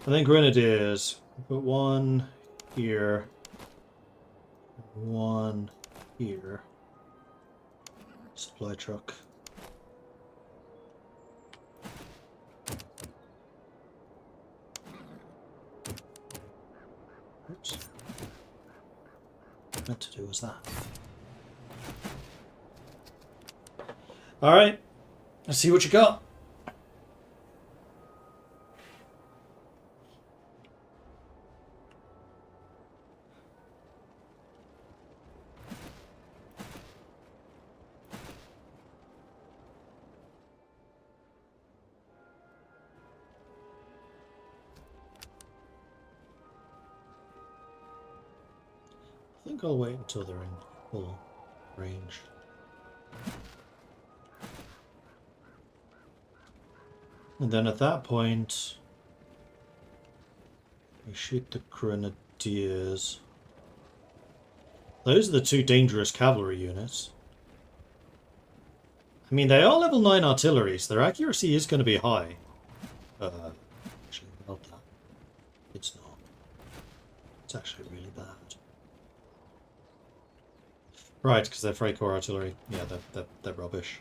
And then grenadiers. Put one here. One here. Supply truck. Oops. What meant to do was that. Alright. Let's see what you got. I think I'll wait until they're in full range. And then at that point, we shoot the grenadiers. Those are the two dangerous cavalry units. I mean, they are level 9 artillery, so their accuracy is going to be high. Actually, not that. It's not. It's actually really bad. Right, because they're Freikorps artillery. Yeah, they're rubbish.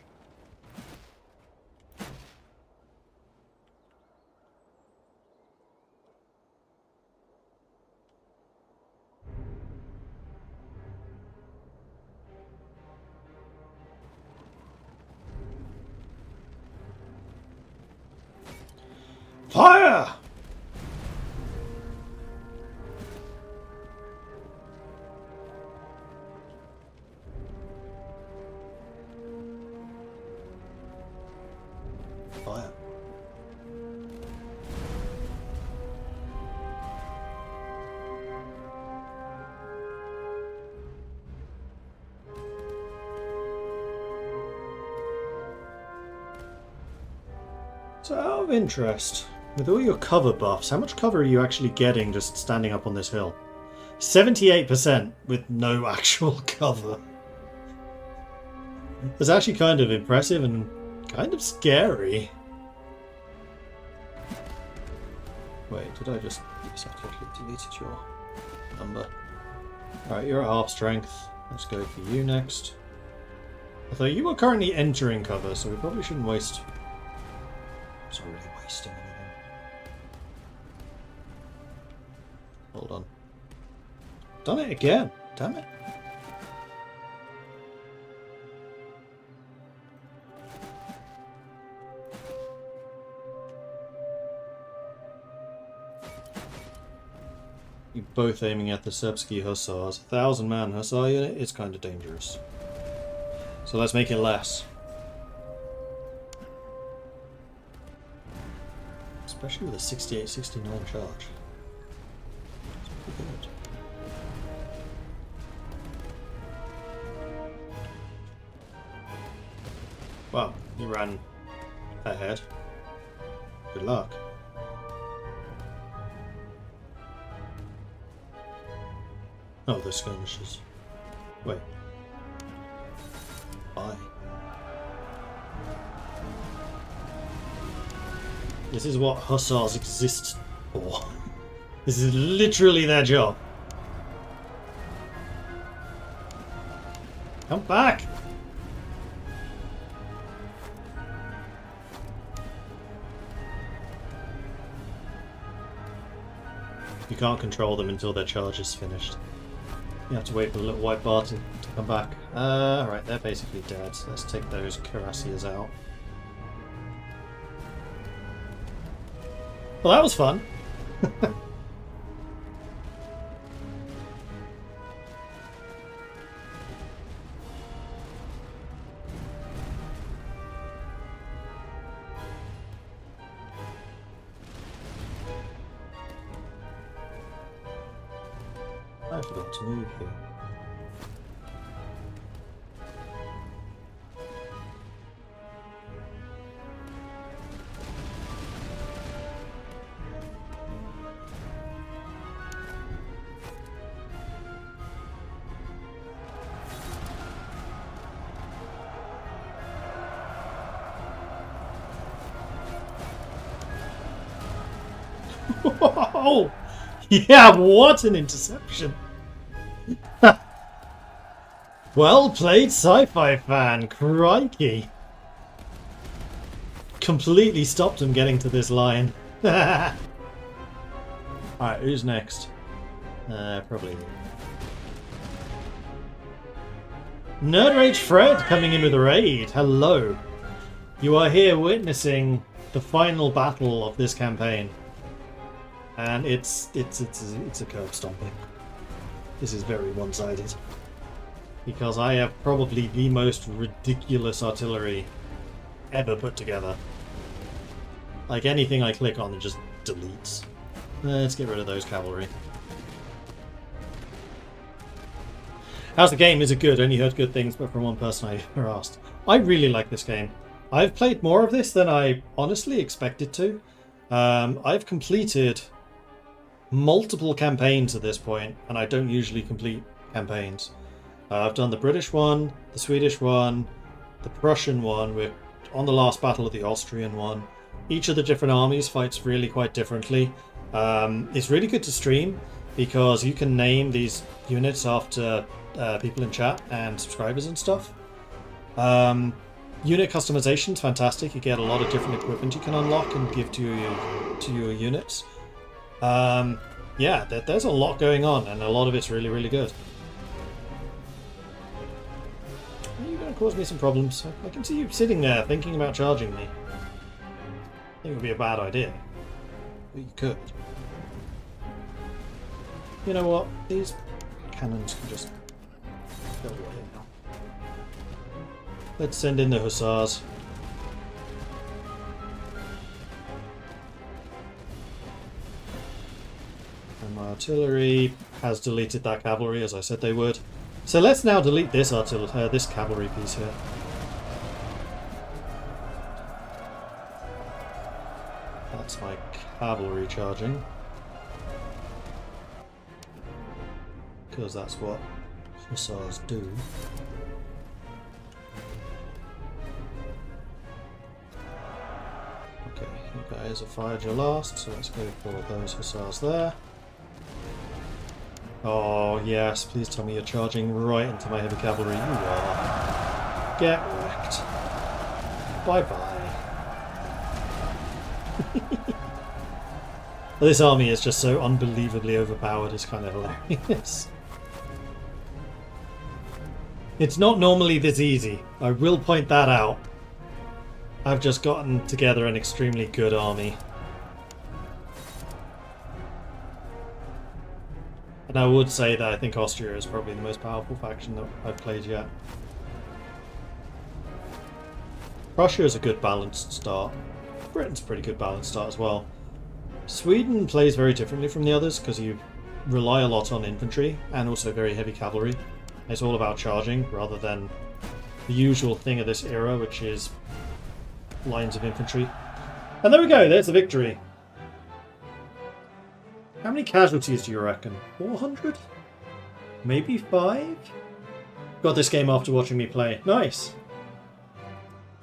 Fire! fire. So out of interest, with all your cover buffs, how much cover are you actually getting just standing up on this hill? 78% with no actual cover. It's actually kind of impressive and kind of scary. Wait, did I just... Yes, I totally deleted your number. Alright, you're at half strength. Let's go for you next. Although you are currently entering cover, so we probably shouldn't waste... It's not really wasting anything. Hold on. Done it again. Damn it. You're both aiming at the Serbsky Hussars. 1,000-man Hussar unit is kind of dangerous. So let's make it less. Especially with a 68-69 charge. It's pretty good. Well, you ran ahead. Good luck. Oh, there's skirmishes. Wait. Bye. This is what Hussars exist for. This is literally their job. Come back! You can't control them until their charge is finished. You have to wait for the little white bar to come back. Alright, they're basically dead. So let's take those cuirassiers out. Well, that was fun. I forgot to move here. Whoa! Yeah, what an interception! Well played, sci-fi fan. Crikey! Completely stopped him getting to this line. Alright, who's next? Probably. Nerd Rage Fred coming in with a raid. Hello. You are here witnessing the final battle of this campaign. And it's a curb stomping. This is very one-sided. Because I have probably the most ridiculous artillery ever put together. Like anything I click on, it just deletes. Let's get rid of those cavalry. How's the game? Is it good? Only heard good things, but from one person I ever asked. I really like this game. I've played more of this than I honestly expected to. I've completed multiple campaigns at this point, and I don't usually complete campaigns. I've done the British one, the Swedish one, the Prussian one. We're on the last battle of the Austrian one. Each of the different armies fights really quite differently. It's really good to stream because you can name these units after people in chat and subscribers and stuff. Unit customization is fantastic. You get a lot of different equipment you can unlock and give to your units. Yeah, there's a lot going on, and a lot of it's really, really good. You're going to cause me some problems. I can see you sitting there thinking about charging me. I think it would be a bad idea. But you could. You know what? These cannons can just go away now. Let's send in the hussars. artillery has deleted that cavalry, as I said they would. So let's now delete this this cavalry piece here. That's my cavalry charging. Because that's what hussars do. Okay, you guys have fired your last, so let's go for those hussars there. Oh yes, please tell me you're charging right into my heavy cavalry. You are. Get wrecked. Bye-bye. This army is just so unbelievably overpowered, it's kind of hilarious. It's not normally this easy, I will point that out. I've just gotten together an extremely good army. And I would say that I think Austria is probably the most powerful faction that I've played yet. Prussia is a good balanced start. Britain's a pretty good balanced start as well. Sweden plays very differently from the others because you rely a lot on infantry and also very heavy cavalry. It's all about charging rather than the usual thing of this era, which is lines of infantry. And there we go, there's the victory. How many casualties do you reckon? 400? Maybe 5? Got this game after watching me play. Nice!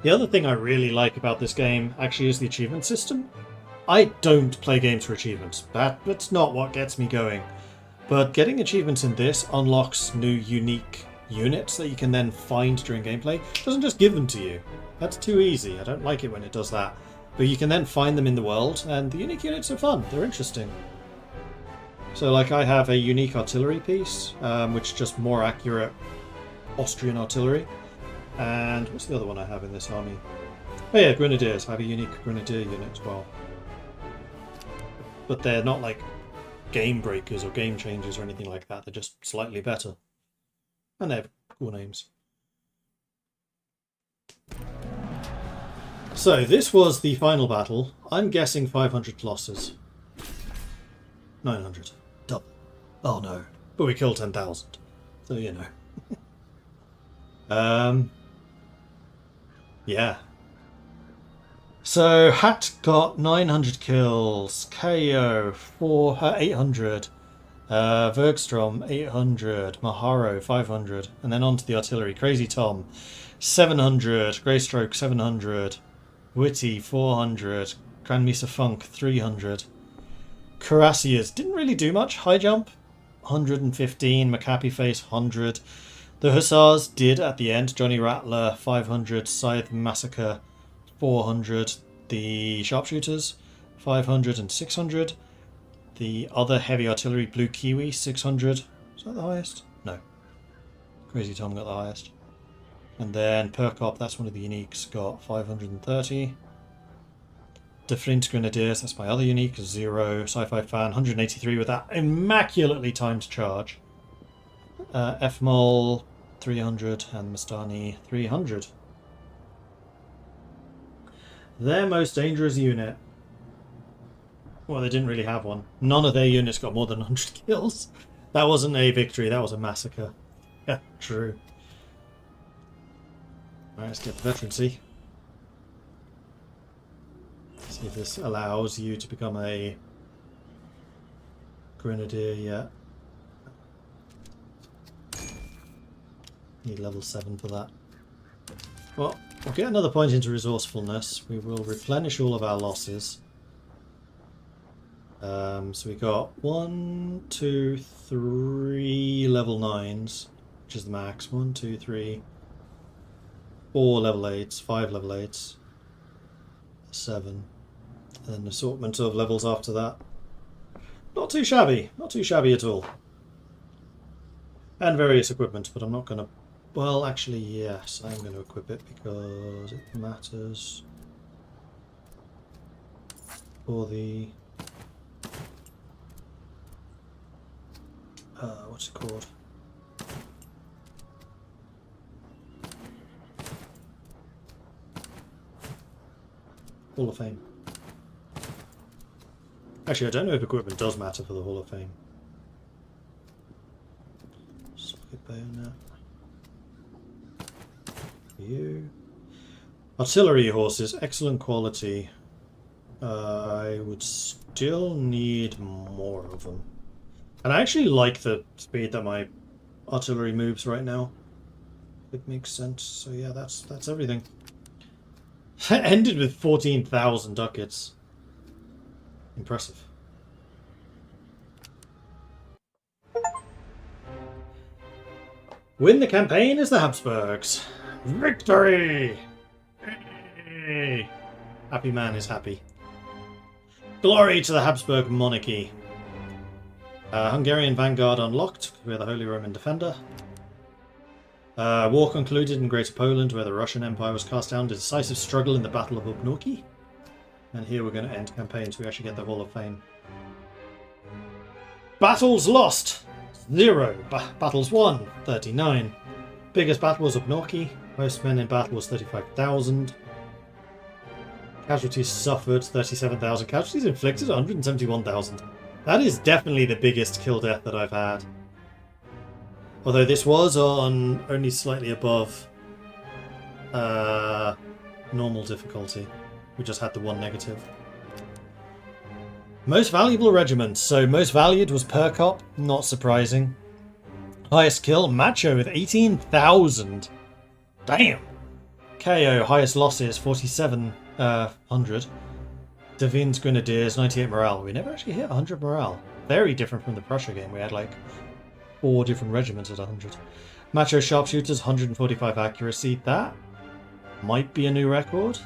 The other thing I really like about this game actually is the achievement system. I don't play games for achievements. That's not what gets me going. But getting achievements in this unlocks new unique units that you can then find during gameplay. It doesn't just give them to you. That's too easy. I don't like it when it does that. But you can then find them in the world, and the unique units are fun. They're interesting. So like I have a unique artillery piece, which is just more accurate Austrian artillery. And what's the other one I have in this army? Oh yeah, Grenadiers. I have a unique Grenadier unit as well. But they're not like game breakers or game changers or anything like that. They're just slightly better. And they have cool names. So this was the final battle. I'm guessing 500 losses. 900. Double. Oh no. But we killed 10,000. So you know. Yeah. So Hat got 900 kills, KO 800, Bergstrom 800, Maharo 500, and then on to the artillery. Crazy Tom 700, Greystroke 700, Witty 400, Grand Misa Funk 300. Cuirassiers didn't really do much. High Jump 115, Macapi Face 100. The Hussars did at the end. Johnny Rattler 500, Scythe Massacre 400, the Sharpshooters 500 and 600, the other heavy artillery Blue Kiwi 600. Is that the highest? No. Crazy Tom got the highest. And then Perkop, that's one of the uniques, got 530. De Flint Grenadiers, that's my other unique, 0. Sci-Fi Fan 183 with that immaculately timed charge. Fmol 300 and Mastani 300. Their most dangerous unit. Well, they didn't really have one. None of their units got more than 100 kills. That wasn't a victory, that was a massacre. Yeah, true. Alright, let's get the veterancy. See if this allows you to become a Grenadier yet. Need level 7 for that. Well, we'll get another point into resourcefulness. We will replenish all of our losses. So we got 1, 2, 3 level 9s, which is the max. 1, 2, 3, 4 level 8s, 5 level 8s, 7, and an assortment of levels after that. Not too shabby, not too shabby at all. And various equipment, but I'm not going to... Well, actually, yes, I'm going to equip it because it matters for the... what's it called? Hall of Fame. Actually, I don't know if equipment does matter for the Hall of Fame. you. Artillery horses, excellent quality. I would still need more of them. And I actually like the speed that my artillery moves right now. It makes sense. So yeah, that's everything. Ended with 14,000 ducats. Impressive. Win the campaign is the Habsburgs. Victory! Hey. Happy man is happy. Glory to the Habsburg monarchy. Hungarian Vanguard unlocked. We're the Holy Roman Defender. War concluded in Greater Poland, where the Russian Empire was cast down. A decisive struggle in the Battle of Obnoki. And here we're going to end campaign, so we actually get the Hall of Fame. Battles lost! 0. Battles won! 39. Biggest battle was Obnoki. Most men in battle was 35,000. Casualties suffered, 37,000. Casualties inflicted, 171,000. That is definitely the biggest kill death that I've had. Although this was on only slightly above normal difficulty. We just had the one negative. Most valuable regiment. So most valued was Perkop, not surprising. Highest kill, Macho with 18,000. Damn! KO, highest losses, 4,700. Devin's Grenadiers, 98 morale. We never actually hit 100 morale. Very different from the Prussia game. We had like 4 different regiments at 100. Macho Sharpshooters, 145 accuracy. That might be a new record.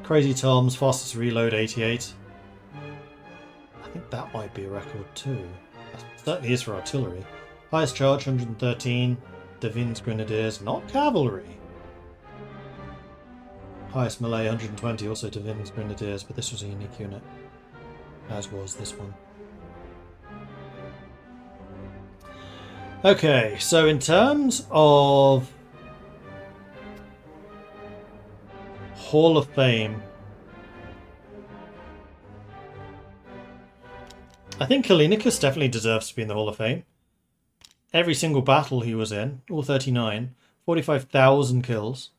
Crazy Tom's, fastest reload, 88. I think that might be a record too. That certainly is for artillery. Highest charge, 113. Devin's Grenadiers, not cavalry. Highest melee, 120, also Devin's Grenadiers, but this was a unique unit, as was this one. Okay, so in terms of Hall of Fame, I think Kalinikas definitely deserves to be in the Hall of Fame. Every single battle he was in, all 39, 45,000 kills.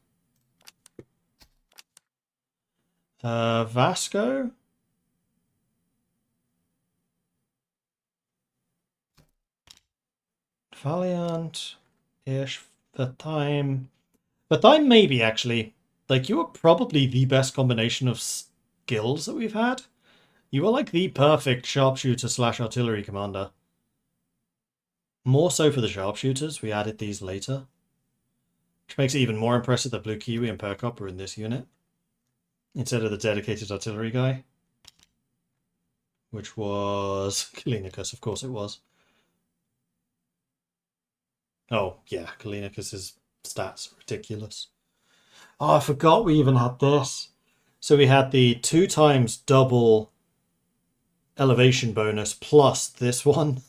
Vasco. Valiant-ish. Vertheim. Vertheim maybe, actually. Like, you were probably the best combination of skills that we've had. You were like the perfect sharpshooter / artillery commander. More so for the sharpshooters. We added these later. Which makes it even more impressive that Blue Kiwi and Perkop are in this unit. Instead of the dedicated artillery guy. Which was Kalinikas, of course it was. Oh, yeah, Kalinikas' stats are ridiculous. Oh, I forgot we even had this. So we had the 2 times double elevation bonus plus this one.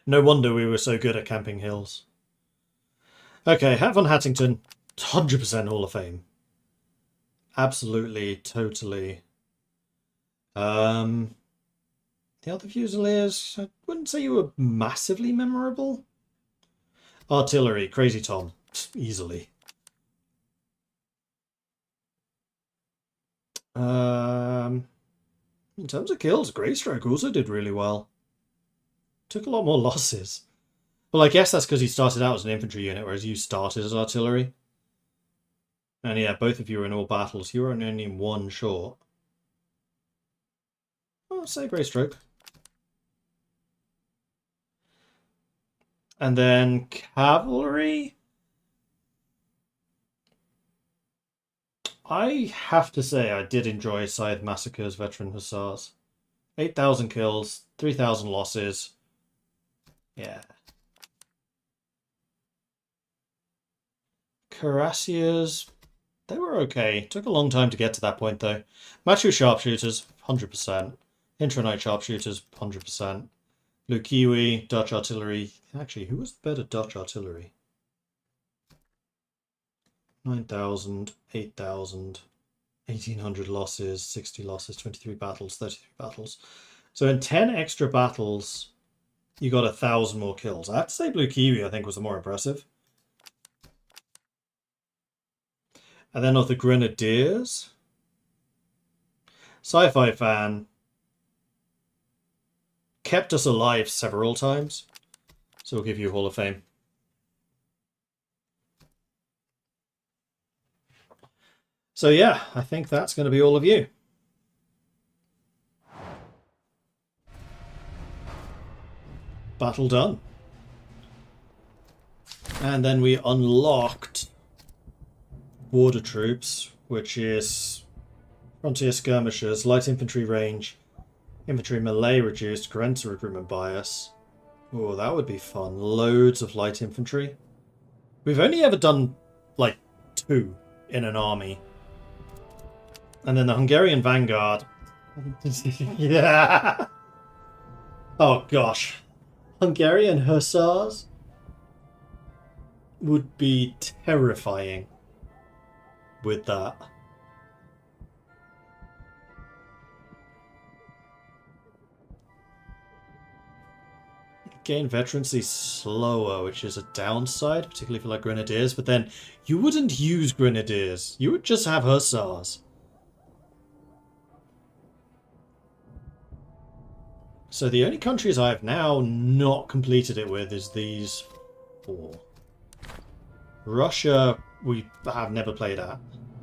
No wonder we were so good at camping hills. Okay, Hat von Hattington, 100% Hall of Fame. Absolutely, totally. The other Fusiliers, I wouldn't say you were massively memorable. Artillery, Crazy Tom, easily. In terms of kills, Greystroke also did really well. Took a lot more losses. Well, I guess that's because he started out as an infantry unit, whereas you started as artillery. And yeah, both of you were in all battles. You were only in 1 short. I'll say Greystroke. And then cavalry. I have to say I did enjoy Scythe Massacre's Veteran Hussars. 8,000 kills, 3,000 losses. Yeah. Cuirassiers, they were okay. Took a long time to get to that point though. Machu Sharpshooters, 100%. Intronite Sharpshooters, 100%. Blue Kiwi, Dutch Artillery. Actually, who was the better Dutch Artillery? 9,000, 8,000, 1,800 losses, 60 losses, 23 battles, 33 battles. So in 10 extra battles, you got 1,000 more kills. I have to say Blue Kiwi, I think, was the more impressive. And then of the Grenadiers, Sci-Fi Fan kept us alive several times, so we'll give you Hall of Fame. So yeah, I think that's going to be all of you. Battle done. And then we unlocked Border Troops, which is Frontier Skirmishers, Light Infantry Range, Infantry Melee Reduced, Grenza Recruitment Bias. Oh, that would be fun. Loads of Light Infantry. We've only ever done, like, 2 in an army. And then the Hungarian Vanguard. Yeah! Oh, gosh. Hungarian Hussars would be terrifying with that. Gain veterancy slower, which is a downside, particularly for like Grenadiers, but then you wouldn't use Grenadiers. You would just have Hussars. So the only countries I have now not completed it with is these 4. Russia, we have never played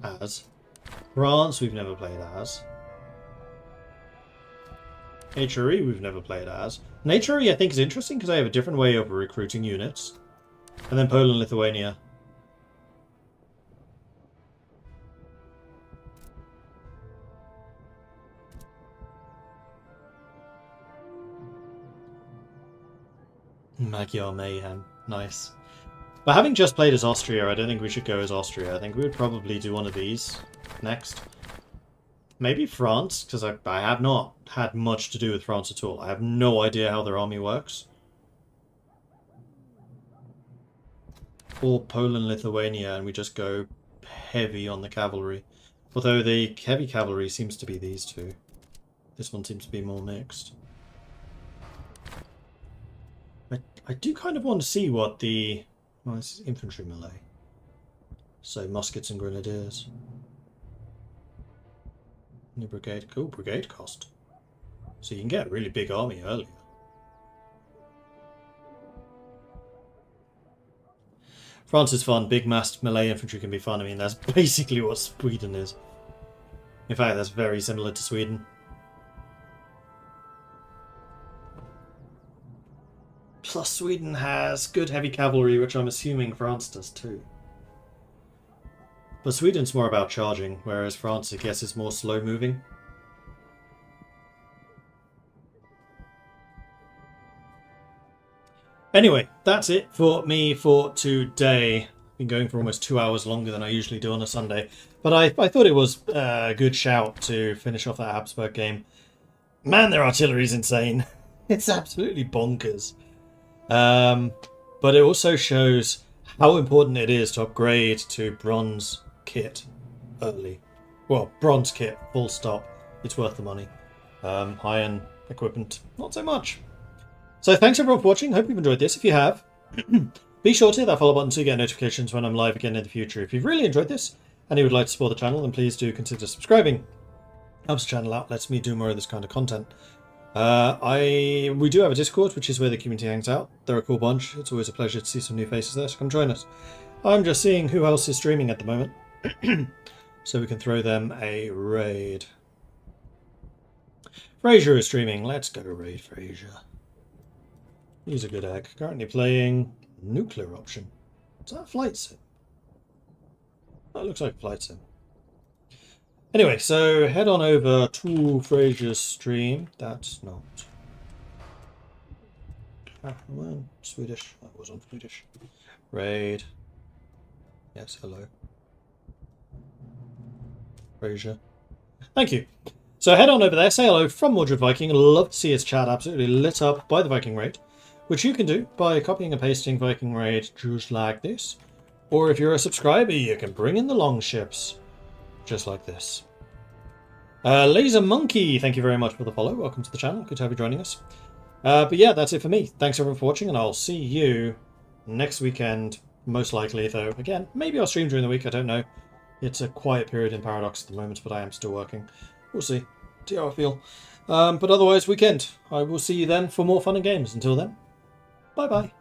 as. France, we've never played as. HRE, we've never played as. And HRE, I think, is interesting because they have a different way of recruiting units. And then Poland, Lithuania. Magyar Mayhem. Nice. But having just played as Austria, I don't think we should go as Austria. I think we would probably do one of these next. Maybe France, because I have not had much to do with France at all. I have no idea how their army works. Or Poland, Lithuania, and we just go heavy on the cavalry. Although the heavy cavalry seems to be these 2. This one seems to be more mixed. I do kind of want to see what the... Well, this is infantry melee. So muskets and grenadiers. New brigade. Cool, brigade cost. So you can get a really big army earlier. France is fun. Big massed melee infantry can be fun. I mean, that's basically what Sweden is. In fact, that's very similar to Sweden. Plus, Sweden has good heavy cavalry, which I'm assuming France does too. But Sweden's more about charging, whereas France, I guess, is more slow moving. Anyway, that's it for me for today. Been going for almost 2 hours longer than I usually do on a Sunday. But I thought it was a good shout to finish off that Habsburg game. Man, their artillery's insane. It's absolutely bonkers. But it also shows how important it is to upgrade to bronze kit early. Well, bronze kit, full stop. It's worth the money. Iron equipment, not so much. So thanks everyone for watching. Hope you've enjoyed this. If you have, be sure to hit that follow button to get notifications when I'm live again in the future. If you've really enjoyed this and you would like to support the channel, then please do consider subscribing. Helps the channel out, lets me do more of this kind of content. We do have a Discord, which is where the community hangs out. They're a cool bunch. It's always a pleasure to see some new faces there, so come join us. I'm just seeing who else is streaming at the moment, so we can throw them a raid. Fraser is streaming. Let's go raid Fraser. He's a good egg. Currently playing nuclear option. Is that a flight sim? That looks like a flight sim. Anyway, so head on over to Fraser's stream. That's not... well, Swedish. That was on Swedish. Raid. Yes, hello. Fraser. Thank you. So head on over there, say hello from Mordred Viking. Love to see his chat absolutely lit up by the Viking raid, which you can do by copying and pasting Viking raid just like this. Or if you're a subscriber, you can bring in the long ships. Just like this. Laser Monkey, thank you very much for the follow. Welcome to the channel. Good to have you joining us. But yeah, that's it for me. Thanks everyone for watching, and I'll see you next weekend, most likely, though. Again, maybe I'll stream during the week, I don't know. It's a quiet period in Paradox at the moment, but I am still working. We'll see. See how I feel. But otherwise, weekend. I will see you then for more fun and games. Until then, bye-bye.